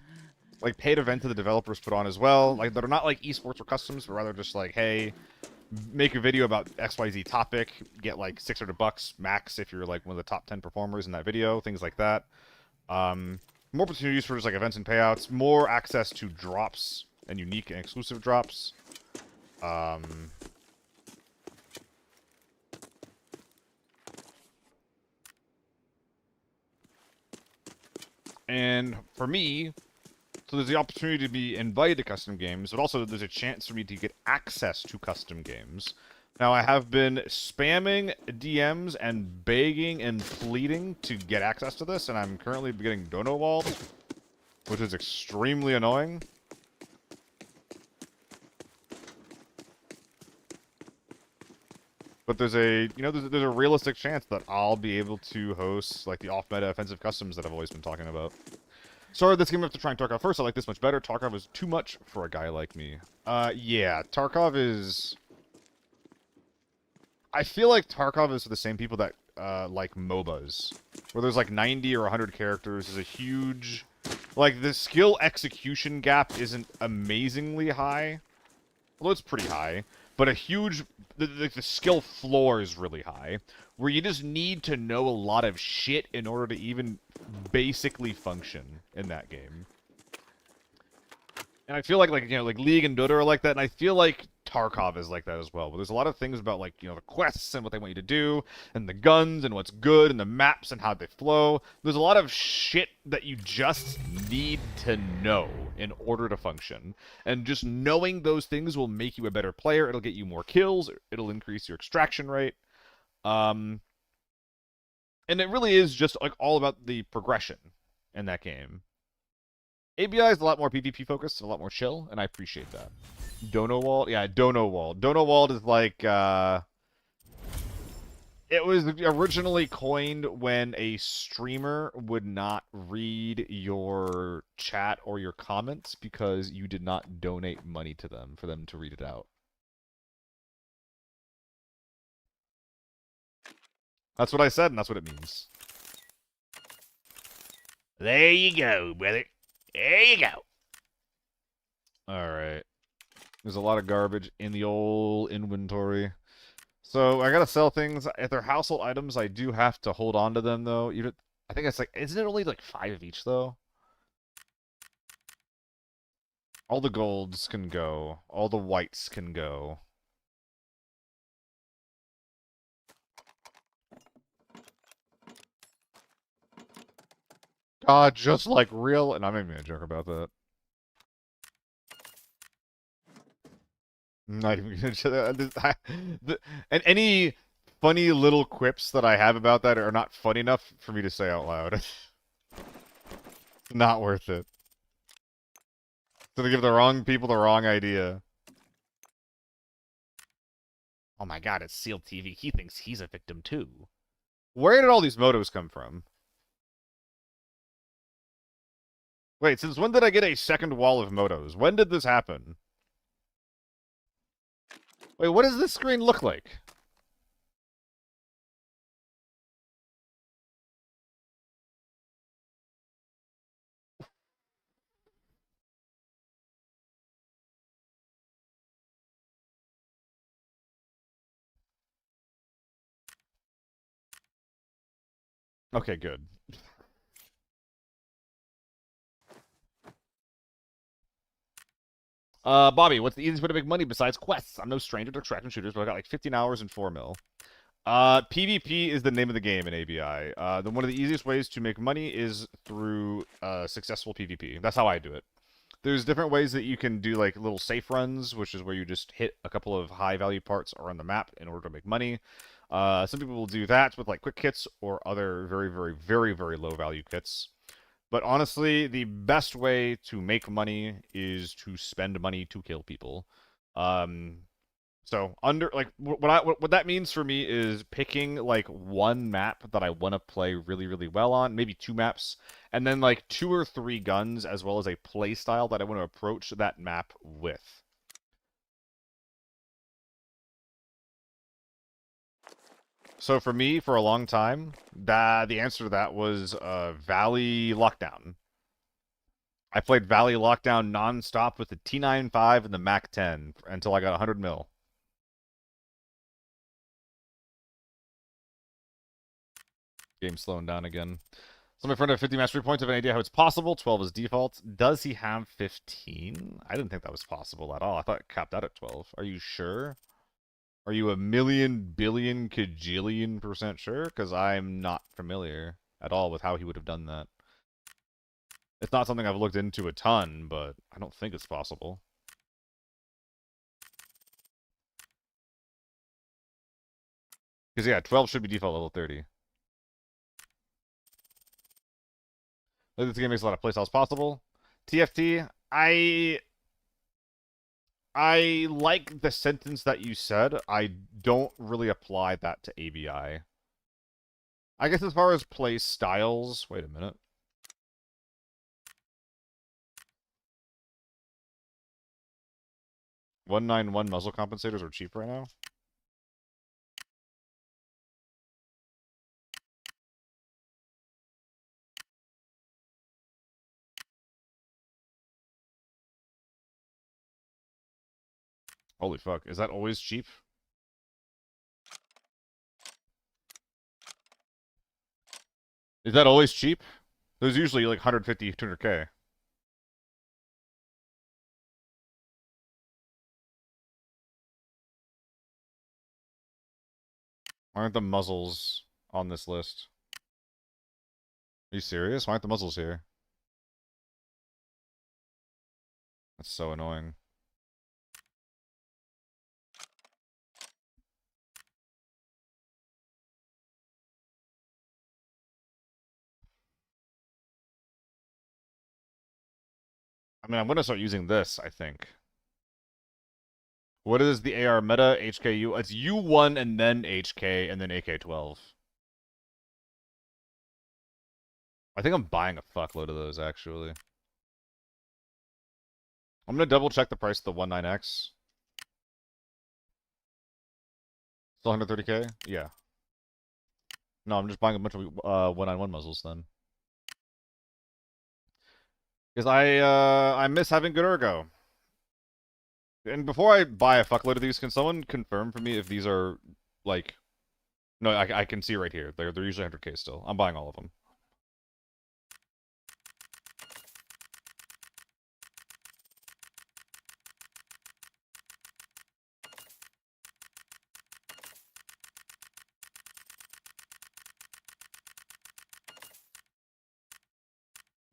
Like paid events that the developers put on as well. Like they're not like esports or customs, but rather just like, hey, make a video about XYZ topic, get like $600 max if you're like one of the top 10 performers in that video, things like that. More opportunities for just like events and payouts, more access to drops and unique and exclusive drops. And for me, so there's the opportunity to be invited to custom games, but also there's a chance for me to get access to custom games. Now, I have been spamming DMs and begging and pleading to get access to this, and I'm currently getting dono walled, which is extremely annoying. But there's a, there's a realistic chance that I'll be able to host, like, the off-meta offensive customs that I've always been talking about. Sorry, this game after trying Tarkov first, I like this much better. Tarkov is too much for a guy like me. Yeah, Tarkov is... I feel like Tarkov is for the same people that, like MOBAs. Where there's, like, 90 or 100 characters. There's a huge... Like, the skill execution gap isn't amazingly high. Although it's pretty high. But a huge... The skill floor is really high, where you just need to know a lot of shit in order to even basically function in that game. And I feel like League and Dota are like that, and I feel like Tarkov is like that as well. But there's a lot of things about, like, the quests and what they want you to do, and the guns and what's good, and the maps and how they flow. There's a lot of shit that you just need to know in order to function. And just knowing those things will make you a better player. It'll get you more kills. It'll increase your extraction rate. And it really is just, like, all about the progression in that game. ABI is a lot more PvP focused and a lot more chill, and I appreciate that. Dono Wall? Yeah, Dono Wall. Dono Wall is like, it was originally coined when a streamer would not read your chat or your comments because you did not donate money to them for them to read it out. That's what I said, and that's what it means. There you go, brother. There you go. Alright. There's a lot of garbage in the old inventory. So, I gotta sell things. If they're household items, I do have to hold on to them, though. Even, I think it's like... Isn't it only like 5 of each, though? All the golds can go. All the whites can go. God, just like real... And I'm not even gonna joke about that. I'm not even gonna... And any funny little quips that I have about that are not funny enough for me to say out loud. It's not worth it. So they give the wrong people the wrong idea. Oh my god, it's Seal TV. He thinks he's a victim too. Where did all these motos come from? Wait, since when did I get a second wall of motos? When did this happen? Wait, what does this screen look like? Okay, good. Bobby, what's the easiest way to make money besides quests? I'm no stranger to extraction shooters, but I got like 15 hours and 4 mil. PvP is the name of the game in ABI. One of the easiest ways to make money is through successful PvP. That's how I do it. There's different ways that you can do like little safe runs, which is where you just hit a couple of high value parts around the map in order to make money. Some people will do that with like quick kits or other very, very, very, very low value kits. But honestly, the best way to make money is to spend money to kill people. So under like what that means for me is picking like one map that I want to play really, really well on, maybe 2 maps, and then like 2 or 3 guns as well as a play style that I want to approach that map with. So for me, for a long time, the answer to that was Valley Lockdown. I played Valley Lockdown non-stop with the T95 and the MAC-10 until I got 100 mil. Game's slowing down again. So my friend had 50 mastery points. I have an idea how it's possible. 12 is default. Does he have 15? I didn't think that was possible at all. I thought it capped out at 12. Are you sure? Are you a million, billion, kajillion% sure? Because I'm not familiar at all with how he would have done that. It's not something I've looked into a ton, but I don't think it's possible. Because, yeah, 12 should be default level 30. This game makes a lot of playstyles possible. TFT, I like the sentence that you said. I don't really apply that to ABI. I guess as far as play styles... Wait a minute. $191 muzzle compensators are cheap right now. Holy fuck. Is that always cheap? Is that always cheap? There's usually like 150, 200k. Why aren't the muzzles on this list? Are you serious? Why aren't the muzzles here? That's so annoying. I mean, I'm going to start using this, I think. What is the AR meta? HKU? It's U1 and then HK and then AK-12. I think I'm buying a fuckload of those, actually. I'm going to double check the price of the 19X. Still 130k? Yeah. No, I'm just buying a bunch of 191 muzzles then. Because I miss having good ergo. And before I buy a fuckload of these, can someone confirm for me if these are, like... No, I can see right here. They're usually 100k still. I'm buying all of them.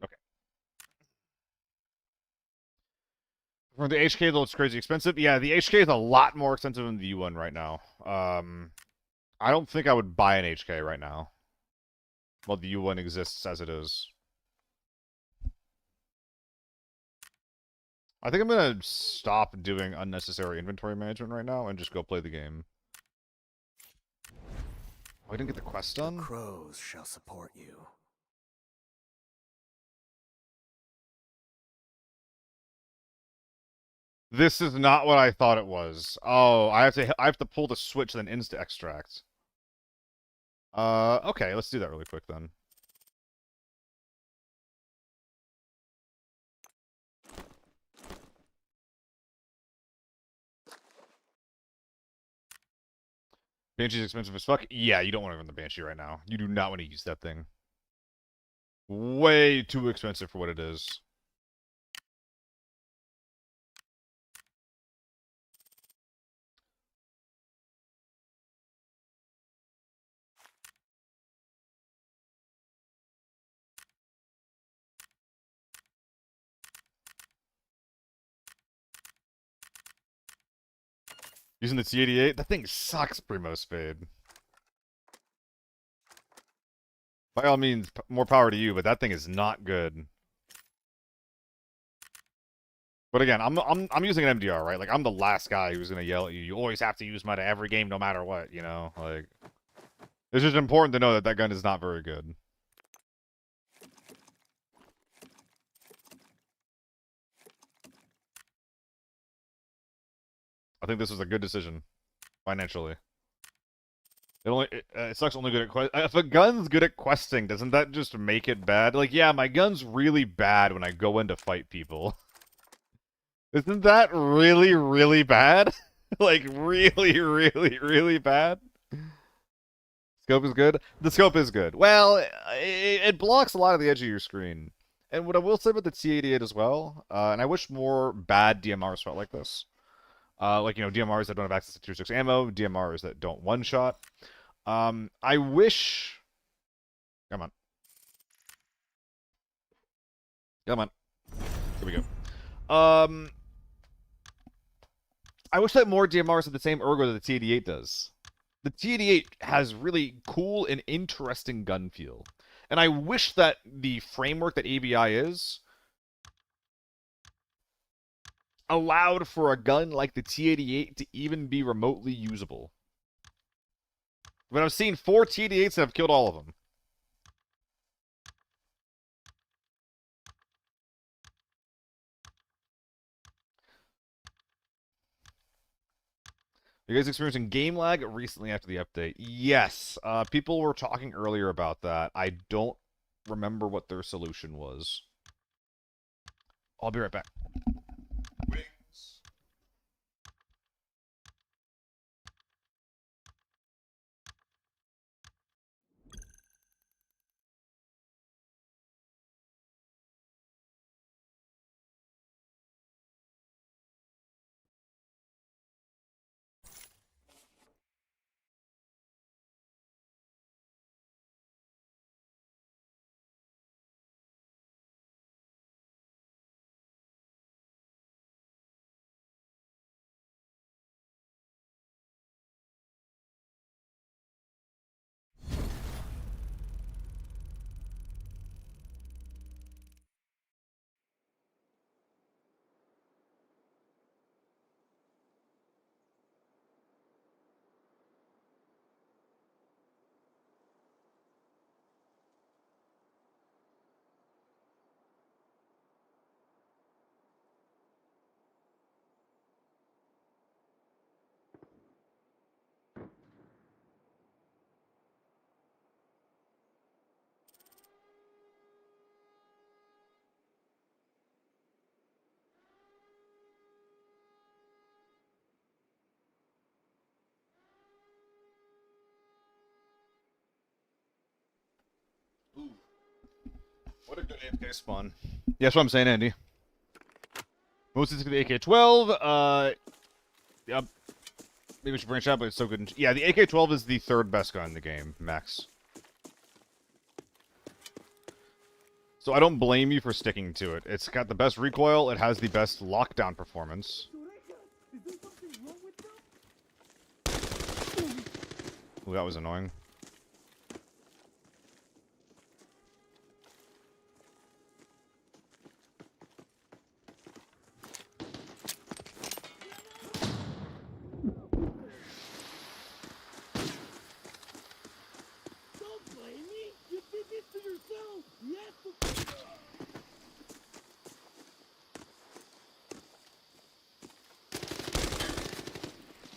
Okay. For the HK, though, it's crazy expensive. Yeah, the HK is a lot more expensive than the U1 right now. I don't think I would buy an HK right now. Well, the U1 exists as it is. I think I'm gonna stop doing unnecessary inventory management right now and just go play the game. Oh, I didn't get the quest done? The crows shall support you. This is not what I thought it was. Oh, I have to pull the switch then insta extract. Okay, let's do that really quick then. Banshee's expensive as fuck. Yeah, you don't want to run the Banshee right now. You do not want to use that thing. Way too expensive for what it is. Using the T88? That thing sucks, Primo Spade. By all means, more power to you, but that thing is not good. But again, I'm using an MDR, right? Like, I'm the last guy who's gonna yell at you. You always have to use meta every game, no matter what, you know? Like, it's just important to know that that gun is not very good. I think this was a good decision, financially. It sucks only good at if a gun's good at questing, doesn't that just make it bad? Like, yeah, my gun's really bad when I go in to fight people. Isn't that really, really bad? Like, really, really, really bad? Scope is good? The scope is good. Well, it blocks a lot of the edge of your screen. And what I will say about the T88 as well, and I wish more bad DMRs felt like this. Like, you know, DMRs that don't have access to tier 6 ammo, DMRs that don't one-shot. I wish... Come on. Come on. Here we go. I wish that more DMRs had the same ergo that the T88 does. The T88 has really cool and interesting gun feel. And I wish that the framework that ABI is allowed for a gun like the T88 to even be remotely usable. But I've seen 4 T88s and I've killed all of them. You guys experiencing game lag recently after the update? Yes. People were talking earlier about that. I don't remember what their solution was. I'll be right back. Wings. Ooh. What a good AFK spawn. Yeah, that's what I'm saying, Andy. Most of the AK-12, yep. Maybe we should branch out, but it's so good. Yeah, the AK-12 is the third best gun in the game, max. So I don't blame you for sticking to it. It's got the best recoil, it has the best lockdown performance. Ooh, that was annoying.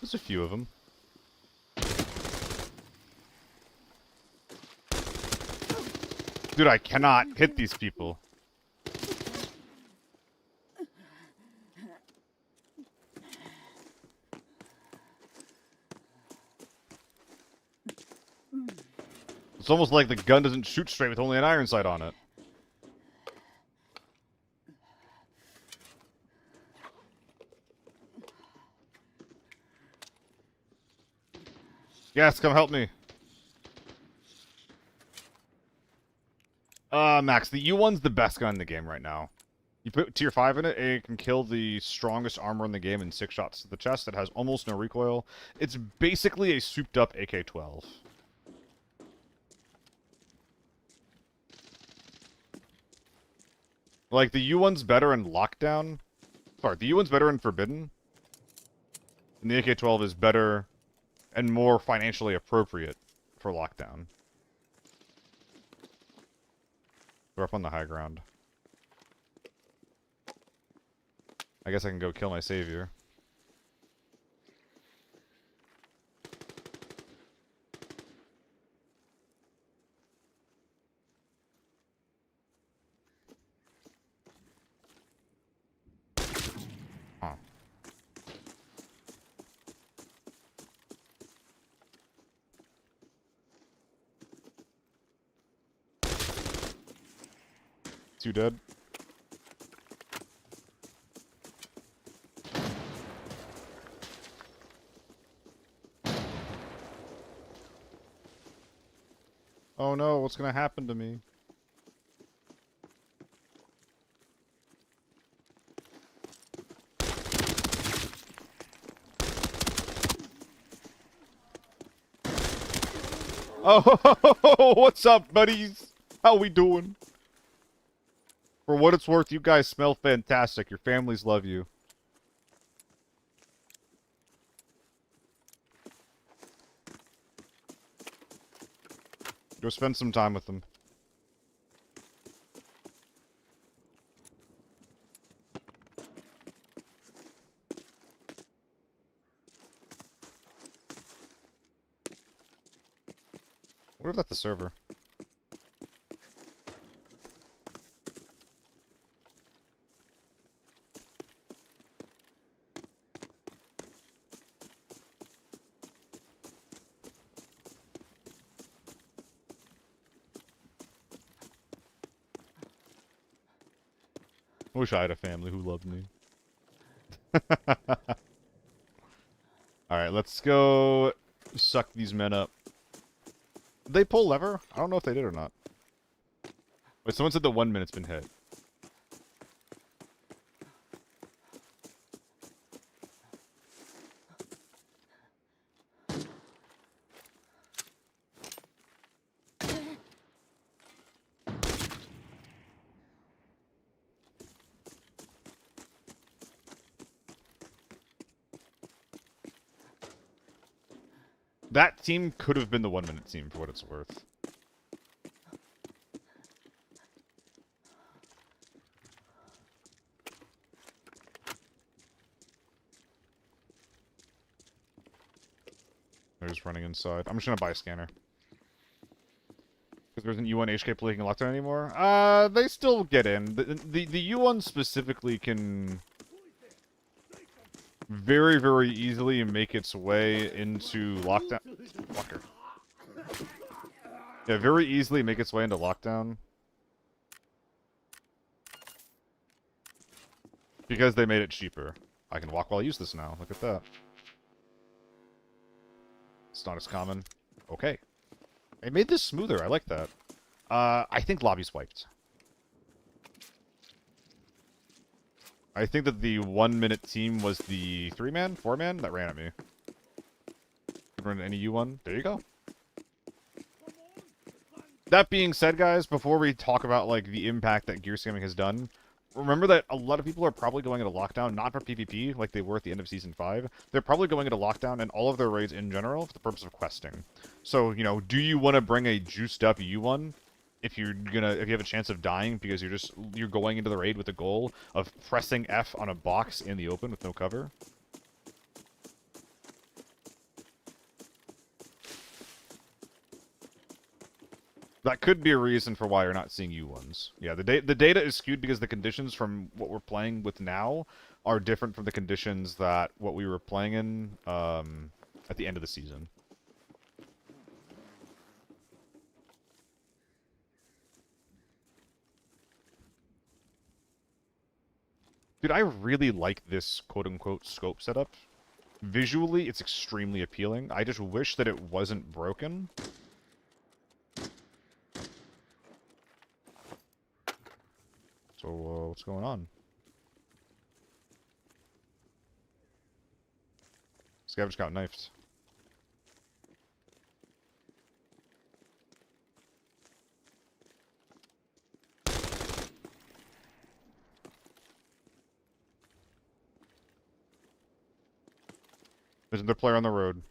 There's a few of them. Dude, I cannot hit these people. It's almost like the gun doesn't shoot straight with only an iron sight on it. Yes, come help me. Max, the U1's the best gun in the game right now. You put tier 5 in it, and it can kill the strongest armor in the game in 6 shots to the chest. It has almost no recoil. It's basically a souped up AK-12. Like, the U1's better in Lockdown. Sorry, the U1's better in Forbidden. And the AK-12 is better and more financially appropriate for Lockdown. We're up on the high ground. I guess I can go kill my savior. Huh. Two dead. Oh no, what's gonna happen to me? Oh, what's up, buddies? How we doing? For what it's worth, you guys smell fantastic. Your families love you. Go spend some time with them. What if that's the server? I wish I had a family who loved me. Alright, let's go suck these men up. Did they pull lever? I don't know if they did or not. Wait, someone said the 1 minute's been hit. That team could have been the 1 minute team for what it's worth. They're just running inside. I'm just gonna buy a scanner. Because there isn't U1 HK playing lockdown anymore? They still get in. The U1 specifically can very, very easily make its way into lockdown. Fucker. Yeah, very easily make its way into lockdown. Because they made it cheaper. I can walk while I use this now. Look at that. It's not as common. Okay. They made this smoother. I like that. I think lobby's wiped. I think that the 1 minute team was the 3-man, 4-man that ran at me. Could run any U1. There you go. That being said, guys, before we talk about like the impact that gear scamming has done, remember that a lot of people are probably going into lockdown, not for PvP like they were at the end of Season 5. They're probably going into lockdown and all of their raids in general for the purpose of questing. So, you know, do you want to bring a juiced up U1 if you have a chance of dying because you're going into the raid with the goal of pressing F on a box in the open with no cover? That could be a reason for why you're not seeing U1s. Yeah, the data is skewed because the conditions from what we're playing with now are different from the conditions that what we were playing in at the end of the season. Dude, I really like this quote-unquote scope setup. Visually, it's extremely appealing. I just wish that it wasn't broken. So, what's going on? This guy just got knifed. There's another player on the road.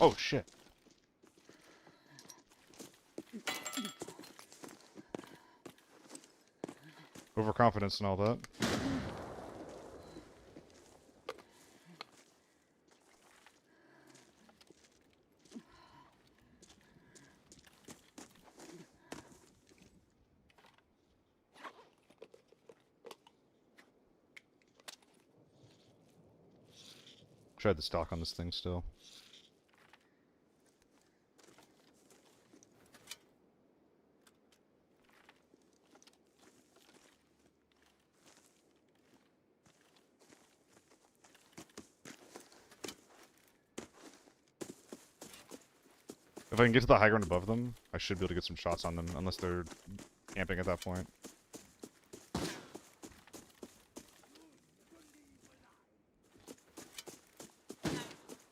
Oh, shit. Overconfidence and all that. Tried the stock on this thing still. If I can get to the high ground above them, I should be able to get some shots on them, unless they're camping at that point.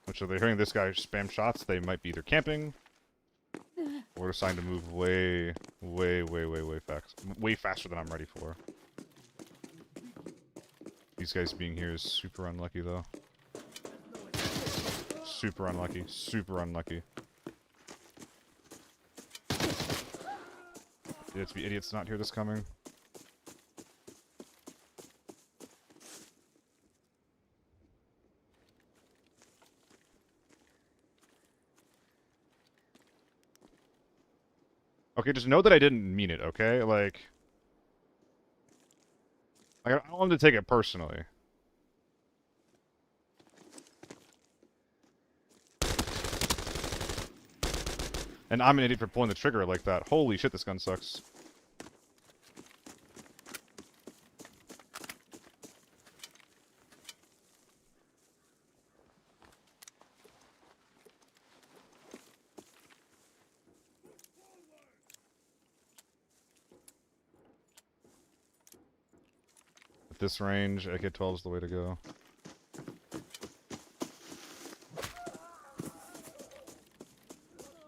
Which, if they're hearing this guy spam shots, they might be either camping, or deciding to move way faster than I'm ready for. These guys being here is super unlucky, though. Super unlucky. Super unlucky. Idiots be idiots to not hear this coming. Okay, just know that I didn't mean it, okay? Like I don't want him to take it personally. And I'm an idiot for pulling the trigger like that. Holy shit, this gun sucks. At this range, AK-12 is the way to go.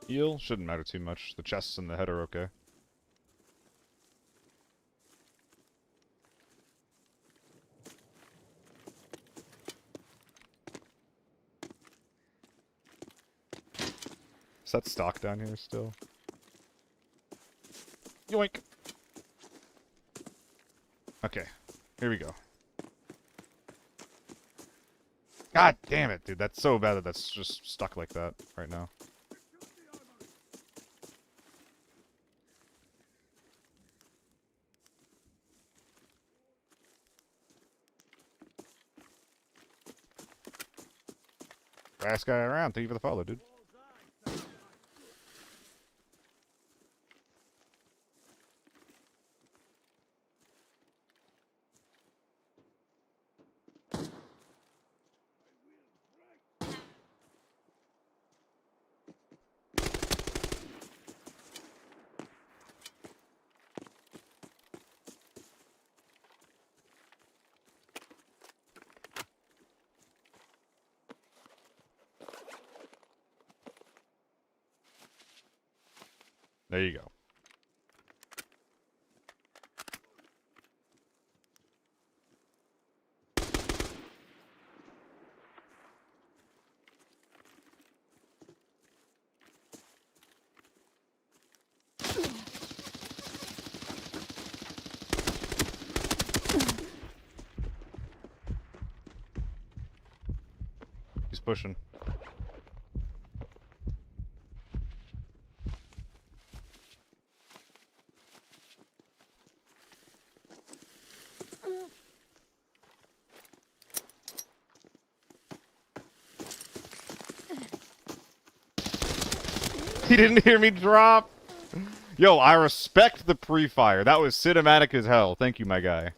Heal shouldn't matter too much. The chests and the head are okay. Is that stock down here still? Yoink! Okay, here we go. God damn it, dude. That's so bad that that's just stuck like that right now. Last guy around. Thank you for the follow, dude. There you go. He's pushing. He didn't hear me drop. Yo, I respect the pre-fire. That was cinematic as hell. Thank you, my guy.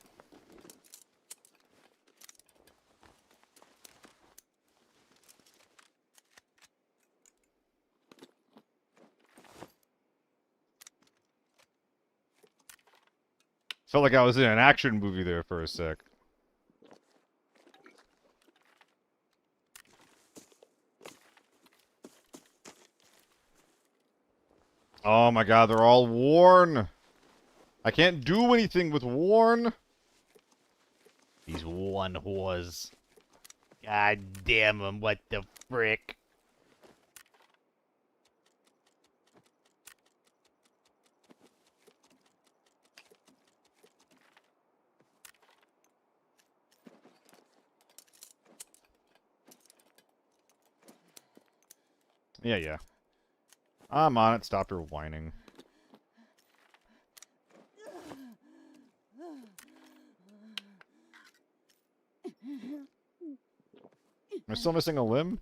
Felt like I was in an action movie there for a sec. Oh my god, they're all worn. I can't do anything with worn. He's one was. God damn him, what the frick. Yeah. I'm on it. Stop her whining. Am I still missing a limb?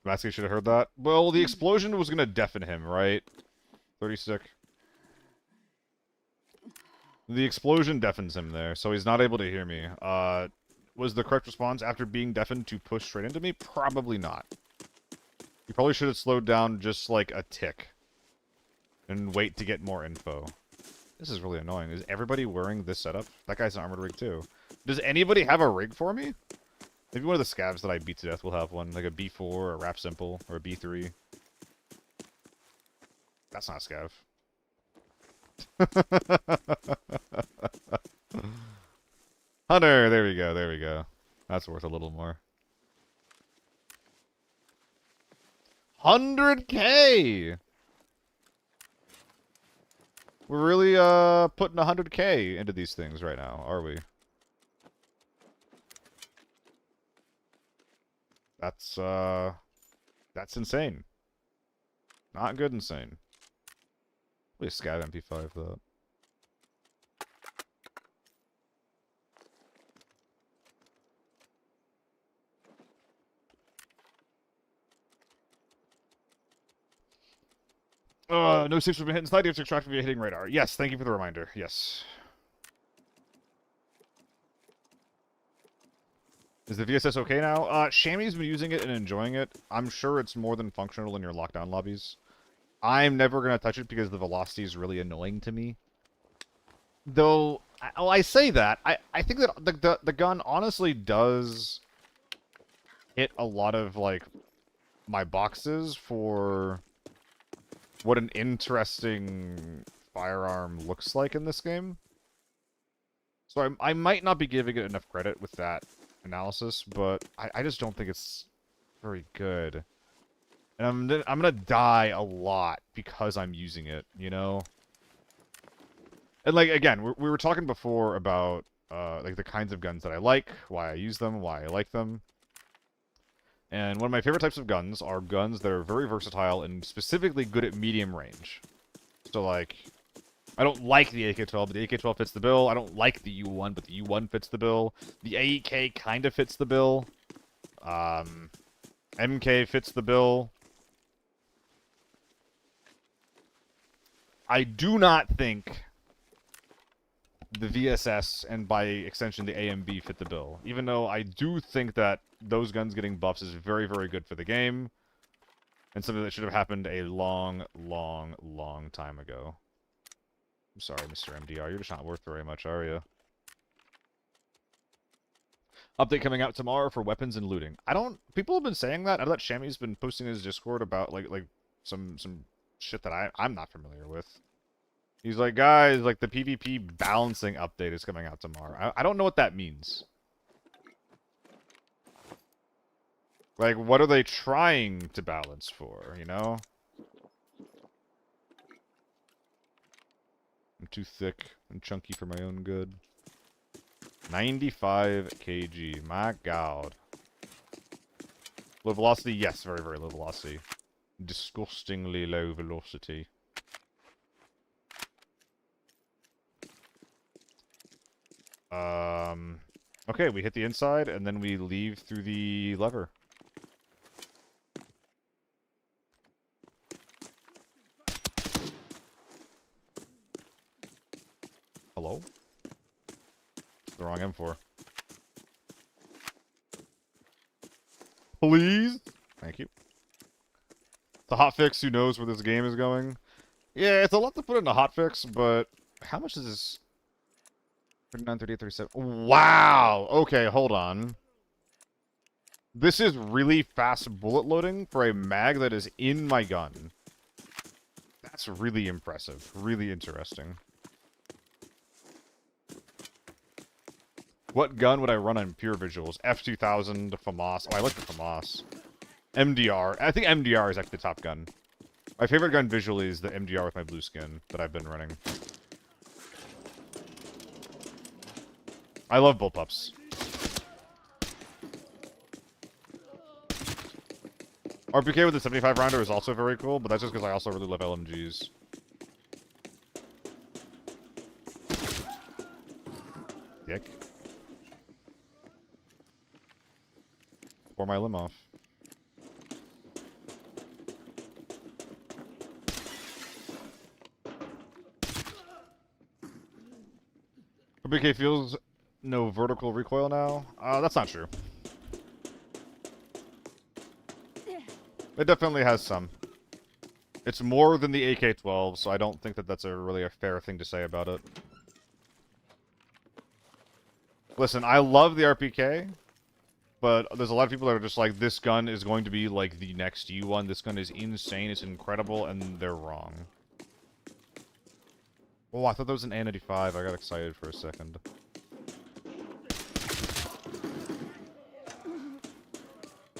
Vasquez should have heard that. Well, the explosion was gonna deafen him, right? 30 sick. The explosion deafens him there, so he's not able to hear me. Was the correct response after being deafened to push straight into me? Probably not. You probably should have slowed down just like a tick. And wait to get more info. This is really annoying. Is everybody wearing this setup? That guy's an armored rig too. Does anybody have a rig for me? Maybe one of the scavs that I beat to death will have one. Like a B4, or a Rap Simple, or a B3. That's not a scav. Hunter! There we go. That's worth a little more. 100K! We're really, putting 100K into these things right now, are we? That's insane. Not good insane. Please scav MP5 though. No saves have been hitting sniper. You have to extract via hitting radar. Yes, thank you for the reminder. Yes. Is the VSS okay now? Shammy's been using it and enjoying it. I'm sure it's more than functional in your lockdown lobbies. I'm never going to touch it because the velocity is really annoying to me. Though, I say that. I think that the gun honestly does hit a lot of, like, my boxes for what an interesting firearm looks like in this game. So I might not be giving it enough credit with that analysis, but I just don't think it's very good. And I'm gonna die a lot because I'm using it, you know? And, like, again, we were talking before about, like, the kinds of guns that I like, why I use them, why I like them. And one of my favorite types of guns are guns that are very versatile and specifically good at medium range. So, like, I don't like the AK-12, but the AK-12 fits the bill. I don't like the U1, but the U1 fits the bill. The AEK kind of fits the bill. MK fits the bill. I do not think the VSS, and by extension the AMB, fit the bill. Even though I do think that those guns getting buffs is very, very good for the game. And something that should have happened a long, long, long time ago. I'm sorry, Mr. MDR. You're just not worth very much, are you? Update coming out tomorrow for weapons and looting. People have been saying that. I know that Shammy's been posting in his Discord about, like some shit that I'm not familiar with. He's like, guys, like, the PvP balancing update is coming out tomorrow. I don't know what that means. Like, what are they trying to balance for, you know? I'm too thick. and chunky for my own good. 95 kg. My god. Low velocity? Yes, very, very low velocity. Disgustingly low velocity. Okay, we hit the inside, and then we leave through the lever. Hello? The wrong M4. Please? Thank you. The hotfix, who knows where this game is going? Yeah, it's a lot to put in a hotfix, but how much is this? 39, 38, 37. Wow! Okay, hold on. This is really fast bullet loading for a mag that is in my gun. That's really impressive. Really interesting. What gun would I run on pure visuals? F2000, FAMAS. Oh, I like the FAMAS. MDR. I think MDR is actually the top gun. My favorite gun visually is the MDR with my blue skin that I've been running. I love bullpups. RPK with the 75 rounder is also very cool, but that's just because I also really love LMGs. Dick. Pour my limb off. RPK feels no vertical recoil now. That's not true. It definitely has some. It's more than the AK-12, so I don't think that that's really a fair thing to say about it. Listen, I love the RPK, but there's a lot of people that are just like, this gun is going to be like the next U1. This gun is insane, it's incredible, and they're wrong. Oh, I thought that was an A95. I got excited for a second.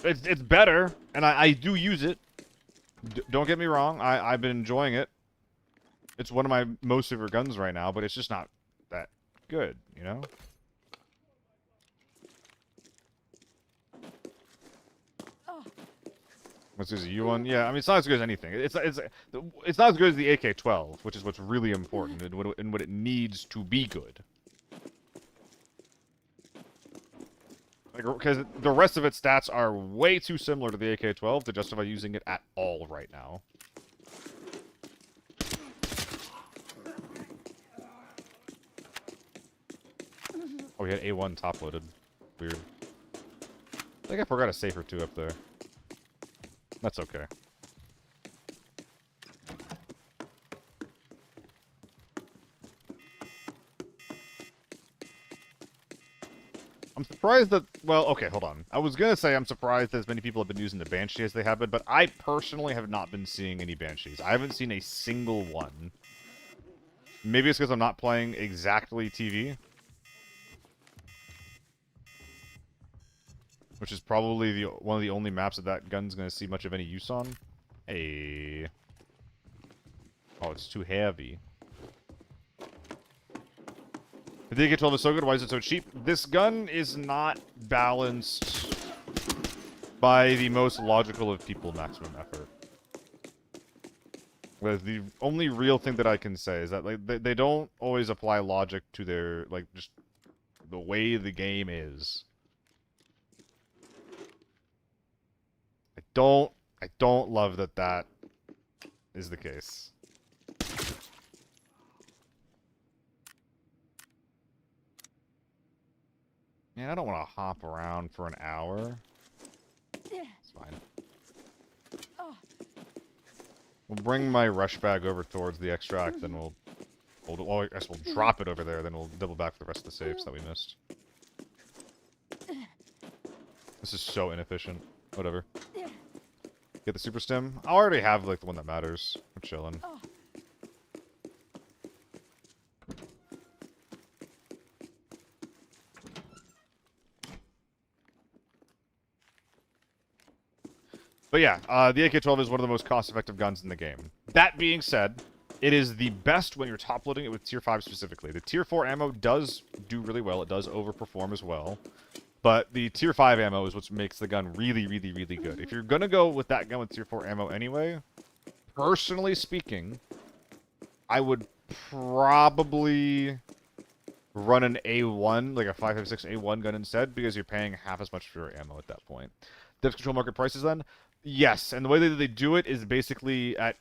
It's better, and I do use it. Don't get me wrong, I've been enjoying it. It's one of my most favorite guns right now, but it's just not that good, you know? What's this, a U1? Yeah, I mean, it's not as good as anything. It's not as good as the AK-12, which is what's really important and what it needs to be good. Because the rest of its stats are way too similar to the AK-12 to justify using it at all right now. Oh, we had A1 top-loaded. Weird. I think I forgot a safe or two up there. That's okay. I'm surprised that, well, okay, hold on. I was gonna say I'm surprised that as many people have been using the Banshee as they have been, but I personally have not been seeing any Banshees. I haven't seen a single one. Maybe it's because I'm not playing exactly TV. Which is probably one of the only maps that gun's gonna see much of any use on. Hey. Oh, it's too heavy. The AK-12 is so good, why is it so cheap? This gun is not balanced by the most logical of people maximum effort. The only real thing that I can say is that like they don't always apply logic to their, like, just the way the game is. I don't love that is the case. Man, I don't want to hop around for an hour. It's fine. We'll bring my rush bag over towards the extract, then well, I guess we'll drop it over there, then we'll double back for the rest of the safes that we missed. This is so inefficient. Whatever. Get the super stim. I already have, like, the one that matters. We're chilling. But yeah, the AK-12 is one of the most cost-effective guns in the game. That being said, It is the best when you're top loading it with tier 5 specifically. The tier 4 ammo does do really well. It does overperform as well. But the tier 5 ammo is what makes the gun really, really, really good. If you're going to go with that gun with tier 4 ammo anyway, personally speaking, I would probably run an A1, like a 5.56 A1 gun instead, because you're paying half as much for your ammo at that point. Depth control market prices then? Yes, and the way that they do it is basically at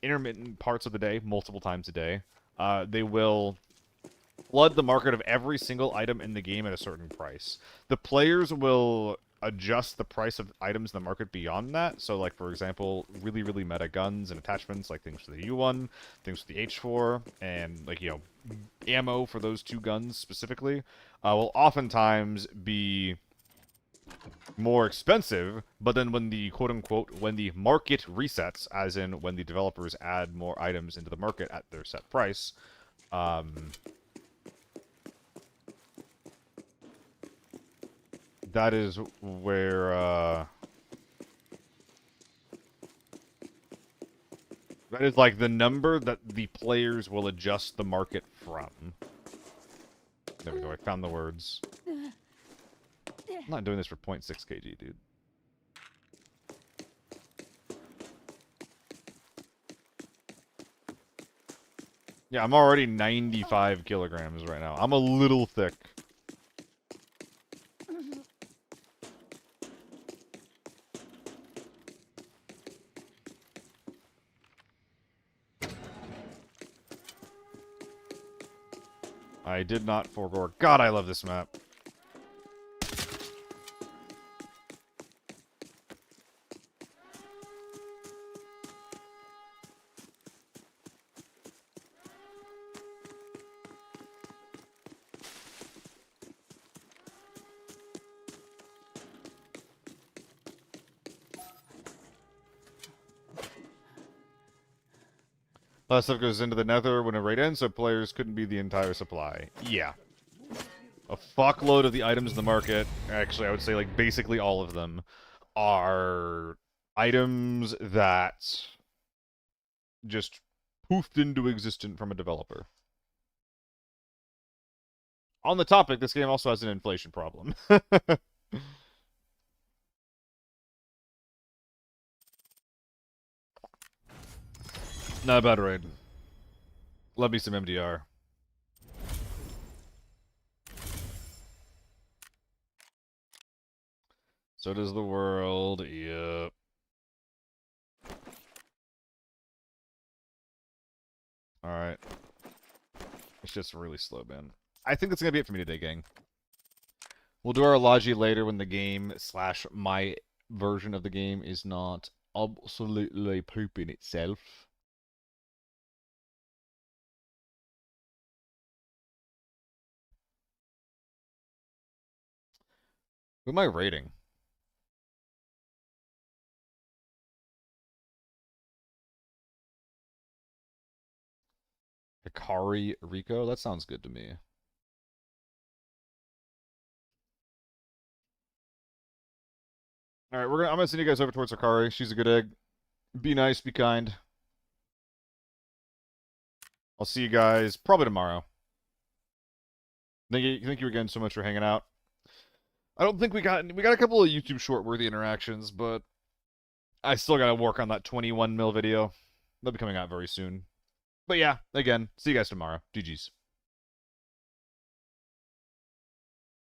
intermittent parts of the day, multiple times a day. They will flood the market of every single item in the game at a certain price. The players will adjust the price of items in the market beyond that. So, like, for example, really, really meta guns and attachments, like things for the U1, things for the H4, and, like, you know, ammo for those two guns specifically, will oftentimes be more expensive, but then when the quote-unquote, when the market resets, as in when the developers add more items into the market at their set price, that is where, that is like the number that the players will adjust the market from. There we go, I found the words. I'm not doing this for 0.6 kg, dude. Yeah, I'm already 95 kilograms right now. I'm a little thick. I did not forego. God, I love this map. That stuff goes into the nether when a raid ends, so players couldn't be the entire supply. Yeah. A fuckload of the items in the market, actually I would say like basically all of them, are items that just poofed into existence from a developer. On the topic, this game also has an inflation problem. Not a bad raid. Love me some MDR. So does the world. Yep. Alright. It's just really slow, man. I think that's going to be it for me today, gang. We'll do our Logi later when the game / my version of the game is not absolutely pooping itself. Who am I rating? Hikari Rico? That sounds good to me. Alright, I'm gonna send you guys over towards Hikari. She's a good egg. Be nice, be kind. I'll see you guys probably tomorrow. Thank you again so much for hanging out. I don't think we got a couple of YouTube short worthy interactions, but I still gotta work on that 21 mil video. They'll be coming out very soon. But yeah, again, see you guys tomorrow. GG's.